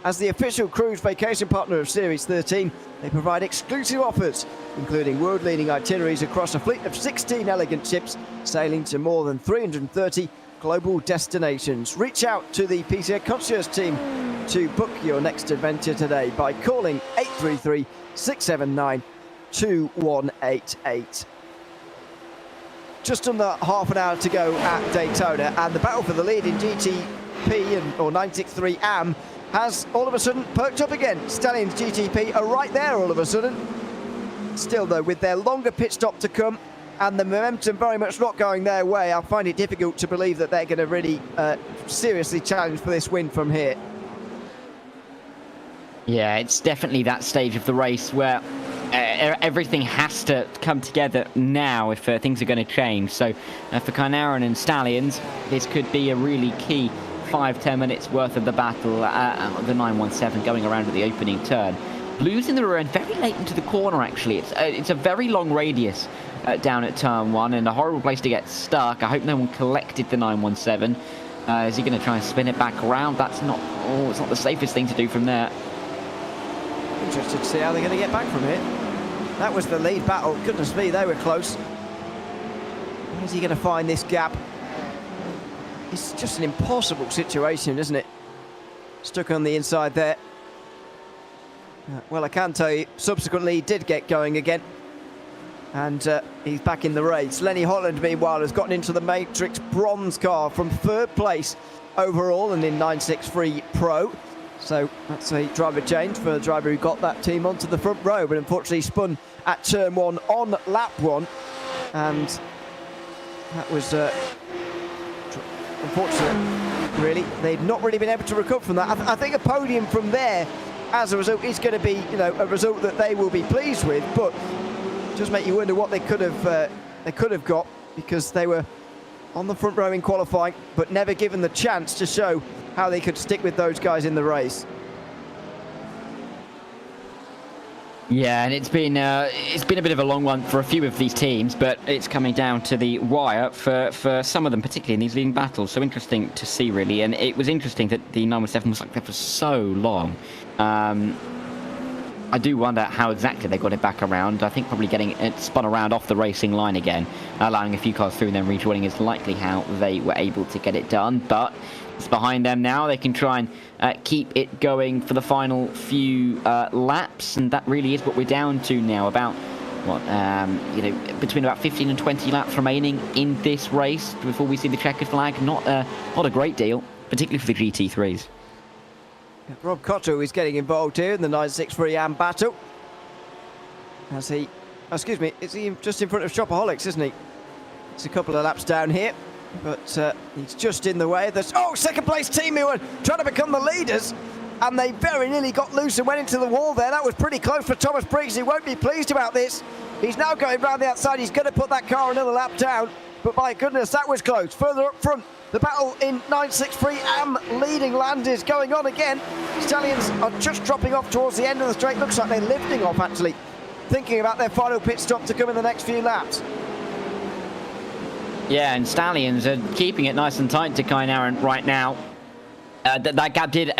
As the official cruise vacation partner of Series 13, they provide exclusive offers, including world-leading itineraries across a fleet of 16 elegant ships, sailing to more than 330 global destinations. Reach out to the PCA concierge team to book your next adventure today by calling 833-679-2188. Just under half an hour to go at Daytona, and the battle for the lead in GTP or 963 AM has all of a sudden perked up again. Stallions GTP are right there all of a sudden. Still though, with their longer pit stop to come and the momentum very much not going their way, I find it difficult to believe that they're going to really seriously challenge for this win from here. Yeah, it's definitely that stage of the race where everything has to come together now if things are going to change. So for Kynaran and Stallions, this could be a really key 5-10 minutes worth of the battle. The 917 going around at the opening turn. Blues in the rear end very late into the corner, actually. It's a very long radius down at turn 1 and a horrible place to get stuck. I hope no one collected the 917. Is he going to try and spin it back around? That's not, it's not the safest thing to do from there. Interested to see how they're going to get back from here. That was the lead battle. Goodness me, they were close. Where's he going to find this gap? It's just an impossible situation, isn't it? Stuck on the inside there. Well, I can tell you, subsequently he did get going again. And he's back in the race. Lenny Holland, meanwhile, has gotten into the Matrix bronze car from 3rd place overall and in 963 Pro. So that's a driver change for the driver who got that team onto the front row, but unfortunately spun at turn 1 on lap 1. And that was unfortunate, really. They've not really been able to recover from that. I think a podium from there, as a result, is going to be, a result that they will be pleased with, but just make you wonder what they could have got, because they were on the front row in qualifying, but never given the chance to show how they could stick with those guys in the race. Yeah, and it's been a bit of a long one for a few of these teams, but it's coming down to the wire for some of them, particularly in these leading battles. So interesting to see, really. And it was interesting that the 917 was like that for so long. I do wonder how exactly they got it back around. I think probably getting it spun around off the racing line again, allowing a few cars through and then rejoining is likely how they were able to get it done. But it's behind them now. They can try and keep it going for the final few laps, and that really is what we're down to now. About between about 15 and 20 laps remaining in this race before we see the checkered flag. Not a great deal, particularly for the GT3s. Rob Cotto is getting involved here in the 963 AM battle. As he, is he just in front of Shopaholics, isn't he? It's a couple of laps down here, but he's just in the way. There's second place team who are trying to become the leaders, and they very nearly got loose and went into the wall there. That was pretty close for Thomas Briggs. He won't be pleased about this. He's now going round the outside. He's going to put that car another lap down, but my goodness, that was close. Further up front, the battle in 963 AM leading land is going on again. Stallions are just dropping off towards the end of the straight. Looks like they're lifting off, actually, thinking about their final pit stop to come in the next few laps. Yeah, and Stallions are keeping it nice and tight to Kynaran right now. That gap did,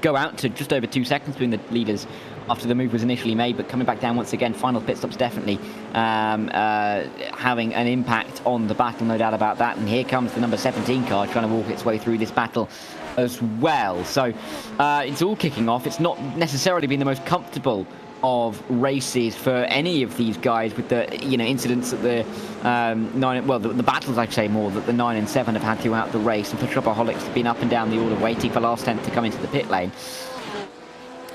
go out to just over 2 seconds between the leaders after the move was initially made, but coming back down once again. Final pit stops definitely having an impact on the battle, no doubt about that. And here comes the number 17 car trying to walk its way through this battle as well. So it's all kicking off. It's not necessarily been the most comfortable of races for any of these guys, with the incidents that the the battles, I'd say more, that the 9 and 7 have had throughout the race, and for Shopaholics have been up and down the order waiting for last 10th to come into the pit lane.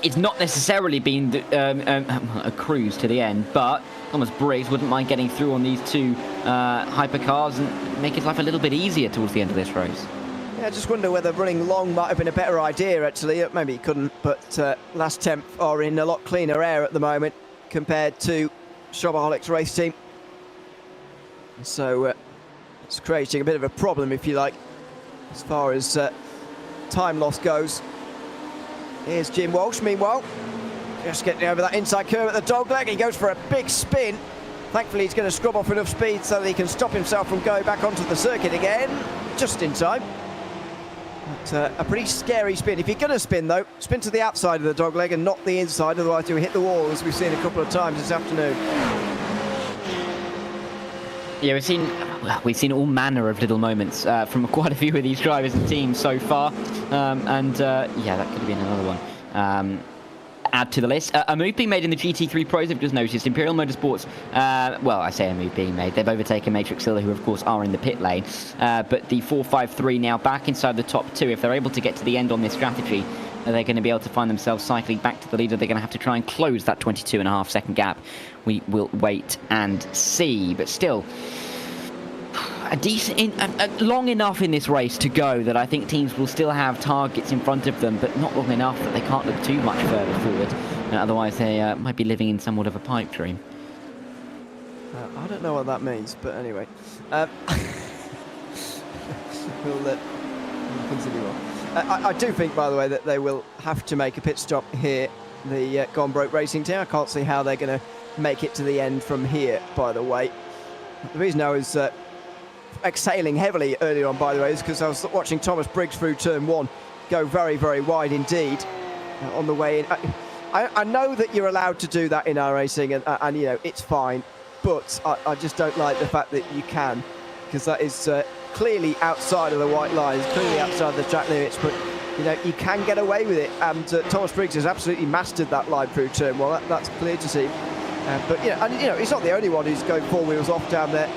It's not necessarily been a cruise to the end, but Thomas Briggs wouldn't mind getting through on these two hypercars and make his life a little bit easier towards the end of this race. Yeah, I just wonder whether running long might have been a better idea, actually. Maybe he couldn't, but last temp are in a lot cleaner air at the moment compared to Shopaholics race team. So it's creating a bit of a problem, if you like, as far as time loss goes. Here's Jim Walsh, meanwhile, just getting over that inside curve at the dogleg. He goes for a big spin. Thankfully, he's going to scrub off enough speed so that he can stop himself from going back onto the circuit again, just in time. But a pretty scary spin. If you're going to spin, though, spin to the outside of the dogleg and not the inside, otherwise you'll hit the wall, as we've seen a couple of times this afternoon. Yeah, we've seen all manner of little moments from quite a few of these drivers and teams so far, yeah, that could have been another one. Add to the list. A move being made in the GT3 Pros, I've just noticed. Imperial Motorsports, well, I say a move being made. They've overtaken Matrix Silver, who of course are in the pit lane. But the 453 now back inside the top two. If they're able to get to the end on this strategy, they're going to be able to find themselves cycling back to the leader. They're going to have to try and close that 22.5 second gap. We will wait and see. But still, long enough in this race to go that I think teams will still have targets in front of them, but not long enough that they can't look too much further forward. Otherwise, they might be living in somewhat of a pipe dream. I don't know what that means, but anyway. We'll continue on. I do think, by the way, that they will have to make a pit stop here, the Gone Broke Racing team. I can't see how they're going to make it to the end from here, by the way. The reason I was exhaling heavily earlier on, by the way, is because I was watching Thomas Briggs through turn 1 go very, very wide indeed on the way in. I know that you're allowed to do that in our racing, and you know, it's fine, but I just don't like the fact that you can, because that is clearly outside of the white lines, clearly outside the track limits, but you know, you can get away with it, and Thomas Briggs has absolutely mastered that line through turn 1. That's clear to see. But you know, he's not the only one who's going 4 wheels off down there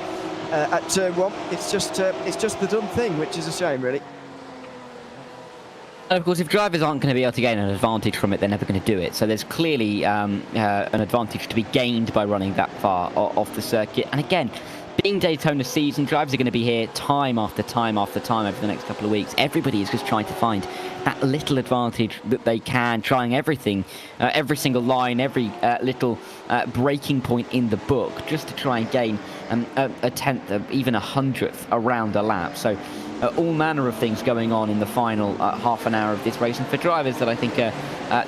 at turn 1. It's just the done thing, which is a shame, really. And of course, if drivers aren't going to be able to gain an advantage from it, they're never going to do it. So there's clearly an advantage to be gained by running that far off the circuit. And again, being Daytona season, drivers are going to be here time after time after time over the next couple of weeks. Everybody is just trying to find that little advantage that they can, trying everything, every single line, every little breaking point in the book, just to try and gain a tenth, even a hundredth around a lap. So all manner of things going on in the final half an hour of this race. And for drivers that I think are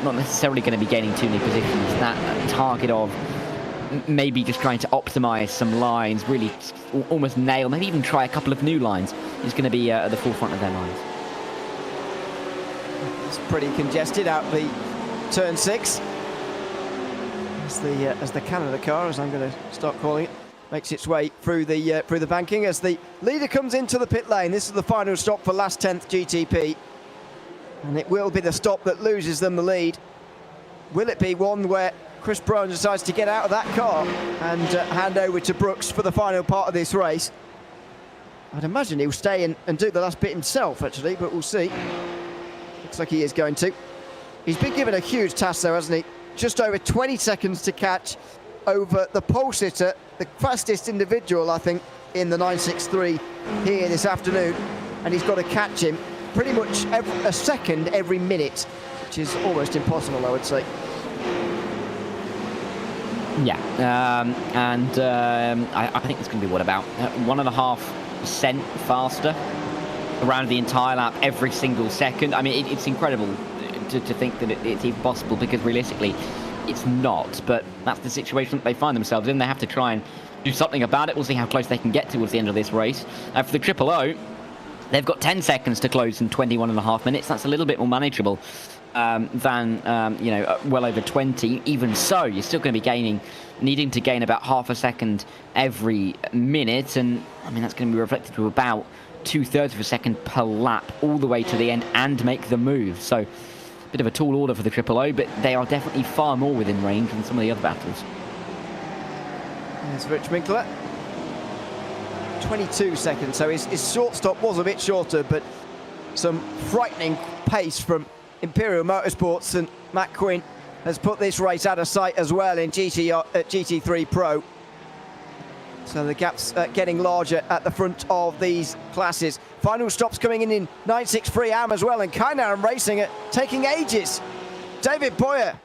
not necessarily going to be gaining too many positions, that target of maybe just trying to optimize some lines, really almost nail, maybe even try a couple of new lines, is going to be at the forefront of their minds. It's pretty congested out the turn 6 as the Canada car, as I'm going to start calling it, makes its way through the banking as the leader comes into the pit lane. This is the final stop for last 10th GTP, and it will be the stop that loses them the lead. Will it be one where Chris Brown decides to get out of that car and hand over to Brooks for the final part of this race? I'd imagine he'll stay and do the last bit himself, actually, but we'll see. Looks like he is going to. He's been given a huge task, though, hasn't he? Just over 20 seconds to catch over the pole sitter, the fastest individual, I think, in the 963 here this afternoon. And he's got to catch him pretty much a second every minute, which is almost impossible, I would say. Yeah, I think it's going to be, what, about 1.5% faster around the entire lap every single second. I mean, it's incredible to think that it's even possible, because realistically it's not, but that's the situation that they find themselves in. They have to try and do something about it. We'll see how close they can get towards the end of this race. For the Triple O, they've got 10 seconds to close in 21.5 minutes. That's a little bit more manageable. than well over 20. Even so, you're still going to be needing to gain about half a second every minute, and I mean that's going to be reflected to about 2/3 of a second per lap all the way to the end and make the move. So, a bit of a tall order for the Triple O, but they are definitely far more within range than some of the other battles. There's Rich Minkler. 22 seconds, so his short stop was a bit shorter, but some frightening pace from Imperial Motorsports, and Matt Quinn has put this race out of sight as well in GT3 Pro. So the gap's getting larger at the front of these classes. Final stops coming in 963 AM as well, and Kynaram Racing are taking ages. David Boyer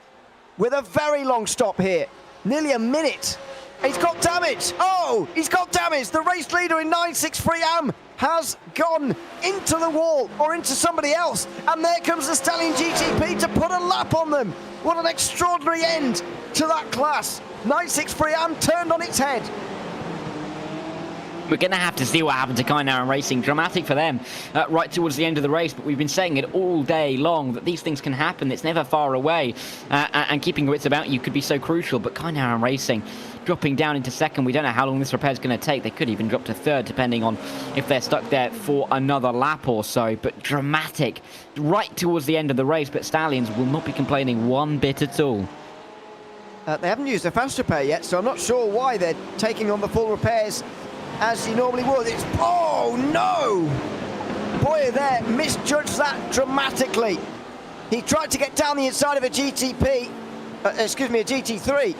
with a very long stop here, nearly a minute. He's got damage. Oh, he's got damage. The race leader in 963 AM has gone into the wall or into somebody else. And there comes the Stallion GTP to put a lap on them. What an extraordinary end to that class. 963 AM turned on its head. We're going to have to see what happened to Kynaram Racing. Dramatic for them right towards the end of the race, but we've been saying it all day long that these things can happen. It's never far away, and keeping wits about you could be so crucial. But Kynaram Racing dropping down into second. We don't know how long this repair is going to take. They could even drop to third, depending on if they're stuck there for another lap or so. But dramatic right towards the end of the race, but Stallions will not be complaining one bit at all. They haven't used a fast repair yet, so I'm not sure why they're taking on the full repairs as you normally would. It's, oh no! Boyer there misjudged that dramatically. He tried to get down the inside of a GTP, a GT3,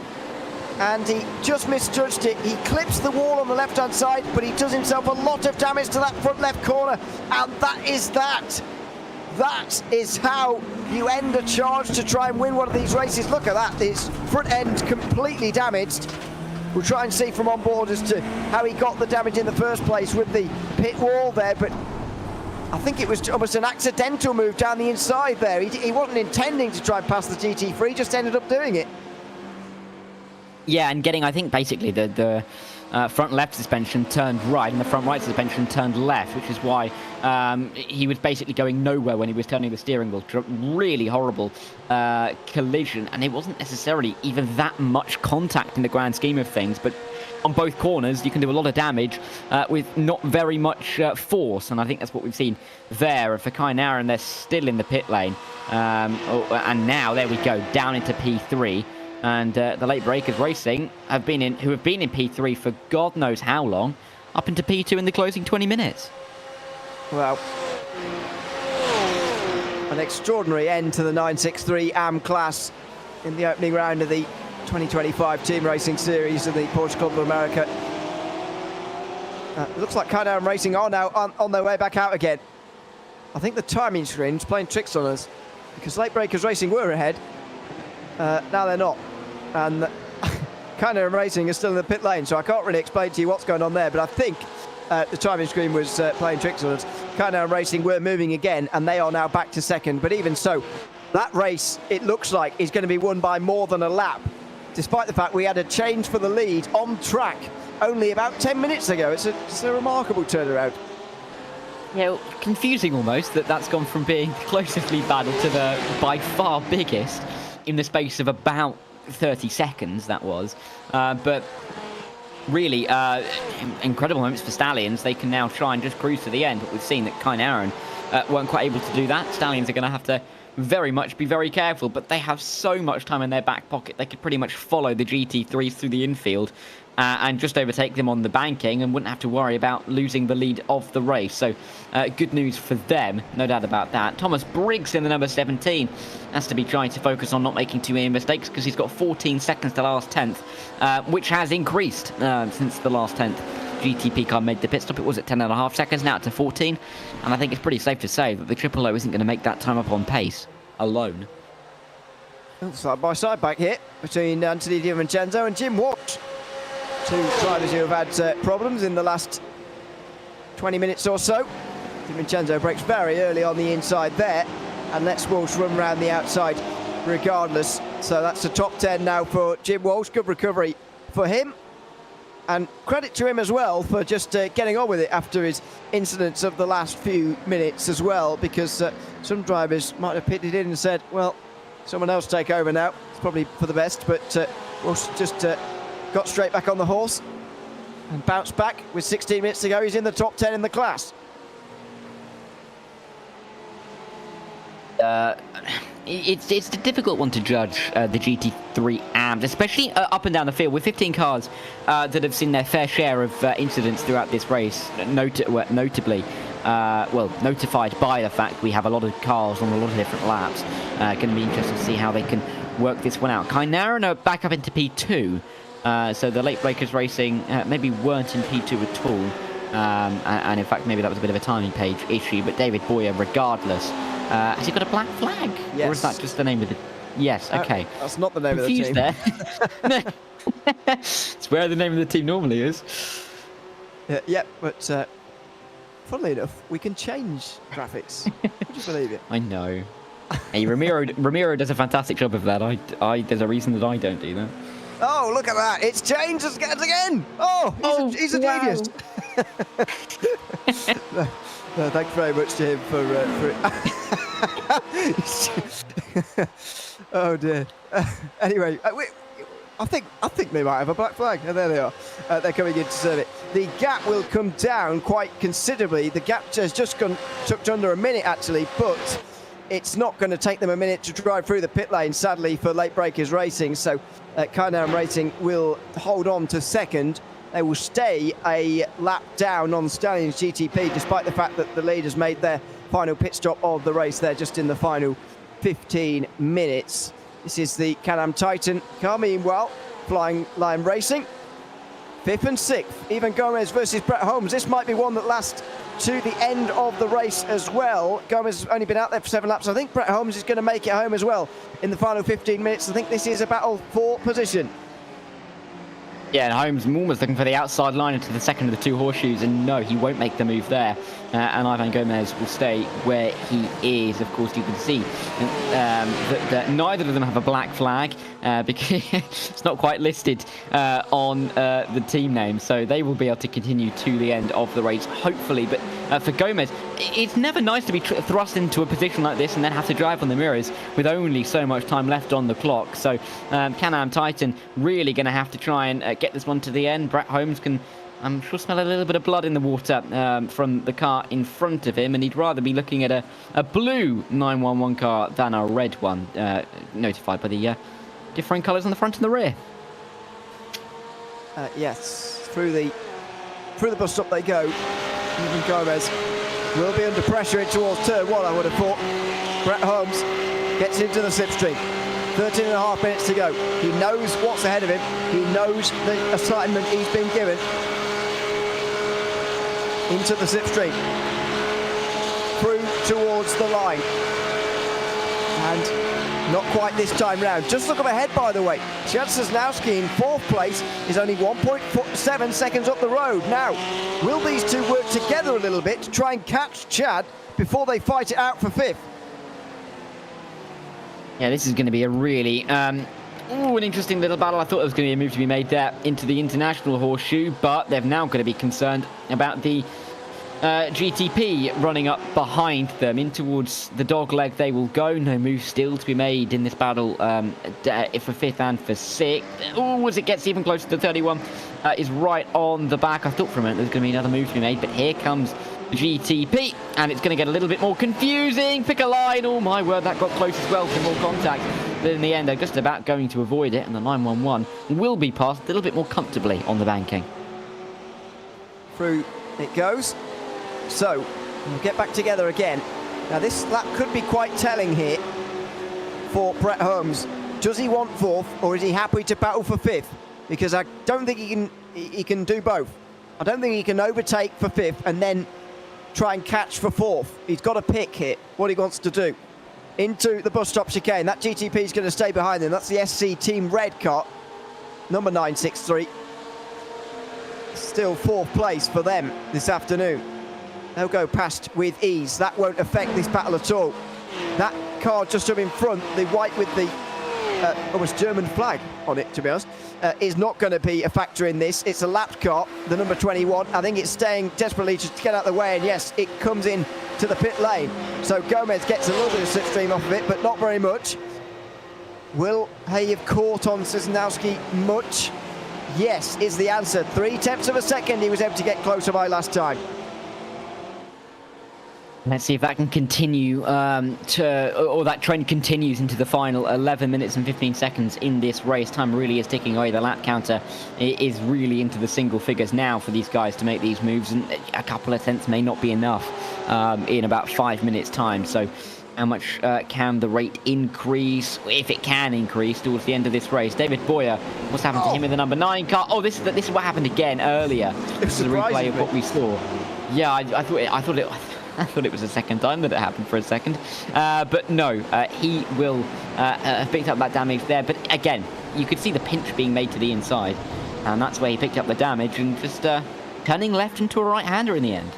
and he just misjudged it. He clips the wall on the left-hand side, but he does himself a lot of damage to that front left corner, and that is that. That is how you end a charge to try and win one of these races. Look at that, his front end completely damaged. We'll try and see from on board as to how he got the damage in the first place with the pit wall there, but I think it was almost an accidental move down the inside there. He wasn't intending to try and pass the GT3, he just ended up doing it. Yeah, and getting, I think, basically the front left suspension turned right and the front right suspension turned left, which is why he was basically going nowhere when he was turning the steering wheel. Really horrible collision, and it wasn't necessarily even that much contact in the grand scheme of things, but on both corners you can do a lot of damage with not very much force, and I think that's what we've seen there. For Kynaram, they're still in the pit lane, and now there we go, down into P3. And the late breakers Racing who have been in P3 for God knows how long, up into P2 in the closing 20 minutes. Well, an extraordinary end to the 963 AM class in the opening round of the 2025 Team Racing Series of the Porsche Club of America. Looks like Kynaram Racing are now on their way back out again. I think the timing screen's playing tricks on us, because late breakers Racing were ahead. Now they're not. And Kynaram Racing is still in the pit lane, so I can't really explain to you what's going on there, but I think the timing screen was playing tricks on us. Kynaram Racing were moving again, and they are now back to second, but even so, that race, it looks like, is going to be won by more than a lap, despite the fact we had a change for the lead on track only about 10 minutes ago. It's a remarkable turnaround. Yeah, well, confusing almost that's gone from being the closest lead battle to the by far biggest in the space of about 30 seconds, that was. But really, incredible moments for Stallions. They can now try and just cruise to the end, but we've seen that Kynaram weren't quite able to do that. Stallions are going to have to very much be very careful, but they have so much time in their back pocket. They could pretty much follow the GT3s through the infield and just overtake them on the banking and wouldn't have to worry about losing the lead of the race. So good news for them, no doubt about that. Thomas Briggs in the number 17 has to be trying to focus on not making too many mistakes, because he's got 14 seconds to last 10th, which has increased since the last 10th GTP car made the pit stop. It was at 10.5 seconds, now to 14, and I think it's pretty safe to say that the Triple O isn't going to make that time up on pace alone. Side by side back here between Anthony DiVincenzo and Jim Walsh. Two drivers who have had problems in the last 20 minutes or so. DiVincenzo breaks very early on the inside there and lets Walsh run around the outside regardless. So that's the top 10 now for Jim Walsh. Good recovery for him. And credit to him as well for just getting on with it after his incidents of the last few minutes as well, because some drivers might have pitted in and said, well, someone else take over now. It's probably for the best, but Ross just got straight back on the horse and bounced back with 16 minutes to go. He's in the top 10 in the class. It's a difficult one to judge, the GT3 AMs, especially up and down the field with 15 cars that have seen their fair share of incidents throughout this race, notably, notified by the fact we have a lot of cars on a lot of different laps. Going to be interesting to see how they can work this one out. Kainarano back up into P2, so the late breakers racing maybe weren't in P2 at all, and in fact maybe that was a bit of a timing page issue, but David Boyer, regardless, has he got a black flag? Yes. Or is that just the name of the... Yes, okay. That's not the name Confused of the team. there. It's where the name of the team normally is. Yeah, but funnily enough, we can change graphics. Would you believe it? I know. Hey, Ramiro does a fantastic job of that. There's a reason that I don't do that. Oh, look at that. It's changed again. Oh, he's a genius. No, thanks very much to him for it. Oh dear. Anyway, I think they might have a black flag. And there they are. They're coming in to serve it. The gap will come down quite considerably. The gap has just gone tucked under a minute actually, but it's not going to take them a minute to drive through the pit lane, sadly, for late breakers racing. So Kainam Racing will hold on to second. They will stay a lap down on Stallions GTP, despite the fact that the leaders made their final pit stop of the race there just in the final 15 minutes. This is the Can-Am Titan car, meanwhile, Flying Lion Racing. 5th and 6th, Ivan Gomez versus Brett Holmes. This might be one that lasts to the end of the race as well. Gomez has only been out there for 7 laps. I think Brett Holmes is going to make it home as well in the final 15 minutes. I think this is a battle for position. Yeah, and Holmes almost looking for the outside line into the second of the 2 horseshoes, and no, he won't make the move there. And Ivan Gomez will stay where he is. Of course, you can see that neither of them have a black flag because it's not quite listed on the team name, so they will be able to continue to the end of the race, hopefully. But for Gomez, it's never nice to be thrust into a position like this and then have to drive on the mirrors with only so much time left on the clock. So Can-Am Titan really going to have to try and get this one to the end. Brett Holmes can, I'm sure, smell a little bit of blood in the water from the car in front of him, and he'd rather be looking at a blue 911 car than a red one, notified by the differing colours on the front and the rear. Yes, through the bus stop they go. Even Gomez will be under pressure in towards turn 1, I would have thought. Brett Holmes gets into the slipstream. 13.5 minutes to go. He knows what's ahead of him. He knows the assignment he's been given. Into the slipstream. Through towards the line. And not quite this time round. Just look up ahead, by the way. Chad Sosnowski in 4th place is only 1.7 seconds up the road. Now, will these two work together a little bit to try and catch Chad before they fight it out for 5th? Yeah, this is going to be a really an interesting little battle. I thought there was going to be a move to be made there into the international horseshoe, but they're now going to be concerned about the GTP running up behind them. In towards the dog leg they will go. No move still to be made in this battle for 5th and for 6th. Oh, as it gets even closer to 31, is right on the back. I thought for a minute there's going to be another move to be made, but here comes GTP, and it's going to get a little bit more confusing. Pick a line. Oh my word, that got close as well to more contact. But in the end, they're just about going to avoid it, and the 911 will be passed a little bit more comfortably on the banking. Through it goes. So, we'll get back together again. Now, this lap could be quite telling here for Brett Holmes. Does he want 4th, or is he happy to battle for 5th? Because I don't think he can do both. I don't think he can overtake for 5th and then try and catch for 4th. He's got to pick here what he wants to do. Into the bus stop chicane. That GTP is going to stay behind him. That's the SC Team Red car, number 963. Still 4th place for them this afternoon. They'll go past with ease. That won't affect this battle at all. That car just up in front, the white with the almost German flag on it, to be honest, is not going to be a factor in this. It's a lapped car, the number 21. I think it's staying desperately just to get out of the way, and yes, it comes in to the pit lane. So Gomez gets a little bit of slipstream off of it, but not very much. Will he have caught on Sosnowski much? Yes, is the answer. 3/10 of a second he was able to get closer by last time. Let's see if that can continue or that trend continues into the final 11 minutes and 15 seconds in this race. Time really is ticking away. The lap counter is really into the single figures now for these guys to make these moves, and a couple of tenths may not be enough in about 5 minutes time. So how much can the rate increase, if it can increase, towards the end of this race? David Boyer, what's happened to him in the number 9 car? Oh, this is what happened again earlier. This is a replay of what we saw. Yeah, I thought it was the second time that it happened for a second. But no, he will have picked up that damage there. But again, you could see the pinch being made to the inside. And that's where he picked up the damage, and just turning left into a right-hander in the end.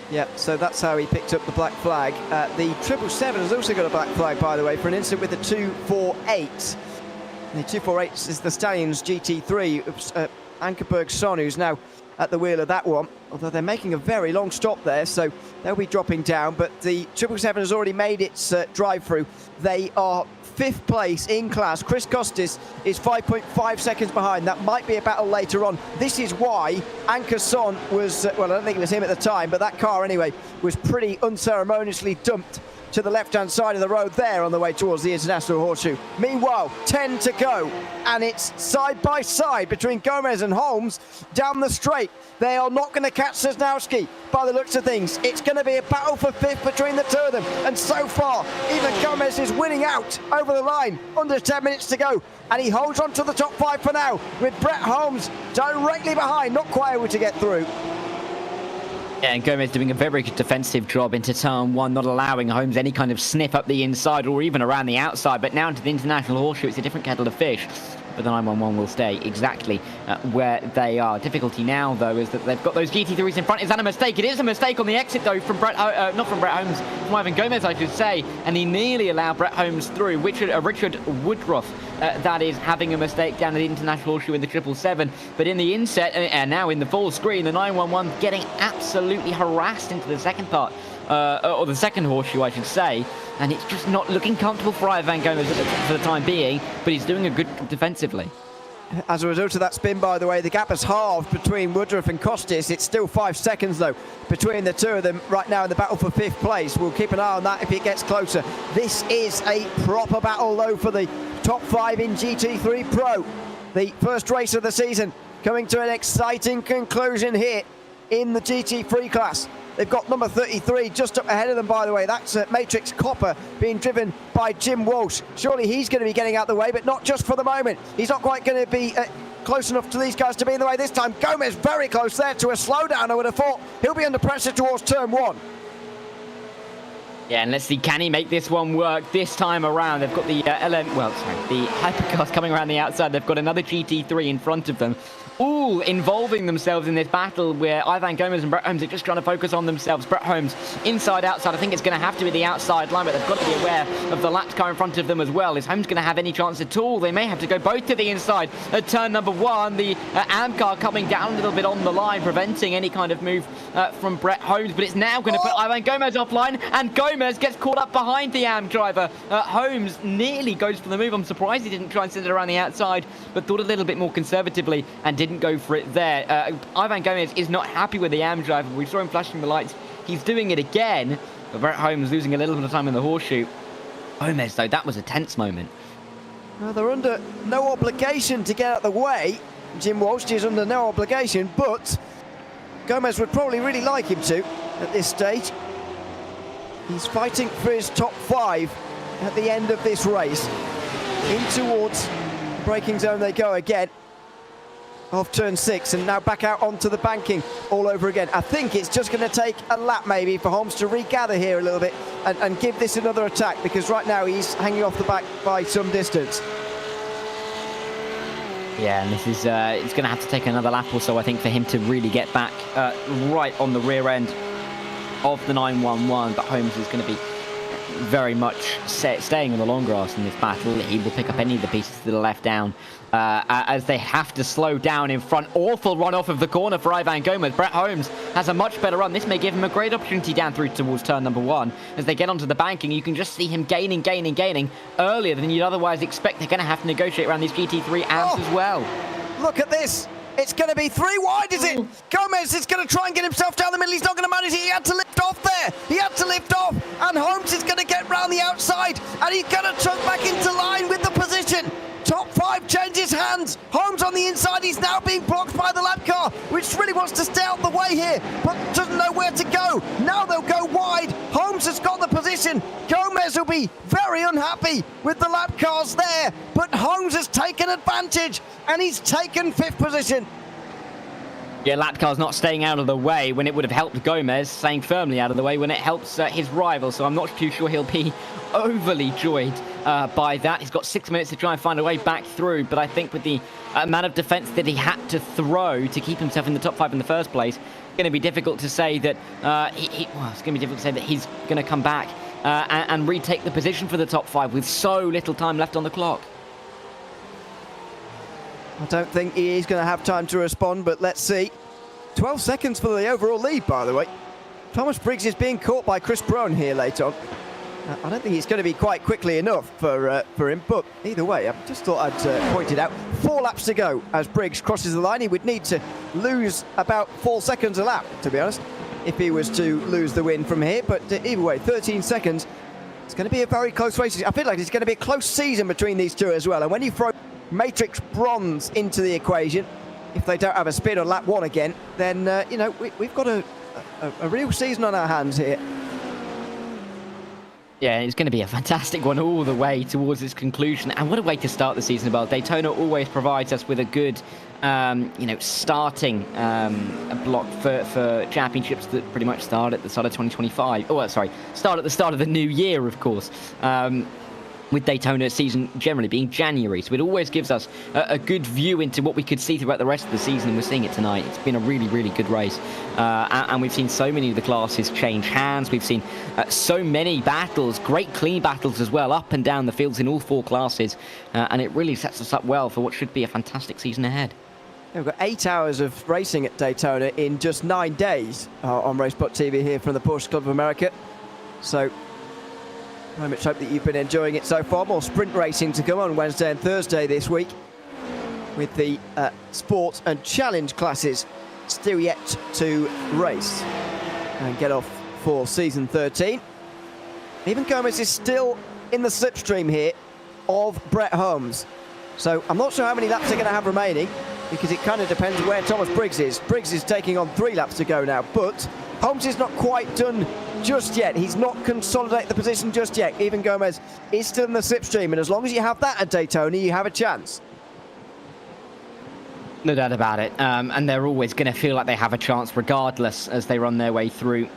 Yeah, so that's how he picked up the black flag. The 777 has also got a black flag, by the way, for an incident with the 248. The 248 is the Stallions GT3. Ankerberg Son, who's now at the wheel of that one, although they're making a very long stop there, so they'll be dropping down. But the 777 has already made its drive-through. They are 5th place in class. Chris Costis is 5.5 seconds behind. That might be a battle later on. This is why Anker Son was, well, I don't think it was him at the time, but that car anyway was pretty unceremoniously dumped to the left-hand side of the road there on the way towards the International Horseshoe. Meanwhile, 10 to go, and it's side by side between Gomez and Holmes down the straight. They are not going to catch Sosnowski by the looks of things. It's going to be a battle for 5th between the two of them, and so far, even Gomez is winning out over the line. Under 10 minutes to go, and he holds on to the top 5 for now, with Brett Holmes directly behind, not quite able to get through. Yeah, and Gomez doing a very good defensive job into turn 1, not allowing Holmes any kind of sniff up the inside or even around the outside. But now into the International Horseshoe, it's a different kettle of fish. But the 911 will stay exactly where they are. Difficulty now, though, is that they've got those GT3s in front. Is that a mistake? It is a mistake on the exit, though, from not from Brett Holmes, from Ivan Gomez, I should say. And he nearly allowed Brett Holmes through. Richard Woodruff, that is, having a mistake down at the International Horseshoe in the 777. But in the inset, and now in the full screen, the 911 getting absolutely harassed into the second part. Or the second horseshoe, I should say, and it's just not looking comfortable for Ivan Gomez for the time being, but he's doing a good defensively. As a result of that spin, by the way, the gap has halved between Woodruff and Costis. It's still 5 seconds, though, between the two of them right now in the battle for 5th place. We'll keep an eye on that if it gets closer. This is a proper battle, though, for the top 5 in GT3 Pro. The first race of the season coming to an exciting conclusion here in the GT3 class. They've got number 33 just up ahead of them, by the way. That's Matrix Copper being driven by Jim Walsh. Surely he's going to be getting out of the way, but not just for the moment. He's not quite going to be close enough to these guys to be in the way this time. Gomez very close there to a slowdown, I would have thought. He'll be under pressure towards turn 1. Yeah, and let's see, can he make this one work this time around? They've got the the hypercars coming around the outside. They've got another GT3 in front of them, all involving themselves in this battle where Ivan Gomez and Brett Holmes are just trying to focus on themselves. Brett Holmes inside, outside. I think it's going to have to be the outside line, but they've got to be aware of the lapped car in front of them as well. Is Holmes going to have any chance at all? They may have to go both to the inside at turn number 1. The AM car coming down a little bit on the line, preventing any kind of move from Brett Holmes, but it's now going to put Ivan Gomez offline, and Gomez gets caught up behind the AM driver. Holmes nearly goes for the move. I'm surprised he didn't try and send it around the outside, but thought a little bit more conservatively and didn't go for it there. Ivan Gomez is not happy with the AM driver. We saw him flashing the lights. He's doing it again, but Brett Holmes losing a little bit of time in the horseshoe. Gomez, though, that was a tense moment. Well, they're under no obligation to get out of the way. Jim Walsh is under no obligation, but Gomez would probably really like him to at this stage. He's fighting for his top 5 at the end of this race. In towards the braking zone they go again. Off turn 6, and now back out onto the banking all over again. I think it's just going to take a lap maybe for Holmes to regather here a little bit and give this another attack, because right now he's hanging off the back by some distance. Yeah, and this is it's going to have to take another lap or so, I think, for him to really get back right on the rear end of the 911, but Holmes is going to be very much staying on the long grass in this battle. He will pick up any of the pieces that are left down as they have to slow down in front. Awful run off of the corner for Ivan Gomez. Brett Holmes has a much better run. This may give him a great opportunity down through towards turn number 1. As they get onto the banking, you can just see him gaining earlier than you'd otherwise expect. They're going to have to negotiate around these GT3 amps as well. Look at this. It's going to be 3 wide, is it? Gomez is going to try and get himself down the middle. He's not going to manage it. He had to lift off there. He had to lift off. And Holmes is going to get round the outside. And he's going to tuck back into line with the position. Top 5 changes hands. Holmes on the inside. He's now being blocked by the lap car, which really wants to stay out the way here, but doesn't know where to go. Now they'll go wide. Holmes has got the position. Gomez will be very unhappy with the lap cars there, but Holmes has taken advantage, and he's taken 5th position. Yeah, lap car's not staying out of the way when it would have helped Gomez, staying firmly out of the way when it helps his rival. So I'm not too sure he'll be overly joyed by that. He's got 6 minutes to try and find a way back through, but I think with the amount of defense that he had to throw to keep himself in the top 5 in the first place, it's going to be difficult to say that it's going to be difficult to say that he's going to come back and retake the position for the top 5 with so little time left on the clock. I don't think he is going to have time to respond, but let's see. 12 seconds for the overall lead, by the way. Thomas Briggs is being caught by Chris Brown here late on. I don't think it's going to be quite quickly enough for him, but either way, I just thought I'd point it out. 4 laps to go as Briggs crosses the line. He would need to lose about 4 seconds a lap, to be honest, if he was to lose the win from here. But either way, 13 seconds. It's going to be a very close race. I feel like it's going to be a close season between these two as well. And when you throw Matrix Bronze into the equation, if they don't have a spin on lap 1 again, then you know, we've got a real season on our hands here. Yeah, it's going to be a fantastic one all the way towards its conclusion. And what a way to start the season as well. Daytona always provides us with a good, starting block for championships that pretty much start at the start of 2025. Oh, sorry, start at the start of the new year, of course. With Daytona season generally being January. So it always gives us a good view into what we could see throughout the rest of the season, and we're seeing it tonight. It's been a really, really good race. And we've seen so many of the classes change hands. We've seen so many battles, great clean battles as well, up and down the fields in all 4 classes. And it really sets us up well for what should be a fantastic season ahead. We've got 8 hours of racing at Daytona in just 9 days on RaceSpotTV here from the Porsche Club of America. So I much hope that you've been enjoying it so far. More sprint racing to come on Wednesday and Thursday this week, with the sport and challenge classes still yet to race and get off for season 13. Even Gomez is still in the slipstream here of Brett Holmes. So I'm not sure how many laps they're going to have remaining, because it kind of depends where Thomas Briggs is. Briggs is taking on 3 laps to go now, but Holmes is not quite done just yet. He's not consolidated the position just yet. Even Gomez is still in the slipstream, and as long as you have that at Daytona, you have a chance. No doubt about it. And they're always going to feel like they have a chance regardless as they run their way through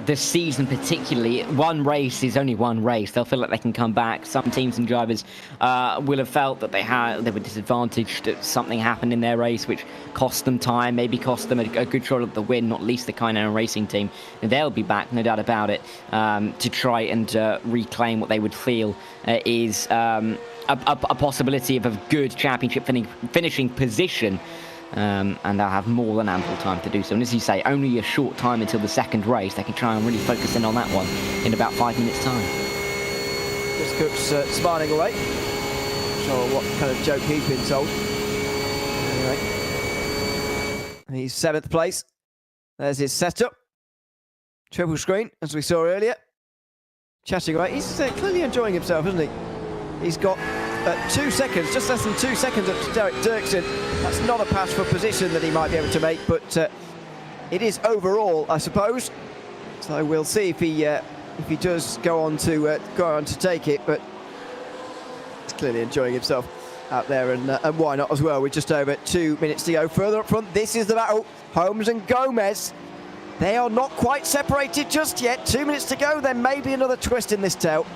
this season. Particularly, one race is only one race. They'll feel like they can come back. Some teams and drivers will have felt that they were disadvantaged. Something happened in their race which cost them time, maybe cost them a good shot at the win, not least the Kainan Racing team. And they'll be back, no doubt about it, to try and reclaim what they would feel is a possibility of a good championship finishing position. And they'll have more than ample time to do so. And as you say, only a short time until the second race. They can try and really focus in on that one in about 5 minutes' time. Chris Cook's smiling away. Not sure what kind of joke he's been told. Anyway, he's 7th place. There's his setup. Triple screen, as we saw earlier. Chatting away. He's clearly enjoying himself, isn't he? He's got 2 seconds, just less than 2 seconds up to Derek Dirksen. That's not a pass for position that he might be able to make, but it is overall, I suppose. So we'll see if he does go on to take it. But he's clearly enjoying himself out there, and why not as well? With just over 2 minutes to go. Further up front, this is the battle. Holmes and Gomez. They are not quite separated just yet. 2 minutes to go. There may be another twist in this tail.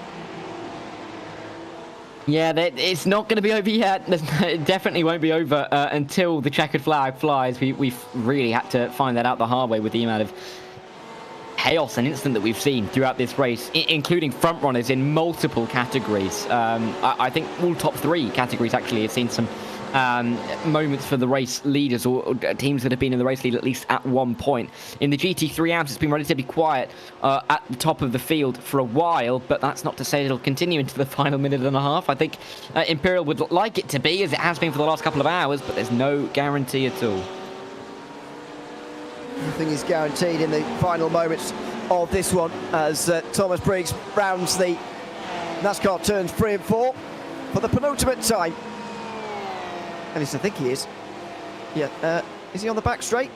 Yeah, it's not going to be over yet. It definitely won't be over until the checkered flag flies. We've really had to find that out the hard way with the amount of chaos and instant that we've seen throughout this race, including front runners in multiple categories. I think all top 3 categories actually have seen some moments for the race leaders or teams that have been in the race lead at least at one point. In the GT3 amps, it's been relatively quiet at the top of the field for a while, but that's not to say it'll continue into the final minute and a half. I think Imperial would like it to be, as it has been for the last couple of hours, but there's no guarantee at all. Nothing is guaranteed in the final moments of this one as Thomas Briggs rounds the NASCAR turns 3 and 4 for the penultimate time. At least I think he is. Yeah, is he on the back straight?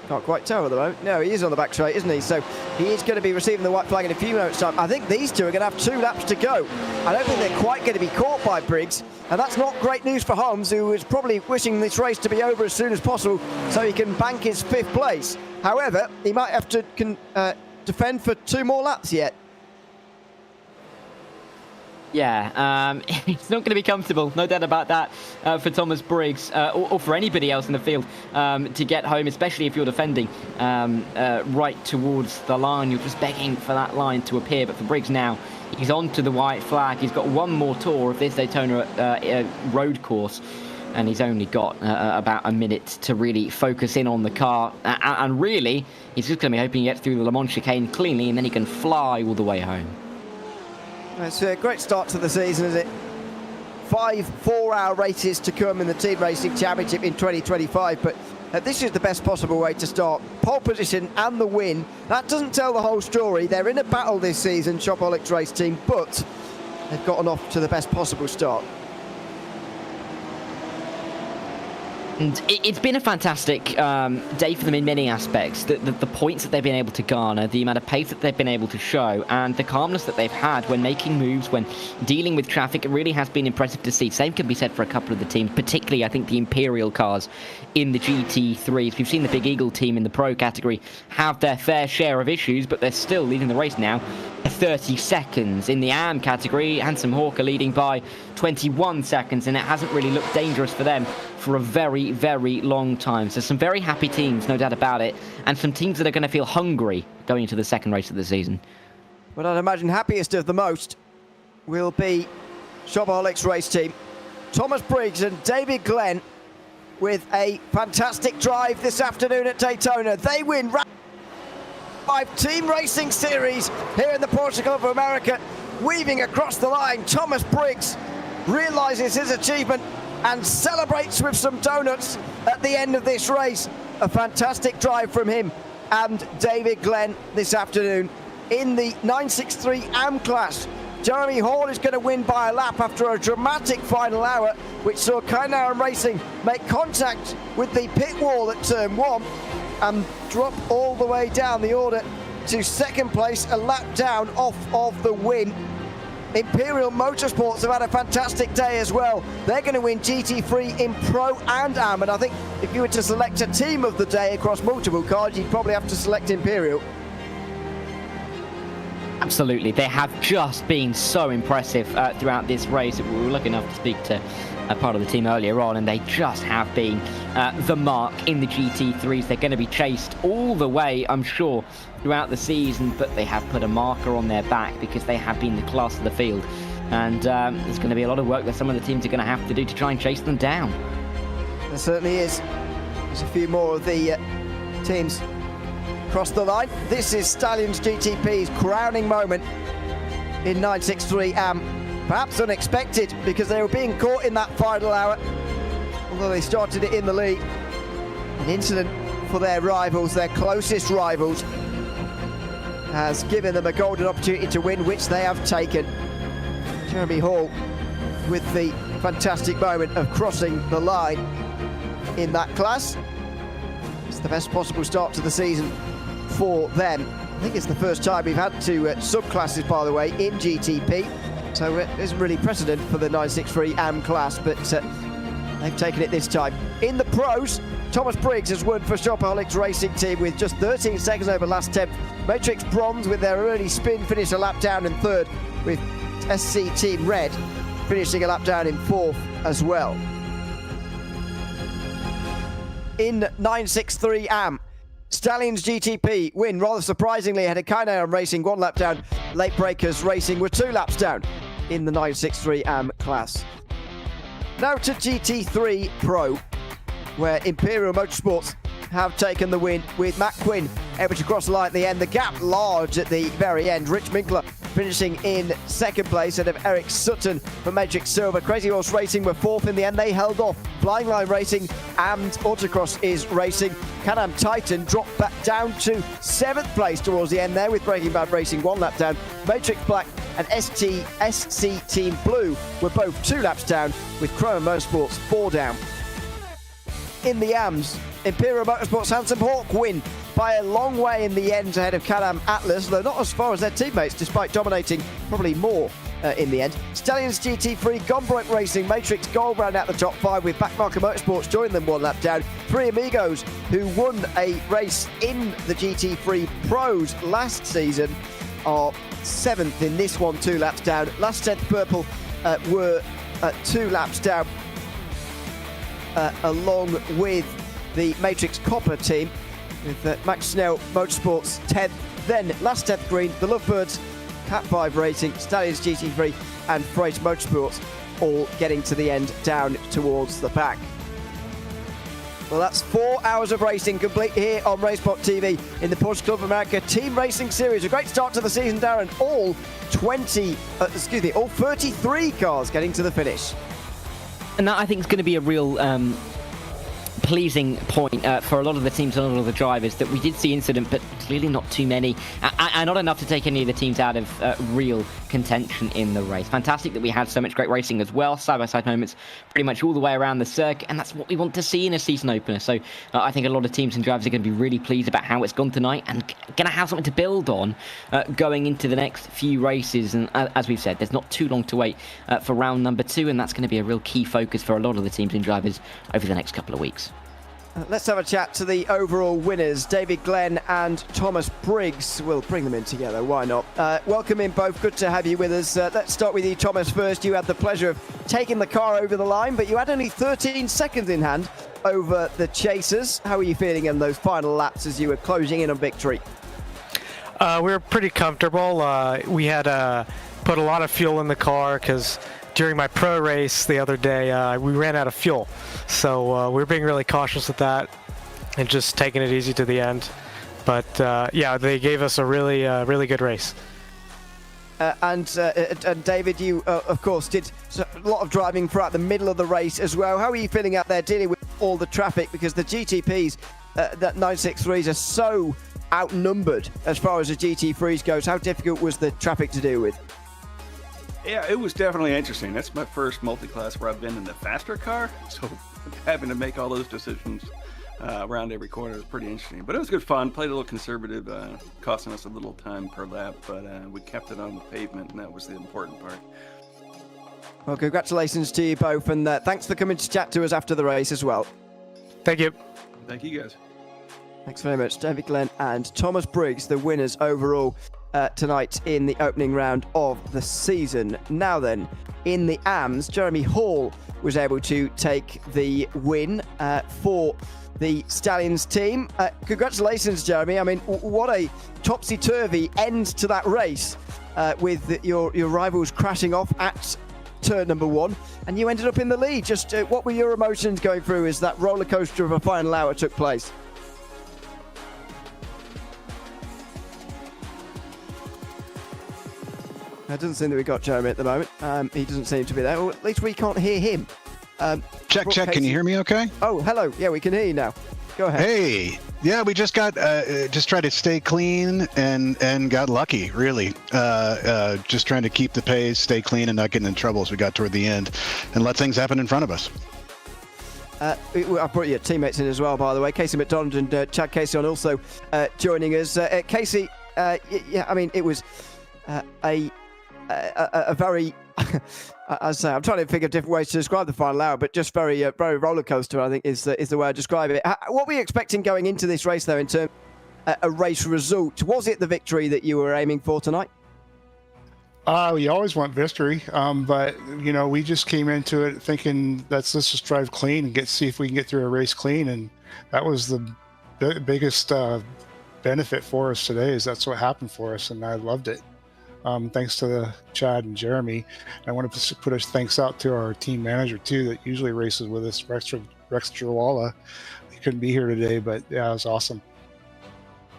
Can't quite tell at the moment. No, he is on the back straight, isn't he? So he is going to be receiving the white flag in a few moments' time. I think these two are going to have 2 laps to go. I don't think they're quite going to be caught by Briggs, and that's not great news for Holmes, who is probably wishing this race to be over as soon as possible so he can bank his 5th place. However, he might have to defend for 2 more laps yet. Yeah, it's not going to be comfortable, no doubt about that, for Thomas Briggs or for anybody else in the field to get home, especially if you're defending right towards the line. You're just begging for that line to appear, but for Briggs now, he's onto the white flag. He's got one more tour of this Daytona road course, and he's only got about a minute to really focus in on the car. And really, he's just going to be hoping he gets through the Le Mans chicane cleanly, and then he can fly all the way home. It's a great start to the season, isn't it? 5 4-hour races to come in the Team Racing Championship in 2025, but this is the best possible way to start. Pole position and the win. That doesn't tell the whole story. They're in a battle this season, Shopaholics race team, but they've gotten off to the best possible start. And it's been a fantastic day for them in many aspects. The points that they've been able to garner, the amount of pace that they've been able to show, and the calmness that they've had when making moves, when dealing with traffic, it really has been impressive to see. Same can be said for a couple of the teams, particularly I think the Imperial cars in the GT3s. We've seen the Big Eagle team in the Pro category have their fair share of issues, but they're still leading the race now 30 seconds. In the AM category, Handsome Hawker leading by 21 seconds, and it hasn't really looked dangerous for them for a very, very long time. So some very happy teams, no doubt about it, and some teams that are going to feel hungry going into the second race of the season. But I'd imagine happiest of the most will be Shopaholics race team. Thomas Briggs and David Glenn with a fantastic drive this afternoon at Daytona. They win round 5 Team Racing Series here in the Porsche Club of America. Weaving across the line, Thomas Briggs realises his achievement and celebrates with some donuts at the end of this race. A fantastic drive from him and David Glenn this afternoon. In the 963 AM class, Jeremy Hall is going to win by a lap after a dramatic final hour, which saw Kainauer Racing make contact with the pit wall at turn 1 and drop all the way down the order to second place, a lap down off of the win. Imperial Motorsports have had a fantastic day as well. They're going to win GT3 in Pro and Am, and I think if you were to select a team of the day across multiple cars, you'd probably have to select Imperial. Absolutely, they have just been so impressive throughout this race. We were lucky enough to speak to a part of the team earlier on, and they just have been the mark in the GT3s. They're going to be chased all the way, I'm sure, throughout the season, but they have put a marker on their back because they have been the class of the field. And there's going to be a lot of work that some of the teams are going to have to do to try and chase them down. There certainly is. There's a few more of the teams across the line. This is Stallions GTP's crowning moment in 963 AM. Perhaps unexpected because they were being caught in that final hour, although they started it in the lead. An incident for their rivals, their closest rivals, has given them a golden opportunity to win, which they have taken. Jeremy Hall with the fantastic moment of crossing the line in that class. It's the best possible start to the season for them. I think it's the first time we've had 2 subclasses, by the way, in GTP. So it isn't really precedent for the 963 AM class, but they've taken it this time. In the pros, Thomas Briggs has won for Shopaholics Racing Team with just 13 seconds over last 10th. Matrix Bronze with their early spin finish a lap down in 3rd, with SC Team Red finishing a lap down in 4th as well. In 963 AM, Stallions GTP win rather surprisingly ahead of Kainan Racing, 1 lap down. Late Breakers Racing were 2 laps down in the 963 AM class. Now to GT3 Pro, where Imperial Motorsports have taken the win with Matt Quinn able to cross the line at the end. The gap large at the very end. Rich Minkler finishing in 2nd place ahead of Eric Sutton from Matrix Silver. Crazy Horse Racing were 4th in the end. They held off. Flying Line Racing and Autocross is Racing. Can-Am Titan dropped back down to 7th place towards the end there with Breaking Bad Racing 1 lap down. Matrix Black and SC Team Blue were both 2 laps down with Chroma Motorsports 4 down. In the AMS, Imperial Motorsports Handsome Hawk win by a long way in the end ahead of Can-Am Atlas, though not as far as their teammates, despite dominating probably more in the end. Stallions GT3, Gombrich Racing, Matrix Gold round out the top 5 with Backmarker Motorsports joining them 1 lap down. Three Amigos, who won a race in the GT3 Pros last season, are 7th in this one, 2 laps down. Last 10th Purple were 2 laps down. Along with the Matrix Copper team, with Max Snell Motorsports 10th. Then last 10th Green, the Lovebirds, Cat 5 Racing, Stallions GT3 and Freight Motorsports all getting to the end down towards the back. Well, that's 4 hours of racing complete here on RaceSpotTV in the Porsche Club of America Team Racing Series. A great start to the season, Darren. All 33 cars getting to the finish. And that, I think, is going to be a real pleasing point for a lot of the teams and a lot of the drivers, that we did see incident, but clearly not too many, and not enough to take any of the teams out of real contention in the race. Fantastic that we had so much great racing as well, side-by-side moments pretty much all the way around the circuit, and that's what we want to see in a season opener. So I think a lot of teams and drivers are going to be really pleased about how it's gone tonight, and going to have something to build on going into the next few races. And as we've said, there's not too long to wait for round number 2, and that's going to be a real key focus for a lot of the teams and drivers over the next couple of weeks. Let's have a chat to the overall winners, David Glenn and Thomas Briggs. We'll bring them in together, why not? Welcome in both, good to have you with us. Let's start with you, Thomas, first. You had the pleasure of taking the car over the line, but you had only 13 seconds in hand over the chasers. How are you feeling in those final laps as you were closing in on victory? We were pretty comfortable. We had put a lot of fuel in the car because during my pro race the other day, we ran out of fuel. So we were being really cautious with that and just taking it easy to the end. But yeah, they gave us a really good race. And David, you, of course, did a lot of driving throughout the middle of the race as well. How are you feeling out there dealing with all the traffic? Because the GTPs, that 963s, are so outnumbered as far as the GT3s goes. How difficult was the traffic to deal with? Yeah, it was definitely interesting. That's my first multi-class where I've been in the faster car, so having to make all those decisions around every corner was pretty interesting. But it was good fun. Played a little conservative, costing us a little time per lap, but we kept it on the pavement, and that was the important part. Well, congratulations to you both, and thanks for coming to chat to us after the race as well. Thank you. Thank you, guys. Thanks very much, David Glenn and Thomas Briggs, the winners overall tonight in the opening round of the season. Now then, in the AMS, Jeremy Hall was able to take the win for the Stallions team. Congratulations, Jeremy. I mean, what a topsy-turvy end to that race with your rivals crashing off at turn number 1, and you ended up in the lead. Just what were your emotions going through as that roller coaster of a final hour took place? It doesn't seem that we got Jeremy at the moment. He doesn't seem to be there, or at least we can't hear him. Check. Can you hear me okay? Oh, hello. Yeah, we can hear you now. Go ahead. Hey. Yeah, we just got just tried to stay clean and got lucky, really. Just trying to keep the pace, stay clean, and not getting in trouble as we got toward the end, and let things happen in front of us. I've brought your teammates in as well, by the way. Casey McDonald and Chad Casey on also joining us. Casey, yeah, I mean, it was a very, as I say, I'm trying to think of different ways to describe the final hour, but just very roller coaster, I think, is the way I describe it. What were you expecting going into this race, though, in terms of a race result? Was it the victory that you were aiming for tonight? We always want victory, but you know, we just came into it thinking let's just drive clean and see if we can get through a race clean, and that was the biggest benefit for us today is that's what happened for us, and I loved it. Thanks to Chad and Jeremy. I want to put a thanks out to our team manager too, that usually races with us, Rex Jawala. He couldn't be here today, but yeah, it was awesome.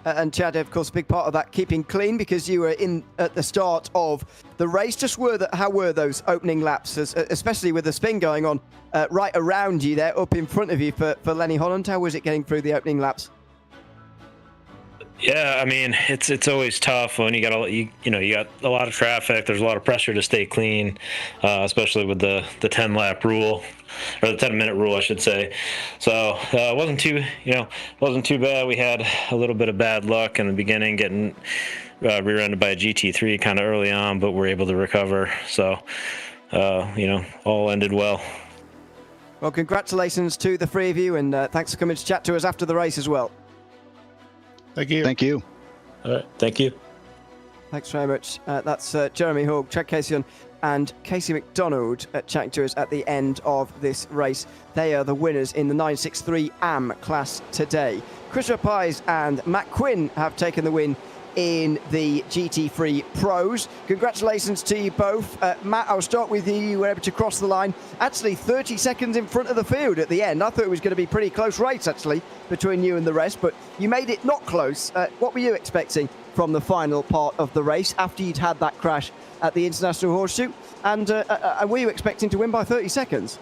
And Chad, of course, a big part of that keeping clean, because you were in at the start of the race. Just how were those opening laps, especially with the spin going on right around you there, up in front of you for Lenny Holland? How was it getting through the opening laps? Yeah, I mean, it's always tough when you got a lot of traffic. There's a lot of pressure to stay clean, especially with the 10-lap rule, or the 10-minute rule, I should say. So it wasn't too bad. We had a little bit of bad luck in the beginning, getting rear-ended by a GT3 kind of early on, but we're able to recover. So all ended well. Well, congratulations to the three of you, and thanks for coming to chat to us after the race as well. Thank you. Thank you. All right, thank you. Thanks very much. That's Jeremy Hogg, Chad Casey, and Casey McDonald chatting to us at the end of this race. They are the winners in the 963 AM class today. Christopher Pies and Matt Quinn have taken the win in the GT3 Pros. Congratulations to you both. Matt, I'll start with you. You were able to cross the line actually 30 seconds in front of the field at the end. I thought it was going to be pretty close race actually between you and the rest, but you made it not close. What were you expecting from the final part of the race after you'd had that crash at the International Horseshoe? And were you expecting to win by 30 seconds?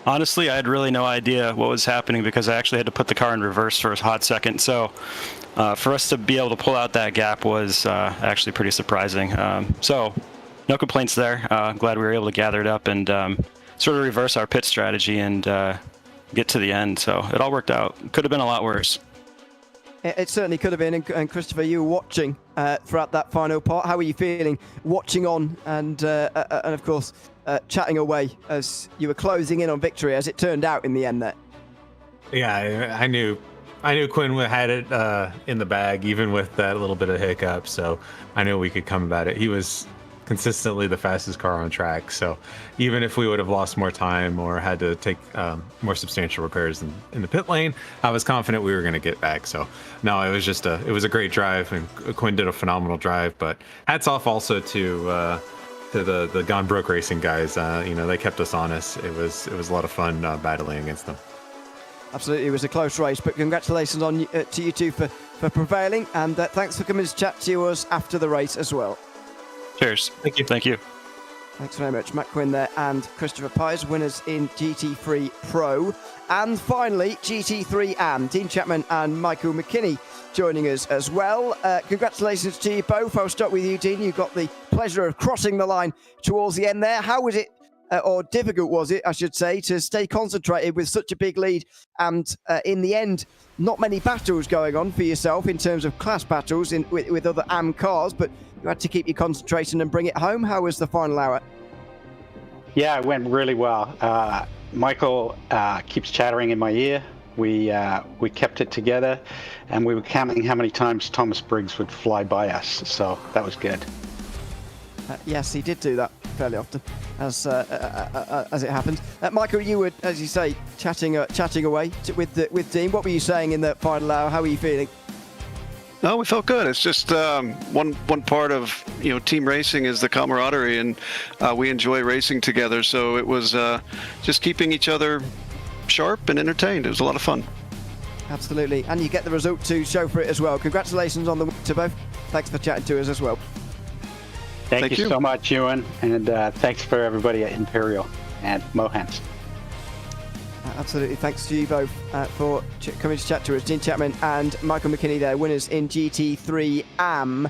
Honestly, I had really no idea what was happening because I actually had to put the car in reverse for a hot second. So for us to be able to pull out that gap was actually pretty surprising. So no complaints there. Glad we were able to gather it up and sort of reverse our pit strategy and get to the end. So it all worked out. Could have been a lot worse. It certainly could have been. And Christopher, you were watching throughout that final part. How were you feeling watching on and of course, chatting away as you were closing in on victory, as it turned out in the end there? Yeah, I knew Quinn had it in the bag, even with that little bit of hiccup. So I knew we could come about it. He was consistently the fastest car on track. So even if we would have lost more time or had to take more substantial repairs in the pit lane, I was confident we were going to get back. So no, it was a great drive, and Quinn did a phenomenal drive. But hats off also to the Gone Broke Racing guys. They kept us honest. It was a lot of fun battling against them. Absolutely, it was a close race, but congratulations to you two for prevailing, and thanks for coming to chat to us after the race as well. Cheers. Thank you. Thank you. Thanks very much, Matt Quinn there and Christopher Pies, winners in GT3 Pro. And finally, GT3 AM, Dean Chapman and Michael McKinney joining us as well. Congratulations to you both. I'll start with you, Dean. You got the pleasure of crossing the line towards the end there. How was it, or difficult was it, I should say, to stay concentrated with such a big lead? And in the end, not many battles going on for yourself in terms of class battles with other AM cars, but you had to keep your concentration and bring it home. How was the final hour? Yeah, it went really well. Michael keeps chattering in my ear. We kept it together, and we were counting how many times Thomas Briggs would fly by us, so that was good. Yes, he did do that fairly often, as it happened. Michael, you were, as you say, chatting away with Dean. What were you saying in the final hour? How were you feeling? No, we felt good. It's just one part of team racing is the camaraderie, and we enjoy racing together. So it was just keeping each other sharp and entertained. It was a lot of fun. Absolutely, and you get the result to show for it as well. Congratulations on the win to both. Thanks for chatting to us as well. Thank you so much, Ewan, and thanks for everybody at Imperial and Mohans. Absolutely, thanks to you both for coming to chat to us. Dean Chapman and Michael McKinney there, winners in GT3 AM.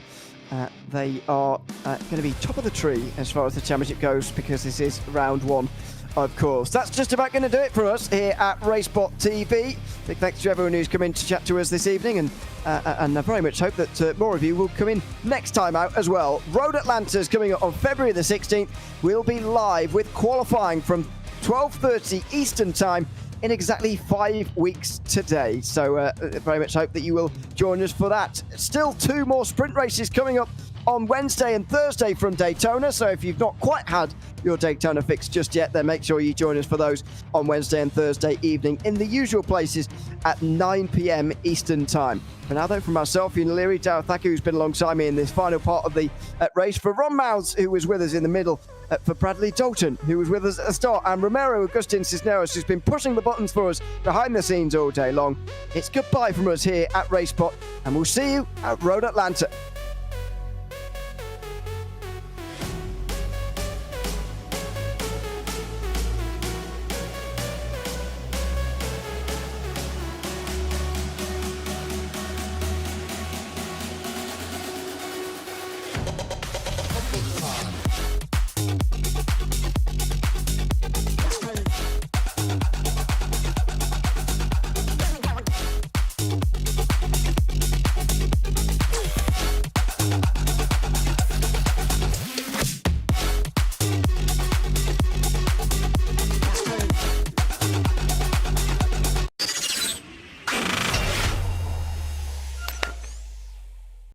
They are going to be top of the tree as far as the championship goes, because this is round one, of course. That's just about going to do it for us here at RaceSpotTV. Big thanks to everyone who's come in to chat to us this evening, and I very much hope that more of you will come in next time out as well. Road Atlanta's coming up on February the 16th. We'll be live with qualifying from 12:30 Eastern Time in exactly 5 weeks today. So very much hope that you will join us for that. Still 2 more sprint races coming up on Wednesday and Thursday from Daytona. So if you've not quite had your Daytona fix just yet, then make sure you join us for those on Wednesday and Thursday evening in the usual places at 9 p.m. Eastern Time. For now, though, from myself, Ian Leary, Darrell Thacker, who's been alongside me in this final part of the race, for Ron Mouths, who was with us in the middle, for Bradley Dalton, who was with us at the start, and Romero Agustin Cisneros, who's been pushing the buttons for us behind the scenes all day long. It's goodbye from us here at RaceSpot, and we'll see you at Road Atlanta.